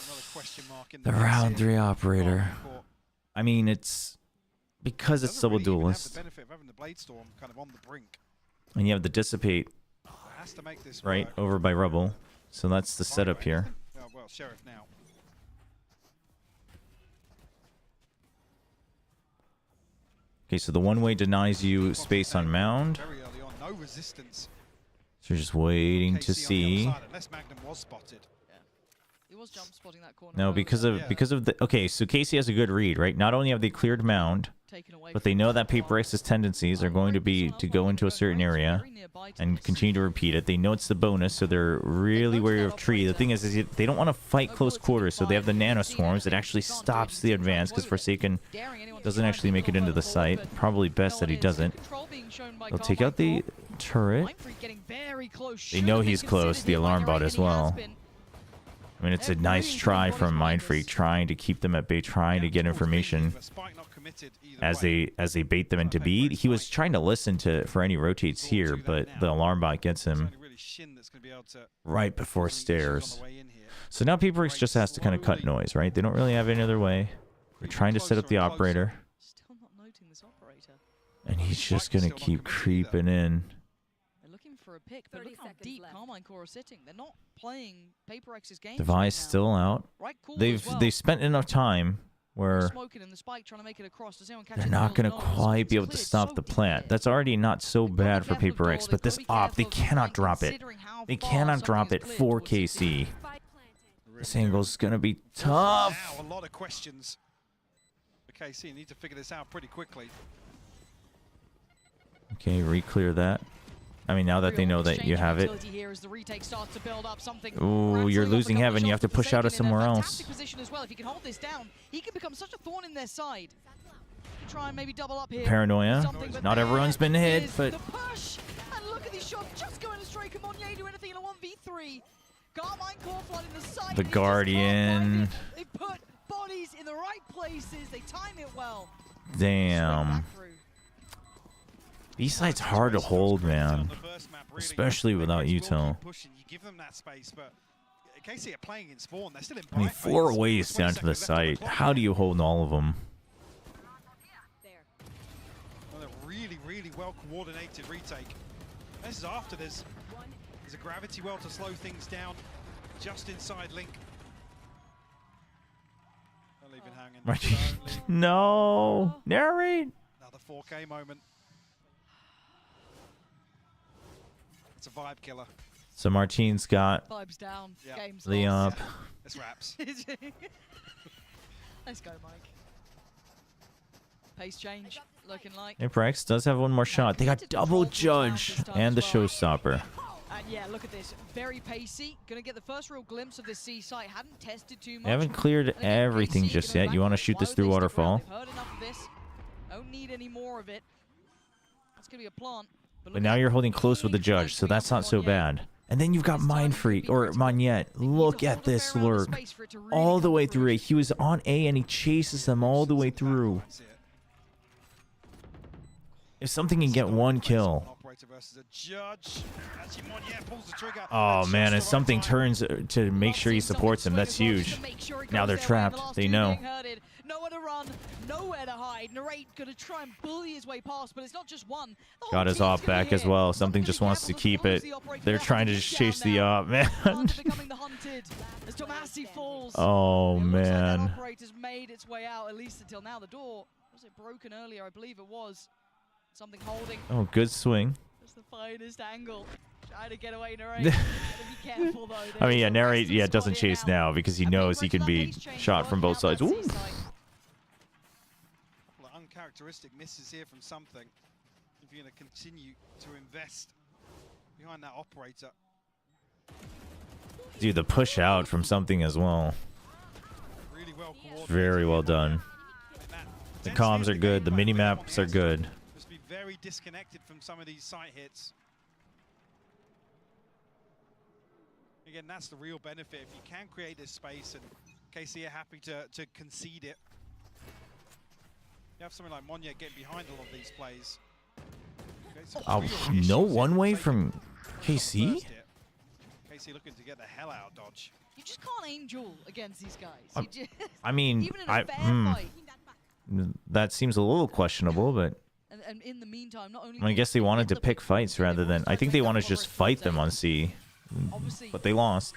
Another question mark in The round 3 operator. I mean, it's because it's double duelist, the benefit of having the Blade Storm kind of on the brink. and you have the Dissipate Has to make this right work. over by Rebel, so that's the setup here. Oh, well, Sheriff now. Okay, so the one-way denies you space on mound. Very early on, no resistance. So you're just waiting to see. Unless Magnum was spotted. He was jump spotting that corner. No, because of the okay. So Casey has a good read, right? Not only have they cleared mound, but they know that PaperX's tendencies are going to be to go into a certain area and continue to repeat it. They know it's the bonus, so they're really wary of tree. The thing is they don't want to fight close quarters, so they have the nano swarms that actually stops the advance because Forsaken doesn't actually make it into the site. Probably best that he doesn't. They'll take out the turret. They know he's close. The alarm bot as well. I mean, it's a nice try from Mind Freak, trying to keep them at bay, trying to get information as they bait them into B. He was trying to listen for any rotates here, but the alarm bot gets him right before stairs. So now PaperX just has to kind of cut noise, right? They don't really have any other way. They're trying to set up the operator. Still not noting this operator. And he's just going to keep creeping in. For a pick, but look how deep Carmine Core are sitting. They're not playing PaperX's game. Device still out. They've spent enough time where Smoking and the spike trying to make it across. Does anyone catch they're it? not going to No. quite be able to stop the plant. That's already not so bad for PRX, but this op, they cannot drop it. They cannot drop it for KC. This angle's going to be tough. Now, a lot of questions. For KC, need to figure this out pretty quickly. Okay, re-clear that. I mean, now that they know that you have it. Ooh, you're losing heaven. You have to push out of somewhere else. Position as well. If he can hold this down, he can become such a thorn in their side. Try and maybe double up here. Paranoia. Not everyone's been hit, but the push. And look at these shots just going astray. Can Monnier do anything in a 1v3? Carmine core flood in the side. the Guardian. They put bodies in the right places. They time it well. Damn. B-side's hard to hold, man. Especially without Util. You give them that space, but KC are playing in spawn. They're still in I mean, 4 ways down to the site. How do you hold all of them? Well, a really, really well-coordinated retake. This is after there's a gravity well to slow things down just inside Link. They'll leave it hanging. No. Narrate. Another 4K moment. It's a vibe killer. So Martine's got Vibes down. Game's the lost. up. This wraps. Let's go, Mike. Pace change, looking like. PRX does have one more shot. They got double judge and the showstopper. And yeah, look at this. Very pacey. Gonna get the first real glimpse of this C site. Hadn't tested too much. They haven't cleared everything just yet. You want to shoot this through waterfall? They've heard enough of this. Don't need any more of it. That's gonna be a plant. But now you're holding close with the judge, so that's not so bad. And then you've got Mind Freak, or Monette. Look at this lurk. All the way through A. He was on A and he chases them all the way through. If something can get one kill. Oh man, if something turns to make sure he supports him, that's huge. Now they're trapped. They know. Nowhere to run, nowhere to hide. Narrate gonna try and bully his way past, but it's not just one. Got his op back as well. Something just wants to keep it. They're trying to just chase the op, man. Oh man. Operator's made its way out, at least until now. The door, was it broken earlier? I believe it was. Something holding. Oh, good swing. That's the finest angle. Try to get away, Narrate. Gotta be careful though. I mean, yeah, Narrate, yeah, doesn't chase now because he knows he can be shot from both sides. Ooh. Uncharacteristic misses here from something. If you're going to continue to invest behind that operator. Dude, the push out from something as well. Really well coordinated. Very well done. The comms are good. The mini maps are good. Must be very disconnected from some of these site hits. Again, that's the real benefit. If you can create this space and KC are happy to concede it. You have something like Monnier getting behind a lot of these plays. Oh, no one way from KC? KC looking to get the hell out of dodge. You just can't aim duel against these guys. I mean, that seems a little questionable, but and in the meantime, not only I guess they wanted to pick fights rather than. I think they want to just fight them on C, but they lost.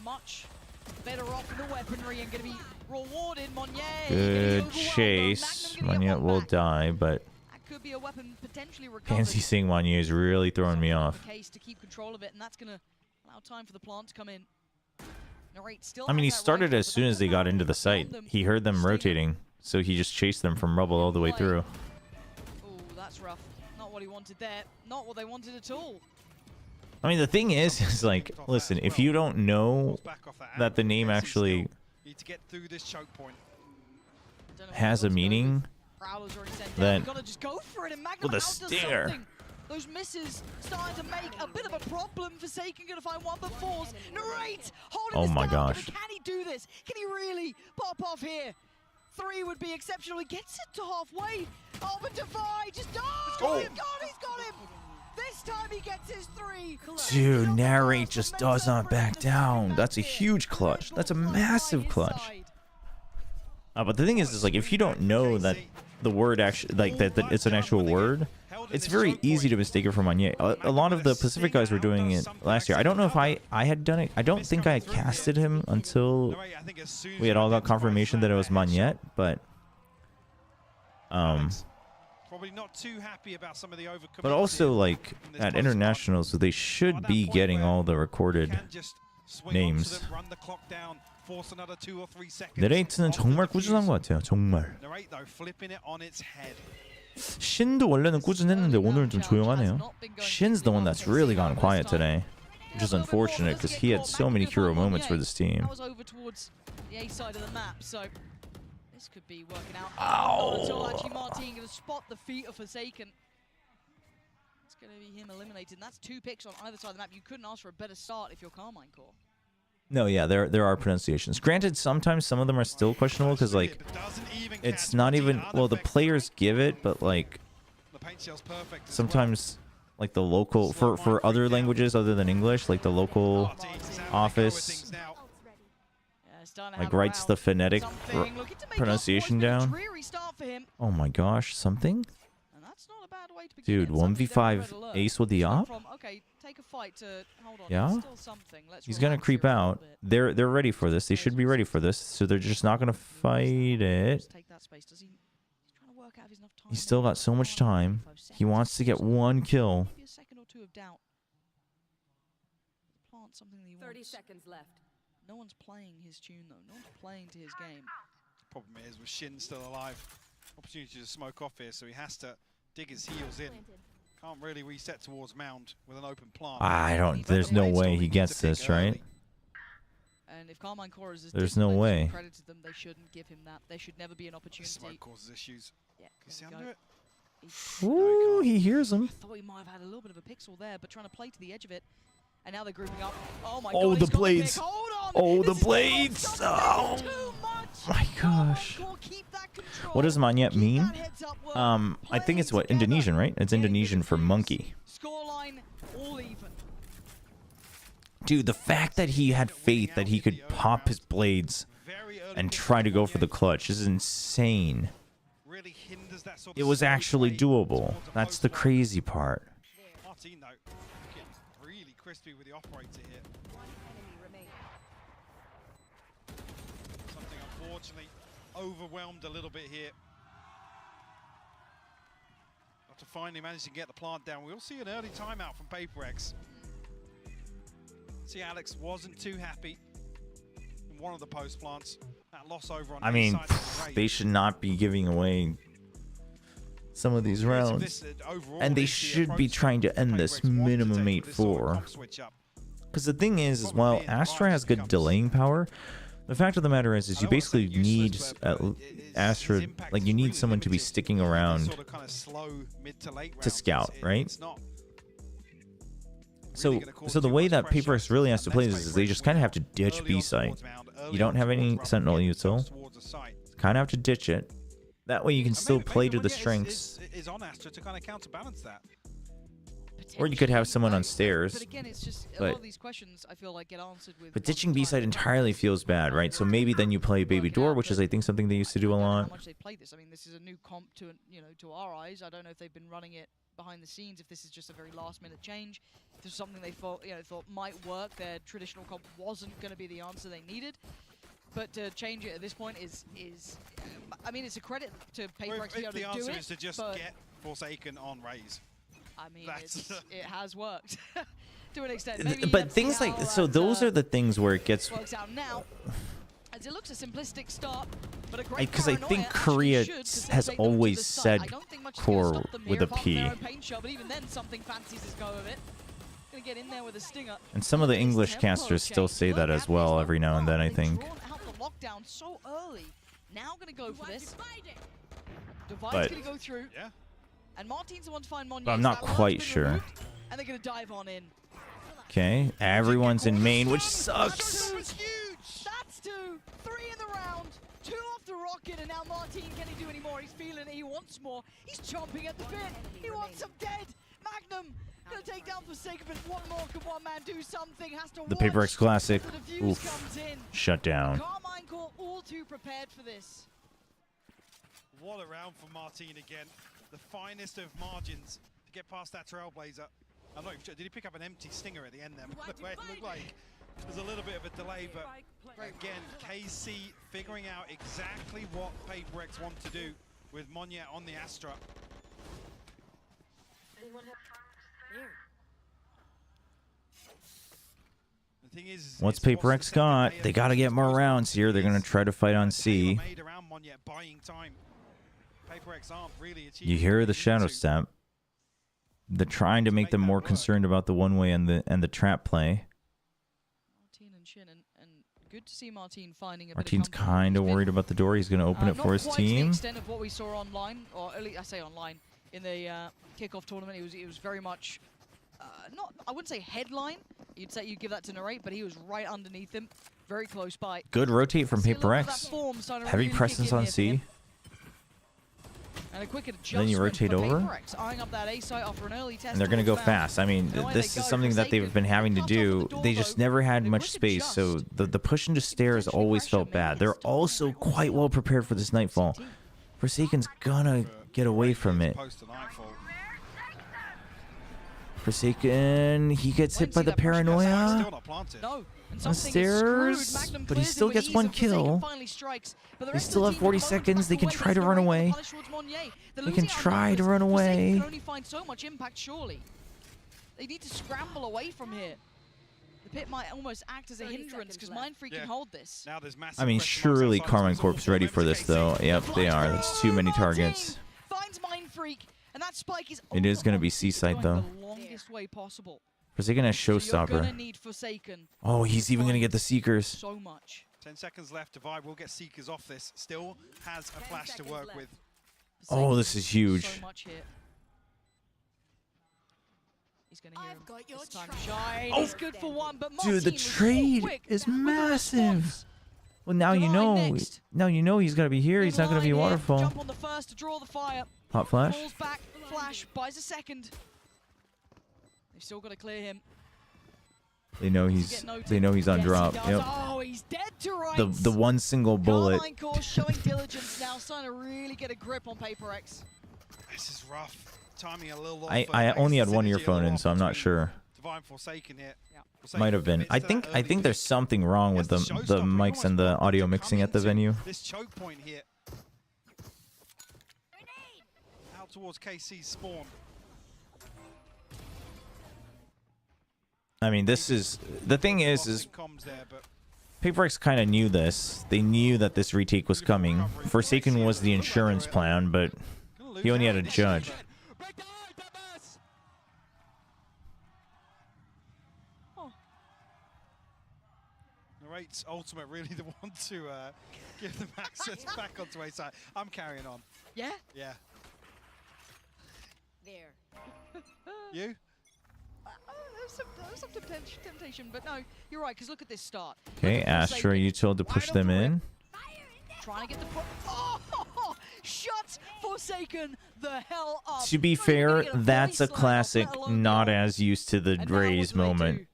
Much better off in the weaponry and going to be rewarded. Monnier. Good chase. Monnier will die, but that could be a weapon potentially recovered. Pansy seeing Monnier is really throwing me off. Case to keep control of it, and that's going to allow time for the plant to come in. I mean, he started as soon as they got into the site. He heard them rotating, so he just chased them from rubble all the way through. Oh, that's rough. Not what he wanted there. Not what they wanted at all. I mean, the thing is like, listen, if you don't know that the name actually has a meaning, then with a stinger. Those misses starting to make a bit of a problem. Forsaken gonna find one but falls. Narrate holding Oh this my down, gosh. but can he do this? Can he really pop off here? 3 would be exceptional. He gets it to halfway. Oh, but Defy just Oh. He's got him. This time he gets his 3. Dude, Narrate just does not back down. That's a huge clutch. That's a massive clutch. But the thing is like, if you don't know that the word actually, like that it's an actual word, it's very easy to mistake it for Magnier. A lot of the Pacific guys were doing it last year. I don't know if I had done it. I don't think I had casted him until we had all got confirmation that it was Magnier, but Probably not too happy about some of the overcommitment. but also like at internationals, they should be getting all the recorded names. Run the clock down, force another 2 or 3 seconds. 네레이트는 정말 꾸준한 것 같아요. 정말. Narrate though, flipping it on its head. 신도 원래는 꾸준했는데 오늘은 좀 조용하네요. Shin's the one that's really gone quiet today, which is unfortunate because he had so many hero moments for this team. That was over towards the A side of the map, so this could be working out. Ow. So actually Martin going to spot the feet of Forsaken. It's going to be him eliminated. And that's 2 picks on either side of the map. You couldn't ask for a better start if you're Carmine Core. No, yeah, there are pronunciations. Granted, sometimes some of them are still questionable because like it's not even, well, the players give it, but like sometimes like the local for other languages other than English, like the local office like writes the phonetic pronunciation down. Oh my gosh, something? Dude, 1v5 ace with the op? Yeah? He's gonna creep out. They're ready for this. They should be ready for this. So they're just not gonna fight it. He's still got so much time. He wants to get 1 kill. 30 seconds left. No one's playing his tune though. No one's playing to his game. Problem is with Shin still alive. Opportunity to smoke off here, so he has to dig his heels in. Can't really reset towards Mound with an open plant. I don't, there's no way he gets this, right? And if Carmine Core is There's no way. credited them, they shouldn't give him that. There should never be an opportunity. Smoke causes issues. Yeah, Can you see under it? Ooh, he hears him. I thought he might have had a little bit of a pixel there, but trying to play to the edge of it. And now they're grouping up. Oh my Oh, god, the he's got blades. pick. Hold on. Oh, the This is blades. Oh my gosh. What does Manyet mean? I think it's what, Indonesian, right? It's Indonesian for monkey. Scoreline all even. Dude, the fact that he had faith that he could pop his blades and try to go for the clutch is insane. It was actually doable. That's the crazy part. Martin though, looking really crispy with the operator here. Something unfortunately overwhelmed a little bit here. After finally managing to get the plant down, we'll see an early timeout from PRX. See, Alex wasn't too happy in one of the post plants. That loss over on I mean, side of the they should not be giving away some of these rounds. And they should be trying to end this minimum 8-4. Because the thing is, while Astra has good delaying power, the fact of the matter is you basically need Astra, like you need someone to be sticking around to scout, right? So the way that PRX really has to play this is they just kind of have to ditch B site. You don't have any Sentinel util. Kind of have to ditch it. That way you can still play to the strengths. Is on Astra to kind of counterbalance that. Or you could have someone on stairs. But again, it's just a lot of these questions I feel like get answered with. But ditching B side entirely feels bad, right? So maybe then you play Baby Door, which is I think something they used to do a lot. How much they played this? I mean, this is a new comp to to our eyes. I don't know if they've been running it behind the scenes. If this is just a very last-minute change, if this is something they thought might work. Their traditional comp wasn't going to be the answer they needed. But to change it at this point is I mean, it's a credit to PRX to be able to do it. The answer is to just get Forsaken on Raze. I mean, it has worked to an extent. Maybe But things like, so those are the things where it gets... works out now. As it looks a simplistic start, but a great Because I think Korea has always said core with a P. But even then, something fancies his go of it. Gonna get in there with a stinger. And some of the English casters still say that as well every now and then, I think. Lockdown so early. Now gonna go for this. Divide's But- gonna go through. Yeah. And Martin's the one to find Monye. But I'm not quite sure. And they're gonna dive on in. Okay, everyone's in main, which sucks. That's huge. That's 2. 3 in the round. 2 off the rocket, and now Martin, can he do any more? He's feeling it. He wants more. He's chomping at the bit. He wants some dead. Magnum gonna take down Forsaken, but one more. Can one man do something? Has to The watch. PRX Classic, The defuse oof, comes in. shut down. Carmine Core all too prepared for this. What a round for Martin again. The finest of margins get past that Trailblazer. I'm not even sure. Did he pick up an empty stinger at the end there? The way it looked like there's a little bit of a delay, but again, KC figuring out exactly what PaperX want to do with Monyet on the Astra. The thing is, What's PaperX got? They got to get more rounds here. They're going to try to fight on C. You hear the shadow step. They're trying to make them more concerned about the one way and the trap play. Martin and Shin, and good to see Martin finding a Martin's bit of comfort. kind of worried about the door. He's going to open it for his Not quite to team. the extent of what we saw online, or at least I say online, in the kickoff tournament. It was very much not, I wouldn't say headline. You'd say you'd give that to Narrate, but he was right underneath him, very close by. Good rotate from See a little bit of PaperX. that form starting to Heavy really presence kick in on here for C. him. And a quick adjustment Then you rotate for over. PaperX, eyeing up that A site after an early test. And they're going to go found. fast. I mean, this is something that they've been having to do. They just never had much space, so the push into stairs always felt bad. They're also quite well prepared for this Nightfall. Forsaken's gonna get away from it. Forsaken, he gets hit by the paranoia No. on the stairs, but he still gets one kill. They still have 40 seconds. They can try to run away. They can try to run away. Can only find so much impact, surely. They need to scramble away from here. The pit might almost act as a hindrance because Mindfreak can hold this. I mean, surely Carmine Corp's ready for this, though. Yep, they are. That's too many targets. Finds Mindfreak, and that spike is It is going to be Seaside, though. the longest way possible. Forsaken has So you're gonna Showstopper. need Forsaken. Oh, he's even going to get the Seekers. So much. 10 seconds left. Divide will get Seekers off this. Still has a flash to work with. Oh, this is huge. So much here. He's gonna hear him. It's time to shine. Oh. He's good for one, but Dude, the Martin was so trade quick is with those massive. spots. Well, now you know. next. Now you know he's going to be here. He's not going to be Line here. waterfall. Jump on the first to draw the fire. Hot flash. Falls back, flash, buys a second. They've still got to clear him. They know he's on drop. Yes, he does. Yep. Oh, he's dead to rights. The one single bullet. Carmine Corp showing diligence now, starting to really get a grip on PaperX. This is rough. Timing a little off. I only had one earphone in, so I'm not sure. Divine Forsaken here. Might have been. I think there's something wrong with the mics and the audio mixing at the venue. This choke point here. Out towards KC's spawn. I mean, this is the thing is PaperX kind of knew this. They knew that this retake was coming. Forsaken was the insurance plan, but he only had a judge. Narrate's ultimate really the one to give them access back onto A side. I'm carrying on. Yeah? Yeah. There. You? There's some temptation, but no, you're right, because look at this start. Okay, Astra, you told to push them in. Trying to get the... Oh! Shut Forsaken the hell up. To be fair, that's a classic, not as used to the Raze moment.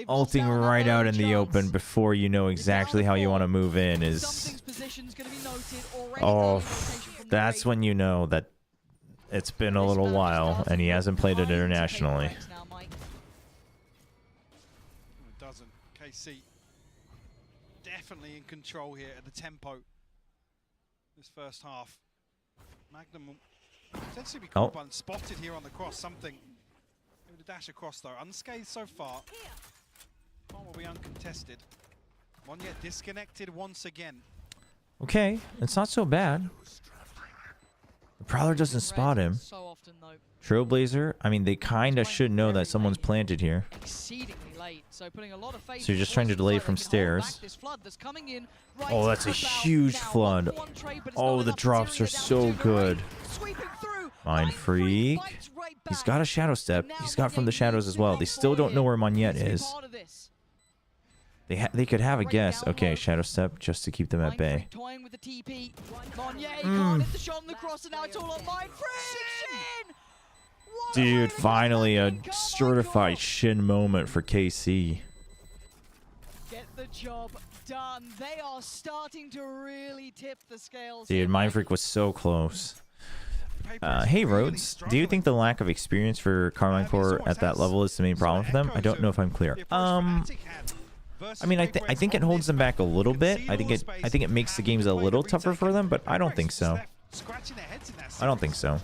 Ulting right out in the open before you know exactly how you want to move in is... Oh, that's when you know that it's been a little while and he hasn't played it internationally. It doesn't. KC definitely in control here at the tempo. This first half. Magnum will potentially be caught up unspotted here on the cross. Something. Maybe the dash across though. Unscathed so far. One will be uncontested. One yet disconnected once again. Okay, it's not so bad. The Prowler doesn't spot him. So often, though. Trailblazer, I mean, they kind of should know that someone's planted here. Exceedingly late, so putting a lot of faith. So you're just trying to delay from stairs. Oh, that's a huge flood. Oh, the drops are so good. Mind Freak. He's got a shadow step. He's got from the shadows as well. They still don't know where Monyet is. They could have a guess. Okay, shadow step just to keep them at bay. Toying with the TP. Monyet can't hit the shot on the cross, and now it's all on Mind Freak. Dude, finally a certified Shin moment for KC. Get the job done. They are starting to really tip the scales. Dude, Mind Freak was so close. Hey Rhodes, do you think the lack of experience for Carmine Core at that level is the main problem for them? I don't know if I'm clear. I mean, I think it holds them back a little bit. I think it makes the games a little tougher for them, but I don't think so. I don't think so.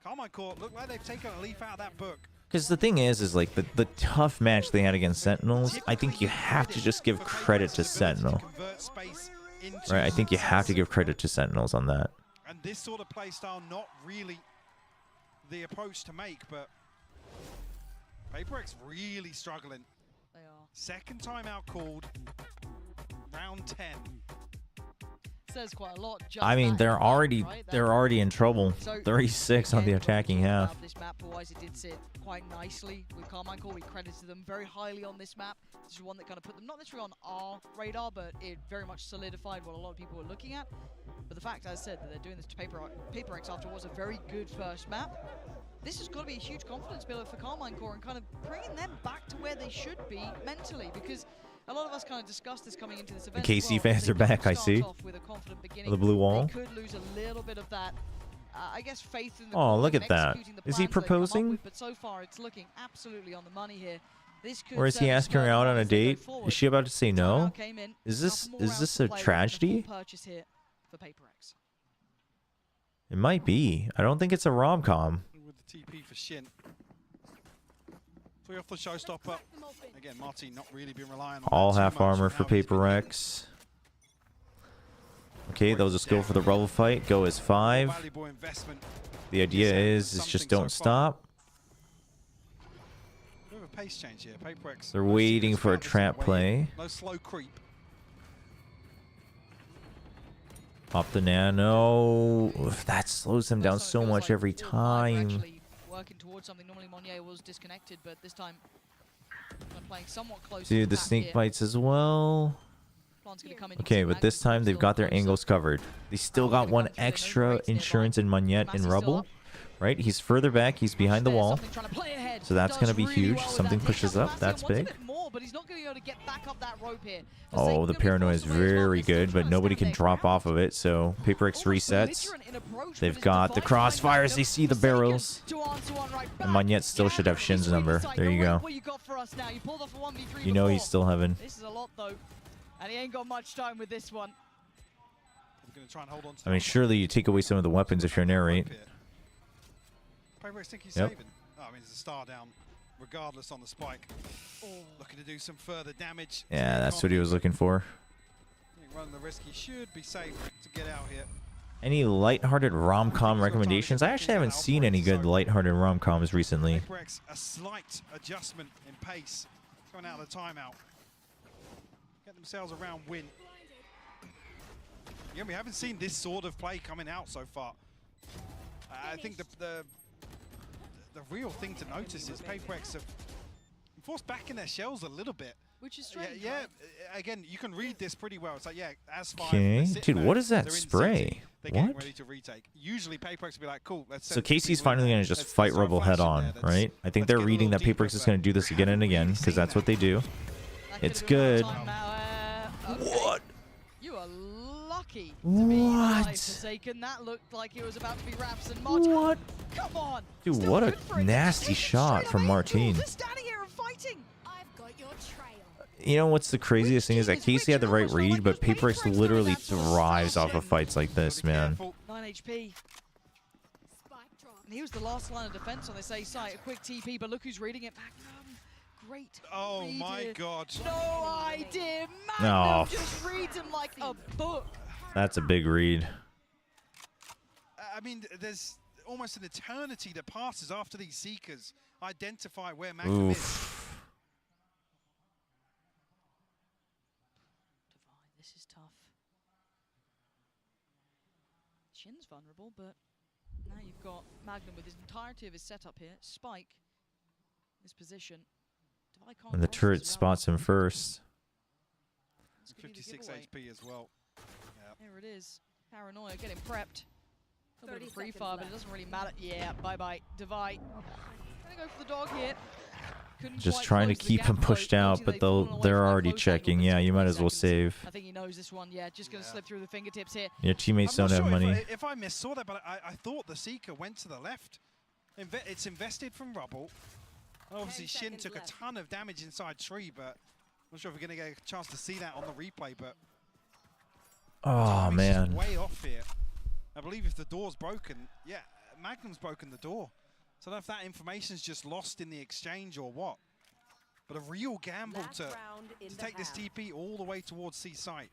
Carmine Core look like they've taken a leaf out of that book. Because the thing is like the tough match they had against Sentinels, I think you have to just give credit to Sentinel. Right, I think you have to give credit to Sentinels on that. And this sort of play style, not really the approach to make, but PRX really struggling. They are. Second time out called, round 10. Says quite a lot. I mean, they're already in trouble. 36 on the attacking half. This map, otherwise it did sit quite nicely with Carmine Core. We credited them very highly on this map. This is one that kind of put them not necessarily on our radar, but it very much solidified what a lot of people were looking at. But the fact, as I said, that they're doing this to PRX after what was a very good first map, this has got to be a huge confidence builder for Carmine Core and kind of bringing them back to where they should be mentally, because a lot of us kind of discussed this coming into this event. The KC fans are back, I see. The blue wall. They could lose a little bit of that, I guess, faith in the Oh, look at that. Is he proposing? But so far, it's looking absolutely on the money here. This could Or is he asking her out on a date? Is she about to say no? Is this a tragedy? Purchase here for PRX. It might be. I don't think it's a rom-com. With the TP for Shin. 3 off the showstopper. Again, Martin not really been relying on All that half too much armor now for with his PRX. Okay, that was a skill for the rubble fight. Go as 5. valuable investment. The idea is just don't stop. Bit of a pace change here. PRX. They're waiting for a trap play. No slow creep. Pop the nano. Oof, that slows them down so much every time. Working towards something. Normally Monnier was disconnected, but this time playing somewhat close. Dude, the sneak bites as well. Okay, but this time they've got their angles covered. They still got one extra insurance in Monette and Rubble. Right? He's further back. He's behind the wall. So that's going to be huge. Something pushes up. That's big. Oh, the paranoia is very good, but nobody can drop off of it. So PRX resets. They've got the crossfires. They see the barrels. And Monette still should have Shin's number. There you go. You know he's still heaven. This is a lot, though. And he ain't got much time with this one. I mean, surely you take away some of the weapons if you're narrate. PRX think he's Yep. saving. Oh, I mean, there's a star down, regardless on the spike. Looking to do some further damage. Yeah, that's what he was looking for. Running the risk, he should be safe to get out here. Any lighthearted rom-com recommendations? I actually haven't seen any good lighthearted rom-coms recently. PRX, a slight adjustment in pace. Going out of the timeout. Get themselves a round win. Yeah, we haven't seen this sort of play coming out so far. I think the real thing to notice is PRX have forced back in their shells a little bit. Which is strange. Yeah, again, you can read this pretty well. It's like, yeah, as 5. Okay. Dude, what is that spray? They're getting What? ready to retake. Usually PRX will be like, cool, let's So Casey's finally going to just fight Rubble head on, right? I think they're reading that PRX is going to do this again and again, because that's what they do. It's good. What? You are lucky to be alive, Forsaken. That looked like it was about to be wraps and Martin. What? Come on. Dude, what a nasty shot from Martine. They're standing here and fighting. I've got your trail. You know what's the craziest thing is that Casey had the right read, but PRX literally thrives off of fights like this, man. 9 HP. And he was the last line of defense on this A site. A quick TP, but look who's reading it. Magnum. Great. Oh read my here. God. No idea. Oh. Magnum just reads him like a book. That's a big read. I mean, there's almost an eternity that passes after these Seekers identify where Magnum is. Divine, this is tough. Shin's vulnerable, but now you've got Magnum with his entirety of his setup here. Spike, his position. Divine can't And the cross turret as well. spots him first. 56 HP as well. There it is. Paranoia getting prepped. A little bit of free fire, but it doesn't really matter. Yeah, bye-bye. Divide. Gonna go for the dog here. Just trying to keep him pushed out, but they're already checking. Yeah, you might as well save. I think he knows this one. Yeah, just going to slip through the fingertips here. Your teammates don't have money. If I missaw that, but I thought the Seeker went to the left. It's invested from rubble. Obviously, Shin took a ton of damage inside tree, but I'm not sure if we're going to get a chance to see that on the replay. But oh man, way off here. I believe if the door's broken, yeah, Magnum's broken the door. So I don't know if that information's just lost in the exchange or what. But a real gamble to take this TP all the way towards C site.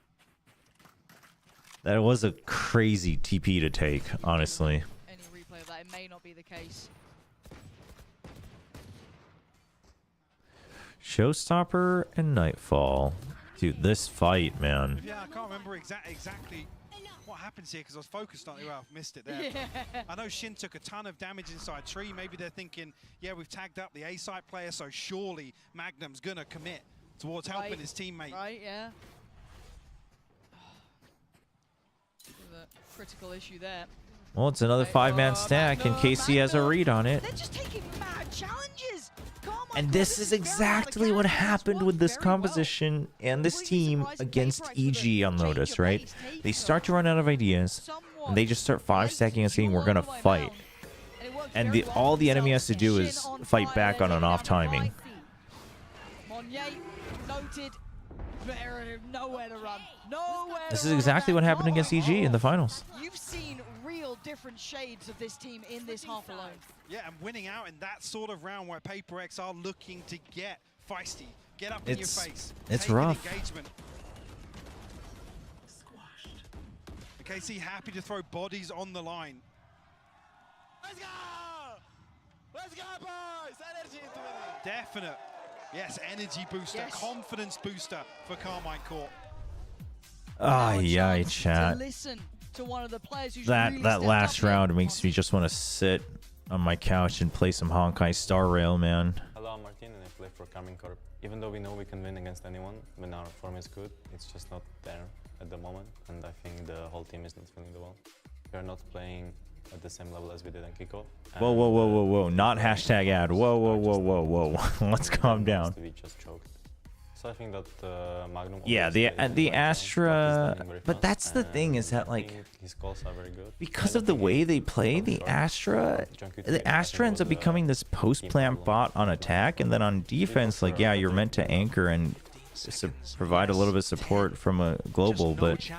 That was a crazy TP to take, honestly. Any replay of that, it may not be the case. Showstopper and Nightfall. Dude, this fight, man. Yeah, I can't remember exactly what happens here because I was focused on it. Well, I've missed it there. Yeah. I know Shin took a ton of damage inside tree. Maybe they're thinking, yeah, we've tagged up the A site player, so surely Magnum's going to commit towards helping his teammate. Right, yeah. The critical issue there. Well, it's another 5-man stack, and KC has a read on it. They're just taking mad challenges. And this is exactly what happened with this composition and this team against EG on Lotus, right? They start to run out of ideas, and they just start 5-stacking and saying, we're going to fight. And all the enemy has to do is fight back on an off timing. This is exactly what happened against EG in the finals. You've seen real different shades of this team in this half alone. Yeah, and winning out in that sort of round where PRX are looking to get feisty, get up in your face. It's rough. Engagement. KC happy to throw bodies on the line. Let's go! Let's go, boys! Energy into it. Definite. Yes, energy booster, confidence booster for Carmine Court. Yeah, chat. Listen to one of the players who's That really last round makes me just want to sit on my couch and play some Honkai Star Rail, man. Hello, I'm Martin, and I play for Carmine Corp. Even though we know we can win against anyone when our form is good, it's just not there at the moment, and I think the whole team is not feeling the well. We are not playing at the same level as we did in kickoff. Whoa, whoa, whoa, whoa, whoa! Not hashtag ad. Whoa, whoa, whoa, whoa, whoa! Let's calm down. We just choked. So I think that Magnum. Yeah, the Astra, but that's the thing is that like his calls are very good. Because of the way they play, the Astra ends up becoming this post-plant bot on attack, and then on defense, like yeah, you're meant to anchor and provide a little bit of support from a global, but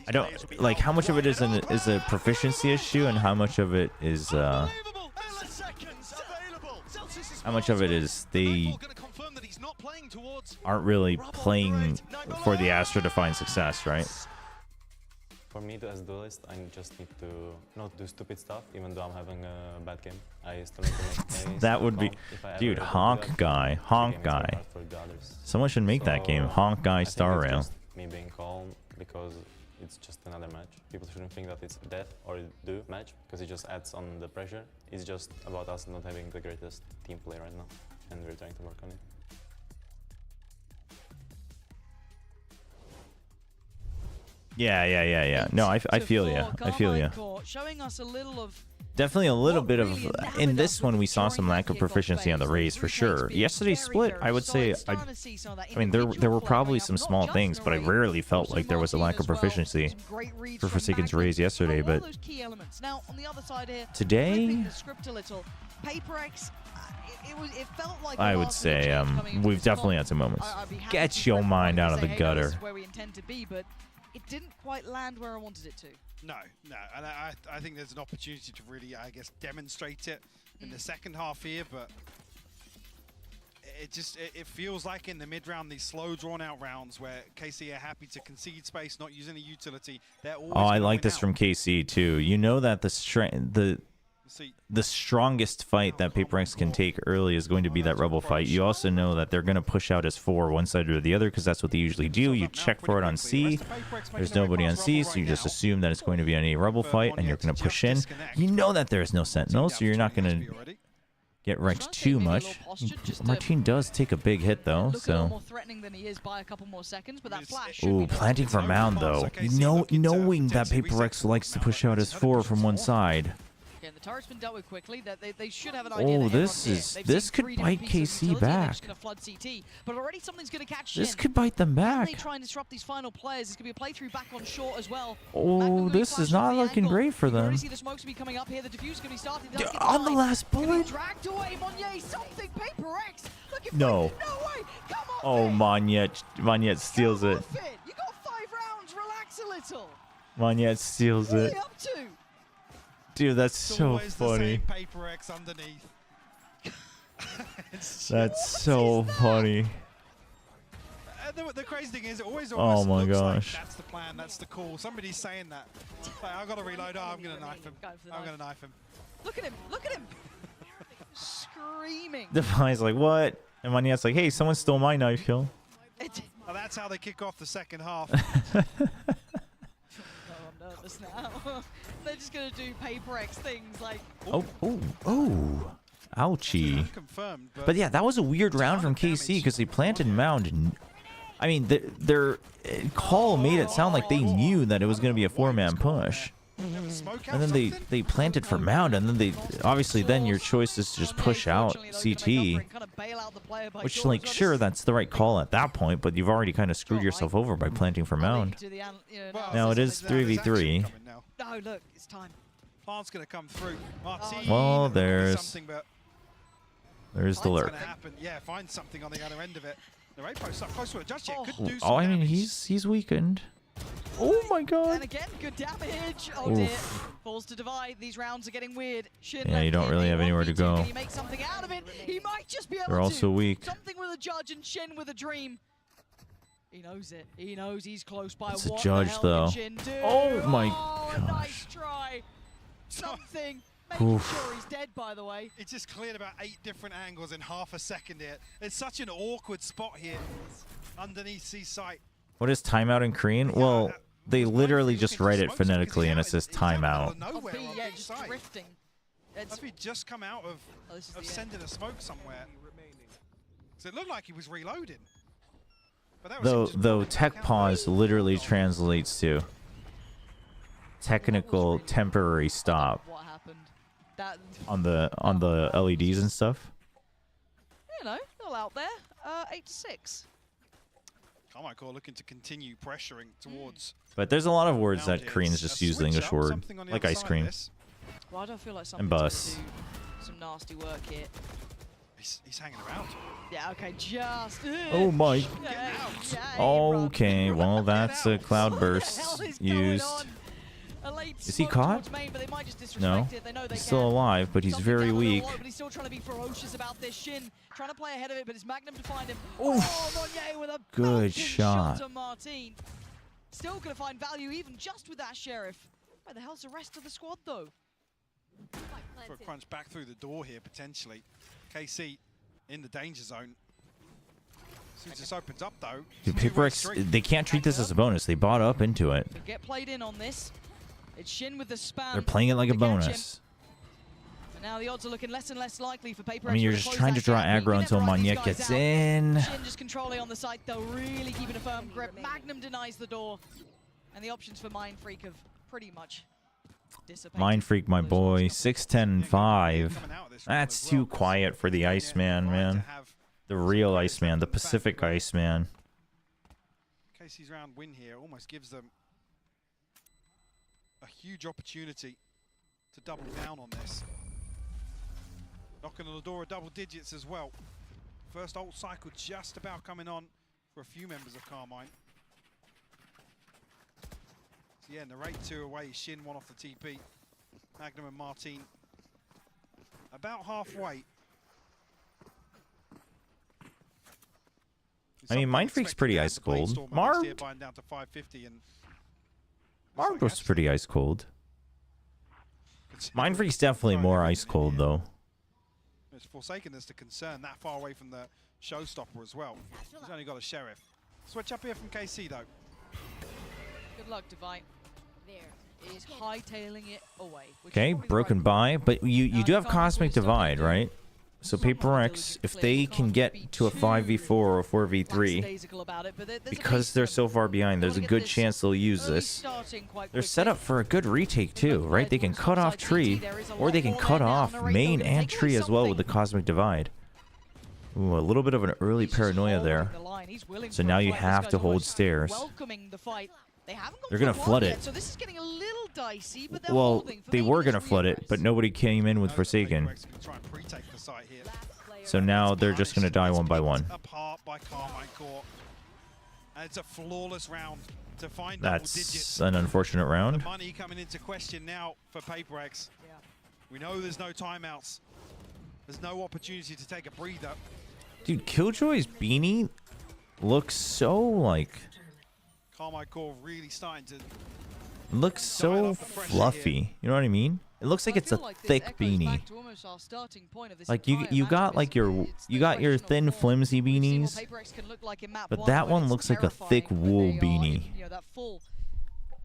I don't like how much of it is a proficiency issue and how much of it is they aren't really playing for the Astra to find success, right? For me, as duelist, I just need to not do stupid stuff, even though I'm having a bad game. I still need to make plays. That would be, dude, honk guy. Someone should make that game, honk guy Star Rail. Me being calm because it's just another match. People shouldn't think that it's death or do match because it just adds on the pressure. It's just about us not having the greatest team play right now, and we're trying to work on it. Yeah. No, I feel you. I feel you. Showing us a little of. Definitely a little bit of, in this one we saw some lack of proficiency on the raise for sure. Yesterday's split, I would say, I mean there were probably some small things, but I rarely felt like there was a lack of proficiency for Forsaken's raise yesterday, but today, I would say we've definitely had some moments. Get your mind out of the gutter. Where we intend to be, but it didn't quite land where I wanted it to. No, and I think there's an opportunity to really, I guess, demonstrate it in the second half here, but it feels like in the mid-round, these slow, drawn-out rounds where KC are happy to concede space, not use any utility. They're always I like this from KC too. You know that the strongest fight that PRX can take early is going to be that Rebel fight. You also know that they're going to push out as 4 one side or the other because that's what they usually do. You check for it on C. There's nobody on C, so you just assume that it's going to be any Rebel fight, and you're going to push in. You know that there's no Sentinel, so you're not going to get wrecked too much. Martin does take a big hit though, so. Ooh, planting for Mound though. Knowing that PRX likes to push out as 4 from one side. Again, the turret's been dealt with quickly. They should have an idea. Oh, that this could bite KC back. Flood CT, but already something's going to catch This Shin. could bite them Can back. they try and disrupt these final players? It's going to be a playthrough back on short as well. Oh, this is not looking great for You can them. already see the smokes be coming up here. The diffuse's going to be starting. On the last bullet. Dragged away. Monye, something. Paper X. Looking No. for no way. Come on. Oh, Monyet steals it. You got 5 rounds. Relax a little. Monyet steals What are it. you up to? Dude, that's It's so always the funny. same Paper X underneath. That's so funny. The crazy thing is, it always Oh almost my looks gosh. like that's the plan, that's the call. Somebody's saying that. Like, I gotta reload. Oh, I'm gonna knife him. I'm gonna knife him. Look at him. Look at him. Screaming. Defi's like, what? And Monyet's like, hey, someone stole my knife kill. Well, that's how they kick off the second half. I'm nervous now. They're just gonna do Paper X things like. Oh. Ouchie. Unconfirmed, But yeah, that was a weird round from KC because they planted mound. And, I mean, their call made it sound like they knew that it was going to be a 4-man push. And then they planted for mound, and then obviously then your choice is to just push out CT. Which, like, sure, that's the right call at that point, but you've already kind of screwed yourself over by planting for mound. Now it is 3v3. No, look, it's time. Plant's gonna come through. Martin, Well, there's the lurk. Gonna happen. Yeah, find something on the other end of it. The right post up close to it. Just yet could do some Oh, I mean, damage. he's weakened. Oh my god. And again, good damage. Oh dear. Falls to divide. These rounds are getting weird. Shin Yeah, you don't really have anywhere to go. Can he make something out of it? He might just be able They're also weak. Something with a judge and Shin with a dream. He knows it. He knows he's close by. It's a What judge, the hell though. can Shin do? Oh my gosh. Nice try. Something. Making sure he's dead, by the way. It just cleared about 8 different angles in half a second here. It's such an awkward spot here underneath C-site. What is timeout in Korean? Well, they literally just write it phonetically and it says timeout. Nowhere on Yeah, the just side. drifting. Must be just come out of sending a smoke somewhere. So it looked like he was reloading. But that was him just Though running tech back out. pause literally translates to technical temporary stop What happened? That, on the LEDs and stuff. you know, all out there. 8-6. Carmichael looking to continue pressuring towards. But there's a lot of words that Now Koreans it's just a use the switch English up, word, something on the like other ice side of cream this. Well, I don't feel like and someone's bus. going to do some nasty work here. He's hanging around. Yeah, okay, just. Oh my. Yeah, Okay, well that's a cloudburst used. Is he caught? Main, but they might just disrespect No, it. They know they he's still alive, but he's Something very down on the weak. low, but he's still trying to be ferocious about this. Shin trying to play ahead of it, but it's Magnum to find him. Oof. Oh, Monye with a Good mountain shot. on Martin. Still going to find value even just with that Sheriff. Where the hell's the rest of the squad, though? For a crunch back through the door here, potentially. KC in the danger zone. As soon as this opens up, though. Dude, Paper X, they can't treat this as a bonus. They bought up into it. Get played in on this. It's Shin with the spam. They're playing it like a to catch him. bonus. And now the odds are looking less and less likely for Paper I mean, X you're to just close trying to that draw gap. We aggro until never write these Monyet guys gets out. in. Shin just controlling on the site, though, really keeping a firm grip. Magnum denies the door. And the options for Mind Freak have pretty much dissipated. Mind Freak, my boy. 6-10-5. That's too quiet for the Iceman, man. The real Iceman, the Pacific Iceman. KC's round win here almost gives them a huge opportunity to double down on this. Knocking on the door of double digits as well. First ult cycle just about coming on for a few members of Carmine. So yeah, Narrate 2 away, Shin 1 off the TP. Magnum and Martin about halfway. I mean, Mind Freak's pretty ice cold. Marv was pretty ice cold. Mind Freak's definitely more ice cold, though. It's Forsakenness to concern that far away from the showstopper as well. He's only got a Sheriff. Switch up here from KC, though. Good luck, Divine. There is hightailing it away. Okay, broken by, but you do have Cosmic Divide, right? So PRX, if they can get to a 5v4 or a 4v3, because they're so far behind, there's a good chance they'll use this. They're set up for a good retake too, right? They can cut off tree, or they can cut off main and tree as well with the Cosmic Divide. Ooh, a little bit of an early paranoia there. So now you have to hold stairs. They're going to flood it. So this is getting a little dicey, but they're Well, holding. For they me, were this going to flood it, but nobody came in with Forsaken. So now they're just going to die one by one. Apart by Carmine Court. And it's a flawless round to find That's an unfortunate round. The money coming into question now for PRX. We know there's no timeouts. There's no opportunity to take a breather. Dude, Killjoy's beanie looks so, like... Carmine Court really starting to... looks so fluffy. You know what I mean? It looks like it's a thick beanie. Like you got like your thin flimsy beanies, but that one looks like a thick wool beanie. You know, that full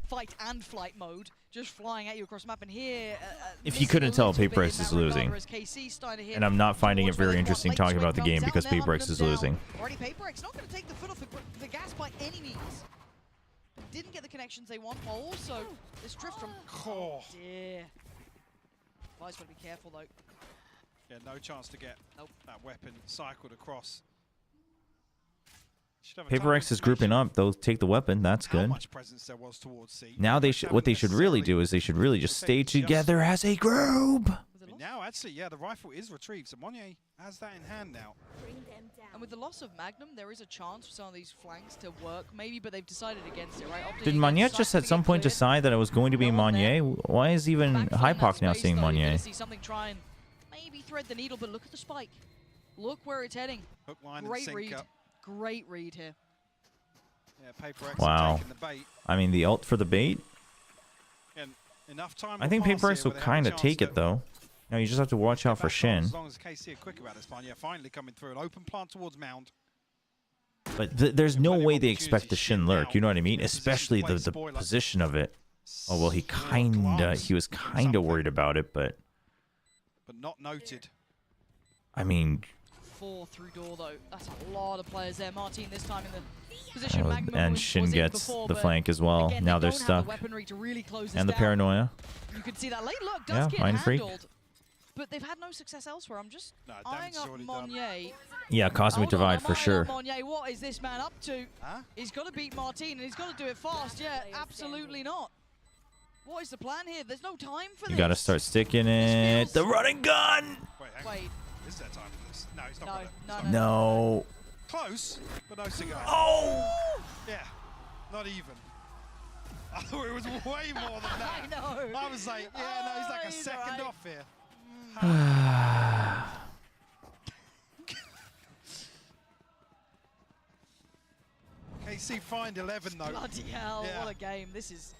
fight and flight mode, just flying at you across the map. And here, If you couldn't tell, PRX is losing, and I'm not finding it very interesting talking about the game because PRX is losing. Already PRX not going to take the foot off the gas by any means. Didn't get the connections they want. Also, this drift from... Oh, dear. Fly's got to be careful, though. Yeah, no chance to get that weapon cycled across. PRX is grouping up. They'll take the weapon. That's good. Now what they should really do is they should really just stay together as a group. Now, actually, yeah, the rifle is retrieved, so Monnier has that in hand now. And with the loss of Magnum, there is a chance for some of these flanks to work, maybe, but they've decided against it, right? Did Monnier just at some point decide that it was going to be Monnier? Why is even Hypox now saying Monnier? See something try and maybe thread the needle, but look at the spike. Look where it's heading. Hook, line, Great and read. sinker. Great read here. Yeah, PRX Wow. taking the bait. I mean, the ult for the bait. And enough time I think will pass PRX here will where they have a kind of chance take to it though. Now you just have to watch out for Shin. As long as KC are quick about this one, yeah, finally coming through. An open plant towards Mound. But there's no way they expect the Shin lurk. You know what I mean? Especially the position of it. Oh well, he was kinda worried about it, but not noted. I mean. 4 through door though. That's a lot of players there. Martin this time in the position. Magnum and was Shin in gets before, the but flank as well. again, Now they they're don't have stuck. the weaponry to really close this And the down. paranoia. You can see that late look does Yeah, get Mind Freak. handled. But they've had no success elsewhere. I'm just eyeing up Monnier. Yeah, Cosmic Divide for sure. Monnier, what is this man up to? He's got to beat Martin, and he's got to do it fast. Yeah, absolutely not. What is the plan here? There's no time for this. You gotta start sticking it. The running gun! Wait. Is there time for this? No, it's not. No. Close, but no cigar. Oh! Yeah, not even. I thought it was way more than that. I know. I was like, yeah, no, he's like a second off here. KC find 11 though. Bloody hell, Yeah. what a game. This is...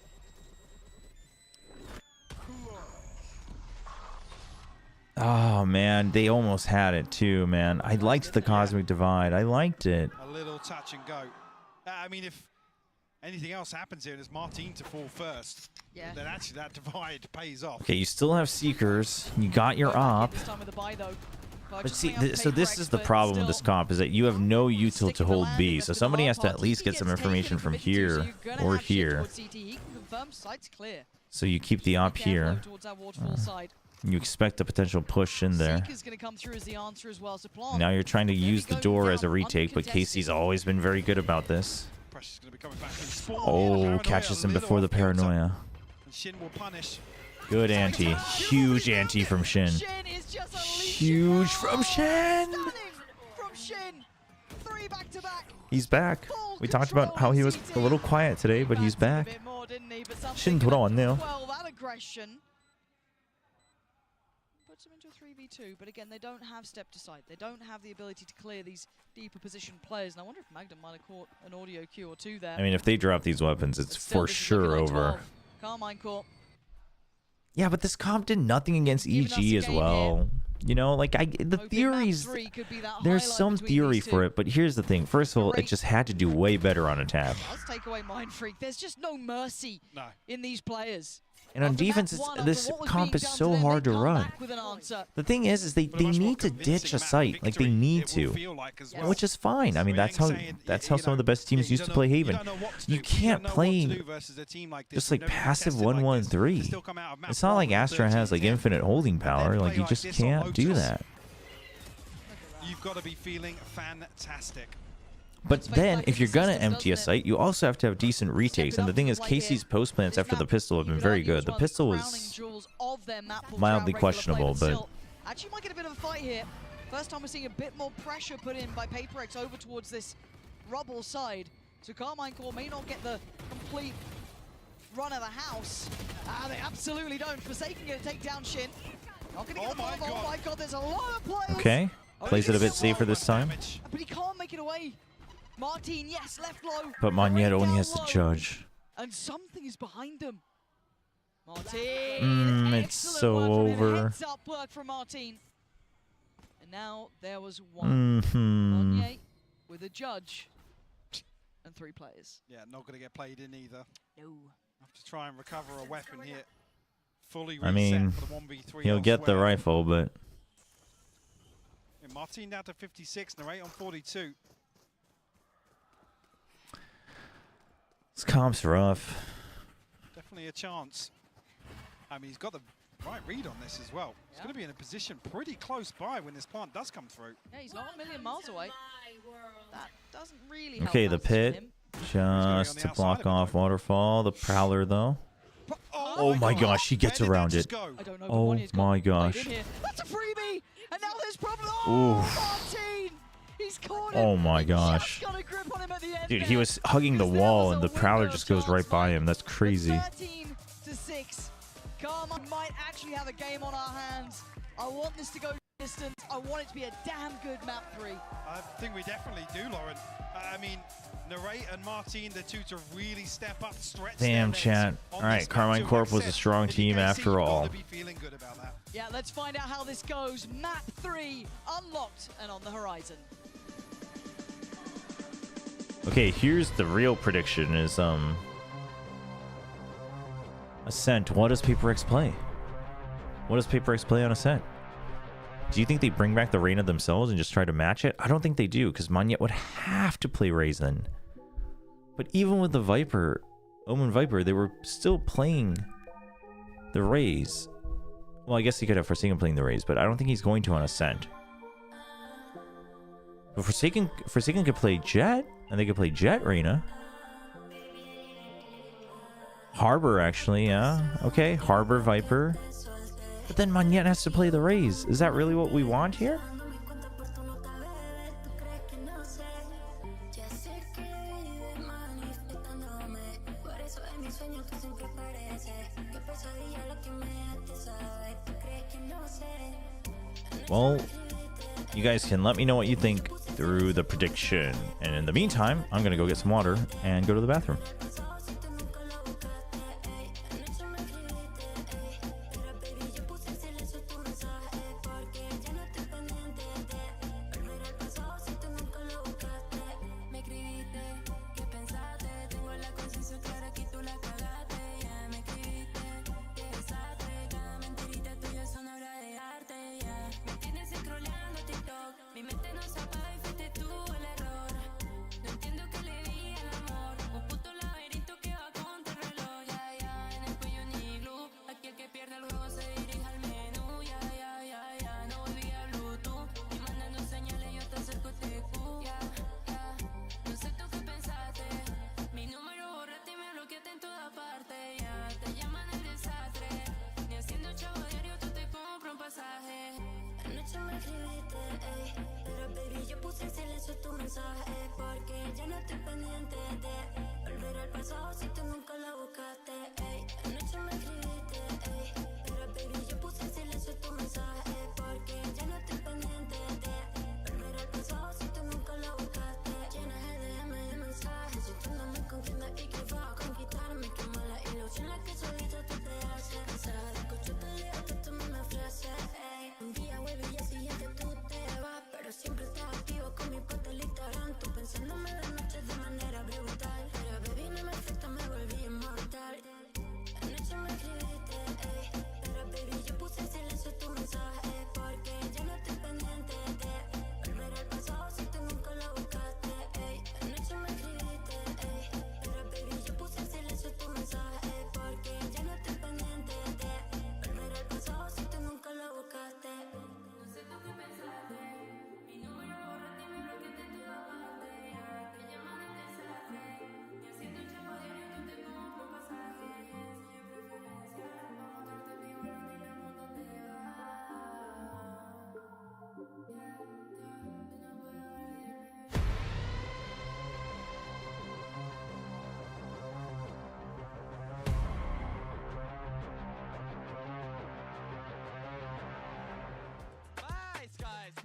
Oh man, they almost had it too, man. I liked the Cosmic Divide. I liked it. A little touch and go. I mean, if anything else happens here and it's Martin to fall first, then actually that divide pays off. Okay, you still have Seekers. You got your op. This time with the buy, though. But see, so this is the problem with this comp, is that you have no util to hold B. So somebody has to at least get some information from here or here. He can confirm site's clear. So you keep the op here. Towards that waterfall side. You expect a potential push in there. Seeker's going to come through as the answer as well. So Plant, Now you're trying to use the door as a retake, but Casey's always been very good about this. Pressure's going to be coming back through Spawn. Oh, catches him before the paranoia. And Shin will punish. Good anti. Huge anti from Shin. Huge from Shin. From Shin. 3 back-to-back. He's back. We talked about how he was a little quiet today, but he's back. Shin 돌아왔네요. Well, that aggression puts him into a 3v2, but again, they don't have step to side. They don't have the ability to clear these deeper position players, and I wonder if Magnum might have caught an audio cue or two there. I mean, if they drop these weapons, it's for sure over. Carmine caught. Yeah, but this comp did nothing against EG as well. You know, like the theories, there's some theory for it, but here's the thing. First of all, it just had to do way better on attack. Let's take away Mind Freak. There's just no mercy in these players. And on defense, this comp is so hard to run. The thing is they need to ditch a site. Like, they need to. Which is fine. I mean, that's how some of the best teams used to play Haven. You can't play just like passive 1-1-3. It's not like Astra has like infinite holding power. Like, you just can't do that. You've got to be feeling fantastic. But then, if you're gonna empty a site, you also have to have decent retakes. And the thing is, KC's post plants after the pistol have been very good. The pistol was mildly questionable, but actually might get a bit of a fight here. First time we're seeing a bit more pressure put in by PRX over towards this rubble side. So Carmine Core may not get the complete run of the house. They absolutely don't. Forsaking it to take down Shin. Not gonna get the bomb. Oh my god, there's a lot of players. okay. Plays it a bit safer this time. But he can't make it away. Martin, yes, left low. But Magnet only has to judge. And something is behind them. Martin. It's so over. Heads up work from Martin. And now there was one. Magnet with a judge and 3 players. Yeah, not going to get played in either. No. Have to try and recover a weapon here. Fully I reset mean, for the 1v3 he'll get the elsewhere. rifle, but Yeah, Martin down to 56, Narrate on 42. this comp's rough. Definitely a chance. I mean, he's got the right read on this as well. He's going to be in a position pretty close by when this plant does come through. Yeah, he's not a million miles away. That doesn't really help Okay, the matters for pit him. just to block off waterfall. The prowler though. Oh my gosh, he gets around it. Oh my gosh. That's a freebie, and now there's problem. Oof. Martin, he's caught him. Oh my gosh. Got a grip on him at the end. Dude, he was hugging the wall and the prowler just goes right by him. That's crazy. 13-6. Carmine might actually have a game on our hands. I want this to go distance. I want it to be a damn good map 3. I think we definitely do, Lauren. I mean, Narrate and Martin, the two to really step up, stretch Damn, their chat. legs on Alright, this Carmine map to Corp was a access. strong If you team can see, after you've all. got to be feeling good about that. Yeah, let's find out how this goes. Map 3 unlocked and on the horizon. Okay, here's the real prediction is Ascent. What does PRX play? What does PRX play on Ascent? Do you think they bring back the Reyna themselves and just try to match it? I don't think they do, because Magnet would have to play Raisin. But even with the Viper, Omen Viper, they were still playing the Raze. Well, I guess he could have Forsaken playing the Raze, but I don't think he's going to on Ascent. But Forsaken could play Jet, and they could play Jet Reyna. Harbor, actually, yeah. Okay, Harbor Viper. But then Magnet has to play the Raze. Is that really what we want here? Well, you guys can let me know what you think through the prediction. And in the meantime, I'm going to go get some water and go to the bathroom. No entiendo que le di el amor, un puto la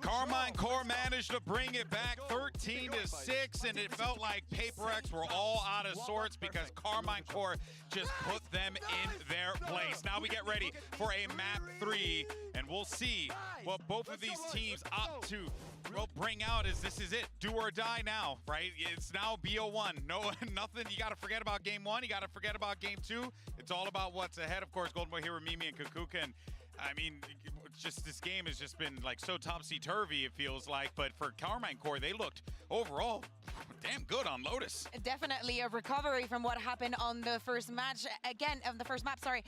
Carmine Core managed to bring it back 13-6, and it felt like PRX were all out of sorts because Carmine Core just put them in their place. Now we get ready for a map 3, and we'll see what both of these teams opt to bring out. This is it, do or die now, right? It's now BO1. No, nothing. You got to forget about game 1. You got to forget about game 2. It's all about what's ahead. Of course, Golden Boy here with Mimi and Kukuka. And I mean, just this game has just been like so topsy-turvy, it feels like. But for Carmine Core, they looked overall damn good on Lotus. Definitely a recovery from what happened on the first match. Again, on the first map, sorry.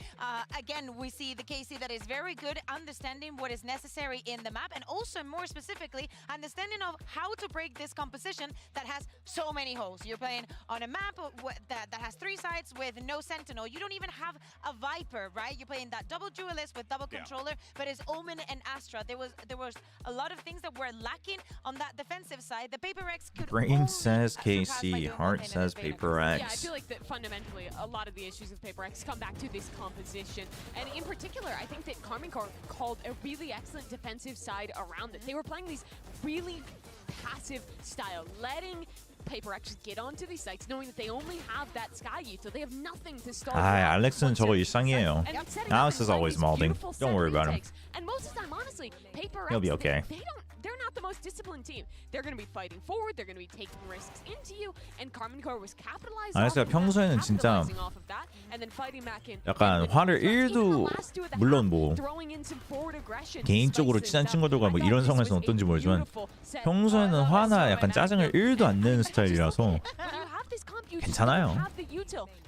Again, we see the KC that is very good, understanding what is necessary in the map, and also more specifically, understanding of how to break this composition that has so many holes. You're playing on a map that has 3 sides with no Sentinel. You don't even have a Viper, right? You're playing that double duelist with double controller, but it's Omen and Astra. There was a lot of things that were lacking on that defensive side. The PRX could Brain says KC, Heart says PRX. Yeah, I feel like that fundamentally a lot of the issues with PRX come back to this composition. And in particular, I think that Carmine Core called a really excellent defensive side around it. They were playing these really passive style, letting PRX get onto these sites, knowing that they only have that Sky so they have nothing to start. 알렉스는 저거 일상이에요. Alex is always malding. Don't worry about him. And most of the time, honestly, PRX, He'll be okay. They're not the most disciplined team. They're going to be fighting forward. They're going to be taking risks into you. And Carmine Core was capitalizing 알렉스가 평소에는 진짜 off of that, and then fighting back in. 약간 화를 1도 물론 뭐 개인적으로 친한 친구들과 뭐 이런 상황에서 어떤지 모르지만 평소에는 화나 약간 짜증을 1도 안 내는 스타일이라서 괜찮아요.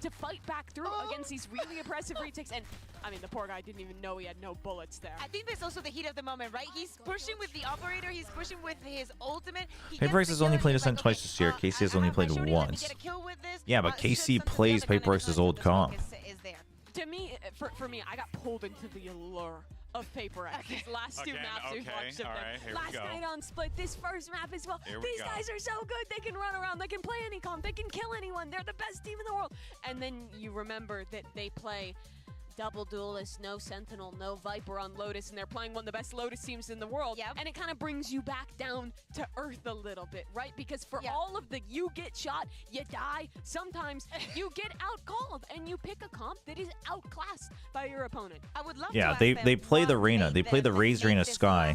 To fight back through against these really oppressive retakes, and I mean the poor guy didn't even know he had no bullets there. I think there's also the heat of the moment, right? He's pushing with the operator, he's pushing with his ultimate. PRX has only played Ascent twice this year. KC has only played it once. Yeah, but KC plays PRX's old comp. To me, for me, I got pulled into the allure of PRX. These last 2 maps we've watched of them. Last night on Split, this first map as well. These guys are so good. They can run around. They can play any comp. They can kill anyone. They're the best team in the world. And then you remember that they play double duelist, no Sentinel, no Viper on Lotus, and they're playing one of the best Lotus teams in the world. And it kind of brings you back down to earth a little bit, right? Because for all of the you get shot, you die, sometimes you get outcalled and you pick a comp that is outclassed by your opponent. I would love Yeah, they play the Reyna. They play the Raze Reyna Sky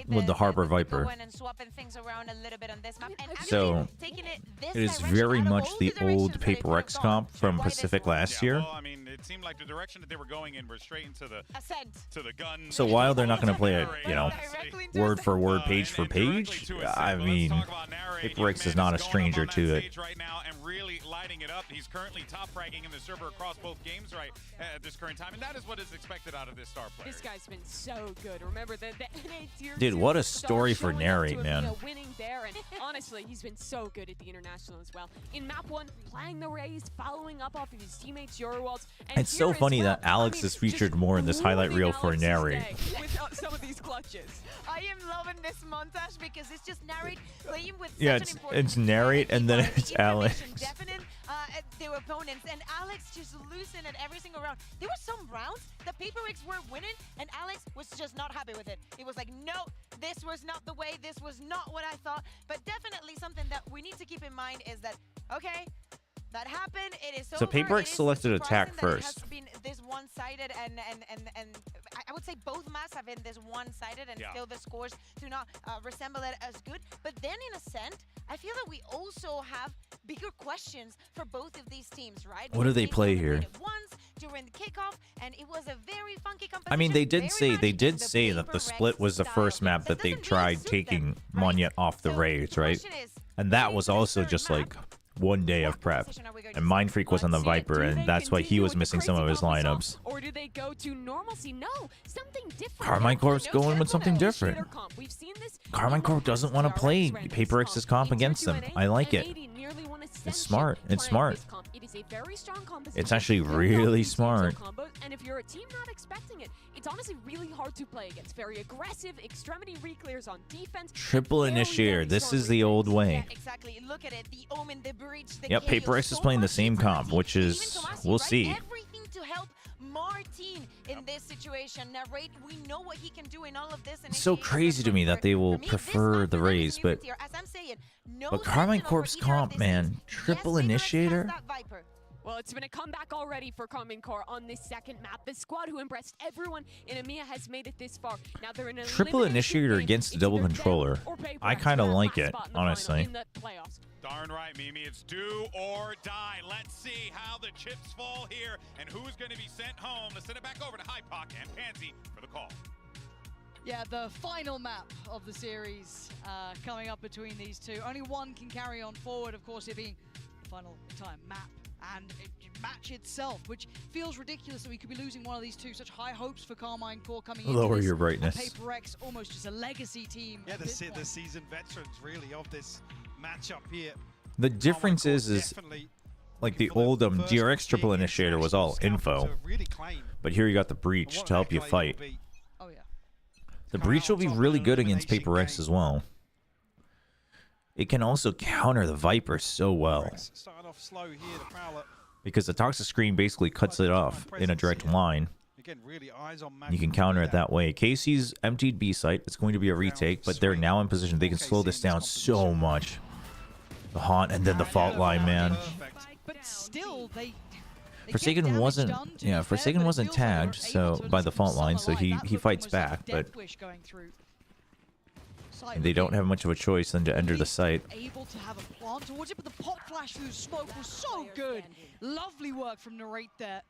with the Harbor Viper. So it is very much the old PRX comp from Pacific last year. Well, I mean, it seemed like the direction that they were going in was straight into the gun. So while they're not going to play it, you know, word for word, page for page, I mean, PRX is not a stranger to it. Right now and really lighting it up. He's currently top fragging in the server across both games at this current time, and that is what is expected out of this star player. This guy's been so good. Remember the NA tier. Dude, what a story for Narrate, man. Winning there, and honestly, he's been so good at the international as well. In map 1, playing the Raze, following up off of his teammates Eurowalls. It's so funny that Alex is featured more in this highlight reel for Narrate. With some of these clutches. I am loving this montage because it's just Narrate playing with it's Narrate and then it's Alex. Deafening their opponents, and Alex just losing at every single round. There were some rounds that PRX were winning, and Alex was just not happy with it. He was like, no, this was not the way, this was not what I thought. But definitely something that we need to keep in mind is that, okay, that happened. It is so PRX selected attack first. It has been this one-sided, and I would say both maps have been this one-sided, and still the scores do not resemble it as good. But then in Ascent, I feel that we also have bigger questions for both of these teams, right? What do they play here? Once during the kickoff, and it was a very funky competition. I mean, they did say that the Split was the first map that they tried taking Monyet off the Raze, right? And that was also just like one day of prep, and Mindfreak was on the Viper, and that's why he was missing some of his lineups. Or do they go to normalcy? No, something different. Carmine Corp's going with something different. Carmine Corp doesn't want to play PRX's comp against them. I like it. It's smart. It's smart. It is a very strong composition. It's actually really smart. And if you're a team not expecting it, it's honestly really hard to play against. Very aggressive, extremity reclears on defense. Triple Initiator. This is the old way. Yeah, exactly. Look at it. The Omen, the Breach, the Yep, PRX is playing the same comp, which is, we'll see. Everything to help Martin in this situation. situation. Narrate, we know what he can do in all of this. And It's so crazy to me that they will prefer the Raze, but Carmine Corp's comp, man, triple initiator. Well, it's been a comeback already for Carmine Corp on this second map. The squad who impressed everyone in EMEA has made it this far. Now they're in a Triple initiator against the double controller. I kind of like it, honestly. Darn right, Mimi. It's do or die. Let's see how the chips fall here and who's going to be sent home. Let's send it back over to Hypoc and Pansy for the call. Yeah, the final map of the series coming up between these two. Only one can carry on forward, of course, it being the final time map and match itself, which feels ridiculous that we could be losing one of these two. Such high hopes for Carmine Corp coming in. Lower your brightness. PRX, almost just a legacy team. Yeah, the seasoned veterans really of this matchup here. The difference is like the old DRX triple initiator was all info, but here you got the breach to help you fight. Oh yeah. The breach will be really good against PRX as well. It can also counter the Viper so well, because the toxic screen basically cuts it off in a direct line. You can counter it that way. KC's emptied B site. It's going to be a retake, but they're now in position. They can slow this down so much. The haunt and then the fault line, man. But still, Forsaken wasn't tagged so by the fault line, so he fights back, but they don't have much of a choice than to enter the site. Able to have a plant towards it, but the pop flash through the smoke was so good. Lovely work from Narrate there.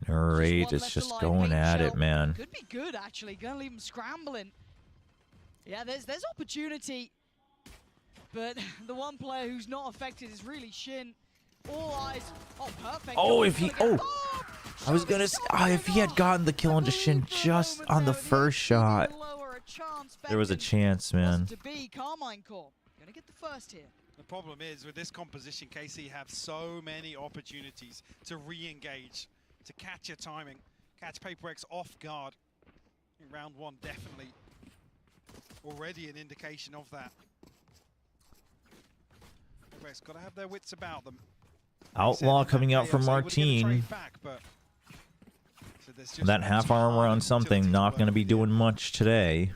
Narrate is just going at it, man. Could be good actually. Gonna leave him scrambling. Yeah, there's opportunity, but the one player who's not affected is really Shin. All eyes. Oh, perfect. Oh, if he I was gonna say, if he had gotten the kill onto Shin just on the first shot, there was a chance, man. To be Carmine Corp. Gonna get the first here. The problem is with this composition, KC have so many opportunities to re-engage, to catch your timing, catch PRX off guard. In round one, definitely already an indication of that. PRX gotta have their wits about them. Outlaw coming out from Martine. That half armor on something, not going to be doing much today.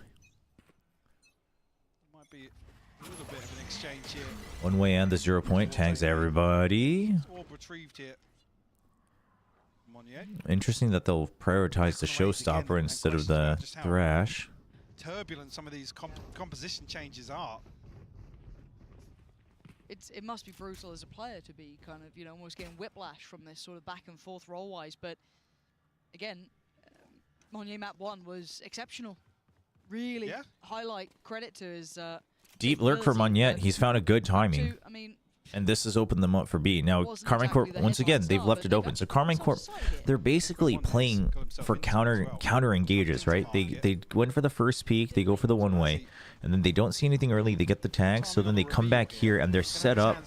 Might be a little bit of an exchange here. One way and the 0 point tags everybody. Interesting that they'll prioritize the showstopper instead of the Thrash. Turbulent some of these composition changes are. It must be brutal as a player to be kind of, almost getting whiplash from this sort of back and forth roll-wise. But again, Monnier map 1 was exceptional. Really highlight credit to his deep lurk for Monnier. He's found a good timing. And this has opened them up for B. Now, Carmine Corp, once again, they've left it open. So Carmine Corp, they're basically playing for counter engages, right? They went for the first peak, they go for the one way, and then they don't see anything early, they get the tag, so then they come back here and they're set up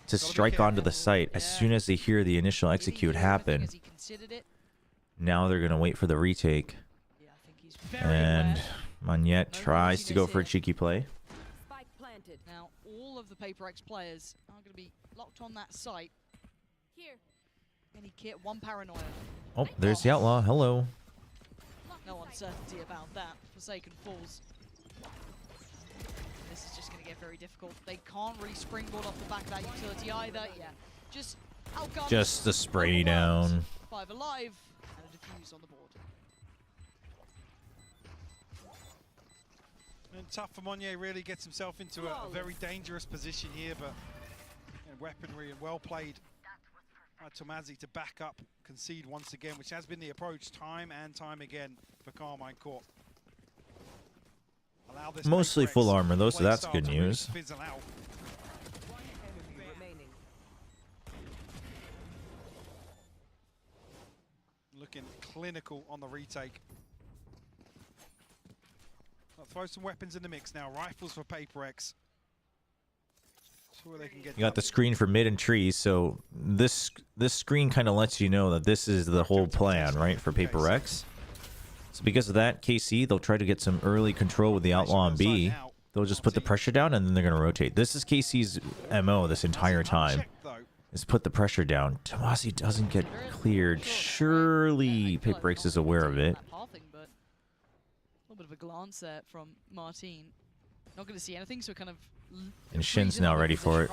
to strike onto the site as soon as they hear the initial execute happen. Now they're going to wait for the retake. And Monnier tries to go for a cheeky play. Now, all of the PRX players are going to be locked on that site. Here. Any kit, one paranoia. Oh, there's the Outlaw. Hello. No uncertainty about that. Forsaken falls. This is just going to get very difficult. They can't really springboard off the back of that utility either. Yeah, just outgunned. Just the spray down. 5 alive and a defuse on the board. And tough for Monnier, really gets himself into a very dangerous position here, but weaponry and well played by Tomazi to back up, concede once again, which has been the approach time and time again for Carmine Corp. Mostly full armor though, so that's good news. Looking clinical on the retake. I'll throw some weapons in the mix now. Rifles for PRX. Sure they can get. You got the screen for mid and trees, so this screen kind of lets you know that this is the whole plan, right, for PRX. So because of that, KC, they'll try to get some early control with the Outlaw on B. They'll just put the pressure down and then they're going to rotate. This is KC's MO this entire time, is put the pressure down. Tomasi doesn't get cleared. Surely PRX is aware of it. little bit of a glance there from Martin. Not going to see anything, so kind of. And Shin's now ready for it.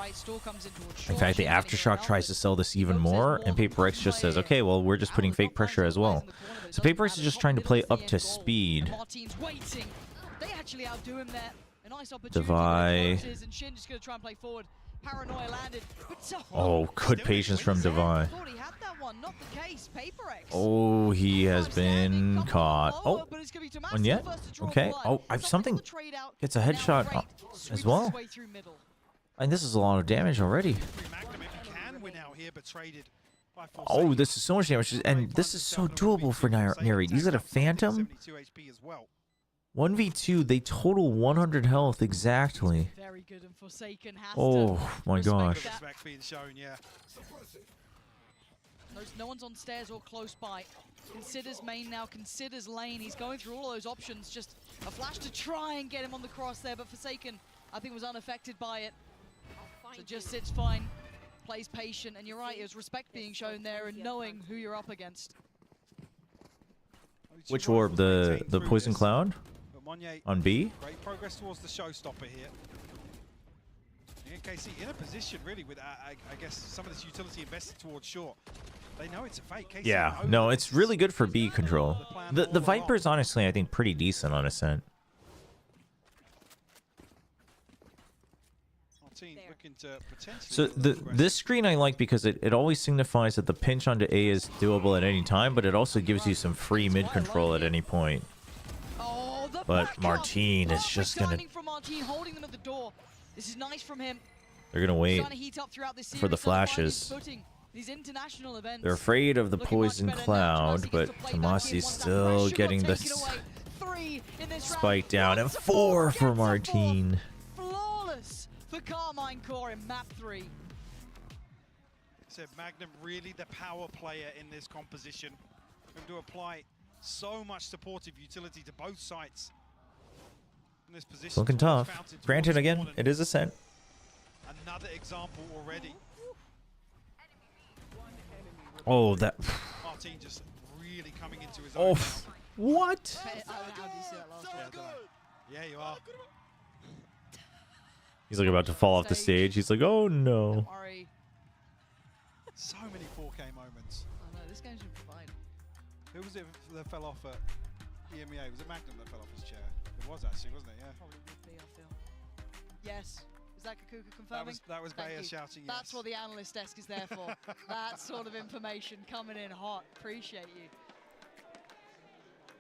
In fact, the Aftershock tries to sell this even more, and PRX just says, okay, well, we're just putting fake pressure as well. So PRX is just trying to play up to speed. Martin's waiting. They actually outdo him there. A nice opportunity. Devi. And Shin just going to try and play forward. Paranoia landed. Oh, good patience from Devi. Thought he had that one, not the case. PRX. Oh, he has been caught. Oh, one yet? Okay. Oh, something gets a headshot as well. And this is a lot of damage already. Oh, this is so much damage. And this is so doable for Neri. He's at a Phantom. 1v2, they total 100 health exactly. Very good, and Forsaken has oh my gosh. No one's on stairs or close by. Considers main now, considers lane. He's going through all those options. Just a flash to try and get him on the cross there, but Forsaken, I think, was unaffected by it. So just sits fine, plays patient, and you're right, it was respect being shown there and knowing who you're up against. Which orb? The Poison Cloud? On B? Great progress towards the showstopper here. Again, KC in a position really with, I guess, some of this utility invested towards short. They know it's a fake. KC yeah, no, it's really good for B control. The Viper is honestly, I think, pretty decent on Ascent. So this screen I like because it always signifies that the pinch onto A is doable at any time, but it also gives you some free mid control at any point. But Martin is just gonna. This is nice from him. They're gonna wait for the flashes. They're afraid of the Poison Cloud, but Tomasi's still getting the spike down, and 4 for Martin. Flawless for Carmine Core in map 3. So Magnum really the power player in this composition. Going to apply so much supportive utility to both sides. In this position, looking tough. Granted, again, it is Ascent. Another example already. Oh, that. Martin just really coming into his own. Oh, what? Yeah, you are. He's like about to fall off the stage. He's like, oh no. So many 4K moments. I know, this game should provide. Who was it that fell off at EMEA? Was it Magnum that fell off his chair? It was actually, wasn't it? Yeah. Probably would be, I feel. Yes. Is that Kakuka confirming? That was Bayer shouting yes. That's what the analyst desk is there for. That sort of information coming in hot. Appreciate you.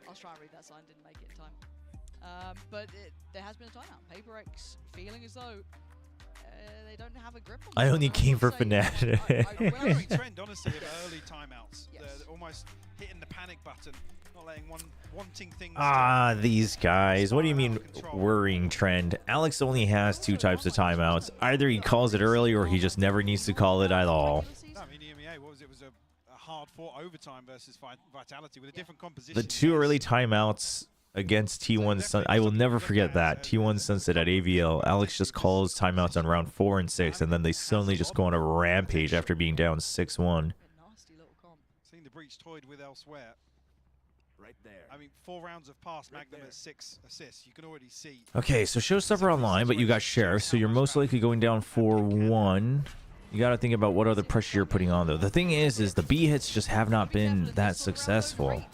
I was trying to read that sign, didn't make it in time. But there has been a timeout. PRX feeling as though they don't have a grip on I only came for Fnatic. I trend, honestly, of early timeouts. Yes. They're almost hitting the panic button, not letting wanting things. Ah, these guys. What do you mean worrying trend? Alex only has 2 types of timeouts. Either he calls it early or he just never needs to call it at all. I mean, EMEA, what was it? It was a hard-fought overtime versus Vitality with a different composition. The 2 early timeouts against T1 Sun, I will never forget that. T1 Sunset at AVL. Alex just calls timeouts on round 4 and 6, and then they suddenly just go on a rampage after being down 6-1. Seeing the breach toyed with elsewhere. Right there. I mean, 4 rounds have passed. Magnum has 6 assists. You can already see. Okay, so Showstopper online, but you got Sheriff, so you're most likely going down 4-1. You got to think about what other pressure you're putting on, though. The thing is the B hits just have not been that successful.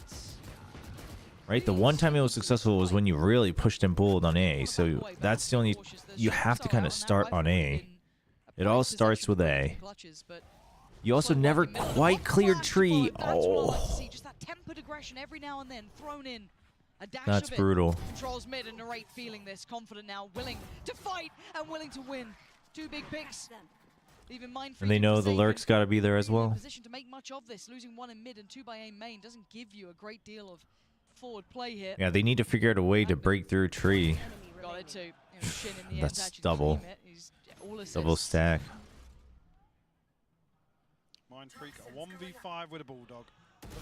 Right? The one time it was successful was when you really pushed and pulled on A. So that's the only... You have to kind of start on A. It all starts with A. You also never quite cleared tree. Oh. Just that tempered aggression every now and then thrown in. A dash That's of it. brutal. Controls mid and Narrate feeling this, confident now, willing to fight and willing to win. 2 big picks. Even And they know the lurk's got to be there as well. Position to make much of this. Losing 1 in mid and 2 by A main doesn't give you a great deal of forward play here. Yeah, they need to figure out a way to break through tree. Got it too. Shin in the That's end, double. Double stack. Mind Freak, a 1v5 with a Bulldog.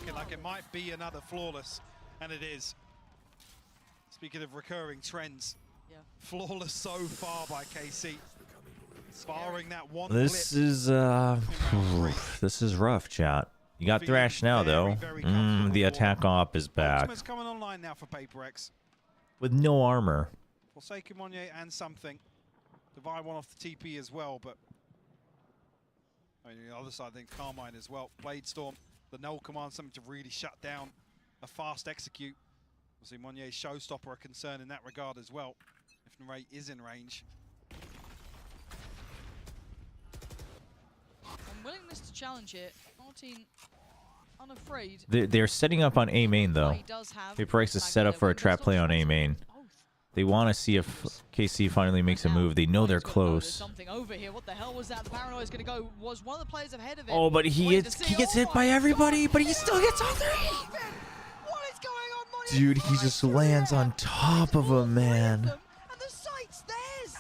Looking like it might be another flawless, and it is. Speaking of recurring trends, flawless so far by KC. Barring that one This is this is rough, chat. You got Thrash now, though. The attack op is back. Ultimate's coming online now for PRX. with no armor. Forsaken Monnier and something. Divide one off the TP as well, but I mean, the other side, I think Carmine as well. Blade Storm, the null command, something to really shut down a fast execute. Obviously, Monnier's showstopper a concern in that regard as well, if Narate is in range. Willingness to challenge it. 14 unafraid. They're setting up on A main though. PRX is set up for a trap play on A main. They want to see if KC finally makes a move. They know they're close. Something over here. What the hell was that? The Paranoia is going to go. Was one of the players ahead of it? Oh, but he gets hit by everybody, but he still gets on 3. What is going on, Monnier? Dude, he just lands on top of him, man. And the site's theirs.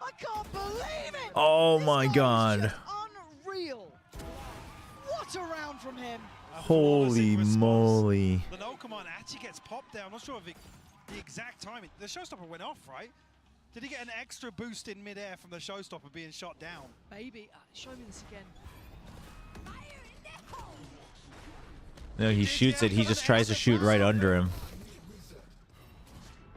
I can't believe it. Oh my god. Unreal. What a round from him. Holy moly. The null command actually gets popped there. I'm not sure of the exact timing. The showstopper went off, right? Did he get an extra boost in midair from the showstopper being shot down? Maybe. Show me this again. No, he shoots it. He just tries to shoot right under him.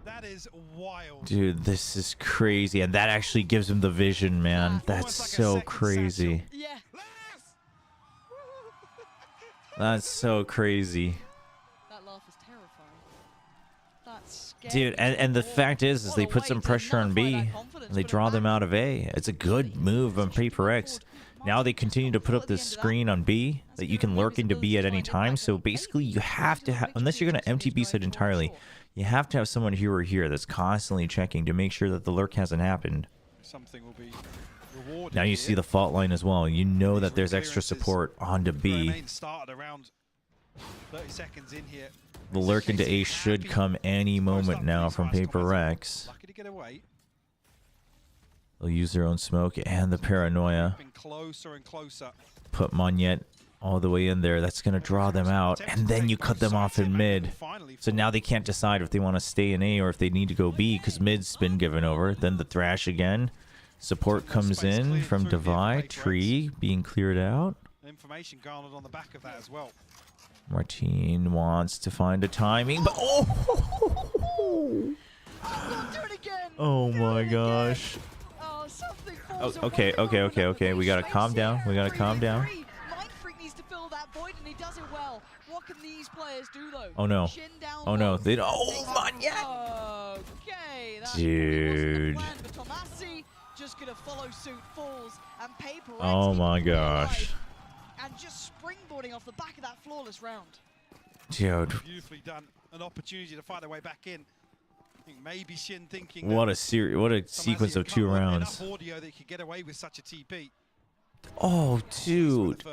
That is wild. Dude, this is crazy. And that actually gives him the vision, man. That's so crazy. Yeah. That's so crazy. That laugh is terrifying. That's scary. Dude, and the fact is they put some pressure on B, and they draw them out of A. It's a good move on PRX. Now they continue to put up this screen on B that you can lurk into B at any time. So basically, you have to have, unless you're going to empty B side entirely, you have to have someone here or here that's constantly checking to make sure that the lurk hasn't happened. Something will be rewarded. Now you see the fault line as well. You know that there's extra support onto B. Started around 30 seconds in here. The lurk into A should come any moment now from PRX. Lucky to get away. They'll use their own smoke and the paranoia. Closer and closer. Put Monnier all the way in there. That's going to draw them out. And then you cut them off in mid. So now they can't decide if they want to stay in A or if they need to go B because mid's been given over. Then the thrash again. Support comes in from Divide. Tree being cleared out. Information garnered on the back of that as well. Martine wants to find a timing, but oh! Oh my gosh. Oh, okay. We gotta calm down. We gotta calm down. Needs to fill that void, and he does it well. What can these players do though? Oh no. Oh no. They don't. Oh my. Okay. Dude. Just gonna follow suit, falls, and PRX. Oh my gosh. And just springboarding off the back of that flawless round. Dude. Beautifully done. An opportunity to fight their way back in. I think maybe Shin thinking what a sequence of 2 rounds. Audio that could get away with such a TP. Oh, dude.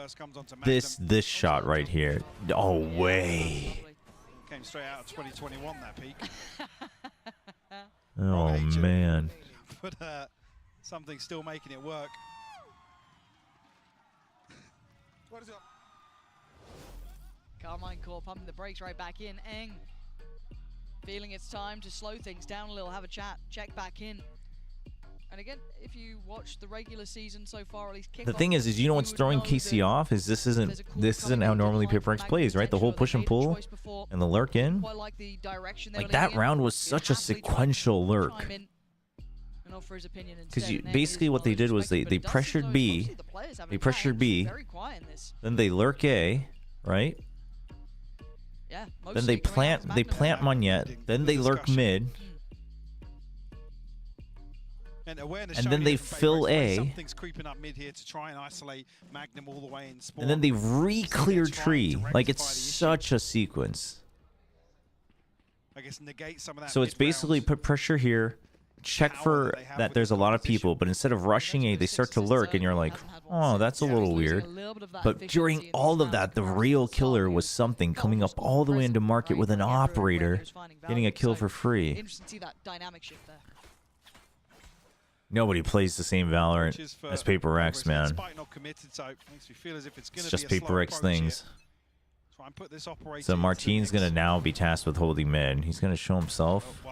This shot right here. Oh, way. Came straight out of 2021, that peak. Oh, man. But something still making it work. What is it? Carmine Core pumping the brakes right back in. Eng feeling it's time to slow things down a little, have a chat, check back in. And again, if you watch the regular season so far, at least the thing is you know what's throwing KC off is this isn't how normally PRX plays, right? The whole push and pull and the lurk in. Like that round was such a sequential lurk. Because basically what they did was they pressured B, then they lurk A, right? Yeah, then they plant Monnier, then they lurk mid. And then they fill A. Something's creeping up mid here to try and isolate Magnum all the way in spawn. And then they re-clear tree. Like it's such a sequence. I guess negate some of that. So it's basically put pressure here, check for that there's a lot of people, but instead of rushing A, they start to lurk and you're like, oh, that's a little weird. But during all of that, the real killer was something coming up all the way into market with an operator getting a kill for free. Interesting to see that dynamic shift there. Nobody plays the same Valorant as PRX, man. It's just PRX things. So Martine's going to now be tasked with holding mid. He's going to show himself.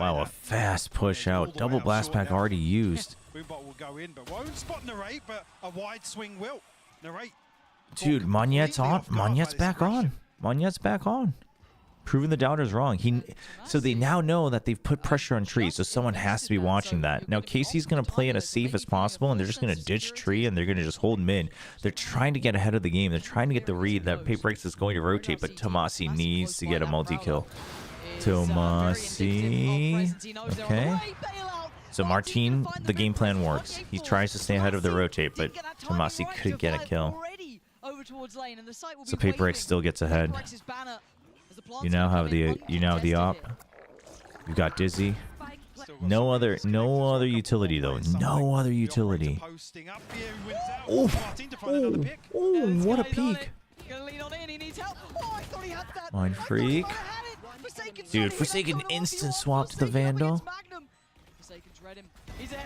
Wow, a fast push out. Double blast pack already used. Boombot will go in, but won't spot Narate, but a wide swing will. Narate. Dude, Monnier's on. Monnier's back on. Monnier's back on. proving the doubters wrong. So they now know that they've put pressure on Tree, so someone has to be watching that. Now Casey's going to play it as safe as possible, and they're just going to ditch Tree, and they're going to just hold mid. They're trying to get ahead of the game. They're trying to get the read that PRX is going to rotate, but Tomasi needs to get a multi-kill. Tomasi. Okay. So Martin, the game plan works. He tries to stay ahead of the rotate, but Tomasi couldn't get a kill. So PRX still gets ahead. You now have the op. You got Dizzy. No other utility though. No other utility. Oh, what a peek. Mind Freak. Dude, Forsaken instant swap to the Vandal.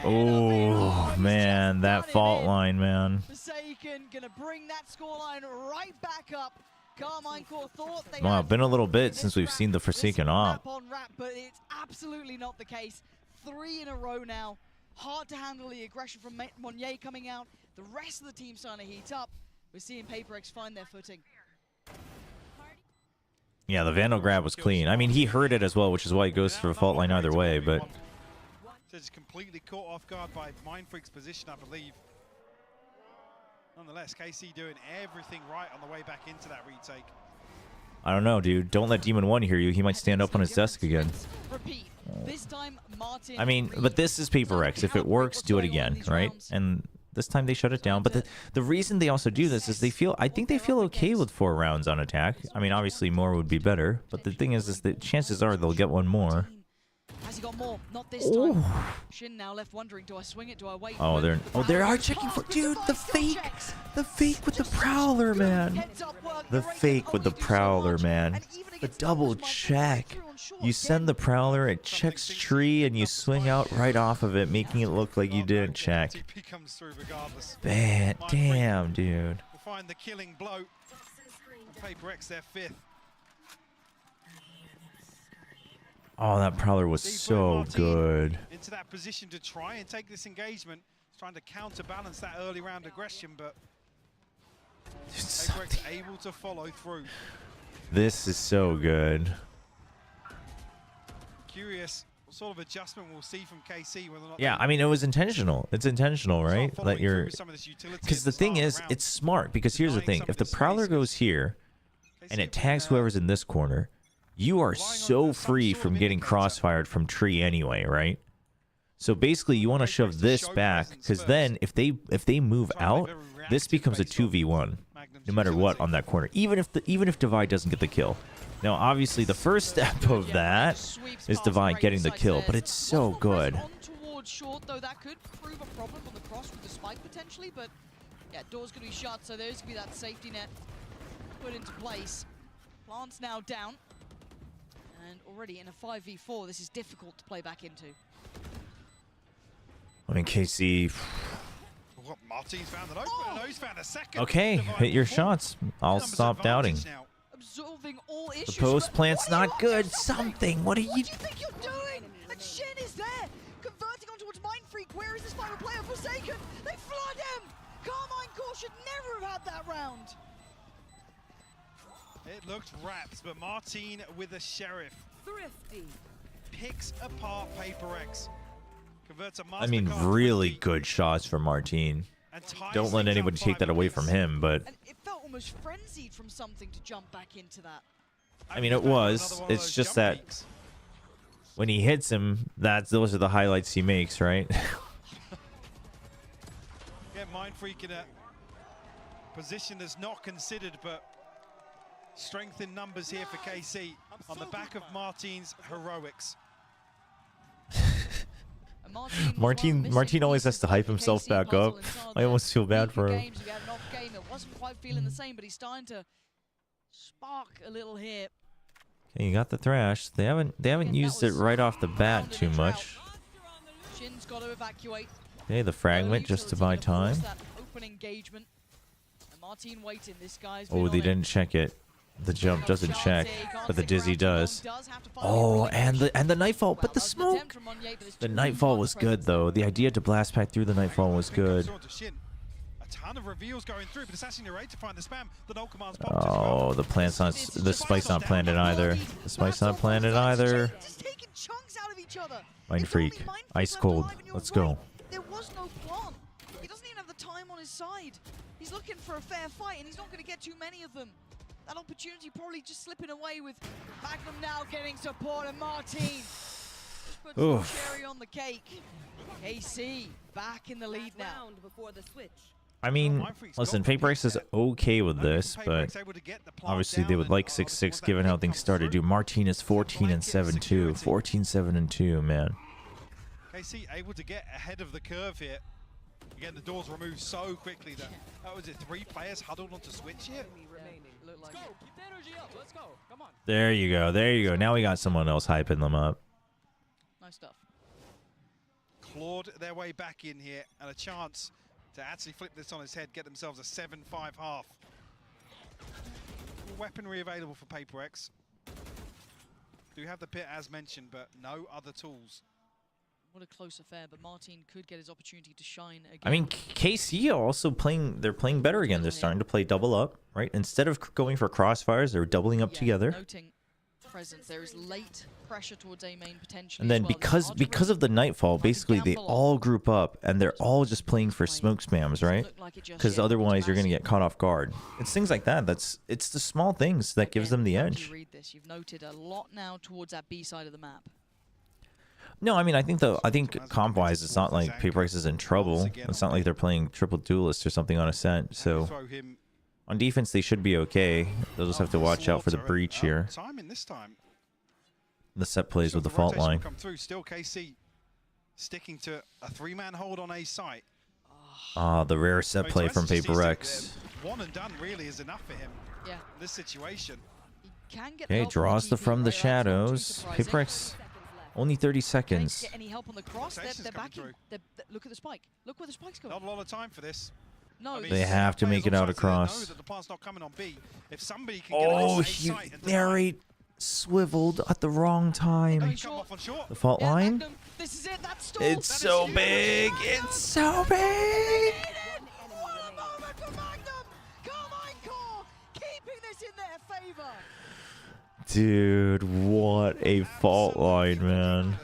Oh man, that fault line, man. Forsaken gonna bring that scoreline right back up. Carmine Core thought they Wow, been a little bit since we've seen the Forsaken op. But it's absolutely not the case. 3 in a row now. Hard to handle the aggression from Monnier coming out. The rest of the team starting to heat up. We're seeing PRX find their footing. Yeah, the Vandal grab was clean. I mean, he heard it as well, which is why he goes for a fault line either way, but... Just completely caught off guard by Mind Freak's position, I believe. Nonetheless, KC doing everything right on the way back into that retake. I don't know, dude. Don't let Demon 1 hear you. He might stand up on his desk again. I mean, but this is PRX. If it works, do it again, right? And this time they shut it down. But the reason they also do this is I think they feel okay with 4 rounds on attack. I mean, obviously more would be better. But the thing is that chances are they'll get one more. Has he got more? Not this time. Shin now left wondering, do I swing it? Do I wait? Oh, they are checking for... Dude, the fake with the Prowler, man. The fake with the Prowler, man. The double check. You send the Prowler, it checks Tree, and you swing out right off of it, making it look like you didn't check. Man, damn, dude. We'll find the killing blow. PRX, their 5th. Oh, that Prowler was so good. Into that position to try and take this engagement, trying to counterbalance that early round aggression, but PRX able to follow through. This is so good. Curious what sort of adjustment we'll see from KC. Whether or not Yeah, I mean, it was intentional. It's intentional, right? That you're... Because the thing is, it's smart, because here's the thing. If the Prowler goes here, and it tags whoever's in this corner, you are so free from getting crossfired from Tree anyway, right? So basically, you want to shove this back, because then if they move out, this becomes a 2v1, no matter what on that corner. Even if Divide doesn't get the kill. Now, obviously, the first step of that is Divide getting the kill, but it's so good. Towards short, though, that could prove a problem on the cross with the spike potentially, but yeah, door's gonna be shut, so there's gonna be that safety net put into place. Plant's now down. And already in a 5v4, this is difficult to play back into. I mean, KC... Martin's found an open, and he's found a second. Okay, hit your shots. I'll stop doubting. Absorbing all issues. The post plant's not good. Something. What are you... What do you think you're doing? And Shin is there, converting on towards Mind Freak. Where is this final player? Forsaken. They flood him. Carmine Core should never have had that round. It looked wrapped, but Martin with a Sheriff. Thrifty. Picks apart PRX. Converts a I mean, really good shots for Martin. Don't let anybody take that away from him, but... And it felt almost frenzied from something to jump back into that. I mean, it was. It's just that when he hits him, those are the highlights he makes, right? Get Mind Freak in a position that's not considered, but strength in numbers here for KC on the back of Martin's heroics. Martin always has to hype himself back up. I almost feel bad for him. It wasn't quite feeling the same, but he's starting to spark a little here. Okay, you got the thrash. They haven't used it right off the bat too much. Shin's got to evacuate. Okay, the fragment just to buy time. Open engagement. And Martin waiting. This guy's Oh, they didn't check it. The jump doesn't check, but the Dizzy does. Oh, and the Nightfall, but the smoke. The Nightfall was good though. The idea to blast back through the Nightfall was good. ton of reveals going through, but it's actually narrate to find the spam. The null commands popped as well. Oh, the plant's not. The spike's not planted either. The spike's not planted either. Just taking chunks out of each other. Mind Freak. Ice cold. Let's go. There was no plant. He doesn't even have the time on his side. He's looking for a fair fight, and he's not going to get too many of them. That opportunity probably just slipping away with Magnum now getting support, and Martin just puts some cherry on the cake. KC back in the lead now. I mean, listen, PRX is okay with this, but obviously they would like 6-6 given how things started. Dude, Martin is 14-7-2. 14-7-2, man. KC able to get ahead of the curve here. Again, the doors removed so quickly that was it. 3 players huddled onto switch here. Let's go. Keep the energy up. Let's go. Come on. There you go. There you go. Now we got someone else hyping them up. Nice stuff. Clawed their way back in here, and a chance to actually flip this on its head, get themselves a 7-5 half. Weaponry available for PRX. Do have the pit as mentioned, but no other tools. What a close affair, but Martin could get his opportunity to shine again. I mean, KC are also playing. They're playing better again. They're starting to play double up, right? Instead of going for crossfires, they're doubling up together. Noting presence, there is late pressure towards A main potentially. And then because of the nightfall, basically they all group up and they're all just playing for smoke spams, right? Because otherwise you're gonna get caught off guard. It's things like that. It's the small things that gives them the edge. Read this. You've noted a lot now towards that B side of the map. No, I mean I think comp wise, it's not like PRX is in trouble. It's not like they're playing triple duelist or something on Ascent. So on defense they should be okay. They'll just have to watch out for the breach here. The set plays with the fault line. Come through. Still KC sticking to a 3-man hold on A site. Ah, the rare set play from PRX. One and done really is enough for him. Yeah. This situation. Okay, draws from the shadows. PRX only 30 seconds. Get any help on the cross? They're backing. Look at the spike. Look where the spike's going. Not a lot of time for this. No, they have to make it out across. That the plant's not coming on B. If somebody can get he narrate swiveled at the wrong time. The fault line. This is it. That's it's so big. It's so big. What a moment for Magnum. Carmine Core keeping this in their favor. Dude, what a fault line, man.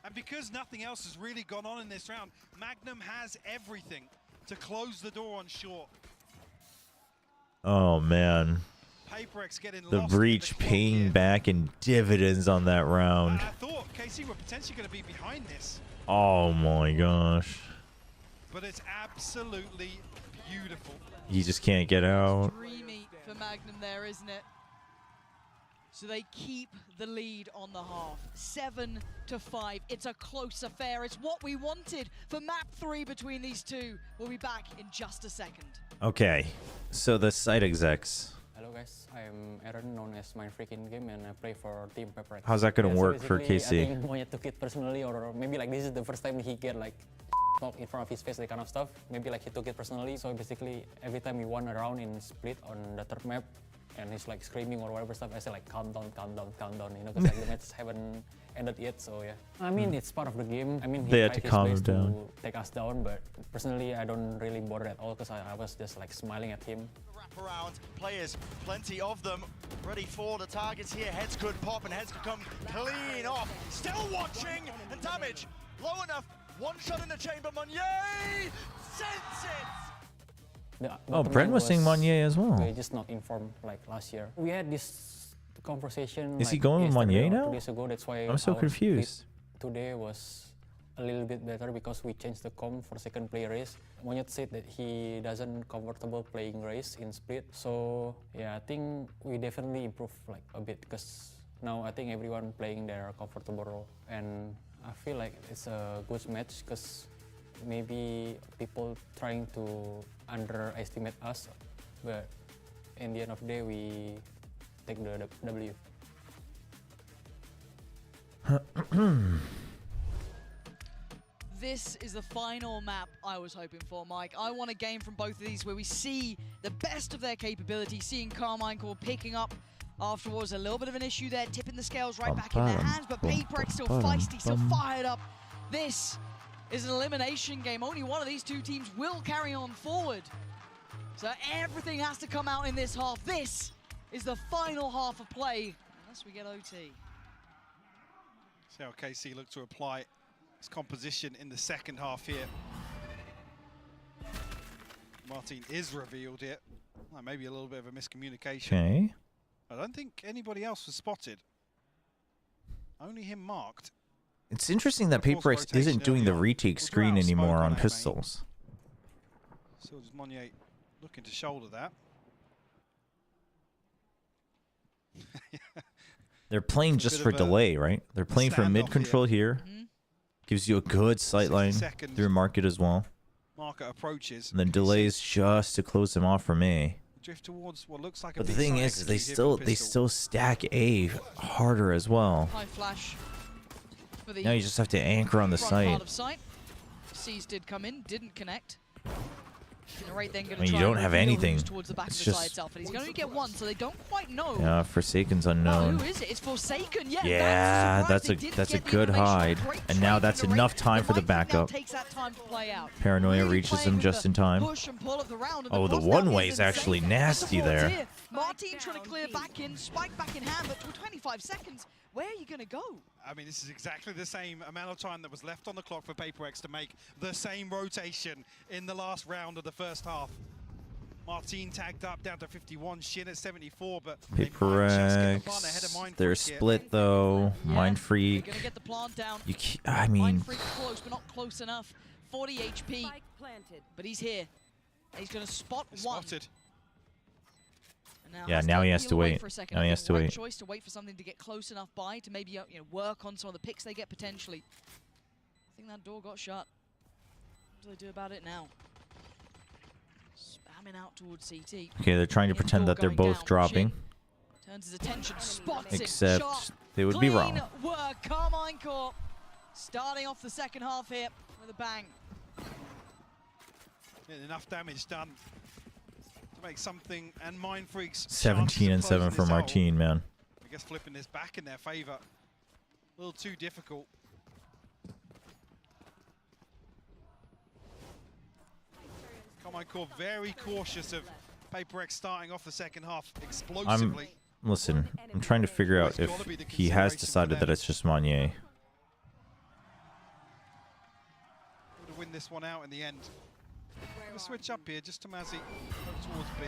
And because nothing else has really gone on in this round, Magnum has everything to close the door on short. Oh, man. The breach paying back in dividends on that round. I thought KC were potentially going to be behind this. Oh my gosh. But it's absolutely beautiful. You just can't get out. Dreamy for Magnum there, isn't it? So they keep the lead on the half. 7-5. It's a close affair. It's what we wanted for map 3 between these two. We'll be back in just a second. Okay, so the site execs. Hello guys, I'm Aaron, known as Mind Freak in game, and I play for Team PRX. How's that gonna work for KC? I think Monyet took it personally, or maybe like this is the first time he get like knocked in front of his face, that kind of stuff. Maybe like he took it personally. So basically, every time we won a round in split on the third map, and he's like screaming or whatever stuff, I say like calm down, you know, because like the match haven't ended yet. So yeah, I mean it's part of the game. I mean he they had tried to calm his him best down. to take us down, but personally I don't really bother at all because I was just like smiling at him. Wrap around players, plenty of them, ready for the targets here. Heads could pop and heads could come clean off. Still watching, and damage low enough. One shot in the chamber. Monier sends it. Oh, Brent was saying Monier as well. We just not informed like last year. We had this conversation. Is he going with Monier now? 2 days ago. That's why I'm so confused. Today was a little bit better because we changed the comp for second play race. Monyet said that he doesn't comfortable playing race in split. So yeah, I think we definitely improved like a bit because now I think everyone playing their comfortable role, and I feel like it's a good match because maybe people trying to underestimate us, but in the end of the day we take the W. This is the final map I was hoping for, Mike. I want a game from both of these where we see the best of their capability, seeing Carmine Core picking up afterwards. A little bit of an issue there, tipping the scales right back in their hands, but PRX still feisty, still fired up. This is an elimination game. Only one of these two teams will carry on forward. So everything has to come out in this half. This is the final half of play, unless we get OT. See how KC look to apply his composition in the second half here. Martin is revealed here. Well, maybe a little bit of a miscommunication. Okay. I don't think anybody else was spotted. Only him marked. It's interesting that PRX isn't doing the retake screen anymore on pistols. Silvers Monnier looking to shoulder that. They're playing just for delay, right? They're playing for mid control here. Gives you a good sight line through market as well. Market approaches. And then delays just to close them off from A. Drift towards what looks like a But the thing is, they still stack A harder as well. High flash for the Now you just have to anchor on the front site. part of C's did come in, didn't connect. Right then I mean, you don't have anything. Towards the back It's of the side just itself, and he's going to get one, so they don't quite know. yeah, Forsaken's Oh, unknown. who is it? It's Forsaken. Yeah, Yeah, that's a good hide, and now that's enough time for the backup. Takes that time to play out. Paranoia reaches him just in time. Push and pull of the round, and Oh, the one way is actually nasty there. Martin trying to clear back in, spike back in hand, but for 25 seconds, where are you going to go? I mean, this is exactly the same amount of time that was left on the clock for PRX to make the same rotation in the last round of the first half. Martin tagged up down to 51, Shin at 74, but PRX, they're split though. Mind Freak. Gonna get the plant down. I mean, Mind Freak close, but not close enough. 40 HP, but he's here. He's gonna spot one. Spotted. Yeah, now he has to wait. Now he has to wait. Choice to wait for something to get close enough by to maybe work on some of the picks they get potentially. I think that door got shut. What do they do about it now? Spamming out towards CT. Okay, they're trying to pretend that they're both dropping. Turns his attention, spots Except it, shot. they would be wrong. Clean work, Carmine Corp. Starting off the second half here with a bang. Getting enough damage done to make something, and Mind Freak's 17 and 7 for Martin, man. I guess flipping this back in their favor. A little too difficult. Carmine Corp very cautious of PRX starting off the second half explosively. Listen, I'm trying to figure out if he has decided that it's just Monnier. To win this one out in the end. Gonna switch up here just to Mazzy towards B.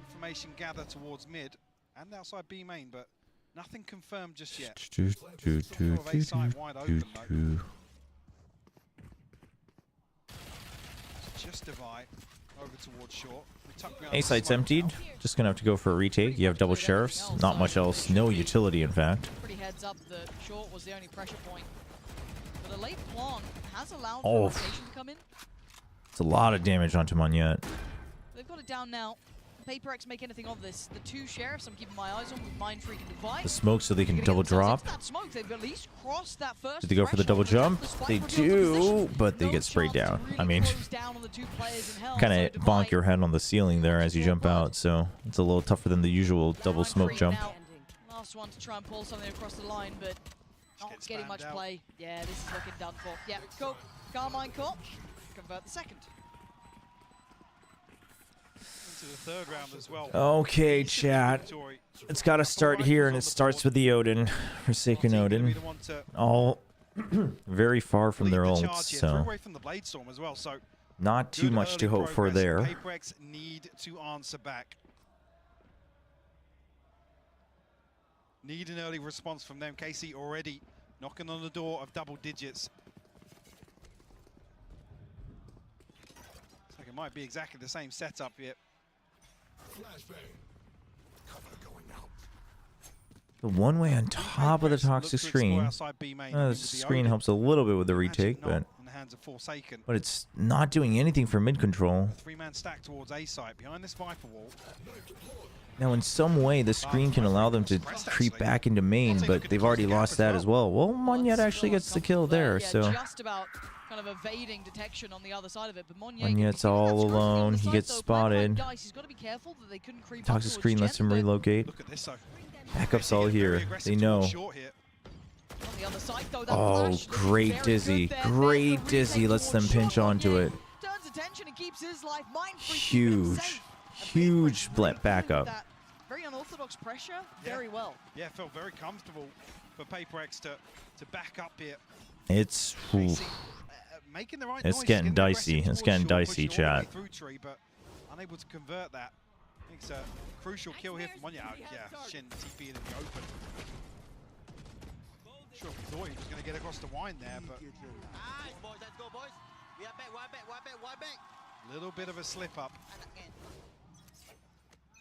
Information gather towards mid and outside B main, but nothing confirmed just yet. Just divide over towards short. A site's emptied. Just gonna have to go for a retake. You have double sheriffs. Not much else. No utility, in fact. Pretty heads up that short was the only pressure point. But a late plant has allowed Oh. for rotation to come in. It's a lot of damage onto Monnier. They've got it down now. PRX make anything of this. The two sheriffs I'm keeping my eyes on with Mind Freak and Divide. The smoke so they can double drop. That smoke, they've at least crossed that first Did they go for the double jump? They do, but they get sprayed down. I mean, kind of bonk your head on the ceiling there as you jump out, so it's a little tougher than the usual double smoke jump. Last one to try and pull something across the line, but not getting much play. Yeah, this is looking done for. Yeah, cool. Carmine Corp convert the second. Into the third round as well. Okay, chat. It's got to start here, and it starts with the Odin. Forsaken Odin. All very far from their ults, so not too much to hope for there. PRX need to answer back. Need an early response from them. KC already knocking on the door of double digits. Looks like it might be exactly the same setup here. The one way on top of the toxic screen. The screen helps a little bit with the retake, but it's not doing anything for mid control. Three-man stack towards A site behind this Viper wall. Now, in some way, the screen can allow them to creep back into main, but they've already lost that as well. Well, Monyet actually gets the kill there, so just about kind of evading detection on the other side of it, but Monyet's all alone. He gets spotted. He's got to be careful that they couldn't creep Toxic screen lets him relocate. Backup's all here. They know. On the the other side, though. That Oh, flash looking great very Dizzy. good there. Great There's the Dizzy. retake Lets them towards pinch shot. onto it. Turns attention and keeps his life. Mind Freak keeping him Huge. safe. Huge backup. That very unorthodox pressure, very well. Yeah, felt very comfortable for PRX to back up here. It's Making the right it's noise, getting dicey. aggressive It's towards getting short, dicey, pushing all the way chat. through tree, but unable to convert that. I think it's a crucial kill here from Monya. Yeah, Shin TP in the open. Sure, we thought he was going to get across the line there, but Let's go, boys. We are back, we're back. little bit of a slip up.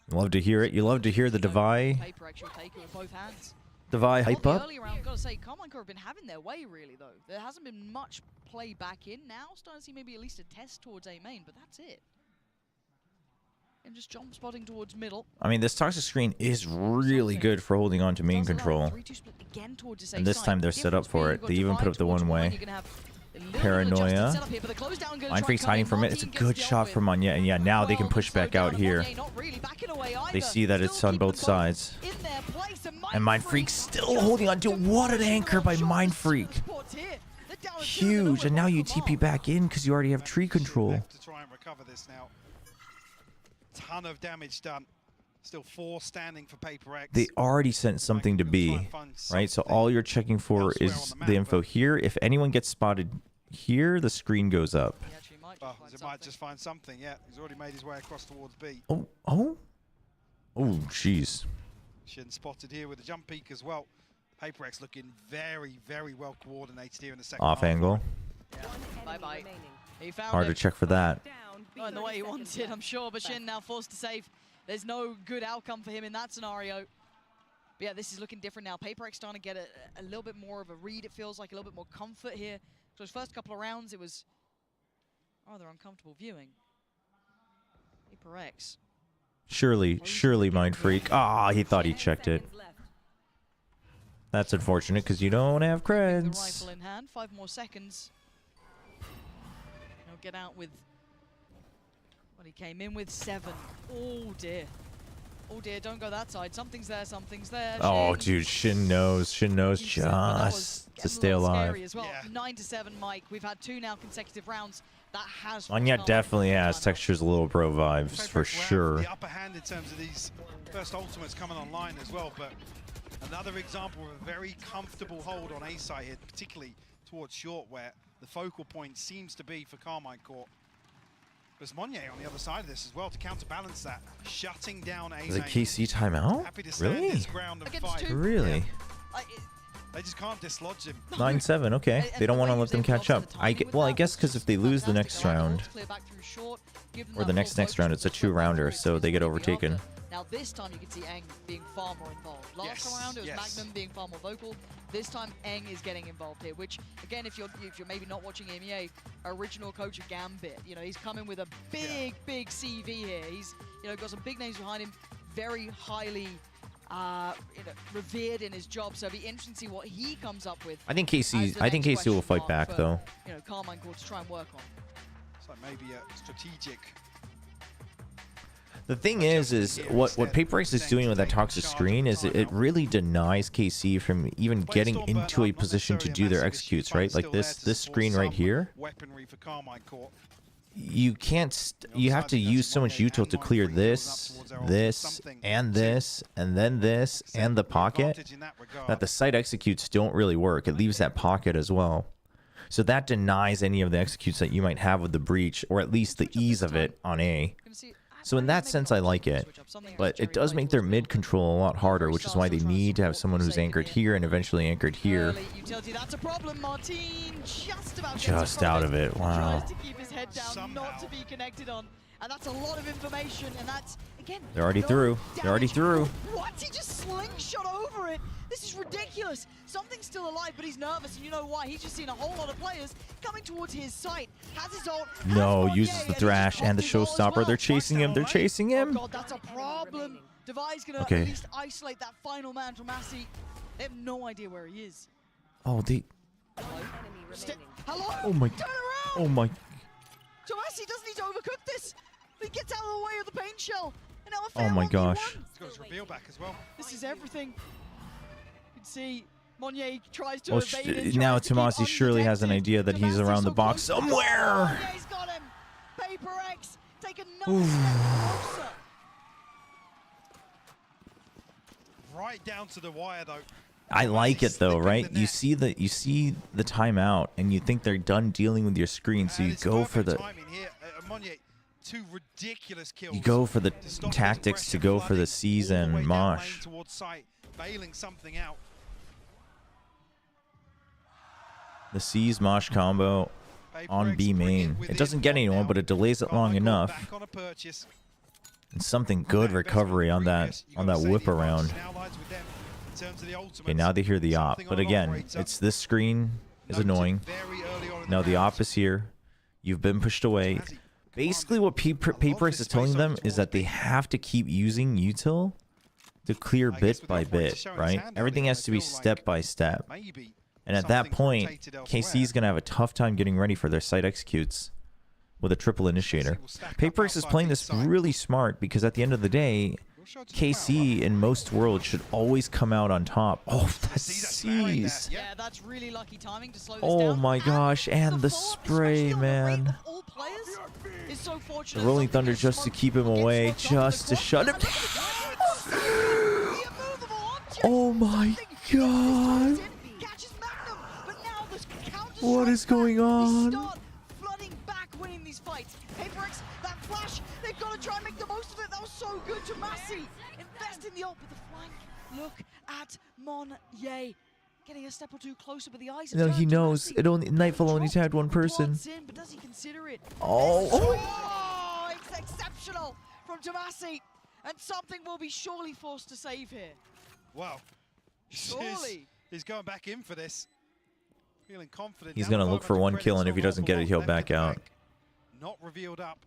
You love to hear it. You love to hear the Devi PRX will take it with both hands. hype up. Early round, gotta say, Carmine Core have been having their way, really, though. There hasn't been much play back in now. Starting to see maybe at least a test towards A main, but that's it. And just jump spotting towards middle. I mean, this toxic screen is really good for holding on to main control. And this time they're set up for it. They even put up the one-way. Paranoia. Mind Freak's hiding from it. It's a good shot from Monya. And yeah, now they can push back out here. They see that it's on both sides. And Mind Freak's still holding on to it. What an anchor by Mind Freak. Huge. And now you TP back in because you already have tree control. To try and recover this now. Ton of damage done. Still 4 standing for PRX. They already sent something to B, right? So all you're checking for is the info here. If anyone gets spotted here, the screen goes up. Well, he might just find something, yeah. He's already made his way across towards B. Oh, jeez. Shin spotted here with a jump peek as well. PRX looking very, very well coordinated here in the second Off half. angle. Bye-bye. He found Hard to it. check for that. Not in the way he wanted, I'm sure, but Shin now forced to save. There's no good outcome for him in that scenario. But yeah, this is looking different now. PRX starting to get a little bit more of a read, it feels like, a little bit more comfort here. So his first couple of rounds, it was rather uncomfortable viewing. PRX. Surely, Mind Freak. Ah, he thought he checked it. That's unfortunate because you don't have The creds. rifle in hand, 5 more seconds. He'll get out with what he came in with, 7. Oh dear. Oh dear, don't go that side. Something's there, something's there. Oh, Shin. dude, Shin knows just to stay alive. Scary as well. 9-7, Mike. We've had 2 now consecutive rounds. That has. Monya definitely has textures a little pro vibes for sure. The upper hand in terms of these first ultimates coming online as well, but another example of a very comfortable hold on A side here, particularly towards short, where the focal point seems to be for Carmine Core. There's Monya on the other side of this as well to counterbalance that, shutting down A Is it main. KC timeout? Happy to stand Really? his ground and fight. Really? They just can't dislodge him. 9-7. Okay, they don't want to let them catch up. I guess because if they lose the next round, or the next round, it's a 2-rounder, so they get overtaken. Now this time you can see Eng being far more involved. Last round it was Magnum being far more vocal. This time Eng is getting involved here, which again, if you're maybe not watching MEA, original coach of Gambit, you know, he's coming with a big CV here. He's got some big names behind him, very highly revered in his job. So it'll be interesting to see what he comes up with. I think KC will fight back though. Carmine Core to try and work on. It's like maybe a strategic. The thing is what PRX is doing with that toxic screen is it really denies KC from even getting into a position to do their executes, right? Like this screen right here. Weaponry for Carmine Core. You can't. You have to use so much util to clear this, and then this, and the pocket. That the site executes don't really work. It leaves that pocket as well. So that denies any of the executes that you might have with the breach, or at least the ease of it on A. So in that sense, I like it, but it does make their mid control a lot harder, which is why they need to have someone who's anchored here and eventually anchored here. That's a problem. Martin Just out of it. Wow. Tries to keep his head down, not to be connected on, and that's a lot of information. And that's again. They're already through. They're already through. What? He just slingshot over it. This is ridiculous. Something's still alive, but he's nervous, and you know why? He's just seen a whole lot of players coming towards his site. Has his ult. No, uses the thrash and the showstopper. They're chasing him. They're chasing him. Oh God, that's a problem. Devi's gonna Okay. at least isolate that final man from Massey. They have no idea where he is. Oh, they. Hello? Oh my. Turn around! Oh my. So Massey doesn't need to overcook this. He gets out of the way of the paint shell. And now a Oh fair my 1v1. gosh. He's got his reveal back as well. This is everything. You can see Monye tries to Well, evade it, now tries to keep Tomasi surely has an undetected. idea that he's Tomasi around so the box close to the somewhere. Monye's got him. PRX take another step closer. Right down to the wire, though. I like it though, right? You see the timeout, and you think they're done dealing with your screen, so you go for the Two ridiculous kills. you go for the tactics to go for the C's and Mosh. Towards sight, bailing something out. The C's Mosh combo on B main. It doesn't get anyone, but it delays it long enough. Back on a purchase. And something good recovery on that whip around. Okay, now they hear the op, but again, it's this screen is annoying. Now the op is here. You've been pushed away. Basically, what PRX is telling them is that they have to keep using util to clear bit by bit, right? Everything has to be step by step. And at that point, KC is going to have a tough time getting ready for their site executes with a triple initiator. PRX is playing this really smart because at the end of the day, KC in most worlds should always come out on top. Oh, that's C's. Yeah, that's really lucky timing to slow this Oh down. my gosh, and the spray, man. All players is so The fortunate. Rolling Thunder just to keep him away, just to shut him. Oh my god. What is going on? Flooding back, winning these fights. PRX, that flash, they've got to try and make the most of it. That was so good to Massey. Invest in the ult with the flank. Look at Monye. Getting a step or two closer, but the eyes. No, he knows. It only Nightfall only tagged one person. But does he consider it? Oh. It's exceptional from Tomasi, and something will be surely forced to save here. Wow. Surely. He's going back in for this. Feeling confident. He's gonna look for one kill, and if he doesn't get it, he'll back out. Not revealed up.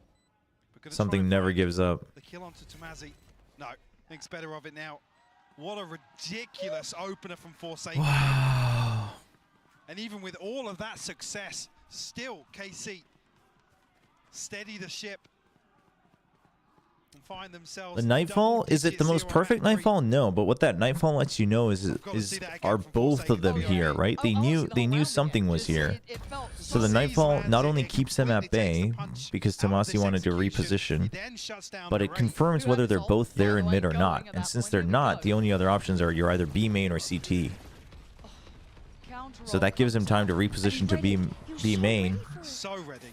Something never gives up. The kill onto Tomasi. No, thinks better of it now. What a ridiculous opener from Forsaken. Wow. And even with all of that success, still KC steady the ship and find themselves. The Nightfall, is it the most perfect Nightfall? No, but what that Nightfall lets you know is are both of them here, right? They knew something was here. So the Nightfall not only keeps them at bay because Tomasi wanted to reposition, but it confirms whether they're both there in mid or not. And since they're not, the only other options are you're either B main or CT. So that gives him time to reposition to B main. So ready.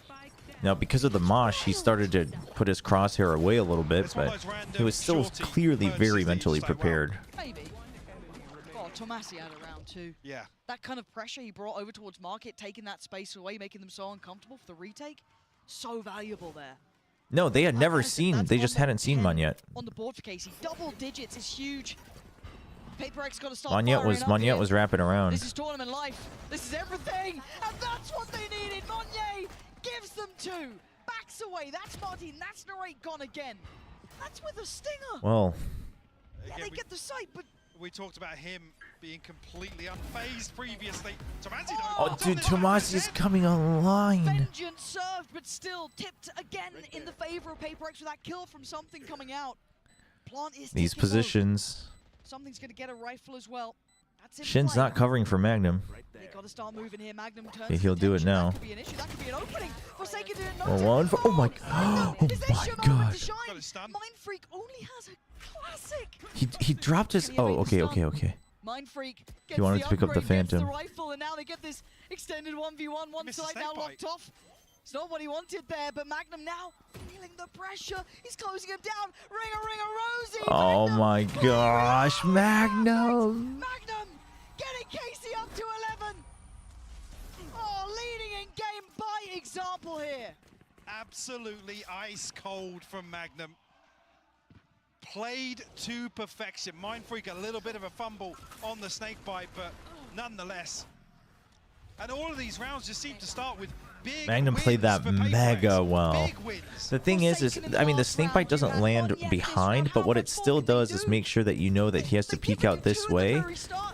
Now, because of the Mosh, he started to put his crosshair away a little bit, but he was still clearly very mentally prepared. Maybe. God, Tomasi had a round two. Yeah. That kind of pressure he brought over towards Market, taking that space away, making them so uncomfortable for the retake. So valuable there. No, they had never seen, they just hadn't seen Mon yet. On the board for Casey. Double digits is huge. PRX got to start Mon was wrapping around. This is tournament life. This is everything. And that's what they needed. Monye gives them two. Backs away. That's Martin. That's Narrate gone again. That's with a stinger. Well. Yeah, they get the sight, but we talked about him being completely unfazed previously. Tomasi, oh, dude, Tomasi's coming online. Vengeance served, but still tipped again in the favor of PRX with that kill from something coming out. Plant is These positions. Something's going to get a rifle as well. That's in Shin's play. not covering for Magnum. They got to start moving here. Magnum turns. Okay, he'll do it now. That could be an issue. That could be an opening. Forsaken didn't know. Well, one for, oh my gosh. Mind Freak only has a classic. He dropped his. Oh, okay. Mind Freak gets He wanted the to pick up the upgrade, gets Phantom. the rifle, and now they get this extended 1v1. One side now locked off. It's not what he wanted there, but Magnum now feeling the pressure. He's closing him down. Ringer, Rosie. Oh my gosh, Magnum. Magnum getting Casey up to 11. Oh, leading in game by example here. Absolutely ice cold from Magnum. Played to perfection. Mind Freak a little bit of a fumble on the snake bite, but nonetheless. And all of these rounds just seem to start with big Magnum played that mega well. The thing is I mean, the snakebite doesn't land behind, but what it still does is make sure that you know that he has to peek out this way.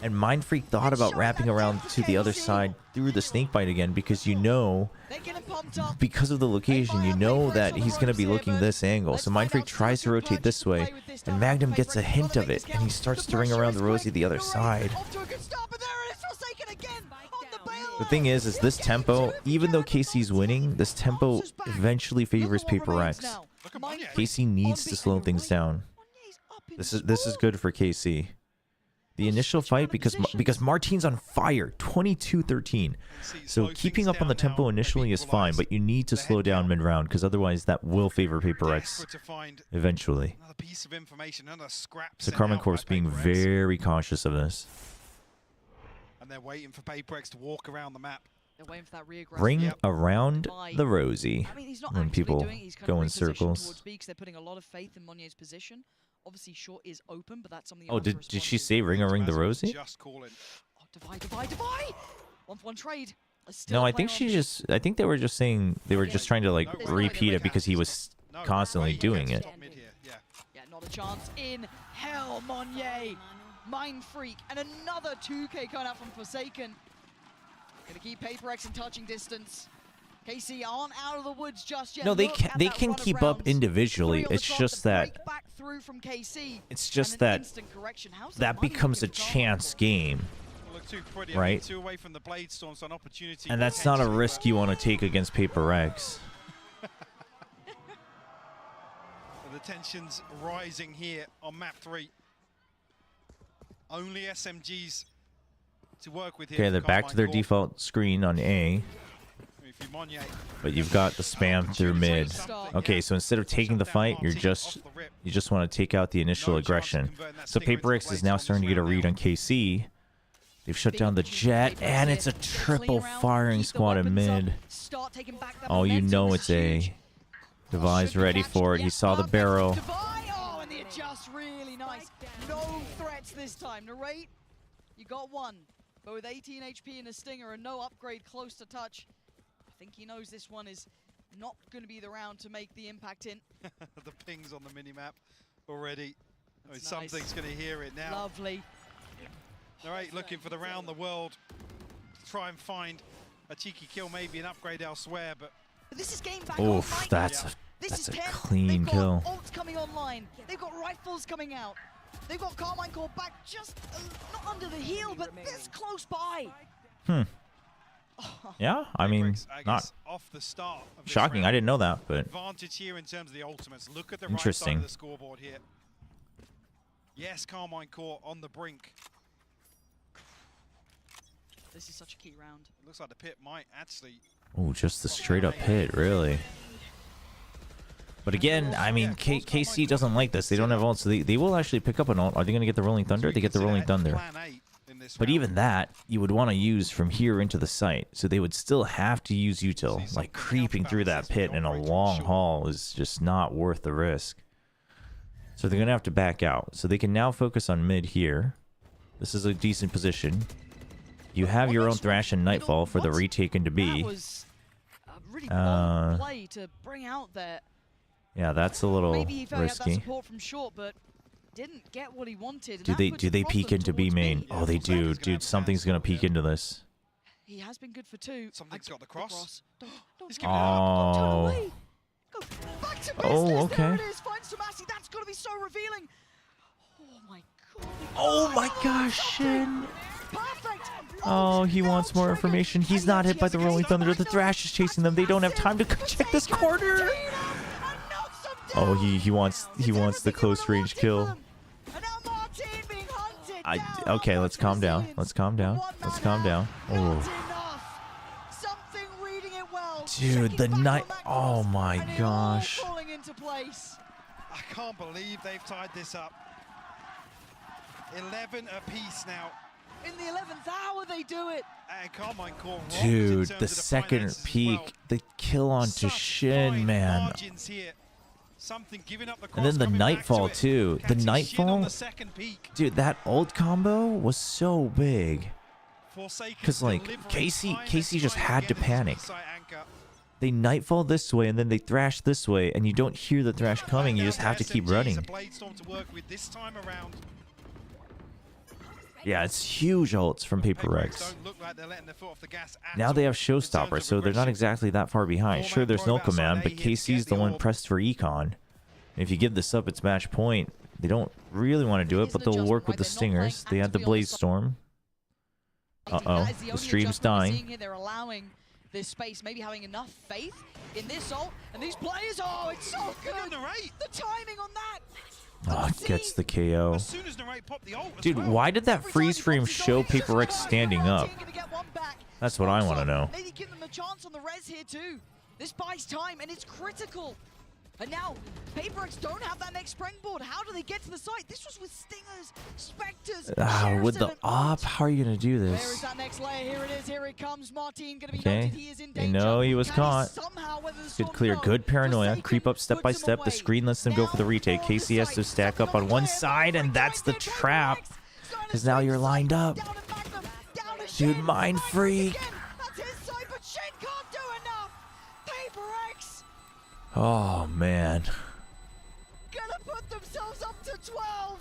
And Mind Freak thought about wrapping around to the other side through the snakebite again because you know, because of the location, you know that he's going to be looking this angle. So Mind Freak tries to rotate this way, and Magnum gets a hint of it, and he starts to ring around the Rosie the other side. Off to a good start, but there it is The thing is this tempo, even though KC's winning, this tempo eventually favors PRX. KC needs to slow things down. This is good for KC. The initial fight, because Martine's on fire, 22-13. So keeping up on the tempo initially is fine, but you need to slow down mid-round, because otherwise that will favor PRX eventually. So Karmine Corp's being very cautious of this. And they're waiting for PRX to walk around the map. They're waiting for that reaggressive. Ring around the rosy when people go in circles. Towards B, 'cause they're putting a lot of faith in Monier's position. Obviously, short is open, but that's something. Oh, did she say ring the rosy? Just calling. Oh, divide. 1-for-1 trade. No, I think I think they were just saying they were just trying to like repeat it because he was constantly doing it. Yeah, not a chance in hell, Monier. Mind Freak, and another 2K coming out from Forsaken. Gonna keep PRX in touching distance. KC aren't out of the woods just yet. No, they can keep up individually. It's just that that becomes a chance game, right? And that's not a risk you want to take against PRX. The tensions rising here on map 3. Only SMGs to work with here. Okay, they're back to their default screen on A. But you've got the spam through mid. Okay, so instead of taking the fight, you just want to take out the initial aggression. So PRX is now starting to get a read on KC. They've shut down the jet, and it's a triple firing squad in mid. Oh, you know it's A. Devi's ready for it. He saw the barrel. Oh, and the adjust really nice. No threats this time. Narrate, you got one. But with 18 HP and a stinger and no upgrade close to touch, I think he knows this one is not going to be the round to make the impact in. The pings on the minimap already. I mean, something's going to hear it now. Lovely. All right, looking for the round the world to try and find a cheeky kill, maybe an upgrade elsewhere, but this is game back. Oof, that's a clean kill. Ults coming online. They've got rifles coming out. They've got Karmine Corp back just not under the heel, but this close by. Yeah, I mean, not off the start of shocking. I didn't know that, but advantage here in terms of the ultimates. Look at the interesting. right side of the scoreboard here. Yes, Karmine Corp on the brink. This is such a key round. It looks like the pit might actually. Oh, just the straight up hit, really. But again, I mean, KC doesn't like this. They don't have ults, so they will actually pick up an ult. Are they going to get the Rolling Thunder? They get the Rolling Thunder. But even that, you would want to use from here into the site. So they would still have to use util. Like, creeping through that pit in a long haul is just not worth the risk. So they're going to have to back out. So they can now focus on mid here. This is a decent position. You have your own Thrash and Nightfall for the retake into B. That was a really bold play to bring out there. Yeah, that's a little Maybe he felt he had that risky. support from short, but didn't get what he wanted. Do they peek into B main? Oh, they do. Dude, something's going to peek into this. He has been good for 2. Something's got the cross. Oh. Back to oh, okay. There it is. Finds Tomasi. That's got to be so revealing. Oh my god. Oh my gosh, Shin. Perfect. Oh, he wants more information. He's not hit by the Rolling Thunder. The Thrash is chasing them. They don't have time to check this corner. Oh, he wants the close range kill. Okay, let's calm down. Let's calm down. Let's calm down. Oh. Dude, the night. Oh my gosh. I can't believe they've tied this up. 11 apiece now. In the 11th hour, they do it. And Karmine Corp. Dude, the second peak, the kill onto Shin, man. And then the Nightfall too. The Nightfall, dude, that ult combo was so big. Cause like KC just had to panic. They Nightfall this way and then they Thrash this way, and you don't hear the Thrash coming. You just have to keep running. Yeah, it's huge ults from PRX. Now they have Showstopper, so they're not exactly that far behind. Sure, there's no command, but KC's the one pressed for Econ. If you give this up, it's match point. They don't really want to do it, but they'll work with the Stingers. They had the Blaze Storm. Uh-oh, That is the only stream's adjustment we're dying. seeing here. They're allowing this space, maybe having enough faith in this ult. And these players, oh, it's so good. The timing on that. Oh, gets the KO. As soon as Narrate popped the ult as Dude, well. why did that freeze frame show Paper X standing up? That's what I want to know. Maybe give them a chance on the res here too. This buys time and it's critical. And now, PaperX don't have that next springboard. How do they get to the site? This was with Stingers, Spectres, With the op, how are you going to do Where is this? that next layer? Here it is. Here it comes. Martin going to be Okay, noted. He is in they danger. know he was Can caught. somehow weather the Good storm? clear, No. good paranoia. Creep up step by step. The screen lets them go for the retake. KC has to stack up on one side, and that's the trap. Because now you're lined up. Dude, mind freak. That's his side, but Shen can't do enough. PaperX Oh, man. gonna put themselves up to 12.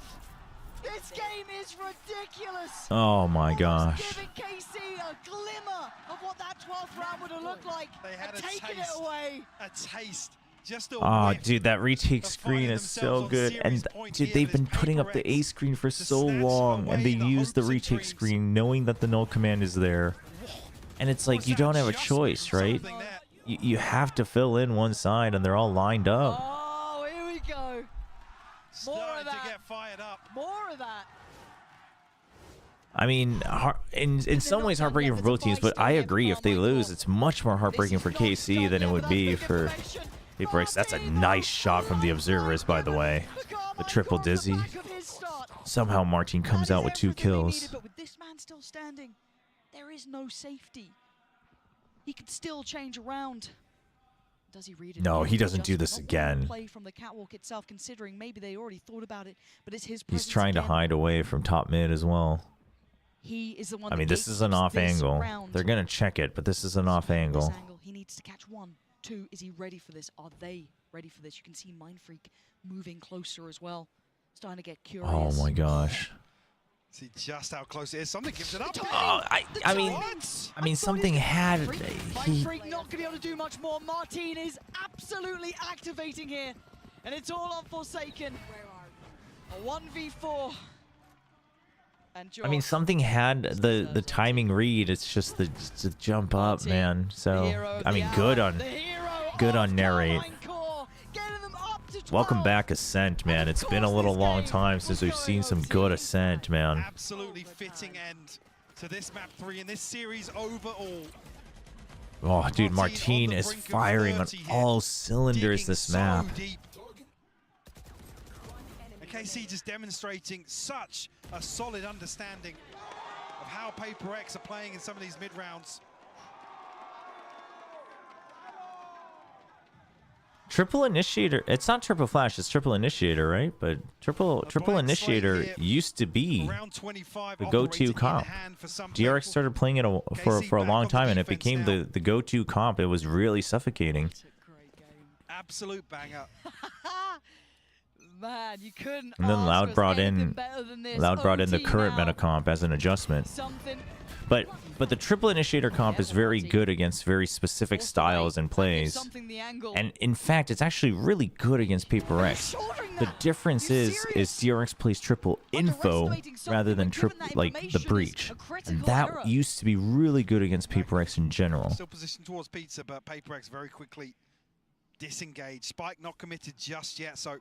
This game is ridiculous. Oh, my gosh. Giving KC a glimmer of what that 12th round would have looked like. They had and a taking taste. it away. A taste. Just a Oh, whiff. dude, that retake screen is so good. And, dude, they've been putting up the A screen for so long, and they use the retake screen knowing that the null command is there. And it's like, you don't have a choice, right? You have to fill in one side, and they're all lined up. Oh, here we go. More of that. To get fired up. More of that. I mean, in some ways heartbreaking for both teams, but I agree, if they lose, it's much more heartbreaking for KC than it would be for PRX. That's a nice shot from the observers, by the way. The triple dizzy. Somehow Martin comes out with 2 kills. But with this man still standing, there is no safety. He could still change around. Does he read it? No, he doesn't do this Not again. play from the catwalk itself, considering maybe they already thought about it, but it's his He's presence trying to again. hide away from top mid as well. He is the one I mean, that this is an gatekeeps off this angle. round. They're going to check it, but this is an off angle. He needs to catch 1, 2. Is he ready for this? Are they ready for this? You can see Mind Freak moving closer as well. Starting to get curious. Oh my gosh. See just how close it is. Something gives it up. Oh, I mean, something had Mind Freak not going to be able to do much more. Martin is absolutely activating here, and it's all on Forsaken. A 1v4. And I mean, something had the timing read. It's just the jump up, man. So I mean, good on narrate. Welcome back, Ascent, man. It's been a little long time since we've seen some good Ascent, man. Absolutely fitting end to this map 3 and this series overall. Oh, dude, Martin is firing on all cylinders this map. And KC just demonstrating such a solid understanding of how PaperX are playing in some of these mid rounds. Triple Initiator. It's not Triple Flash. It's Triple Initiator, right? But Triple Initiator used to be the go-to comp. DRX started playing it for a long time, and it became the go-to comp. It was really suffocating. Absolute banger. Man, you couldn't. And then Loud brought in the current now. meta comp as an adjustment. Something. But the Triple Initiator comp is very good against very specific styles and plays. And in fact, it's actually really good against PaperX. The difference is DRX plays triple info rather than like the breach. And that used to be really good against PaperX in general. Still positioned towards Pizza, but PaperX very quickly disengaged. Spike not committed just yet, so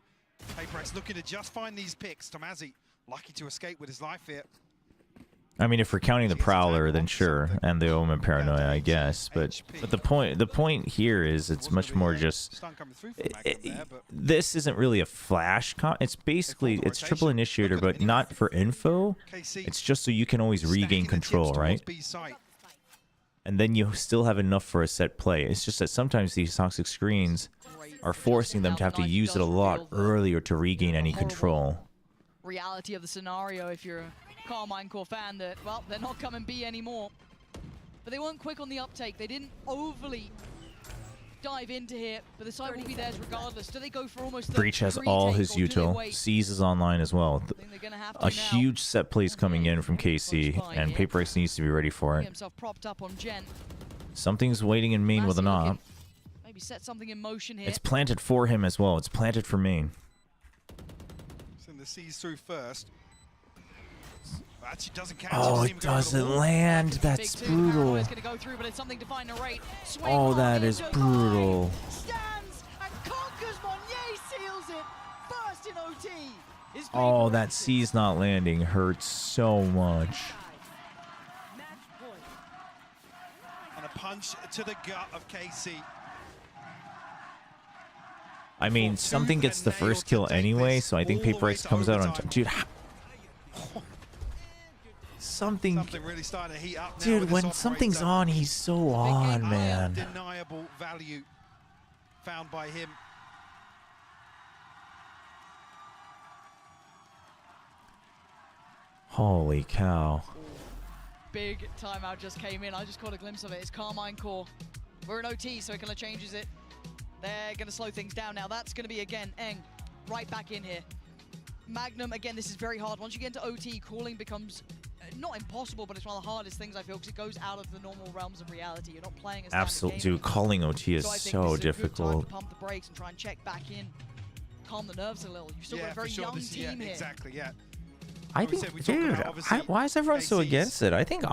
PaperX looking to just find these picks. Tomazzi lucky to escape with his life here. I mean, if we're counting the Prowler, then sure, and the Omen Paranoia, I guess. But the point here is it's much more just. This isn't really a flash comp. It's basically Triple Initiator, but not for info. It's just so you can always regain control, right? And then you still have enough for a set play. It's just that sometimes these toxic screens are forcing them to have to use it a lot earlier to regain any control. Reality of the scenario if you're a Carmine Core fan that, well, they're not coming B anymore. But they weren't quick on the uptake. They didn't overly dive into here, but the site will be theirs regardless. Do they go for almost the Breach has all his util. Seize is online as well. A huge set plays coming in from KC, and PaperX needs to be ready for it. Himself propped up on Gen. Something's waiting in main with an op. Maybe set something in motion here. It's planted for him as well. It's planted for main. Send the C's through first. Actually doesn't catch Oh, him. it doesn't land. That's brutal. It's going to go through, but it's something to find a rate. Swing Oh, on that is into brutal. line. Stands and conquers. Monnier seals it. First in OT. Is Oh, that C's not landing hurts so much. And a punch to the gut of KC. I mean, something gets the first kill anyway, so I think PRX comes out on top. Dude, something really starting to heat up now dude, with when this something's operator. on, he's so on, man. Undeniable value found by him. Holy cow. Big timeout just came in. I just caught a glimpse of it. It's Carmine Core. We're in OT, so it kind of changes it. They're going to slow things down now. That's going to be, again, Eng right back in here. Magnum, again, this is very hard. Once you get into OT, calling becomes not impossible, but it's one of the hardest things, I feel, because it goes out of the normal realms of reality. You're not playing a Absolutely, dude. Calling OT is I think so this is a good time difficult. to pump the brakes and try and check back in. Calm the nerves a little. You've still Yeah, got a very for sure. young This- team yeah, here. exactly, yeah. I Like we think, said, we talk dude, about, obviously, why is everyone so KC's against it? I think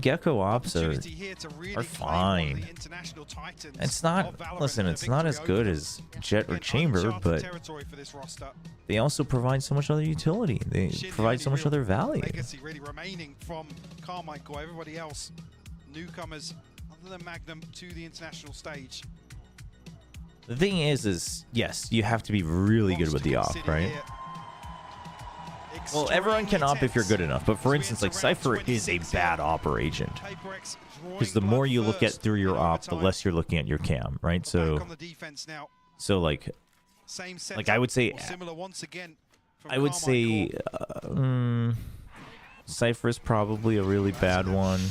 Gecko Ops are opportunity here to really are play one of fine. the international titans It's of not, Valorant listen, and a it's not as victory good over as Jet or Chamber, uncharted but territory for this roster. they also provide so much other utility. They Shin, the provide only so much real other value. Legacy really remaining from Carmichael. Everybody else, newcomers, other than Magnum, to the international stage. The thing is yes, you have to be really good with the op, right? Well, everyone can op if you're good enough, but for instance, like Cypher is a bad opera agent. Because the more you look at through your op, the less you're looking at your cam, right? So, like I would say, Cypher is probably a really bad one.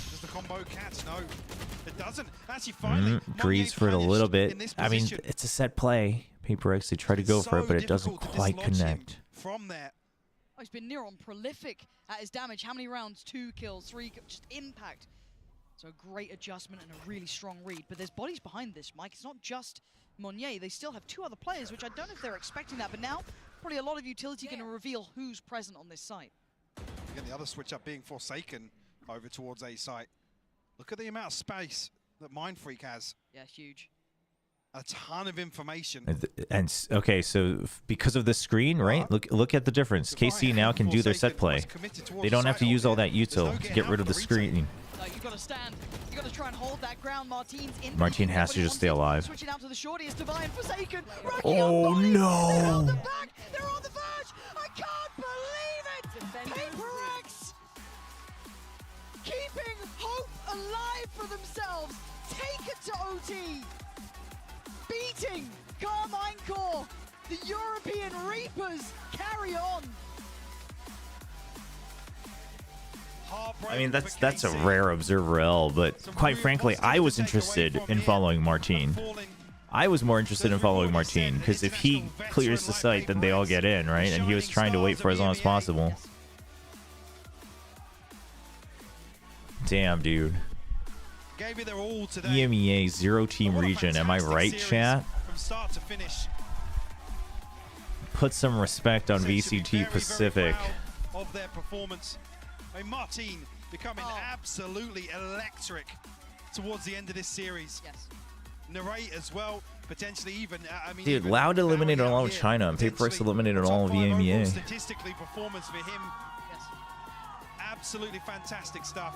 Grease for it a little bit. I mean, it's a set play. PRX, they try to go for it, but it doesn't quite connect. From there. Oh, he's been near on prolific at his damage. How many rounds? 2 kills, 3 kills, just impact. So a great adjustment and a really strong read. But there's bodies behind this, Mike. It's not just Monnier. They still have 2 other players, which I don't know if they're expecting that. But now, probably a lot of utility going to reveal who's present on this site. Again, the other switch up being Forsaken over towards A site. Look at the amount of space that Mind Freak has. Yeah, huge. A ton of information. And okay, so because of the screen, right? Look at the difference. KC now can do their set play. They don't have to use all that util to get rid of the screen. No, you've got to stand. You've got to try and hold that ground. Martin has to just stay alive. Switching out to the shorty is Divine Forsaken. Oh no! They're on the back. They're on the verge. I can't believe it. PRX keeping hope alive for themselves. Take it to OT. Beating Carmine Core. The European Reapers carry on. I mean, that's a rare observer L, but quite frankly, I was interested in following Martin. I was more interested in following Martin, because if he clears the site, then they all get in, right? And he was trying to wait for as long as possible. Damn, dude. Gave it their all today. EMEA 0-team region, am I right, chat? From start to finish. Put some respect on VCT Pacific. Of their performance. I mean, Martin becoming absolutely electric towards the end of this series. Yes. Narrate as well, potentially even. I mean, Dude, Loud eliminated all of China, and PRX eliminated all of EMEA. Statistically, performance for him. Yes. Absolutely fantastic stuff.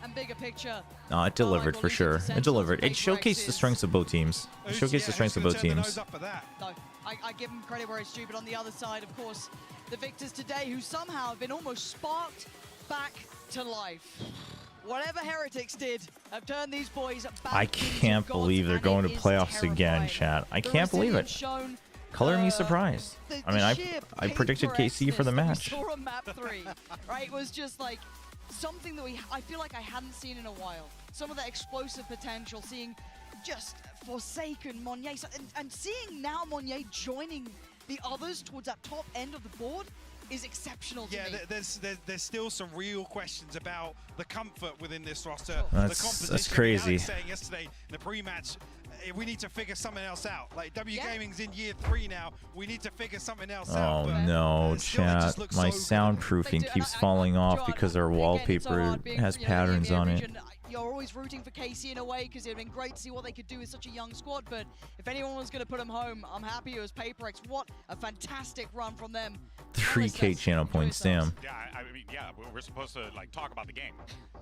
And bigger picture. No, it delivered for sure. It delivered. It showcased the strengths of both teams. It showcased the strengths of both teams. No, I give him credit where it's due, but on the other side, of course, the victors today who somehow have been almost sparked back to life. Whatever Heretics did have turned these boys back. I can't believe they're going to playoffs again, chat. I can't believe it. Color me surprised. I mean, I predicted KC for the match. We saw on map 3, right? Was just like something that I feel like I hadn't seen in a while. Some of that explosive potential, seeing just Forsaken, Monnier, and seeing now Monnier joining the others towards that top end of the board. is exceptional to yeah, me. there's still some real questions about the comfort within this roster. That's the composition. crazy. Alex saying yesterday in the pre-match, we need to figure something else out. Like W Gaming's in year 3 now. We need to figure something else out. Oh but no, still, it chat. just looks My so soundproofing keeps falling off because our wallpaper has patterns on it. You're always rooting for KC in a way because it'd been great to see what they could do with such a young squad. But if anyone was going to put them home, I'm happy it was PaperX. What a fantastic run from them. 3K channel points, damn. Yeah, I mean, yeah, we're supposed to like talk about the game,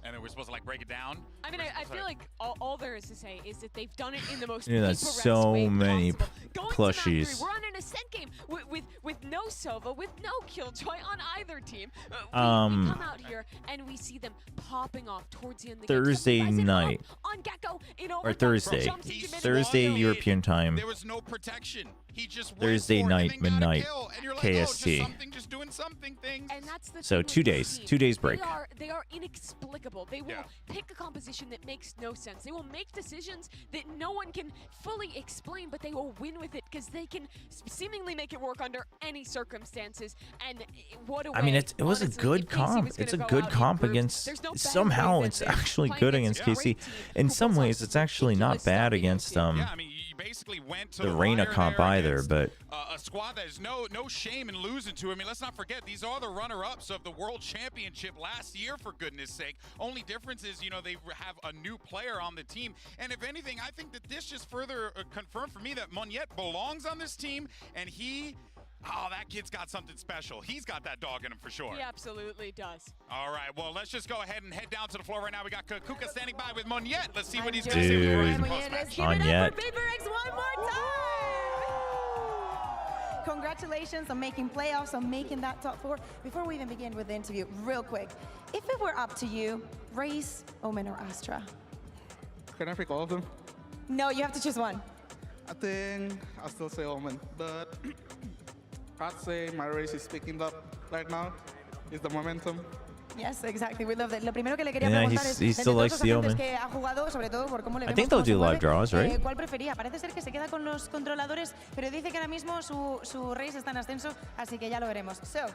and then we're supposed to like break it down. I mean, I feel like all there is to say is that they've done it in the most Yeah, that's PaperX so way many possible. Going to plushies. Madrid, we're on an ascent game with no Sova, with no Killjoy on either team. We come out here and we see them popping off towards the end of the Thursday game. night. On Gecko in Or Thursday. Thursday European time. There was no protection. He just Thursday night, midnight, KST. Just doing something things. And that's the So thing 2 with this days. team. 2 days break. They are inexplicable. They will pick a composition that makes no sense. They will make decisions that no one can fully explain, but they will win with it because they can seemingly make it work under any circumstances. And what a way, I mean, it was a honestly, good if KC comp. was It's a gonna good go out comp in groups, against. there's no better Somehow, way it's than actually playing good against against a KC. great team In some ways, it's actually not bad against Yeah, I mean, you basically went to the Reyna wire comp there either, against, but a squad that is no shame in losing to. I mean, let's not forget these are the runner-ups of the World Championship last year. For goodness sake, only difference is they have a new player on the team. And if anything, I think that this just further confirmed for me that Moniette belongs on this team, and that kid's got something special. He's got that dog in him for sure. He absolutely does. All right, well, let's just go ahead and head down to the floor right now. We got Kuka standing by with Moniette. Let's see what he's going to say with the Rise post-match. Moniette. PaperX one more time! Congratulations on making playoffs, on making that top 4. Before we even begin with the interview, real quick, if it were up to you, Raze, Omen, or Astra? Can I pick all of them? No, you have to choose one. I think I'll still say Omen, but I'd say my Raze is picking up right now. Is the momentum. Yes, exactly. We love that. Lo primero que le quería Yeah, preguntar es, he still likes the Omen. que ha jugado, sobre todo por cómo le I vemos think they'll cómo do se live mueve, draws, right? ¿Cuál prefería? Parece ser que se queda con los controladores, pero dice que ahora mismo su Raze está en ascenso, así que ya lo veremos. So,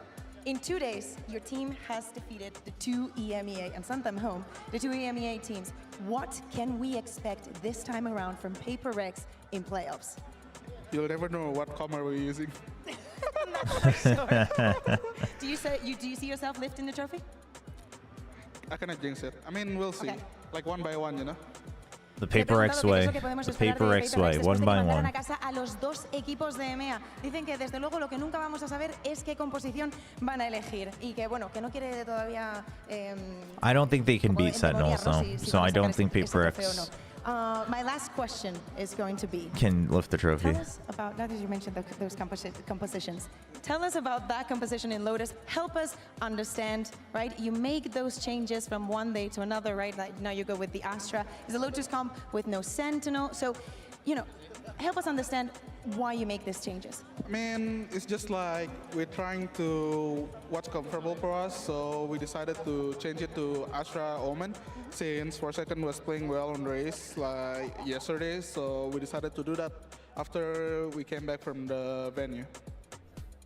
in 2 days, your team has defeated the 2 EMEA and sent them home, the 2 EMEA teams. What can we expect this time around from PaperX in playoffs? You'll never know what comma we're using. Do you see yourself lifting the trophy? I cannot jinx it. I mean, we'll see. Okay. Like one by one, The PaperX way. The PaperX way, one by one. A casa a los dos equipos de EMEA. Dicen que desde luego lo que nunca vamos a saber es qué composición van a elegir y que bueno, que no quiere todavía I don't think they can beat Sentinels though, so I don't think PaperX my last question is going to be can lift the trophy. Tell us about, now that you mentioned those compositions, tell us about that composition in Lotus. Help us understand, right? You make those changes from one day to another, right? Like now you go with the Astra. It's a Lotus comp with no Sentinel. So, help us understand why you make these changes. I mean, it's just like we're trying to what's comfortable for us, so we decided to change it to Astra Omen since 4Second was playing well on Race like yesterday, so we decided to do that after we came back from the venue.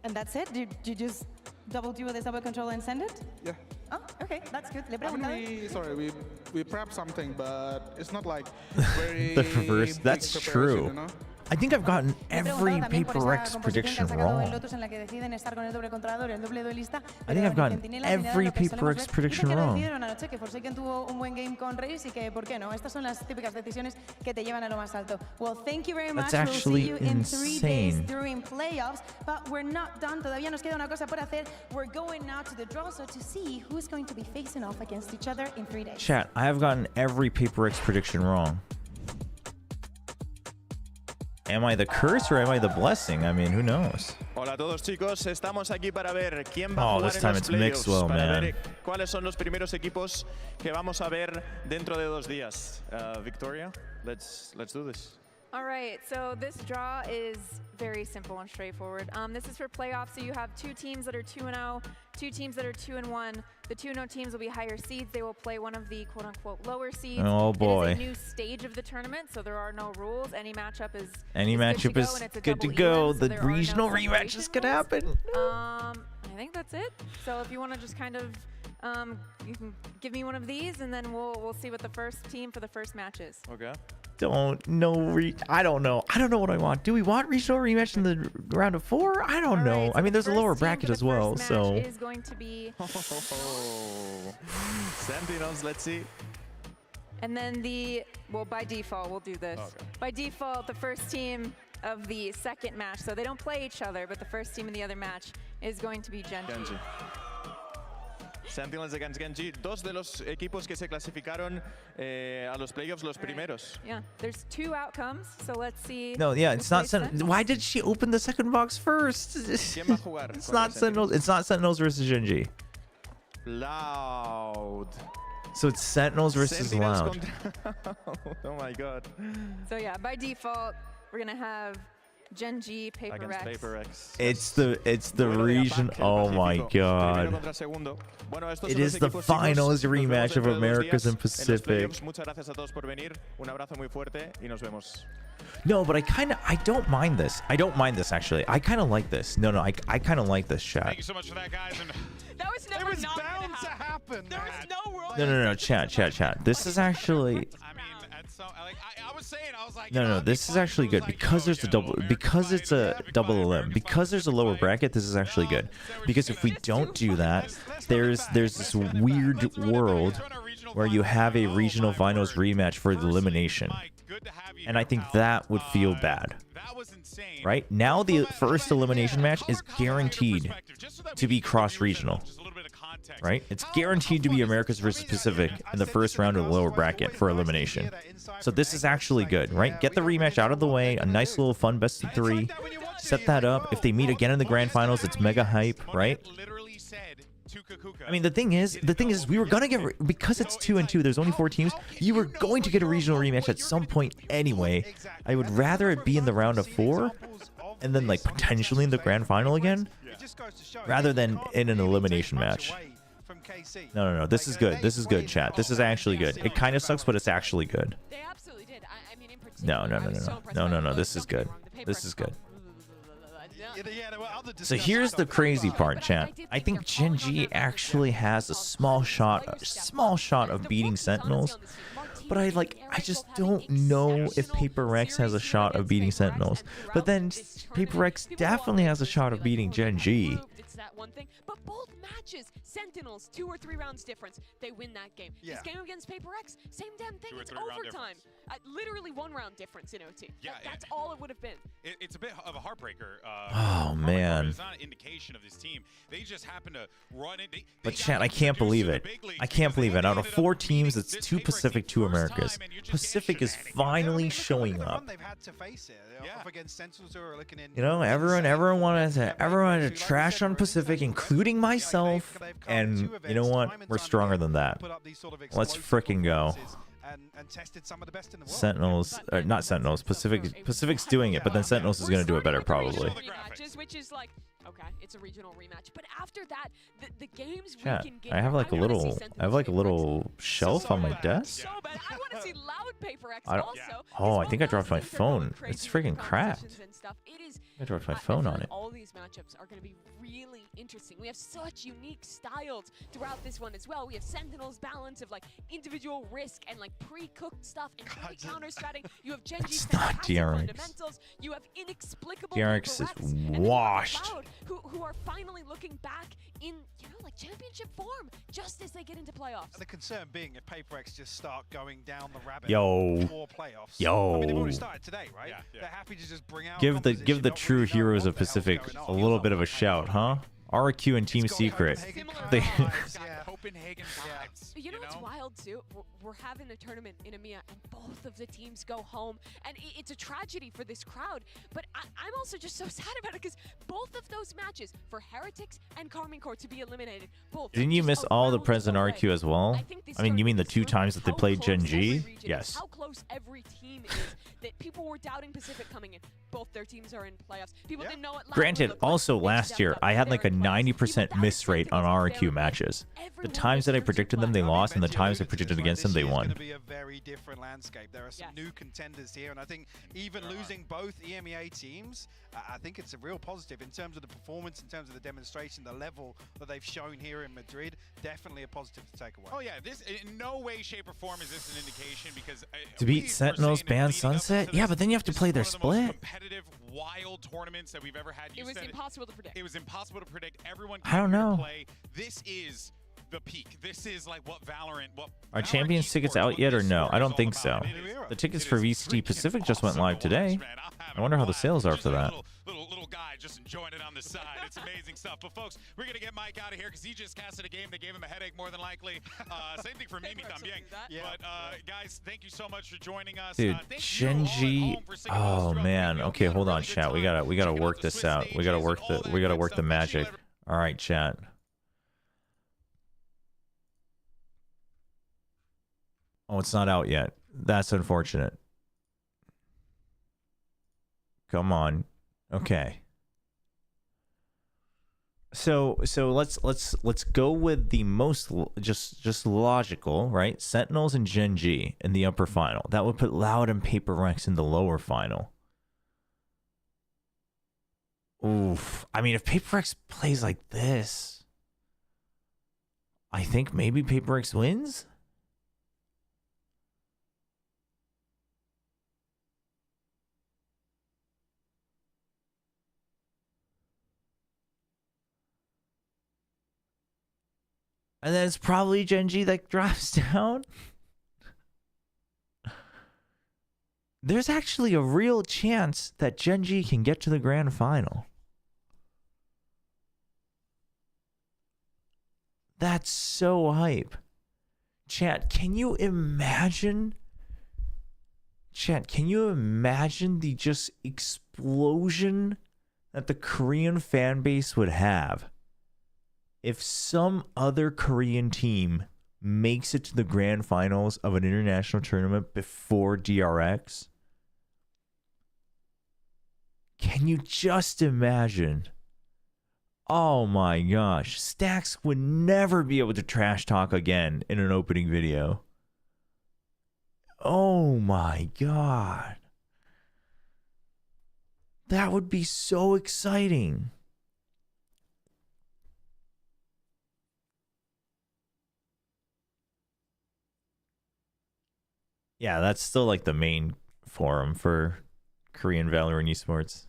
And that's it? Did you just double duo the double controller and send it? Yeah. Oh, okay, that's good. Le I mean, we prepped something, but it's not like very The reverse, that's big true. you know? I think I've gotten every PaperX prediction wrong. I think I've gotten every PaperX prediction wrong. Well, thank you very much. That's actually we'll see you in 3 days insane. during playoffs, but we're not done. Todavía nos queda una cosa por hacer. We're going now to the draw, so to see who's going to be facing off against each other in 3 days. Chat, I have gotten every PaperX prediction wrong. Am I the curse or am I the blessing? I mean, who knows? Hola a todos, chicos. Estamos aquí para ver quién va a jugar this en time los it's playoffs, Mixwell, para man. ver cuáles son los primeros equipos que vamos a ver dentro de 2 días. Victoria, let's do this. All right, so this draw is very simple and straightforward. This is for playoffs, so you have 2 teams that are 2-0, 2 teams that are 2-1. The 2-0 teams will be higher seeds. They will play one of the quote-unquote lower seeds. Oh boy. It is a new stage of the tournament, so there are no rules. Any matchup is good to go. The regional rematches could happen. I think that's it. So if you want to just kind of, you can give me one of these, and then we'll see what the first team for the first match is. Okay. Don't know. I don't know. I don't know what I want. Do we want regional rematch in the round of 4? I don't know. I mean, there's a lower bracket as well, so. Is going to be. Sentinels, let's see. And then by default, we'll do this. Okay. By default, the first team of the second match, so they don't play each other, but the first team in the other match is going to be Genji. Sentinels against Genji, 2 de los equipos que se clasificaron a los playoffs, los primeros. Yeah, there's 2 outcomes, so let's see. No, yeah, it's not Sentinels. Why did she open the second box first? ¿Quién va a jugar? It's not Sentinels. It's not Sentinels versus Genji. Loud. So it's Sentinels versus Sentinels Loud. Oh my god. So yeah, by default, we're gonna have Genji, PRX. It's the region. Oh my god. It is the finals rematch of Americas and Pacific. No, but I don't mind this. I don't mind this actually. I kind of like this. No, I kind of like this chat. Thank you so much for that, guys. And that was never bound to happen. There was no world. No, chat. This is actually. I was saying, I was like, No, this is actually good because there's a double. Because it's a double elim. Because there's a lower bracket. This is actually good. Because if we don't do that, there's this weird world where you have a regional finals rematch for the elimination, and I think that would feel bad. Right now, the first elimination match is guaranteed to be cross-regional. Right? It's guaranteed to be Americas versus Pacific in the first round of the lower bracket for elimination. So this is actually good, right? Get the rematch out of the way, a nice little fun best of 3. Set that up. If they meet again in the grand finals, it's mega hype, right? I mean, the thing is, we were gonna get, because it's 2-2, there's only 4 teams, you were going to get a regional rematch at some point anyway. I would rather it be in the round of 4 and then like potentially in the grand final again, rather than in an elimination match. No, this is good. This is good, chat. This is actually good. It kind of sucks, but it's actually good. They absolutely did. I mean, in particular, No. This is good. This is good. So here's the crazy part, chat. I think Genji actually has a small shot of beating Sentinels, but I just don't know if PRX has a shot of beating Sentinels. But then PRX definitely has a shot of beating Genji. It's that one thing, but both matches, Sentinels, 2 or 3 rounds difference, they win that game. Yeah. This game against PRX, same damn thing. It's overtime. Literally 1 round difference in OT. Yeah, that's all it would have been. It's a bit of a heartbreaker. Oh man. It's not an indication of this team. They just happen to run it. But chat, I can't believe it. I can't believe it. Out of 4 teams, it's 2 Pacific, 2 Americas. Pacific is finally showing up. You know, everyone wanted to trash on Pacific, including myself. And you know what? We're stronger than that. Let's fricking go. Sentinels, not Sentinels. Pacific's doing it, but then Sentinels is gonna do it better probably. Which is like, okay, it's a regional rematch. But after that, the games Chat, we can get. I have like a little shelf on my desk. So bad. I want to see Loud PRX also. Oh, I think I dropped my phone. It's freaking cracked. I dropped my phone on it. All these matchups are going to be really interesting. We have such unique styles throughout this one as well. We have Sentinel's balance of like individual risk and like pre-cooked stuff and counter stratting. You have Genji's fundamentals. You have inexplicable PRX is washed. Who are finally looking back in, you know, like championship form just as they get into playoffs. The concern being if PRX just start going down the rabbit for playoffs. I mean, they've already started today, right? Yeah. They're happy to just bring out Give the true heroes of Pacific a little bit of a shout, huh? RQ and Team Secret. Copenhagen vibes. You know what's wild too? We're having a tournament in EMEA and both of the teams go home, and it's a tragedy for this crowd. But I'm also just so sad about it because both of those matches for Heretics and Carmine Corps to be eliminated. Didn't you miss all the President RQ as well? I mean, you mean the 2 times that they played Genji? Yes. How close every team is that people were doubting Pacific coming in. Both their teams are in playoffs. People didn't know what Loud Granted, would look like. also They last stepped year, up. I had They're like a in playoffs. 90% miss rate on RRQ matches. The times that I predicted them, they lost, and the times I predicted against them, they It's won. going to be a very different landscape. There are some new contenders here, and I think even losing both EMEA teams, I think it's a real positive in terms of the performance, in terms of the demonstration, the level that they've shown here in Madrid. Definitely a positive to take away. Oh yeah, this in no way, shape, or form is this an indication because To beat Sentinels, ban Sunset? Yeah, but then you have to play their split. competitive, wild tournaments that we've ever had. It was impossible to predict. It was impossible to predict. Everyone I don't came here to know. play. This is the peak. This is like what Valorant. Are Champions tickets out yet or no? I don't think so. The tickets for VCT Pacific just went live today. I wonder how the sales are for that. Little guy just enjoying it on the side. It's amazing stuff. But folks, we're gonna get Mike out of here because he just casted a game that gave him a headache more than likely. Same thing for Mimi también. But guys, thank you so much for joining us. Dude, Genji. Oh man. Okay, hold on, chat. We gotta work this out. We gotta work the magic. All right, chat. Oh, it's not out yet. That's unfortunate. Come on. Okay. So let's go with the most just logical, right? Sentinels and Genji in the upper final. That would put Loud and PRX in the lower final. Oof. I mean, if PRX plays like this, I think maybe PRX wins. And then it's probably Genji that drops down. There's actually a real chance that Genji can get to the grand final. That's so hype. Chat, can you imagine? Chat, can you imagine the just explosion that the Korean fan base would have if some other Korean team makes it to the grand finals of an international tournament before DRX? Can you just imagine? Oh my gosh. Stacks would never be able to trash talk again in an opening video. Oh my god. That would be so exciting. Yeah, that's still like the main forum for Korean Valorant esports.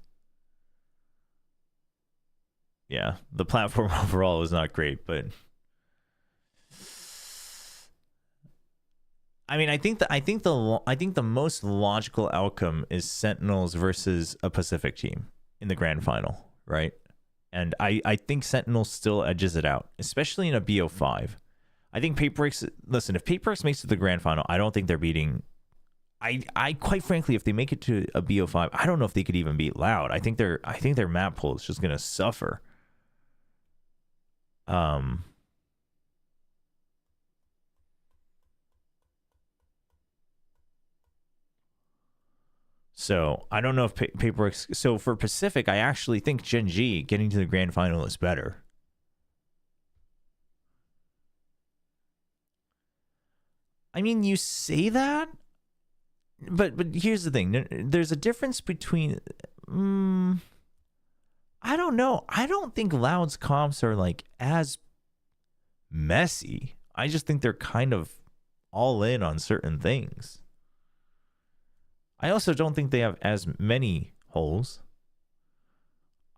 Yeah, the platform overall is not great, but I mean, I think the most logical outcome is Sentinels versus a Pacific team in the grand final, right? And I think Sentinels still edges it out, especially in a BO5. I think PRX, listen, if PRX makes it to the grand final, I don't think they're beating. I quite frankly, if they make it to a BO5, I don't know if they could even beat Loud. I think their map pool is just gonna suffer. So I don't know if PRX. So for Pacific, I actually think Genji getting to the grand final is better. I mean, you say that, but here's the thing. There's a difference between. I don't know. I don't think Loud's comps are like as messy. I just think they're kind of all in on certain things. I also don't think they have as many holes.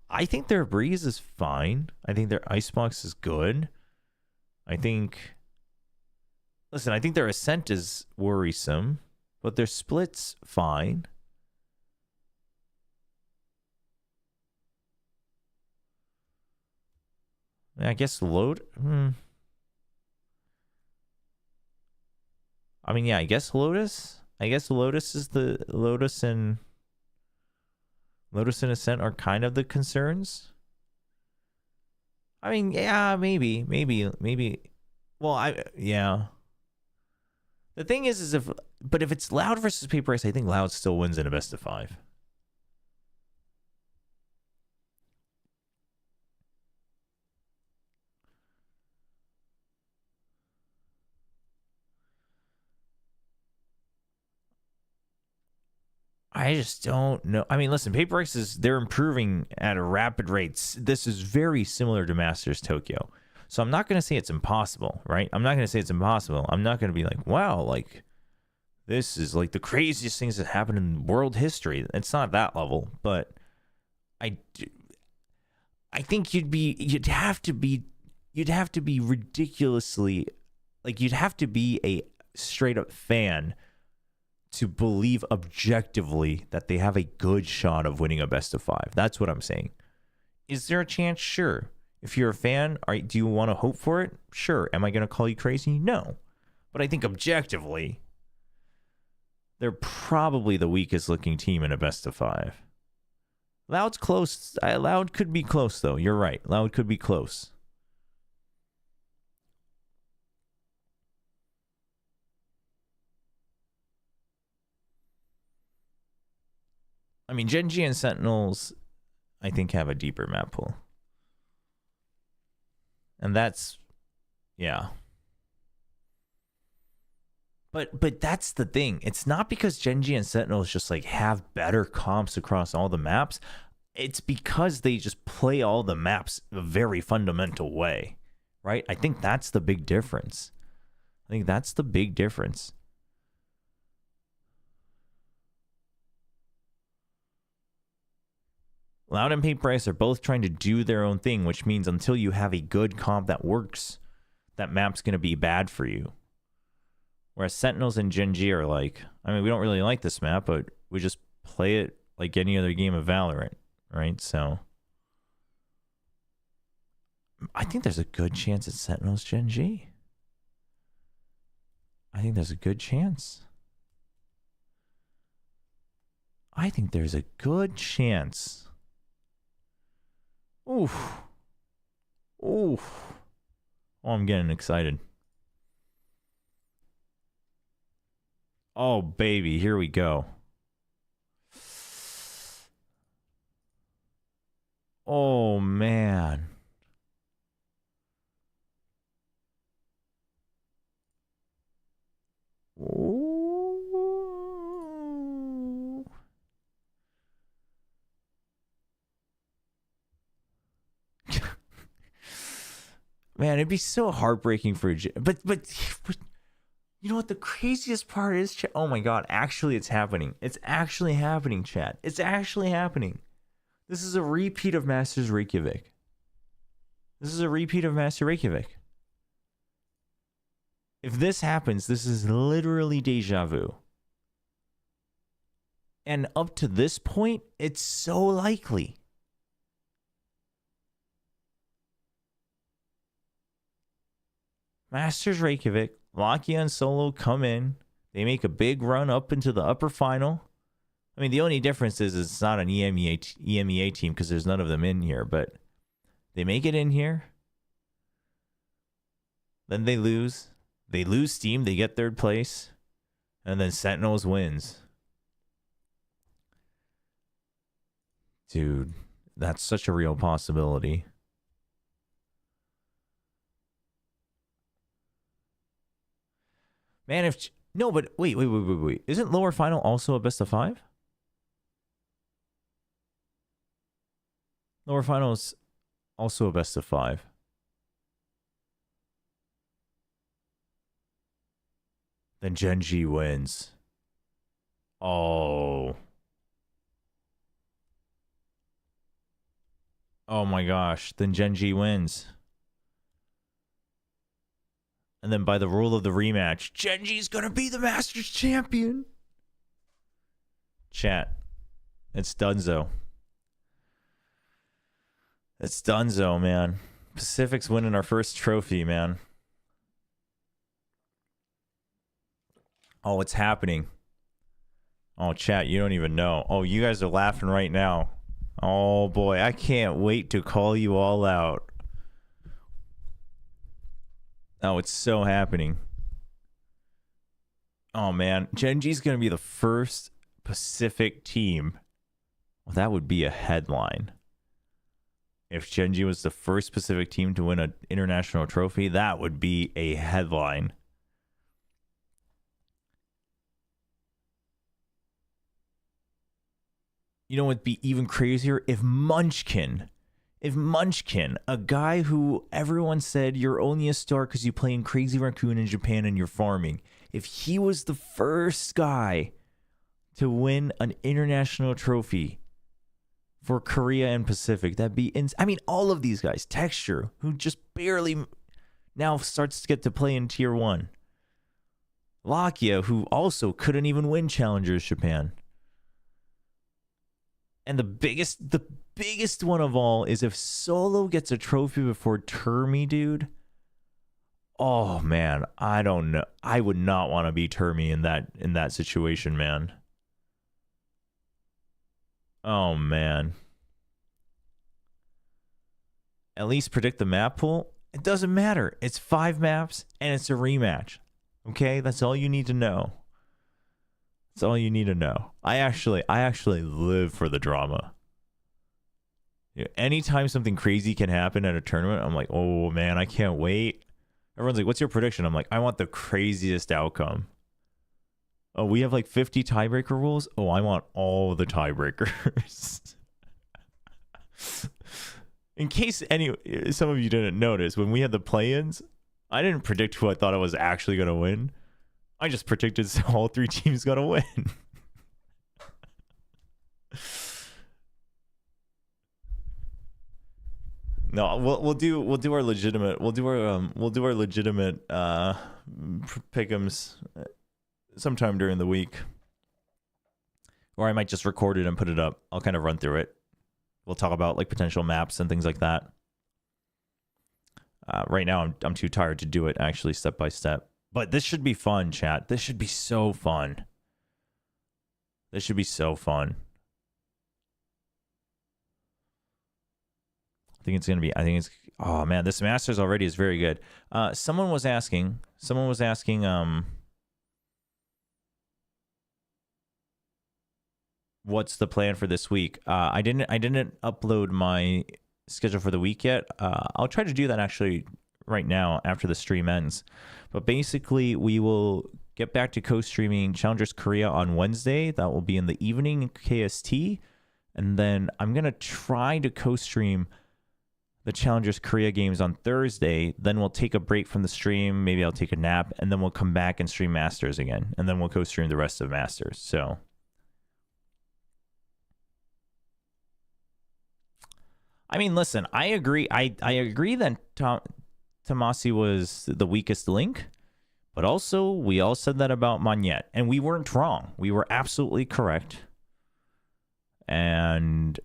I think their Breeze is fine. I think their Icebox is good. Listen, I think their Ascent is worrisome, but their Split's fine. I guess Load. I mean, yeah, I guess Lotus. I guess Lotus is the Lotus and Ascent are kind of the concerns. I mean, yeah, maybe. Well, yeah. The thing is if it's Loud versus PRX, I think Loud still wins in a best of 5. I just don't know. I mean, listen, PRX they're improving at a rapid rate. This is very similar to Masters Tokyo. So I'm not going to say it's impossible, right? I'm not going to say it's impossible. I'm not going to be like, wow, like this is like the craziest things that happened in world history. It's not that level, but I think you'd have to be ridiculously, like you'd have to be a straight up fan to believe objectively that they have a good shot of winning a best of 5. That's what I'm saying. Is there a chance? Sure. If you're a fan, do you want to hope for it? Sure. Am I going to call you crazy? No. But I think objectively, they're probably the weakest looking team in a best of 5. Loud's close. Loud could be close, though. You're right. Loud could be close. I mean, Gen G and Sentinels, I think, have a deeper map pool. And that's, yeah. But that's the thing. It's not because Gen G and Sentinels just like have better comps across all the maps. It's because they just play all the maps a very fundamental way, right? I think that's the big difference. Loud and PRX are both trying to do their own thing, which means until you have a good comp that works, that map's going to be bad for you. Whereas Sentinels and Gen G are like, I mean, we don't really like this map, but we just play it like any other game of Valorant, right? So I think there's a good chance it's Sentinels Gen G. I think there's a good chance. Oof. Oh, I'm getting excited. Oh, baby, here we go. Oh, man. Ooh. Man, it'd be so heartbreaking for but you know what the craziest part is? Oh my god, actually it's happening. It's actually happening, chat. It's actually happening. This is a repeat of Masters Reykjavik. If this happens, this is literally deja vu. And up to this point, it's so likely. Masters Reykjavik, Lakia and Solo come in. They make a big run up into the upper final. I mean, the only difference is it's not an EMEA team because there's none of them in here, but they make it in here. Then they lose. They lose steam. They get third place. And then Sentinels wins. Dude, that's such a real possibility. Man, if... No, but wait. Isn't lower final also a best of 5? Lower final is also a best of 5. Then Gen G wins. Oh. Oh my gosh. Then Gen G wins. And then by the rule of the rematch, Gen G's gonna be the Masters champion. Chat. It's donezo. It's donezo, man. Pacific's winning our first trophy, man. Oh, it's happening. Oh, chat, you don't even know. Oh, you guys are laughing right now. Oh, boy. I can't wait to call you all out. Oh, it's so happening. Oh man, Gen.G's gonna be the first Pacific team. Well, that would be a headline. If Gen.G was the first Pacific team to win an international trophy, that would be a headline. You know what would be even crazier? If Munchkin, a guy who everyone said you're only a star because you play in Crazy Raccoon in Japan and you're farming, if he was the first guy to win an international trophy for Korea and Pacific, that'd be I mean, all of these guys, Texture, who just barely now starts to get to play in Tier 1. Lakia, who also couldn't even win Challengers Japan. And the biggest one of all is if Solo gets a trophy before Termi, dude. Oh man, I don't know. I would not want to be Termi in that situation, man. Oh man. At least predict the map pool. It doesn't matter. It's 5 maps and it's a rematch. Okay? That's all you need to know. That's all you need to know. I actually live for the drama. Anytime something crazy can happen at a tournament, I'm like, oh man, I can't wait. Everyone's like, what's your prediction? I'm like, I want the craziest outcome. Oh, we have like 50 tiebreaker rules? Oh, I want all the tiebreakers. In case some of you didn't notice, when we had the play-ins, I didn't predict who I thought I was actually going to win. I just predicted all 3 teams going to win. No, we'll do our legitimate pick'ems sometime during the week, or I might just record it and put it up. I'll kind of run through it. We'll talk about like potential maps and things like that. Right now, I'm too tired to do it actually step by step. But this should be fun, chat. This should be so fun. This should be so fun. I think it's oh man, this Masters already is very good. Someone was asking what's the plan for this week? I didn't upload my schedule for the week yet. I'll try to do that actually right now after the stream ends. But basically, we will get back to co-streaming Challengers Korea on Wednesday. That will be in the evening in KST. And then I'm going to try to co-stream the Challengers Korea games on Thursday. Then we'll take a break from the stream. Maybe I'll take a nap. And then we'll come back and stream Masters again. And then we'll co-stream the rest of Masters. So I mean, listen, I agree. I agree that Tomasi was the weakest link, but also we all said that about Magnet, and we weren't wrong. We were absolutely correct. And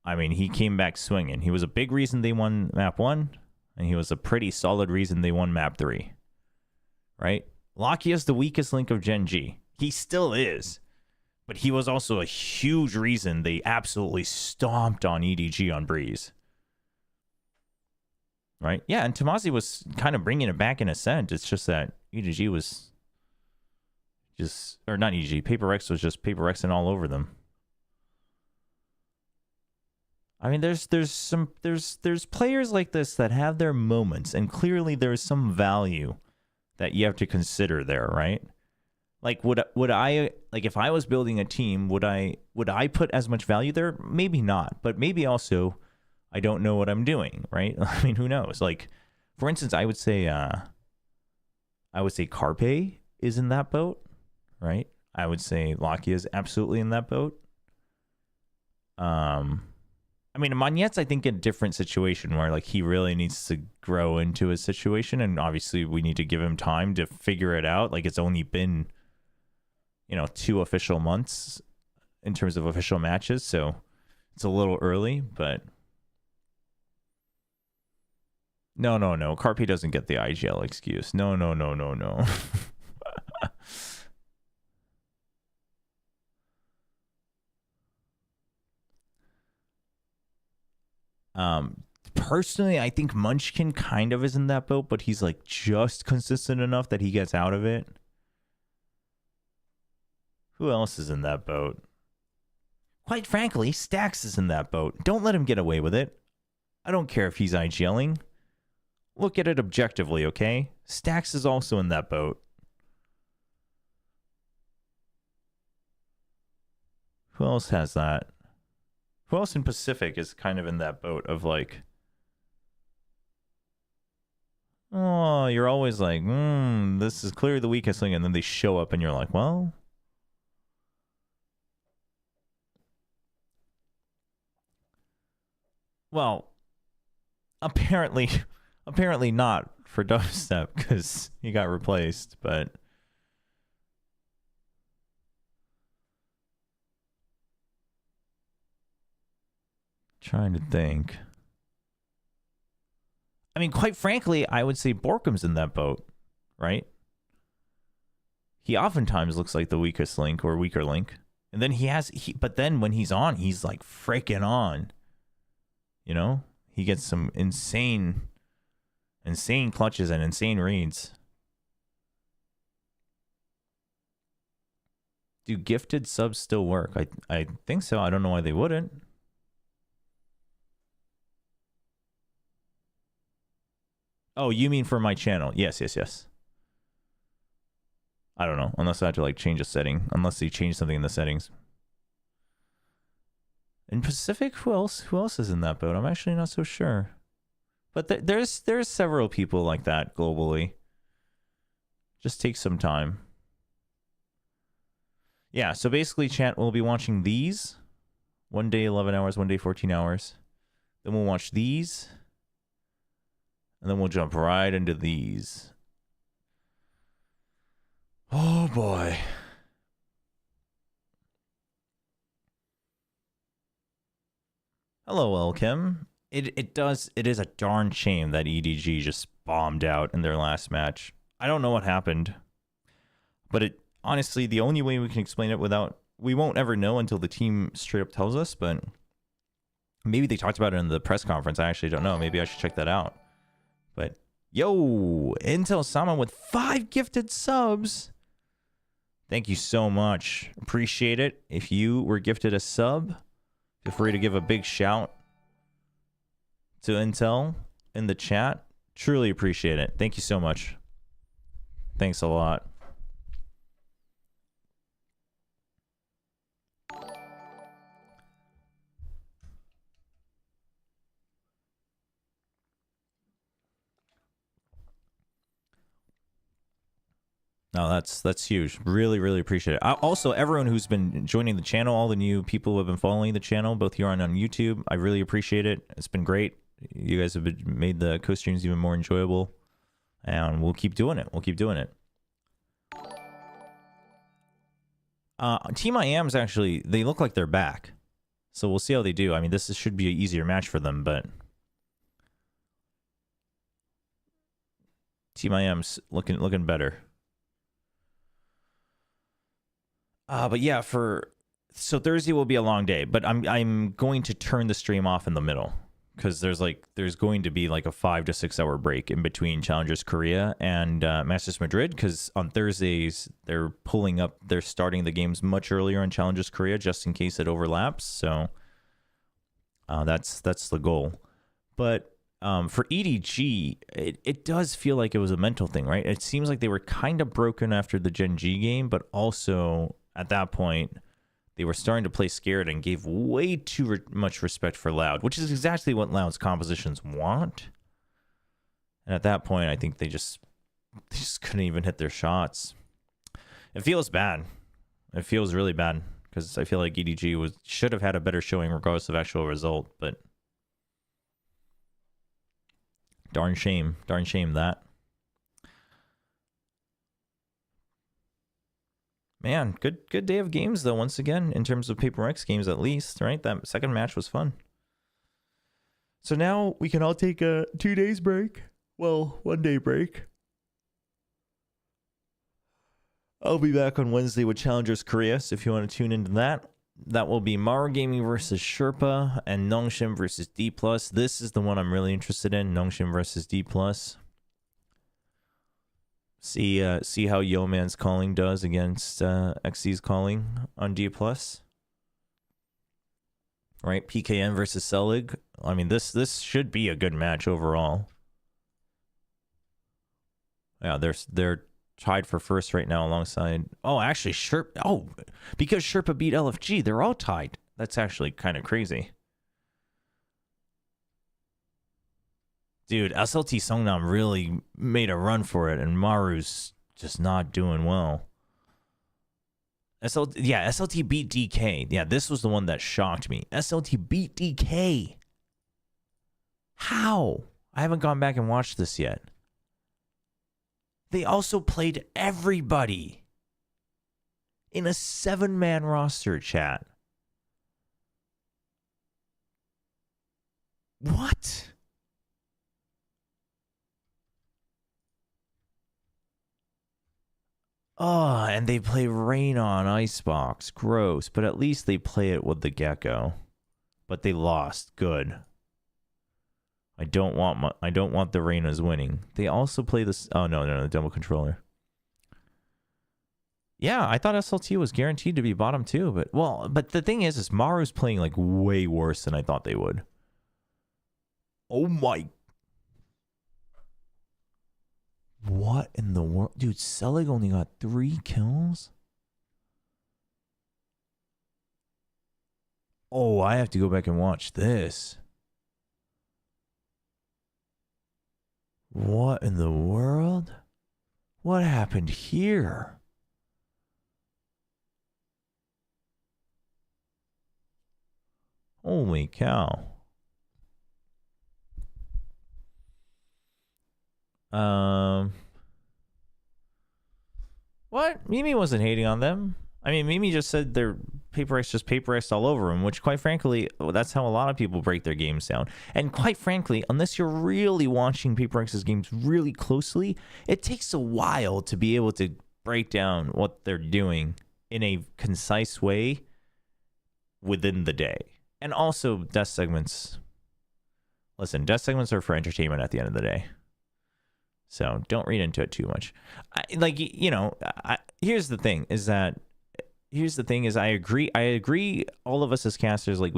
I mean, he came back swinging. He was a big reason they won map 1, and he was a pretty solid reason they won map 3. Right? Lakia's the weakest link of Gen.G. He still is. But he was also a huge reason they absolutely stomped on EDG on Breeze. Right? Yeah, and Tomasi was kind of bringing it back in a sense. It's just that EDG was just, or not EDG, PRX was just PRXing all over them. I mean, there's players like this that have their moments, and clearly there's some value that you have to consider there, right? Like, would I, like, if I was building a team, would I put as much value there? Maybe not, but maybe also I don't know what I'm doing, right? I mean, who knows? Like, for instance, I would say Carpe is in that boat, right? I would say Lakia is absolutely in that boat. I mean, Magnet's, I think, a different situation where, like, he really needs to grow into his situation, and obviously we need to give him time to figure it out. Like, it's only been, 2 official months in terms of official matches, so it's a little early, but no. Carpe doesn't get the IGL excuse. No. Personally, I think Munchkin kind of is in that boat, but he's like just consistent enough that he gets out of it. Who else is in that boat? Quite frankly, Stax is in that boat. Don't let him get away with it. I don't care if he's IGLing. Look at it objectively, okay? Stax is also in that boat. Who else has that? Who else in Pacific is kind of in that boat of like, oh, you're always like, this is clearly the weakest thing, and then they show up and you're like, well, apparently not for Dubstep because he got replaced, but trying to think. I mean, quite frankly, I would say Borkum's in that boat, right? He oftentimes looks like the weakest link or weaker link. And then but then when he's on, he's like freaking on. You know? He gets some insane clutches and insane reads. Do gifted subs still work? I think so. I don't know why they wouldn't. Oh, you mean for my channel? Yes. I don't know. Unless I have to like change a setting. Unless they change something in the settings. In Pacific, who else is in that boat? I'm actually not so sure. But there's several people like that globally. Just take some time. Yeah, so basically, chat, we'll be watching these. One day 11 hours, one day 14 hours. Then we'll watch these. And then we'll jump right into these. Oh boy. Hello, Elkim. It is a darn shame that EDG just bombed out in their last match. I don't know what happened. But honestly, the only way we can explain it we won't ever know until the team straight up tells us, but maybe they talked about it in the press conference. I actually don't know. Maybe I should check that out. But yo, Intel Sama with 5 gifted subs. Thank you so much. Appreciate it. If you were gifted a sub, feel free to give a big shout to Intel in the chat. Truly appreciate it. Thank you so much. Thanks a lot. No, that's huge. Really appreciate it. Also, everyone who's been joining the channel, all the new people who have been following the channel, both here and on YouTube, I really appreciate it. It's been great. You guys have made the co-streams even more enjoyable, and we'll keep doing it. Team IAM's actually, they look like they're back, so we'll see how they do. I mean, this should be an easier match for them, but Team IAM's looking better. But yeah, so Thursday will be a long day, but I'm going to turn the stream off in the middle because there's going to be like a 5 to 6 hour break in between Challengers Korea and Masters Madrid, because on Thursdays they're starting the games much earlier in Challengers Korea just in case it overlaps. So that's the goal. But for EDG, it does feel like it was a mental thing, right? It seems like they were kind of broken after the Gen G game, but also at that point, they were starting to play scared and gave way too much respect for Loud, which is exactly what Loud's compositions want. And at that point, I think they just couldn't even hit their shots. It feels bad. It feels really bad because I feel like EDG should have had a better showing regardless of actual result, but darn shame that. Man, good day of games though, once again, in terms of PRX games at least, right? That second match was fun. So now we can all take a 2 days break. Well, 1 day break. I'll be back on Wednesday with Challengers Korea, so if you want to tune into that. That will be Mara Gaming versus Sherpa and Nongshim versus D+. This is the one I'm really interested in, Nongshim versus D+. See how Yeoman's calling does against XC's calling on D+. Right, PKN versus Selig. I mean, this should be a good match overall. Yeah, they're tied for first right now alongside. Oh, actually, Sherpa. Oh, because Sherpa beat LFG, they're all tied. That's actually kind of crazy. Dude, SLT Songnam really made a run for it, and Maru's just not doing well. SLT beat DK. Yeah, this was the one that shocked me. SLT beat DK. How? I haven't gone back and watched this yet. They also played everybody in a 7-man roster, chat. What? Oh, and they play Rain on Icebox. Gross. But at least they play it with the Gecko. But they lost. Good. I don't want the Reynas winning. They also play this. Oh no, the double controller. Yeah, I thought SLT was guaranteed to be bottom too, but the thing is Maru's playing like way worse than I thought they would. Oh my. What in the world? Dude, Selig only got 3 kills? Oh, I have to go back and watch this. What in the world? What happened here? Holy cow. What? Mimi wasn't hating on them. I mean, Mimi just said they're PRX just PRX all over them, which quite frankly, that's how a lot of people break their games down. And quite frankly, unless you're really watching PRX's games really closely, it takes a while to be able to break down what they're doing in a concise way within the day. And also, death segments. Listen, death segments are for entertainment at the end of the day. So don't read into it too much. Here's the thing is I agree. All of us as casters, like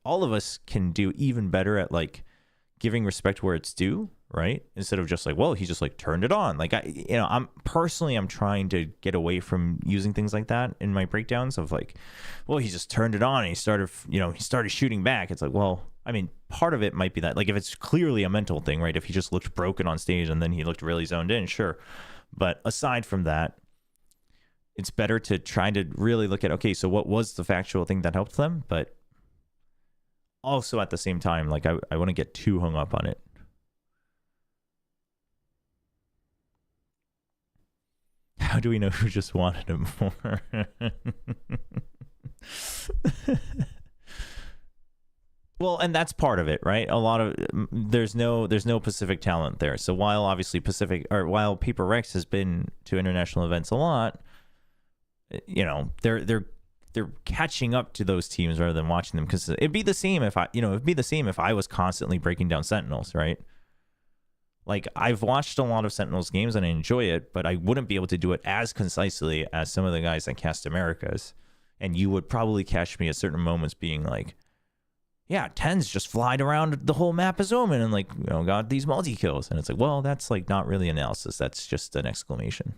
all of us can do even better at like giving respect where it's due, right? Instead of just like, well, he just like turned it on. Like I'm trying to get away from using things like that in my breakdowns of like, well, he just turned it on and he started shooting back. It's like, well, I mean, part of it might be that, like, if it's clearly a mental thing, right? If he just looked broken on stage and then he looked really zoned in, sure. But aside from that, it's better to try to really look at, okay, so what was the factual thing that helped them? But also at the same time, like, I want to get too hung up on it. How do we know who just wanted him more? Well, and that's part of it, right? A lot of there's no Pacific talent there. So while obviously while PRX has been to international events a lot, they're catching up to those teams rather than watching them, because it'd be the same if I was constantly breaking down Sentinels, right? Like, I've watched a lot of Sentinels games and I enjoy it, but I wouldn't be able to do it as concisely as some of the guys that cast Americas. And you would probably catch me at certain moments being like, yeah, 10's just flied around the whole map as Omen and like, got these multi-kills. And it's like, well, that's like not really analysis. That's just an exclamation.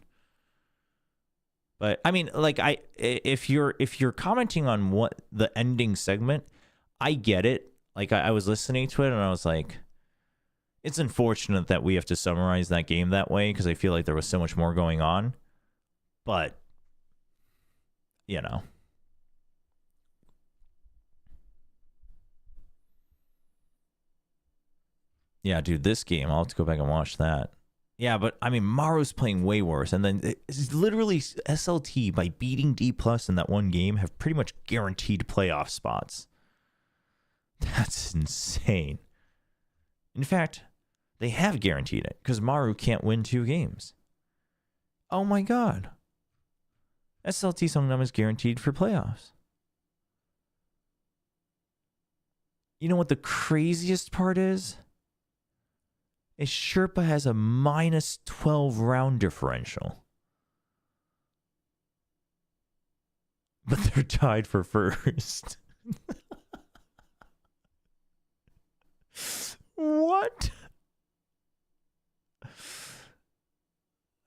But I mean, like, if you're commenting on what the ending segment, I get it. Like, I was listening to it and I was like, it's unfortunate that we have to summarize that game that way, because I feel like there was so much more going on. But, yeah, dude, this game, I'll have to go back and watch that. Yeah, but I mean, Maru's playing way worse. And then it's literally SLT, by beating D+ in that one game, have pretty much guaranteed playoff spots. That's insane. In fact, they have guaranteed it, because Maru can't win 2 games. Oh my god. SLT Songnam is guaranteed for playoffs. You know what the craziest part is? is Sherpa has a -12 round differential. But they're tied for first. What?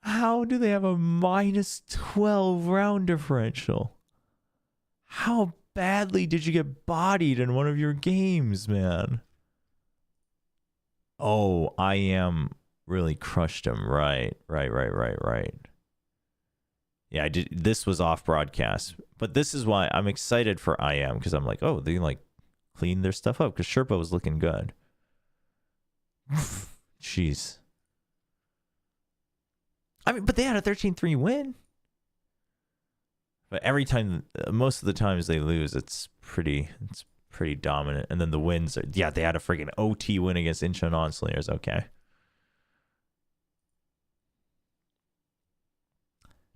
How do they have a -12 round differential? How badly did you get bodied in one of your games, man? Oh, I am really crushed him. Right. Yeah, I did. This was off broadcast, but this is why I'm excited for IM, because I'm like, oh, they like cleaned their stuff up because Sherpa was looking good. Jeez. I mean, but they had a 13-3 win. But every time, most of the times they lose, it's pretty dominant. And then the wins are, yeah, they had a freaking OT win against Incheon Non-Slayers. Okay.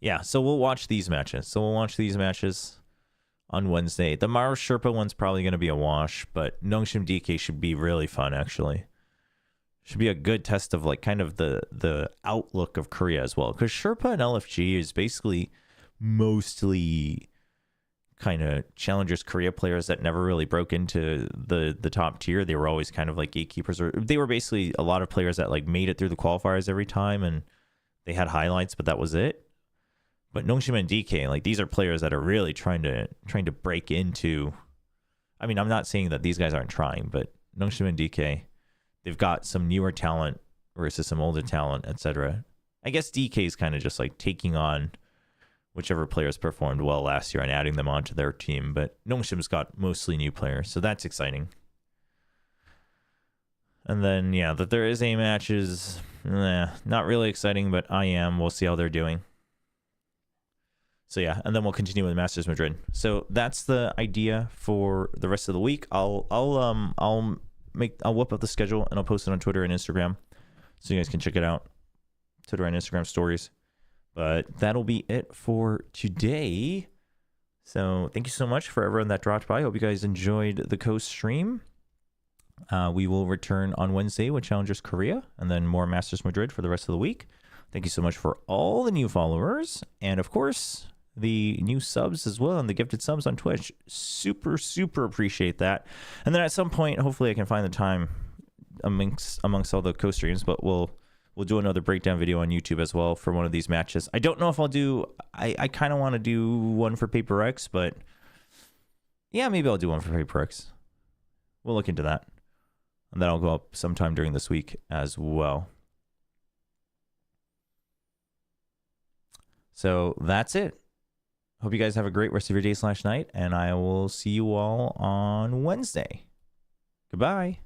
Yeah, so we'll watch these matches. On Wednesday. The Maro Sherpa one's probably going to be a wash, but Nongshim DK should be really fun, actually. Should be a good test of like kind of the outlook of Korea as well. Because Sherpa and LFG is basically mostly kind of Challengers Korea players that never really broke into the top tier. They were always kind of like gatekeepers. Or they were basically a lot of players that like made it through the qualifiers every time and they had highlights, but that was it. But Nongshim and DK, like these are players that are really trying to break into. I mean, I'm not saying that these guys aren't trying, but Nongshim and DK, they've got some newer talent versus some older talent, etc. I guess DK is kind of just like taking on whichever players performed well last year and adding them onto their team. But Nongshim's got mostly new players, so that's exciting. And then, yeah, that there is A matches, not really exciting, but we'll see how they're doing. So yeah, and then we'll continue with Masters Madrid. So that's the idea for the rest of the week. I'll whip up the schedule and I'll post it on Twitter and Instagram, so you guys can check it out. Twitter and Instagram stories. But that'll be it for today. So thank you so much for everyone that dropped by. Hope you guys enjoyed the co-stream. We will return on Wednesday with Challengers Korea and then more Masters Madrid for the rest of the week. Thank you so much for all the new followers and of course the new subs as well and the gifted subs on Twitch. Super appreciate that. And then at some point, hopefully I can find the time amongst all the co-streams, but we'll do another breakdown video on YouTube as well for one of these matches. I don't know if I'll do, I kind of want to do one for PRX, but yeah, maybe I'll do one for PRX. We'll look into that. And that'll go up sometime during this week as well. So that's it. Hope you guys have a great rest of your day / night, and I will see you all on Wednesday. Goodbye.